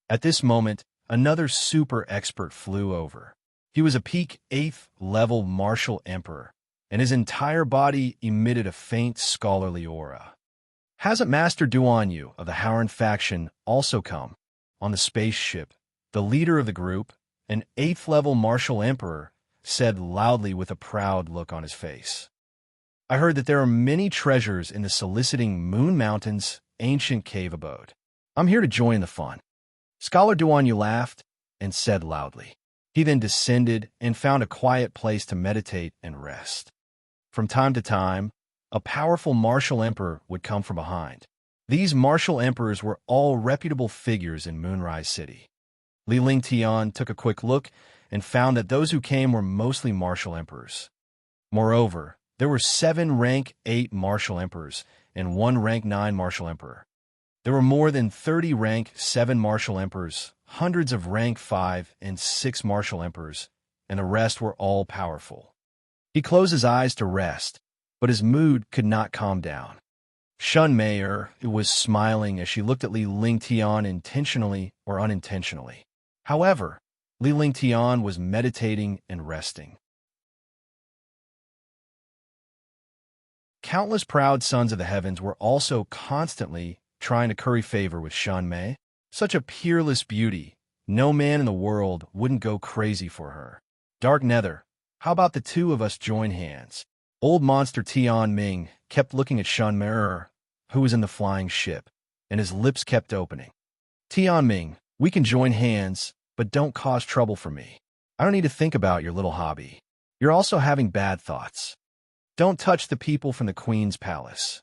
At this moment, another super expert flew over. He was a peak 8th level martial emperor, and his entire body emitted a faint scholarly aura. Hasn't Master Duan Yu of the Howren faction also come? On the spaceship, the leader of the group, an 8th level martial emperor, said loudly with a proud look on his face. I heard that there are many treasures in the soliciting Moon Mountain's ancient cave abode. I'm here to join the fun. Scholar Duan Yu laughed and said loudly. He then descended and found a quiet place to meditate and rest. From time to time, a powerful martial emperor would come from behind. These martial emperors were all reputable figures in Moonrise City. Liling Tian took a quick look and found that those who came were mostly martial emperors. Moreover, there were 7 rank 8 martial emperors and 1 rank 9 martial emperor. There were more than 30 rank 7 martial emperors, hundreds of rank 5 and 6 martial emperors, and the rest were all powerful. He closed his eyes to rest, but his mood could not calm down. Shun Mei was smiling as she looked at Li Lingtian intentionally or unintentionally. However, Li Lingtian was meditating and resting. Countless proud sons of the heavens were also constantly trying to curry favor with Shun Mei. Such a peerless beauty, no man in the world wouldn't go crazy for her. Dark Nether, how about the two of us join hands? Old monster Tian Ming kept looking at Shun Mei, who was in the flying ship, and his lips kept opening. Tian Ming, we can join hands, but don't cause trouble for me. I don't need to think about your little hobby. You're also having bad thoughts. Don't touch the people from the Queen's palace.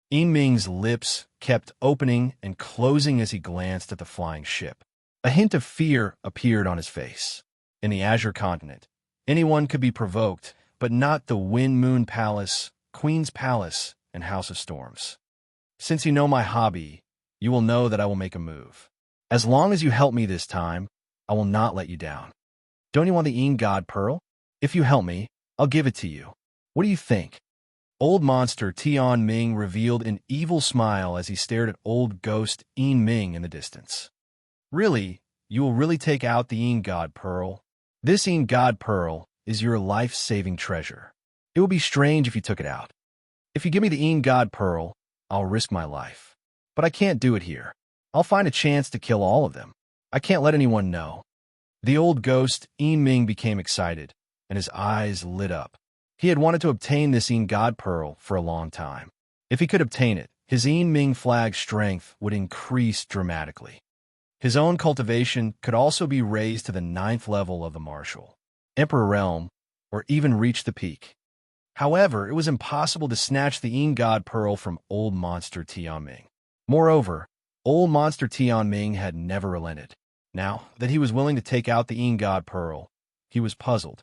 Ming's lips kept opening and closing as he glanced at the flying ship. A hint of fear appeared on his face. In the Azure Continent, anyone could be provoked, but not the Wind Moon Palace, Queen's Palace, and House of Storms. Since you know my hobby, you will know that I will make a move. As long as you help me this time, I will not let you down. Don't you want the God Pearl? If you help me, I'll give it to you. What do you think? Old monster Tian Ming revealed an evil smile as he stared at old ghost Ming in the distance. Really, you will really take out the God Pearl? This God Pearl is your life-saving treasure. It would be strange if you took it out. If you give me the God Pearl, I'll risk my life. But I can't do it here. I'll find a chance to kill all of them. I can't let anyone know. The old ghost Ming became excited, and his eyes lit up. He had wanted to obtain this God Pearl for a long time. If he could obtain it, his Ming flag's strength would increase dramatically. His own cultivation could also be raised to the 9th level of the martial Emperor realm, or even reach the peak. However, it was impossible to snatch the God Pearl from old monster Tian Ming. Moreover, old monster Tian Ming had never relented. Now that he was willing to take out the God Pearl, he was puzzled.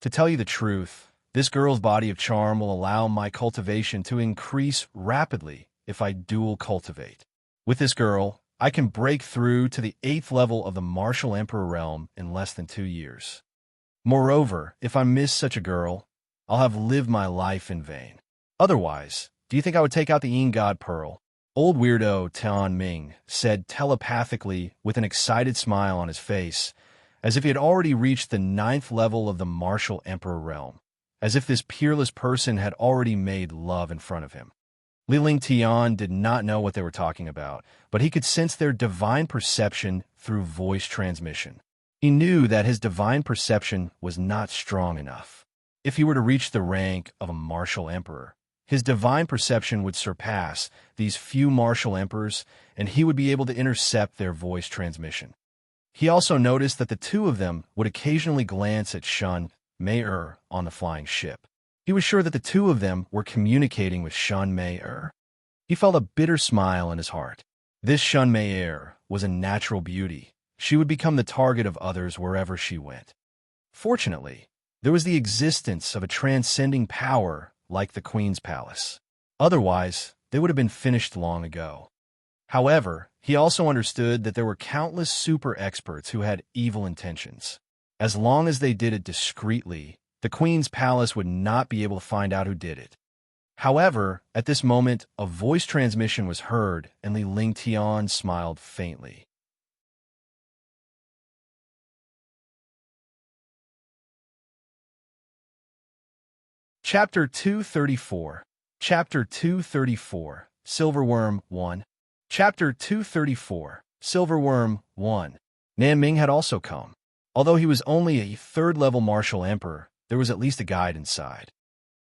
To tell you the truth, this girl's body of charm will allow my cultivation to increase rapidly if I dual cultivate. With this girl, I can break through to the 8th level of the martial Emperor realm in less than 2 years. Moreover, if I miss such a girl, I'll have lived my life in vain. Otherwise, do you think I would take out the God Pearl? Old weirdo Tian Ming said telepathically with an excited smile on his face, as if he had already reached the 9th level of the martial Emperor realm, as if this peerless person had already made love in front of him. Li Lingtian did not know what they were talking about, but he could sense their divine perception through voice transmission. He knew that his divine perception was not strong enough. If he were to reach the rank of a martial emperor, his divine perception would surpass these few martial emperors, and he would be able to intercept their voice transmission. He also noticed that the two of them would occasionally glance at Shun Mei on the flying ship. He was sure that the two of them were communicating with Shun Mei. He felt a bitter smile in his heart. This Shun Mei was a natural beauty. She would become the target of others wherever she went. Fortunately, there was the existence of a transcending power like the Queen's palace. Otherwise, they would have been finished long ago. However, he also understood that there were countless super experts who had evil intentions. As long as they did it discreetly, the Queen's palace would not be able to find out who did it. However, at this moment, a voice transmission was heard, and Li Lingtian smiled faintly. Chapter 234. Chapter 234. Silverworm 1. Chapter 234. Silverworm 1. Nan Ming had also come. Although he was only a 3rd-level martial emperor, there was at least a guide inside.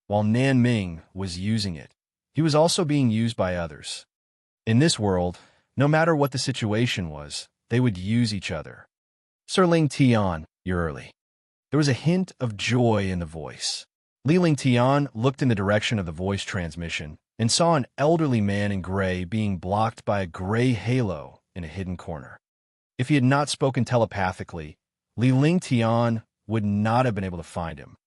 While Nan Ming was using it, he was also being used by others. In this world, no matter what the situation was, they would use each other. Sir Ling Tian, you're early. There was a hint of joy in the voice. Li Lingtian looked in the direction of the voice transmission and saw an elderly man in gray being blocked by a gray halo in a hidden corner. If he had not spoken telepathically, Li Ling Tian would not have been able to find him.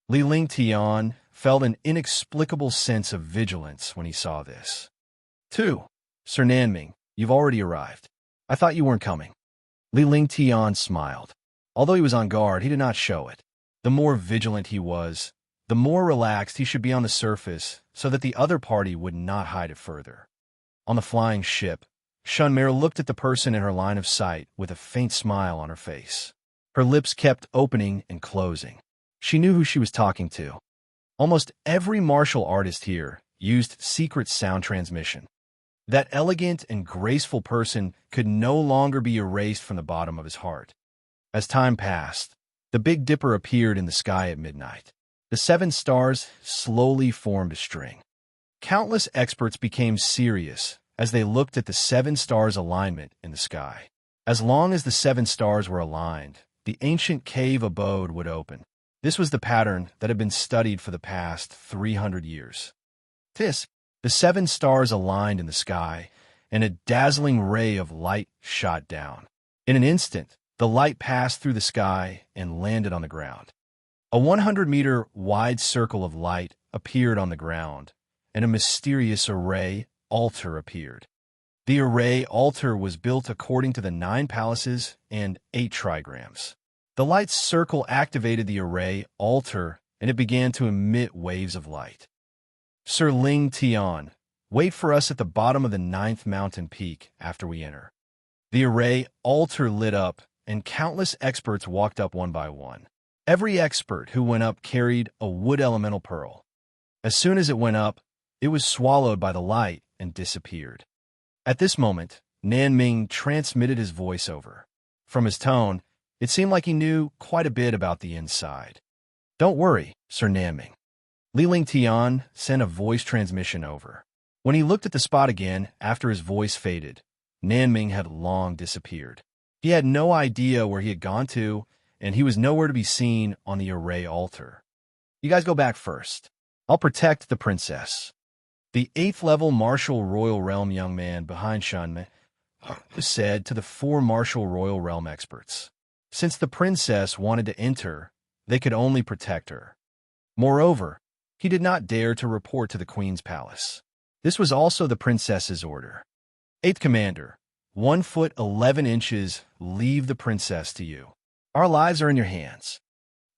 Li Ling Tian felt an inexplicable sense of vigilance when he saw this. 2. Sir Nanming, you've already arrived. I thought you weren't coming. Li Ling Tian smiled. Although he was on guard, he did not show it. The more vigilant he was, the more relaxed he should be on the surface so that the other party would not hide it further. On the flying ship, Shunmei looked at the person in her line of sight with a faint smile on her face. Her lips kept opening and closing. She knew who she was talking to. Almost every martial artist here used secret sound transmission. That elegant and graceful person could no longer be erased from the bottom of his heart. As time passed, the Big Dipper appeared in the sky at midnight. The 7 stars slowly formed a string. Countless experts became serious as they looked at the 7 stars' alignment in the sky. As long as the 7 stars were aligned, the ancient cave abode would open. This was the pattern that had been studied for the past 300 years. The 7 stars aligned in the sky, and a dazzling ray of light shot down. In an instant, the light passed through the sky and landed on the ground. A 100-meter wide circle of light appeared on the ground, and a mysterious array altar appeared. The array altar was built according to the 9 palaces and 8 trigrams. The light circle activated the array altar, and it began to emit waves of light. Sir Ling Tian, wait for us at the bottom of the 9th mountain peak after we enter. The array altar lit up, and countless experts walked up one by one. Every expert who went up carried a wood elemental pearl. As soon as it went up, it was swallowed by the light and disappeared. At this moment, Nanming transmitted his voice over. From his tone, it seemed like he knew quite a bit about the inside. Don't worry, Sir Nanming. Li Ling Tian sent a voice transmission over. When he looked at the spot again after his voice faded, Nanming had long disappeared. He had no idea where he had gone to, and he was nowhere to be seen on the array altar. You guys go back first. I'll protect the princess. The 8th-level martial royal realm young man behind Shunmei said to the 4 martial royal realm experts. Since the princess wanted to enter, they could only protect her. Moreover, he did not dare to report to the queen's palace. This was also the princess's order. 8th Commander, 1 foot 11 inches, leave the princess to you. Our lives are in your hands.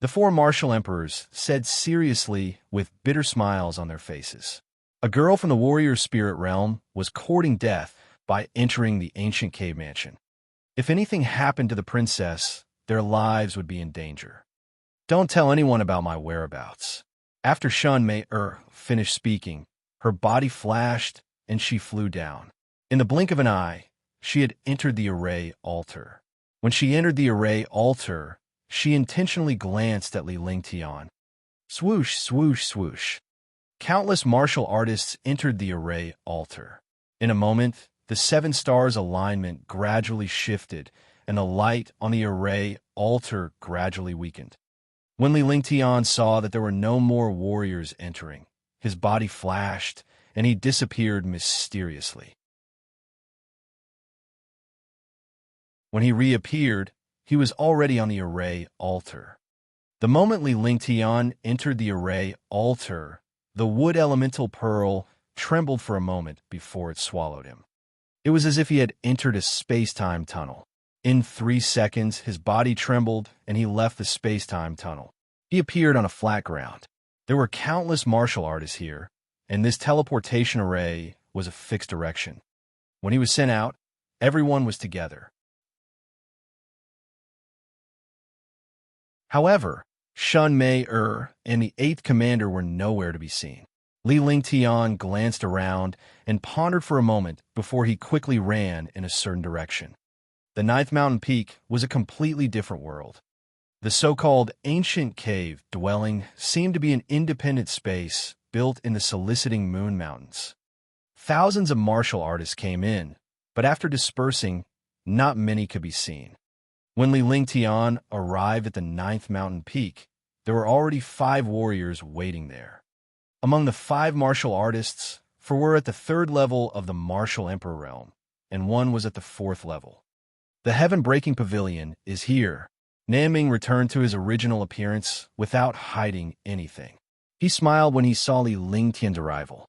The 4 martial emperors said seriously with bitter smiles on their faces. A girl from the warrior spirit realm was courting death by entering the ancient cave mansion. If anything happened to the princess, their lives would be in danger. Don't tell anyone about my whereabouts. After Shunmei finished speaking, her body flashed and she flew down. In the blink of an eye, she had entered the array altar. When she entered the array altar, she intentionally glanced at Li Ling Tian. Swoosh, swoosh, swoosh. Countless martial artists entered the array altar. In a moment, the 7 stars' alignment gradually shifted, and the light on the array altar gradually weakened. When Li Ling Tian saw that there were no more warriors entering, his body flashed, and he disappeared mysteriously. When he reappeared, he was already on the array altar. The moment Li Ling Tian entered the array altar, the wood elemental pearl trembled for a moment before it swallowed him. It was as if he had entered a space-time tunnel. In 3 seconds, his body trembled, and he left the space-time tunnel. He appeared on a flat ground. There were countless martial artists here, and this teleportation array was a fixed direction. When he was sent out, everyone was together. However, Shunmei and the 8th commander were nowhere to be seen. Li Ling Tian glanced around and pondered for a moment before he quickly ran in a certain direction. The 9th mountain peak was a completely different world. The so-called ancient cave dwelling seemed to be an independent space built in the soliciting moon mountains. Thousands of martial artists came in, but after dispersing, not many could be seen. When Li Ling Tian arrived at the 9th mountain peak, there were already 5 warriors waiting there. Among the 5 martial artists, 4 were at the 3rd level of the martial emperor realm, and 1 was at the 4th level. The heaven-breaking pavilion is here. Nanming returned to his original appearance without hiding anything. He smiled when he saw Li Lingtian's arrival.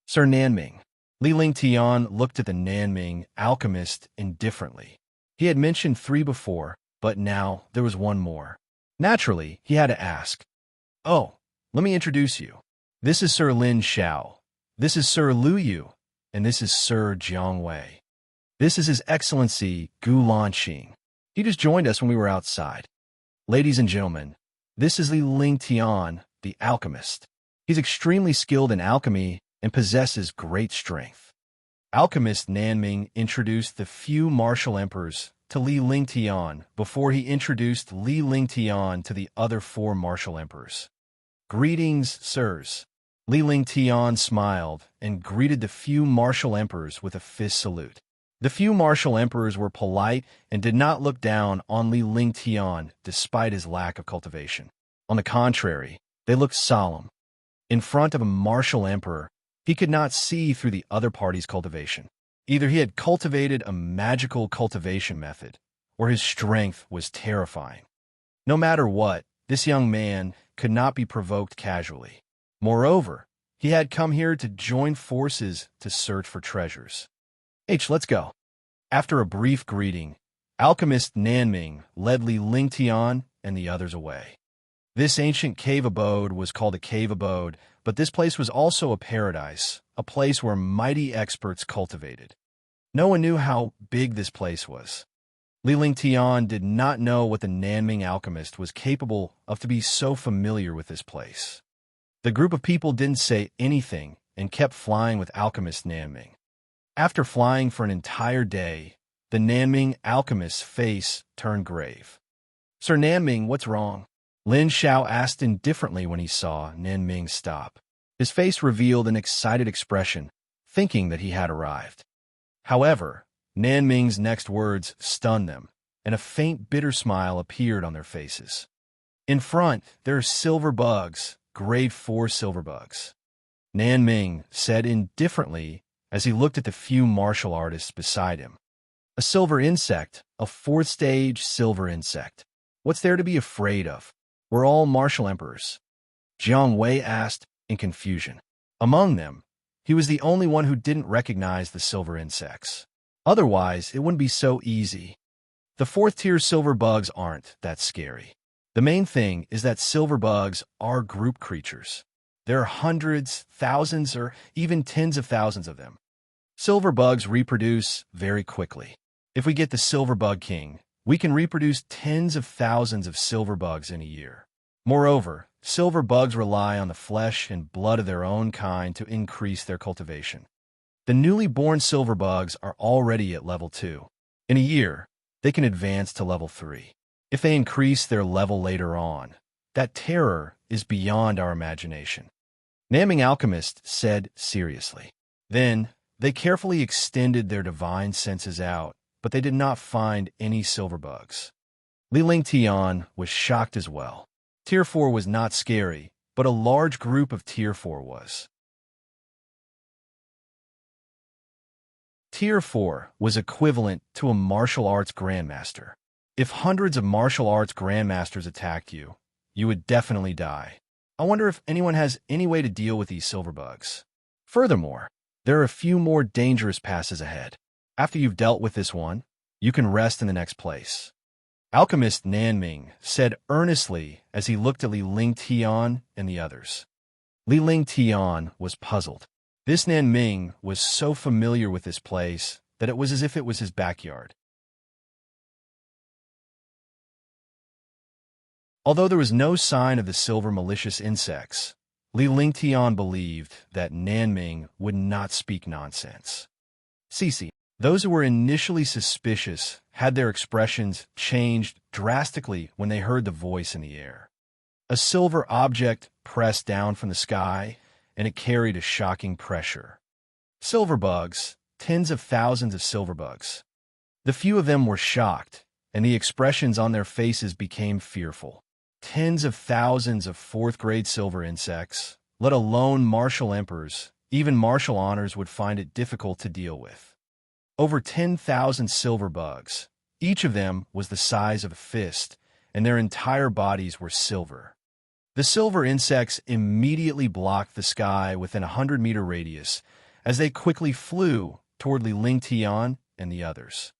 Sir Nanming. Li Lingtian looked at the Nanming alchemist indifferently. He had mentioned 3 before, but now there was one more. Naturally, he had to ask. Oh, let me introduce you. This is Sir Lin Xiao. This is Sir Lu Yu. And this is Sir Jiang Wei. This is His Excellency Gu Lanqing. He just joined us when we were outside. Ladies and gentlemen, this is Li Lingtian, the alchemist. He's extremely skilled in alchemy and possesses great strength. Alchemist Nanming introduced the few martial emperors to Li Lingtian before he introduced Li Lingtian to the other 4 martial emperors. Greetings, sirs. Li Lingtian smiled and greeted the few martial emperors with a fist salute. The few martial emperors were polite and did not look down on Li Lingtian despite his lack of cultivation. On the contrary, they looked solemn. In front of a martial emperor, he could not see through the other party's cultivation. Either he had cultivated a magical cultivation method, or his strength was terrifying. No matter what, this young man could not be provoked casually. Moreover, he had come here to join forces to search for treasures. Let's go. After a brief greeting, alchemist Nanming led Li Lingtian and the others away. This ancient cave abode was called a cave abode, but this place was also a paradise, a place where mighty experts cultivated. No one knew how big this place was. Li Lingtian did not know what the Nanming alchemist was capable of to be so familiar with this place. The group of people didn't say anything and kept flying with alchemist Nanming. After flying for an entire day, the Nanming alchemist's face turned grave. Sir Nanming, what's wrong? Lin Xiao asked indifferently when he saw Nanming stop. His face revealed an excited expression, thinking that he had arrived. However, Nanming's next words stunned them, and a faint bitter smile appeared on their faces. In front, there are silver bugs, grade 4 silver bugs. Nanming said indifferently as he looked at the few martial artists beside him. A silver insect, a 4th stage silver insect. What's there to be afraid of? We're all martial emperors. Jiang Wei asked in confusion. Among them, he was the only one who didn't recognize the silver insects. Otherwise, it wouldn't be so easy. The 4th-tier silver bugs aren't that scary. The main thing is that silver bugs are group creatures. There are hundreds, thousands, or even tens of thousands of them. Silver bugs reproduce very quickly. If we get the silver bug king, we can reproduce tens of thousands of silver bugs in a year. Moreover, silver bugs rely on the flesh and blood of their own kind to increase their cultivation. The newly born silver bugs are already at level 2. In a year, they can advance to level 3. If they increase their level later on, that terror is beyond our imagination. Nanming Alchemist said seriously. Then, they carefully extended their divine senses out, but they did not find any silver bugs. Li Lingtian was shocked as well. Tier 4 was not scary, but a large group of Tier 4 was. Tier 4 was equivalent to a martial arts grandmaster. If hundreds of martial arts grandmasters attacked you, you would definitely die. I wonder if anyone has any way to deal with these silver bugs. Furthermore, there are a few more dangerous passes ahead. After you've dealt with this one, you can rest in the next place. Alchemist Nanming said earnestly as he looked at Li Lingtian and the others. Li Lingtian was puzzled. This Nanming was so familiar with this place that it was as if it was his backyard. Although there was no sign of the silver malicious insects, Li Lingtian believed that Nanming would not speak nonsense. Cece, those who were initially suspicious had their expressions changed drastically when they heard the voice in the air. A silver object pressed down from the sky, and it carried a shocking pressure. Silver bugs, tens of thousands of silver bugs. The few of them were shocked, and the expressions on their faces became fearful. Tens of thousands of 4th-grade silver insects, let alone martial emperors, even martial honors would find it difficult to deal with. Over 10,000 silver bugs, Each of them was the size of a fist, and their entire bodies were silver. The silver insects immediately blocked the sky within a 100-meter radius as they quickly flew toward Li Ling Tian and the others.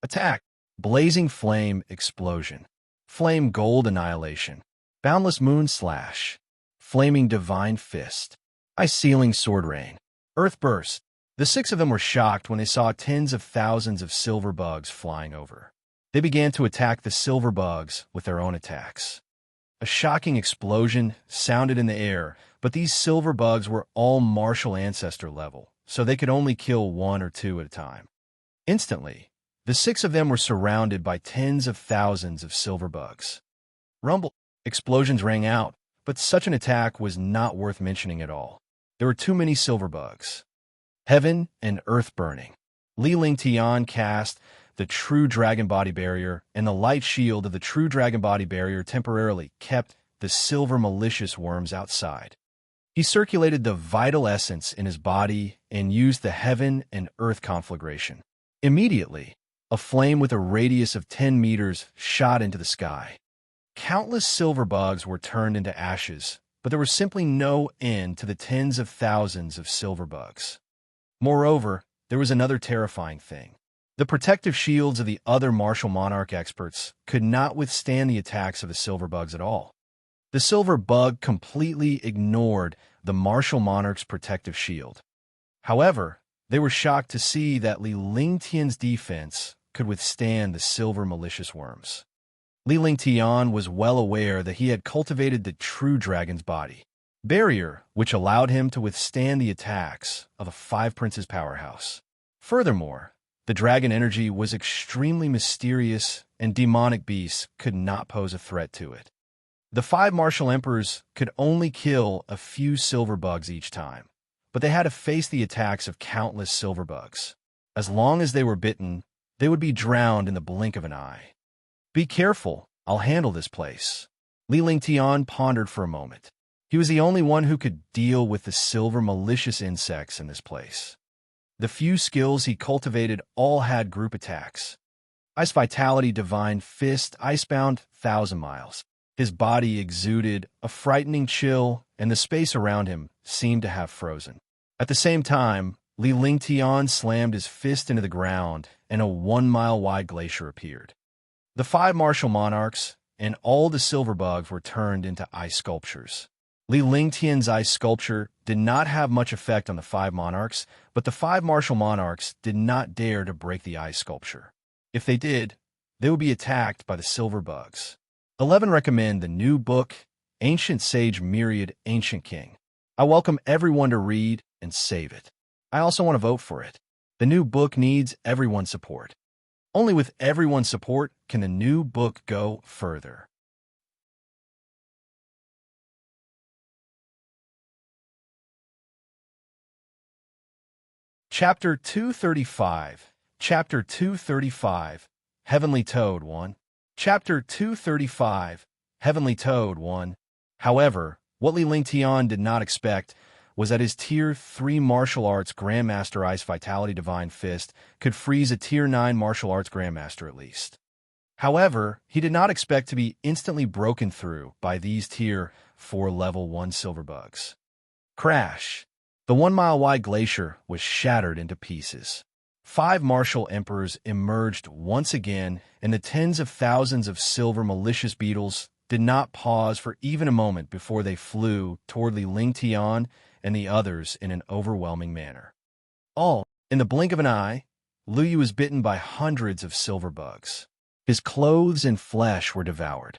Attack! Blazing flame explosion. Flame gold annihilation. Boundless moon slash. Flaming divine fist. Ice sealing sword rain. Earth burst. The 6 of them were shocked when they saw tens of thousands of silver bugs flying over. They began to attack the silver bugs with their own attacks. A shocking explosion sounded in the air, but these silver bugs were all martial ancestor level, so they could only kill 1 or 2 at a time. Instantly, the 6 of them were surrounded by tens of thousands of silver bugs. Rumble. Explosions rang out, but such an attack was not worth mentioning at all. There were too many silver bugs. Heaven and earth burning. Li Ling Tian cast the true dragon body barrier, and the light shield of the true dragon body barrier temporarily kept the silver malicious worms outside. He circulated the vital essence in his body and used the heaven and earth conflagration. Immediately, a flame with a radius of 10 meters shot into the sky. Countless silver bugs were turned into ashes, but there was simply no end to the tens of thousands of silver bugs. Moreover, there was another terrifying thing. The protective shields of the other martial monarch experts could not withstand the attacks of the silver bugs at all. The silver bug completely ignored the martial monarch's protective shield. However, they were shocked to see that Li Ling Tian's defense could withstand the silver malicious worms. Li Ling Tian was well aware that he had cultivated the true dragon's body barrier, which allowed him to withstand the attacks of a 5 princes powerhouse. Furthermore, the dragon energy was extremely mysterious, and demonic beasts could not pose a threat to it. The 5 martial emperors could only kill a few silver bugs each time, but they had to face the attacks of countless silver bugs. As long as they were bitten, they would be drowned in the blink of an eye. Be careful, I'll handle this place. Li Ling Tian pondered for a moment. He was the only one who could deal with the silver malicious insects in this place. The few skills he cultivated all had group attacks. Ice Vitality Divine Fist Icebound 1,000 miles. His body exuded a frightening chill, and the space around him seemed to have frozen. At the same time, Li Ling Tian slammed his fist into the ground, and a 1-mile-wide glacier appeared. The 5 martial monarchs and all the silver bugs were turned into ice sculptures. Li Ling Tian's ice sculpture did not have much effect on the 5 monarchs, but the 5 martial monarchs did not dare to break the ice sculpture. If they did, they would be attacked by the silver bugs. 11 recommend the new book, Ancient Sage Myriad Ancient King. I welcome everyone to read and save it. I also want to vote for it. The new book needs everyone's support. Only with everyone's support can the new book go further. Chapter 235. Chapter 235. Heavenly Toad 1. Chapter 235. Heavenly Toad 1. However, what Li Ling Tian did not expect was that his Tier 3 Martial Arts Grandmaster Ice Vitality Divine Fist could freeze a Tier 9 Martial Arts Grandmaster at least. However, he did not expect to be instantly broken through by these Tier 4 Level 1 silver bugs. Crash! The 1-mile-wide glacier was shattered into pieces. 5 martial emperors emerged once again, and the tens of thousands of silver malicious beetles did not pause for even a moment before they flew toward Li Ling Tian and the others in an overwhelming manner. All, in the blink of an eye, Lu Yu was bitten by hundreds of silver bugs. His clothes and flesh were devoured.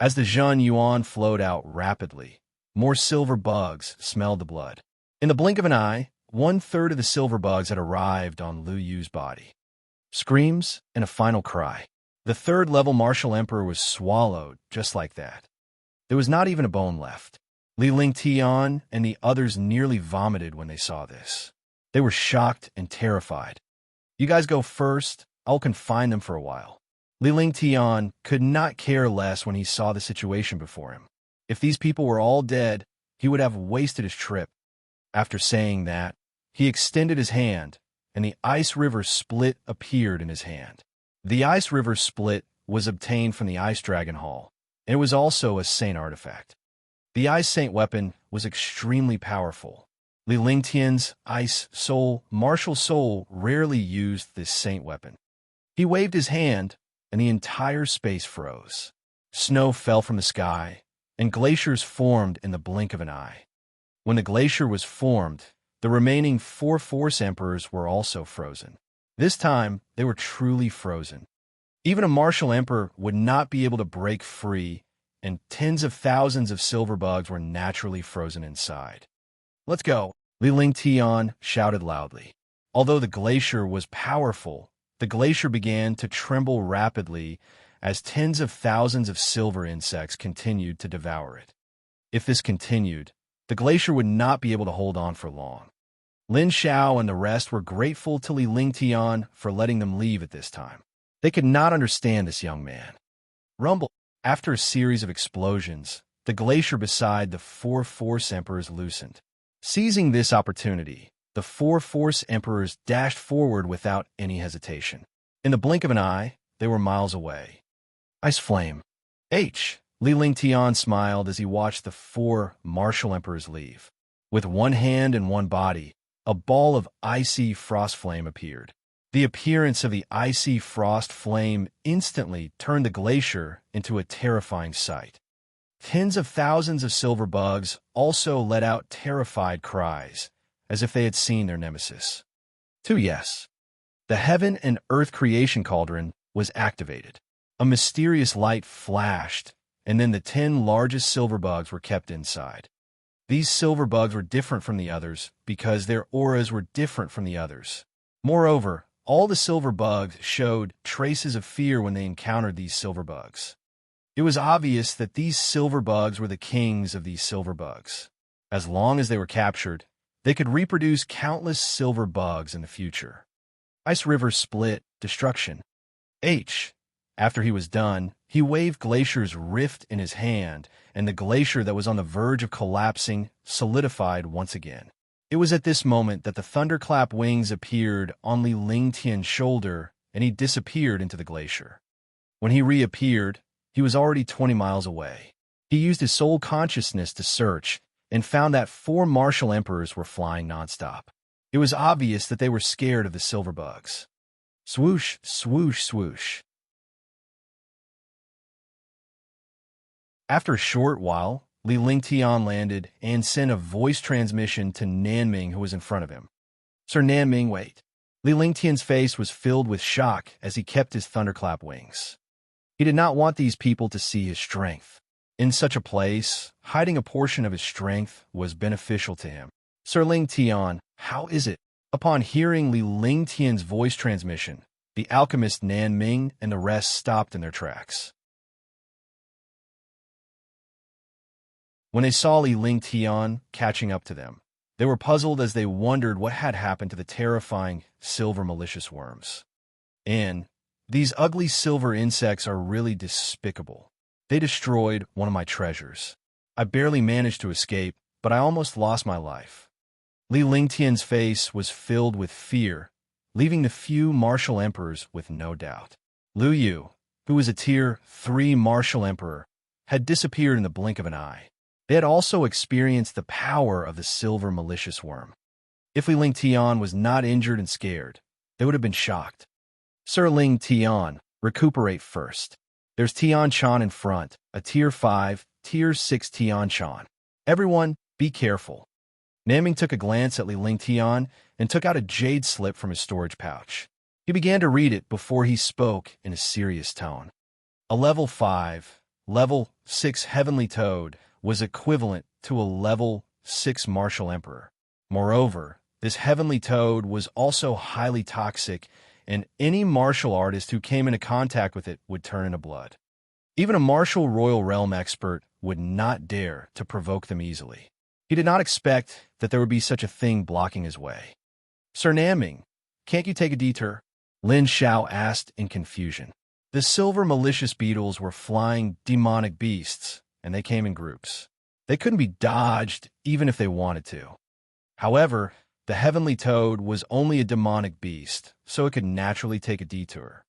As the Zhen Yuan flowed out rapidly, more silver bugs smelled the blood. In the blink of an eye, 1/3 of the silver bugs had arrived on Lu Yu's body. Screams and a final cry. The 3rd-level martial emperor was swallowed just like that. There was not even a bone left. Li Ling Tian and the others nearly vomited when they saw this. They were shocked and terrified. You guys go first, I'll confine them for a while. Li Ling Tian could not care less when he saw the situation before him. If these people were all dead, he would have wasted his trip. After saying that, he extended his hand, and the ice river split appeared in his hand. The ice river split was obtained from the ice dragon hall, and it was also a saint artifact. The ice saint weapon was extremely powerful. Li Lingtian's ice soul, martial soul, rarely used this saint weapon. He waved his hand, and the entire space froze. Snow fell from the sky, and glaciers formed in the blink of an eye. When the glacier was formed, the remaining 4 Force Emperors were also frozen. This time, they were truly frozen. Even a martial emperor would not be able to break free, and tens of thousands of silver bugs were naturally frozen inside. "Let's go," Li Lingtian shouted loudly. Although the glacier was powerful, the glacier began to tremble rapidly as tens of thousands of silver insects continued to devour it. If this continued, the glacier would not be able to hold on for long. Lin Xiao and the rest were grateful to Li Lingtian for letting them leave at this time. They could not understand this young man. Rumble. After a series of explosions, the glacier beside the 4 Force Emperors loosened. Seizing this opportunity, the 4 Force Emperors dashed forward without any hesitation. In the blink of an eye, they were miles away. Ice Flame. Li Lingtian smiled as he watched the 4 martial emperors leave. With one hand and one body, a ball of icy frost flame appeared. The appearance of the icy frost flame instantly turned the glacier into a terrifying sight. Tens of thousands of silver bugs also let out terrified cries, as if they had seen their nemesis. Yes. The Heaven and Earth Creation Cauldron was activated. A mysterious light flashed, and then the 10 largest silver bugs were kept inside. These silver bugs were different from the others because their auras were different from the others. Moreover, all the silver bugs showed traces of fear when they encountered these silver bugs. It was obvious that these silver bugs were the kings of these silver bugs. As long as they were captured, they could reproduce countless silver bugs in the future. Ice River Split, Destruction. After he was done, he waved Glacier's rift in his hand, and the glacier that was on the verge of collapsing solidified once again. It was at this moment that the thunderclap wings appeared on Li Lingtian's shoulder, and he disappeared into the glacier. When he reappeared, he was already 20 miles away. He used his soul consciousness to search, and found that 4 martial emperors were flying nonstop. It was obvious that they were scared of the silver bugs. Swoosh, swoosh, swoosh. After a short while, Li Lingtian landed and sent a voice transmission to Nanming, who was in front of him. "Sir Nanming, wait." Li Lingtian's face was filled with shock as he kept his thunderclap wings. He did not want these people to see his strength. In such a place, hiding a portion of his strength was beneficial to him. "Sir Lingtian, how is it?" Upon hearing Li Lingtian's voice transmission, the alchemist Nanming and the rest stopped in their tracks. When they saw Li Lingtian catching up to them, they were puzzled as they wondered what had happened to the terrifying silver malicious worms. And these ugly silver insects are really despicable. They destroyed one of my treasures. I barely managed to escape, but I almost lost my life. Li Lingtian's face was filled with fear, leaving the few martial emperors with no doubt. Lu Yu, who was a Tier 3 martial emperor, had disappeared in the blink of an eye. They had also experienced the power of the silver malicious worm. If Li Lingtian was not injured and scared, they would have been shocked. "Sir Lingtian, recuperate first. There's Tian Chan in front, a Tier 5, Tier 6 Tian Chan. Everyone, be careful." Nanming took a glance at Li Lingtian and took out a jade slip from his storage pouch. He began to read it before he spoke in a serious tone. A level 5, level 6 heavenly toad was equivalent to a level 6 martial emperor. Moreover, this heavenly toad was also highly toxic, and any martial artist who came into contact with it would turn into blood. Even a martial royal realm expert would not dare to provoke them easily. He did not expect that there would be such a thing blocking his way. "Sir Nanming, can't you take a detour?" Lin Xiao asked in confusion. The silver malicious beetles were flying demonic beasts, and they came in groups. They couldn't be dodged even if they wanted to. However, the heavenly toad was only a demonic beast, so it could naturally take a detour.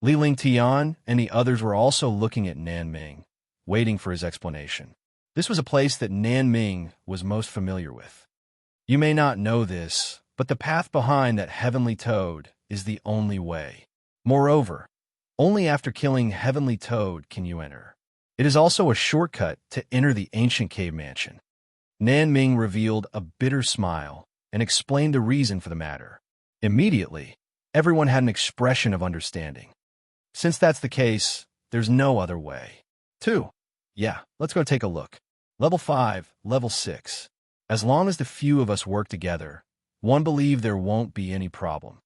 Li Ling Tian and the others were also looking at Nan Ming, waiting for his explanation. This was a place that Nan Ming was most familiar with. You may not know this, but the path behind that heavenly toad is the only way. Moreover, only after killing Heavenly Toad can you enter. It is also a shortcut to enter the ancient cave mansion. Nan Ming revealed a bitter smile and explained the reason for the matter. Immediately, everyone had an expression of understanding. Since that's the case, there's no other way. 2. Yeah, let's go take a look. Level 5, Level 6. As long as the few of us work together, one believe there won't be any problem.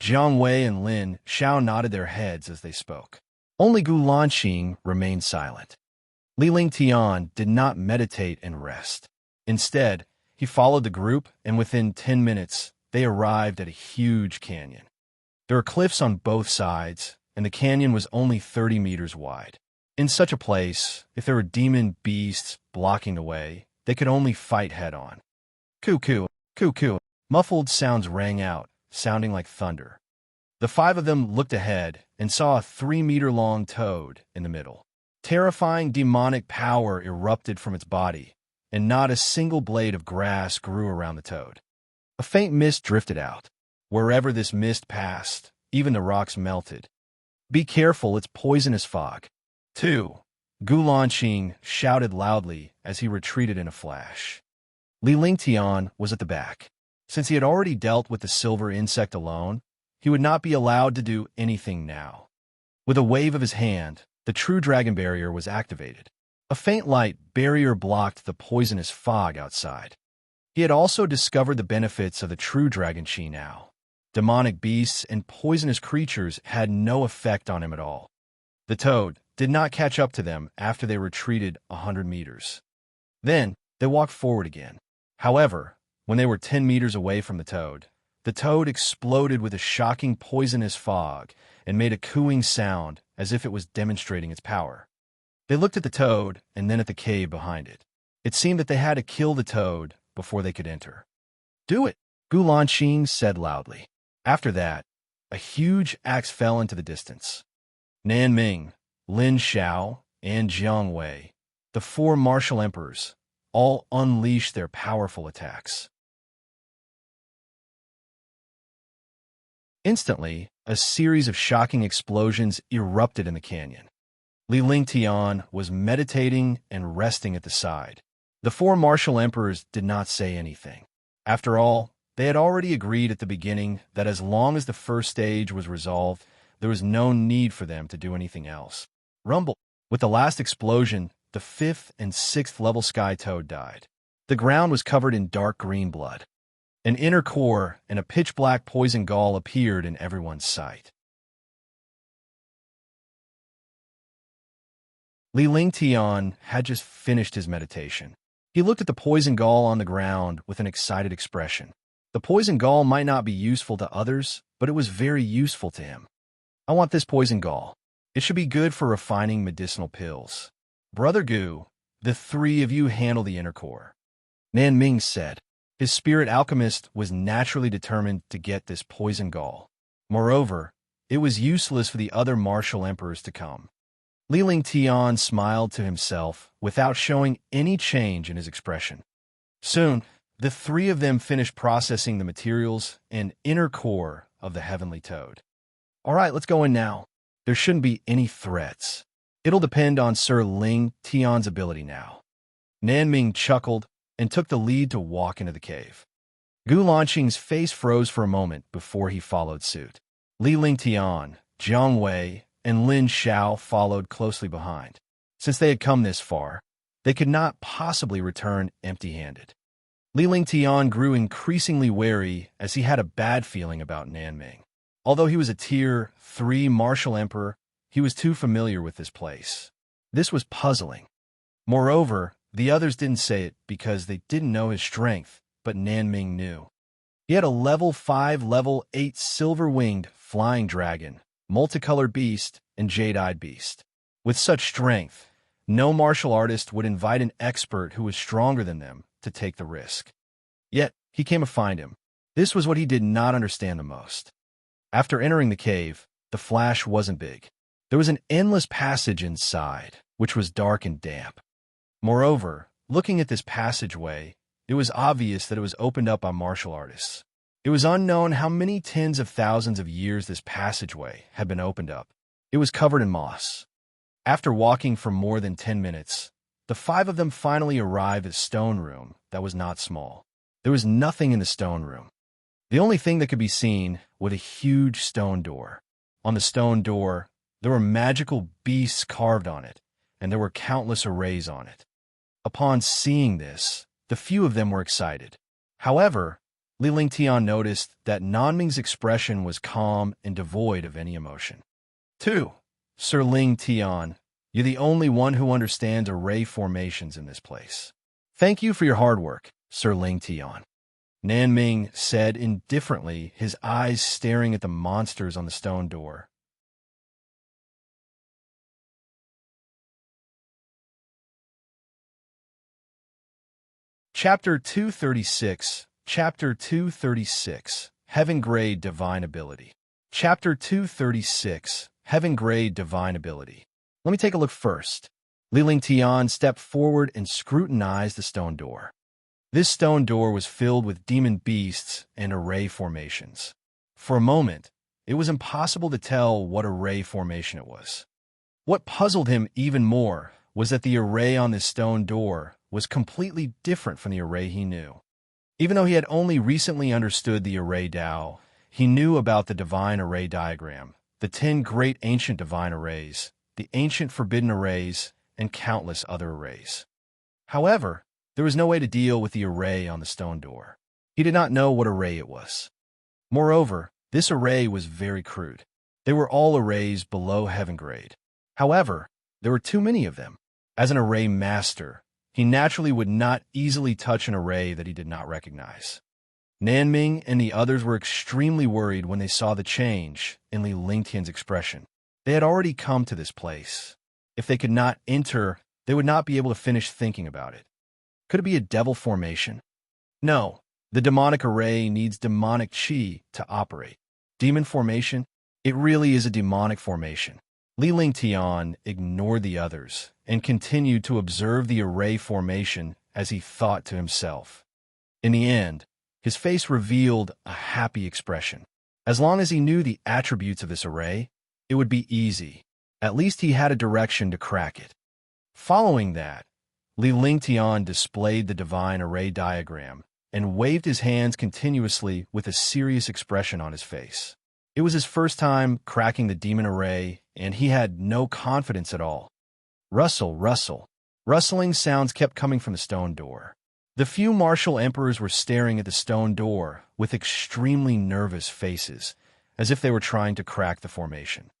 Jiang Wei and Lin Xiao nodded their heads as they spoke. Only Gu Lanqing remained silent. Li Ling Tian did not meditate and rest. Instead, he followed the group, and within 10 minutes, they arrived at a huge canyon. There are cliffs on both sides, and the canyon was only 30 meters wide. In such a place, if there were demon beasts blocking the way, they could only fight head-on. Cuckoo, cuckoo, muffled sounds rang out, sounding like thunder. The 5 of them looked ahead and saw a 3-meter-long toad in the middle. Terrifying demonic power erupted from its body, and not a single blade of grass grew around the toad. A faint mist drifted out. Wherever this mist passed, even the rocks melted. Be careful, it's poisonous fog. 2. Gu Lanqing shouted loudly as he retreated in a flash. Li Ling Tian was at the back. Since he had already dealt with the silver insect alone, he would not be allowed to do anything now. With a wave of his hand, the true dragon barrier was activated. A faint light barrier blocked the poisonous fog outside. He had also discovered the benefits of the true dragon chi now. Demonic beasts and poisonous creatures had no effect on him at all. The toad did not catch up to them after they retreated 100 meters. Then, they walked forward again. However, when they were 10 meters away from the toad exploded with a shocking poisonous fog and made a cooing sound as if it was demonstrating its power. They looked at the toad and then at the cave behind it. It seemed that they had to kill the toad before they could enter. Do it, Gu Lanqing said loudly. After that, a huge axe fell into the distance. Nan Ming, Lin Xiao, and Jiang Wei, the 4 martial emperors, all unleashed their powerful attacks. Instantly, a series of shocking explosions erupted in the canyon. Li Ling Tian was meditating and resting at the side. The 4 martial emperors did not say anything. After all, they had already agreed at the beginning that as long as the first stage was resolved, there was no need for them to do anything else. Rumble. With the last explosion, the 5th and 6th level sky toad died. The ground was covered in dark green blood. An inner core and a pitch-black poison gall appeared in everyone's sight. Li Ling Tian had just finished his meditation. He looked at the poison gall on the ground with an excited expression. The poison gall might not be useful to others, but it was very useful to him. I want this poison gall. It should be good for refining medicinal pills. Brother Gu, the 3 of you handle the inner core. Nan Ming said. His spirit alchemist was naturally determined to get this poison gall. Moreover, it was useless for the other martial emperors to come. Li Ling Tian smiled to himself without showing any change in his expression. Soon, the 3 of them finished processing the materials and inner core of the heavenly toad. All right, let's go in now. There shouldn't be any threats. It'll depend on Sir Ling Tian's ability now. Nan Ming chuckled and took the lead to walk into the cave. Gu Lanqing's face froze for a moment before he followed suit. Li Ling Tian, Jiang Wei, and Lin Xiao followed closely behind. Since they had come this far, they could not possibly return empty-handed. Li Ling Tian grew increasingly wary as he had a bad feeling about Nan Ming. Although he was a Tier 3 martial emperor, he was too familiar with this place. This was puzzling. Moreover, the others didn't say it because they didn't know his strength, but Nan Ming knew. He had a level 5, level 8 silver-winged flying dragon, multicolored beast, and jade-eyed beast. With such strength, no martial artist would invite an expert who was stronger than them to take the risk. Yet, he came to find him. This was what he did not understand the most. After entering the cave, The flash wasn't big. There was an endless passage inside, which was dark and damp. Moreover, looking at this passageway, it was obvious that it was opened up by martial artists. It was unknown how many tens of thousands of years this passageway had been opened up. It was covered in moss. After walking for more than 10 minutes, the five of them finally arrived at a stone room that was not small. There was nothing in the stone room. The only thing that could be seen was a huge stone door. On the stone door, there were magical beasts carved on it, and there were countless arrays on it. Upon seeing this, the few of them were excited. However, Li Lingtian noticed that Nanming's expression was calm and devoid of any emotion. 2. Sir Ling Tian, you're the only one who understands array formations in this place. Thank you for your hard work, Sir Ling Tian. Nanming said indifferently, his eyes staring at the monsters on the stone door. Chapter 236, Chapter 236, Heaven Grade Divine Ability. Chapter 236, Heaven Grade Divine Ability. Let me take a look first. Li Lingtian stepped forward and scrutinized the stone door. This stone door was filled with demon beasts and array formations. For a moment, it was impossible to tell what array formation it was. What puzzled him even more was that the array on this stone door was completely different from the array he knew. Even though he had only recently understood the array Tao, he knew about the divine array diagram, the 10 great ancient divine arrays, the ancient forbidden arrays, and countless other arrays. However, there was no way to deal with the array on the stone door. He did not know what array it was. Moreover, this array was very crude. They were all arrays below heaven grade. However, there were too many of them. As an array master, he naturally would not easily touch an array that he did not recognize. Nanming and the others were extremely worried when they saw the change in Li Lingtian's expression. They had already come to this place. If they could not enter, they would not be able to finish thinking about it. Could it be a devil formation? No, the demonic array needs demonic chi to operate. Demon formation? It really is a demonic formation. Li Lingtian ignored the others and continued to observe the array formation as he thought to himself. In the end, his face revealed a happy expression. As long as he knew the attributes of this array, it would be easy. At least he had a direction to crack it. Following that, Li Lingtian displayed the divine array diagram and waved his hands continuously with a serious expression on his face. It was his first time cracking the demon array, and he had no confidence at all. Rustle, rustle. Rustling sounds kept coming from the stone door. The few martial emperors were staring at the stone door with extremely nervous faces, as if they were trying to crack the formation.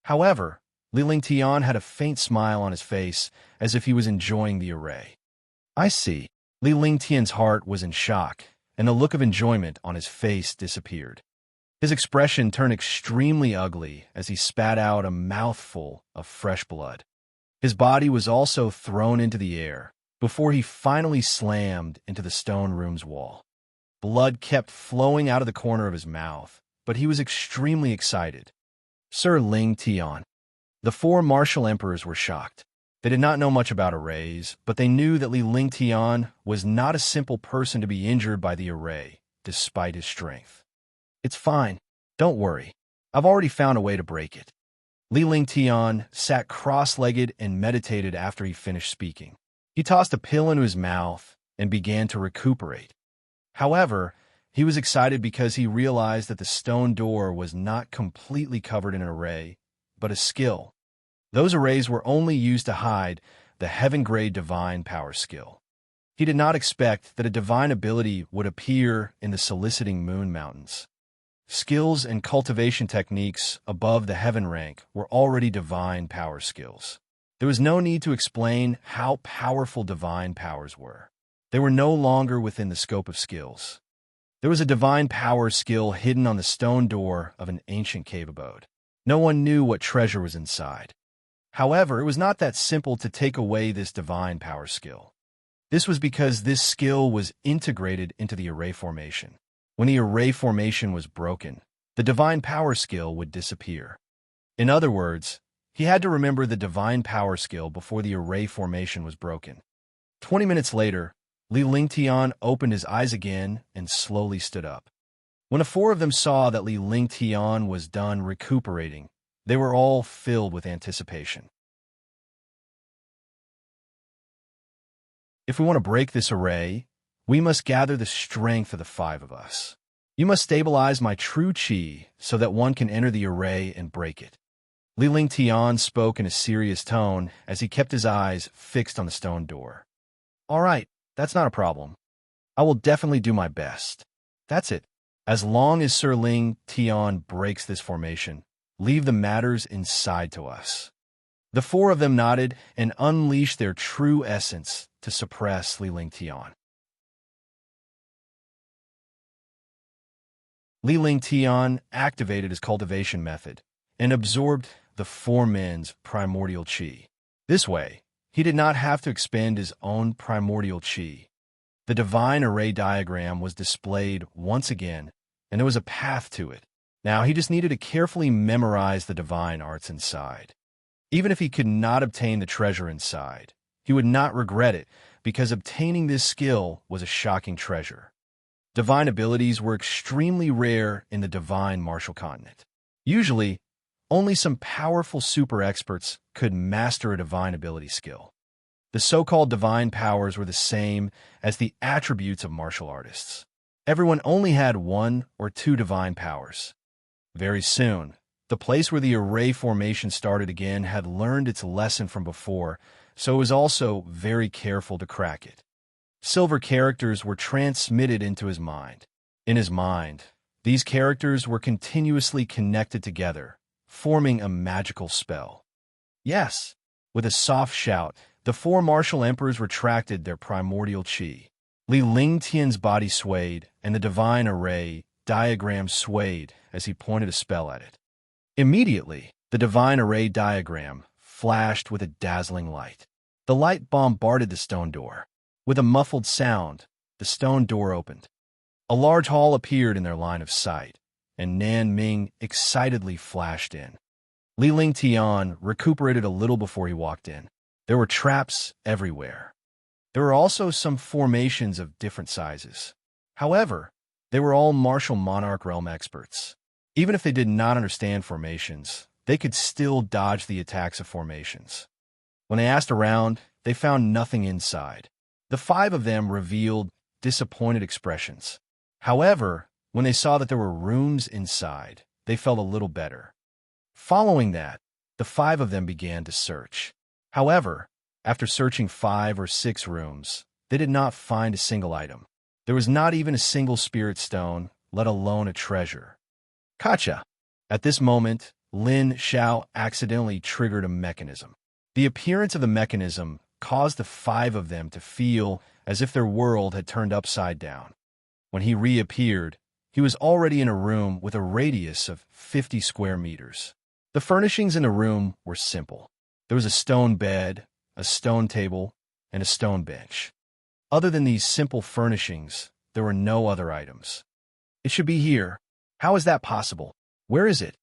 However, Li Lingtian had a faint smile on his face, as if he was enjoying the array. I see. Li Lingtian's heart was in shock, and the look of enjoyment on his face disappeared. His expression turned extremely ugly as he spat out a mouthful of fresh blood. His body was also thrown into the air before he finally slammed into the stone room's wall. Blood kept flowing out of the corner of his mouth, but he was extremely excited. Sir Ling Tian. The 4 martial emperors were shocked. They did not know much about arrays, but they knew that Li Lingtian was not a simple person to be injured by the array, despite his strength. It's fine. Don't worry. I've already found a way to break it. Li Lingtian sat cross-legged and meditated after he finished speaking. He tossed a pill into his mouth and began to recuperate. However, he was excited because he realized that the stone door was not completely covered in an array, but a skill. Those arrays were only used to hide the heaven-grade divine power skill. He did not expect that a divine ability would appear in the soliciting moon mountains. Skills and cultivation techniques above the heaven rank were already divine power skills. There was no need to explain how powerful divine powers were. They were no longer within the scope of skills. There was a divine power skill hidden on the stone door of an ancient cave abode. No one knew what treasure was inside. However, it was not that simple to take away this divine power skill. This was because this skill was integrated into the array formation. When the array formation was broken, the divine power skill would disappear. In other words, he had to remember the divine power skill before the array formation was broken. 20 minutes later, Li Lingtian opened his eyes again and slowly stood up. When the four of them saw that Li Lingtian was done recuperating, they were all filled with anticipation. If we want to break this array, we must gather the strength of the five of us. You must stabilize my true qi so that one can enter the array and break it. Li Lingtian spoke in a serious tone as he kept his eyes fixed on the stone door. All right, that's not a problem. I will definitely do my best. That's it. As long as Sir Ling Tian breaks this formation, leave the matters inside to us. The four of them nodded and unleashed their true essence to suppress Li Lingtian. Li Lingtian activated his cultivation method and absorbed the four men's primordial qi. This way, he did not have to expend his own primordial qi. The divine array diagram was displayed once again, and there was a path to it. Now he just needed to carefully memorize the divine arts inside. Even if he could not obtain the treasure inside, he would not regret it because obtaining this skill was a shocking treasure. Divine abilities were extremely rare in the divine martial continent. Usually, only some powerful super experts could master a divine ability skill. The so-called divine powers were the same as the attributes of martial artists. Everyone only had one or two divine powers. Very soon, the place where the array formation started again had learned its lesson from before, so it was also very careful to crack it. Silver characters were transmitted into his mind. In his mind, these characters were continuously connected together, forming a magical spell. Yes, with a soft shout, the four martial emperors retracted their primordial qi. Li Lingtian's body swayed, and the divine array diagram swayed as he pointed a spell at it. Immediately, the divine array diagram flashed with a dazzling light. The light bombarded the stone door. With a muffled sound, the stone door opened. A large hall appeared in their line of sight, and Nan Ming excitedly flashed in. Li Lingtian recuperated a little before he walked in. There were traps everywhere. There were also some formations of different sizes. However, they were all martial monarch realm experts. Even if they did not understand formations, they could still dodge the attacks of formations. When they asked around, they found nothing inside. The five of them revealed disappointed expressions. However, when they saw that there were rooms inside, they felt a little better. Following that, the five of them began to search. However, after searching 5 or 6 rooms, they did not find a single item. There was not even a single spirit stone, let alone a treasure. Gotcha! At this moment, Lin Xiao accidentally triggered a mechanism. The appearance of the mechanism caused the five of them to feel as if their world had turned upside down. When he reappeared, he was already in a room with a radius of 50 square meters. The furnishings in the room were simple. There was a stone bed, a stone table, and a stone bench. Other than these simple furnishings, there were no other items. It should be here. How is that possible? Where is it?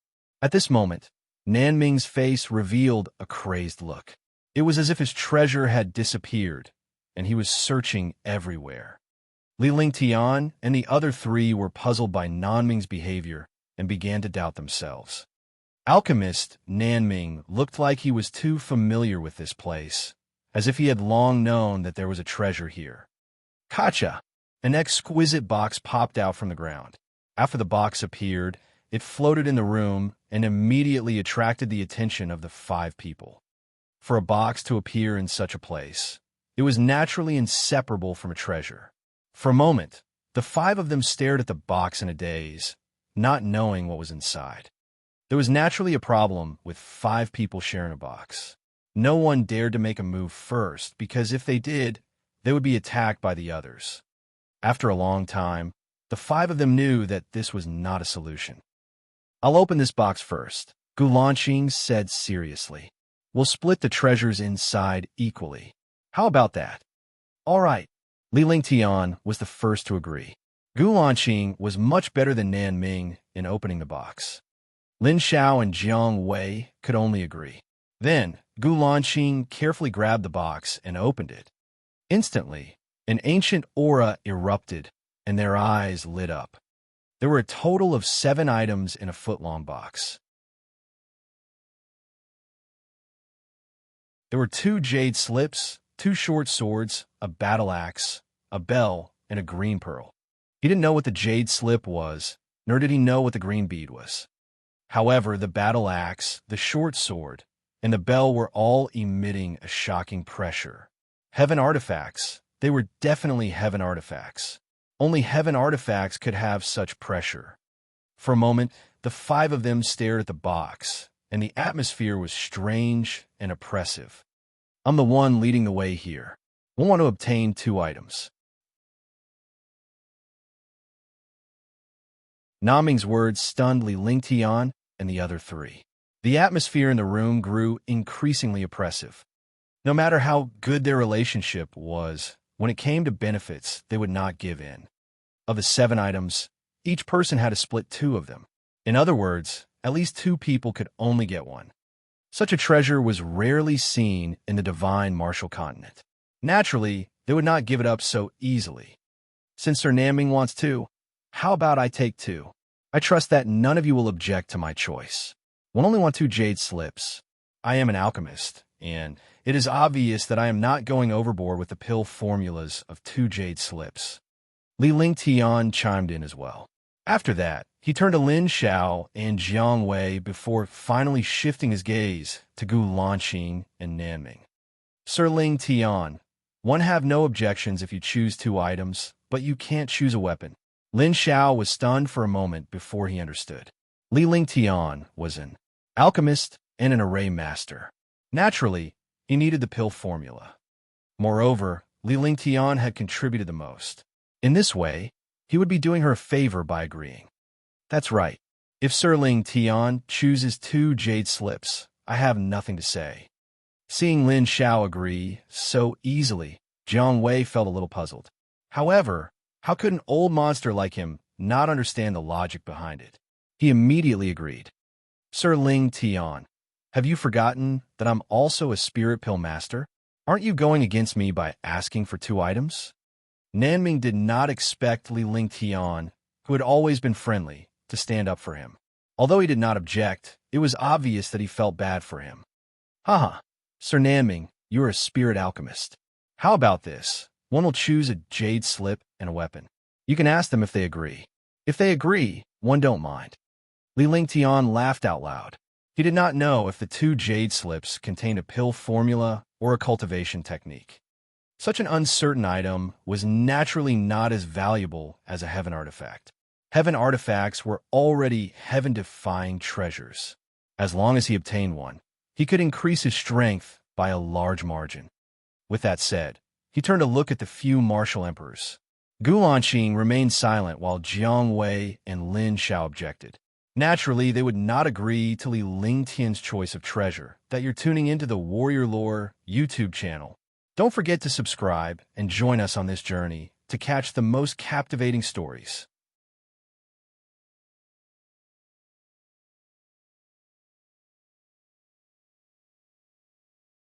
At this moment, Nan Ming's face revealed a crazed look. It was as if his treasure had disappeared, and he was searching everywhere. Li Lingtian and the other three were puzzled by Nan Ming's behavior and began to doubt themselves. Alchemist Nan Ming looked like he was too familiar with this place, as if he had long known that there was a treasure here. Gotcha! An exquisite box popped out from the ground. After the box appeared, it floated in the room and immediately attracted the attention of the 5 people. For a box to appear in such a place, it was naturally inseparable from a treasure. For a moment, the 5 of them stared at the box in a daze, not knowing what was inside. There was naturally a problem with 5 people sharing a box. No one dared to make a move first, because if they did, they would be attacked by the others. After a long time, the 5 of them knew that this was not a solution. "I'll open this box first," Gulanqing said seriously. "We'll split the treasures inside equally. How about that?" "All right." Li Lingtian was the first to agree. Gulanqing was much better than Nan Ming in opening the box. Lin Xiao and Jiang Wei could only agree. Then, Gu Lanqing carefully grabbed the box and opened it. Instantly, an ancient aura erupted, and their eyes lit up. There were a total of 7 items in a foot-long box. There were 2 jade slips, 2 short swords, a battle axe, a bell, and a green pearl. He didn't know what the jade slip was, nor did he know what the green bead was. However, the battle axe, the short sword, and the bell were all emitting a shocking pressure. Heaven artifacts. They were definitely heaven artifacts. Only heaven artifacts could have such pressure. For a moment, the 5 of them stared at the box, and the atmosphere was strange and oppressive. I'm the one leading the way here. We'll want to obtain 2 items. Naming's words stunned Li Lingtian and the other 3. The atmosphere in the room grew increasingly oppressive. No matter how good their relationship was, when it came to benefits, they would not give in. Of the 7 items, each person had to split 2 of them. In other words, at least 2 people could only get one. Such a treasure was rarely seen in the divine martial continent. Naturally, they would not give it up so easily. Since Sir Naming wants 2, how about I take 2? I trust that none of you will object to my choice. We'll only want 2 jade slips. I am an alchemist, and it is obvious that I am not going overboard with the pill formulas of 2 jade slips. Li Lingtian chimed in as well. After that, he turned to Lin Xiao and Jiang Wei before finally shifting his gaze to Gu Lanqing and Nanming. Sir Lingtian, one have no objections if you choose 2 items, but you can't choose a weapon. Lin Xiao was stunned for a moment before he understood. Li Lingtian was an alchemist and an array master. Naturally, he needed the pill formula. Moreover, Li Lingtian had contributed the most. In this way, he would be doing her a favor by agreeing. That's right. If Sir Lingtian chooses 2 jade slips, I have nothing to say. Seeing Lin Xiao agree so easily, Jiang Wei felt a little puzzled. However, how could an old monster like him not understand the logic behind it? He immediately agreed. Sir Lingtian, have you forgotten that I'm also a spirit pill master? Aren't you going against me by asking for 2 items? Nanming did not expect Li Lingtian, who had always been friendly, to stand up for him. Although he did not object, it was obvious that he felt bad for him. Haha, Sir Nanming, you are a spirit alchemist. How about this? One will choose a jade slip and a weapon. You can ask them if they agree. If they agree, one don't mind. Li Lingtian laughed out loud. He did not know if the 2 jade slips contained a pill formula or a cultivation technique. Such an uncertain item was naturally not as valuable as a heaven artifact. Heaven artifacts were already heaven-defying treasures. As long as he obtained one, he could increase his strength by a large margin. With that said, he turned to look at the few martial emperors. Gu Lanqing remained silent while Jiang Wei and Lin Xiao objected. Naturally, they would not agree to Li Lingtian's choice of treasure that you're tuning into the Warrior Lore YouTube channel. Don't forget to subscribe and join us on this journey to catch the most captivating stories.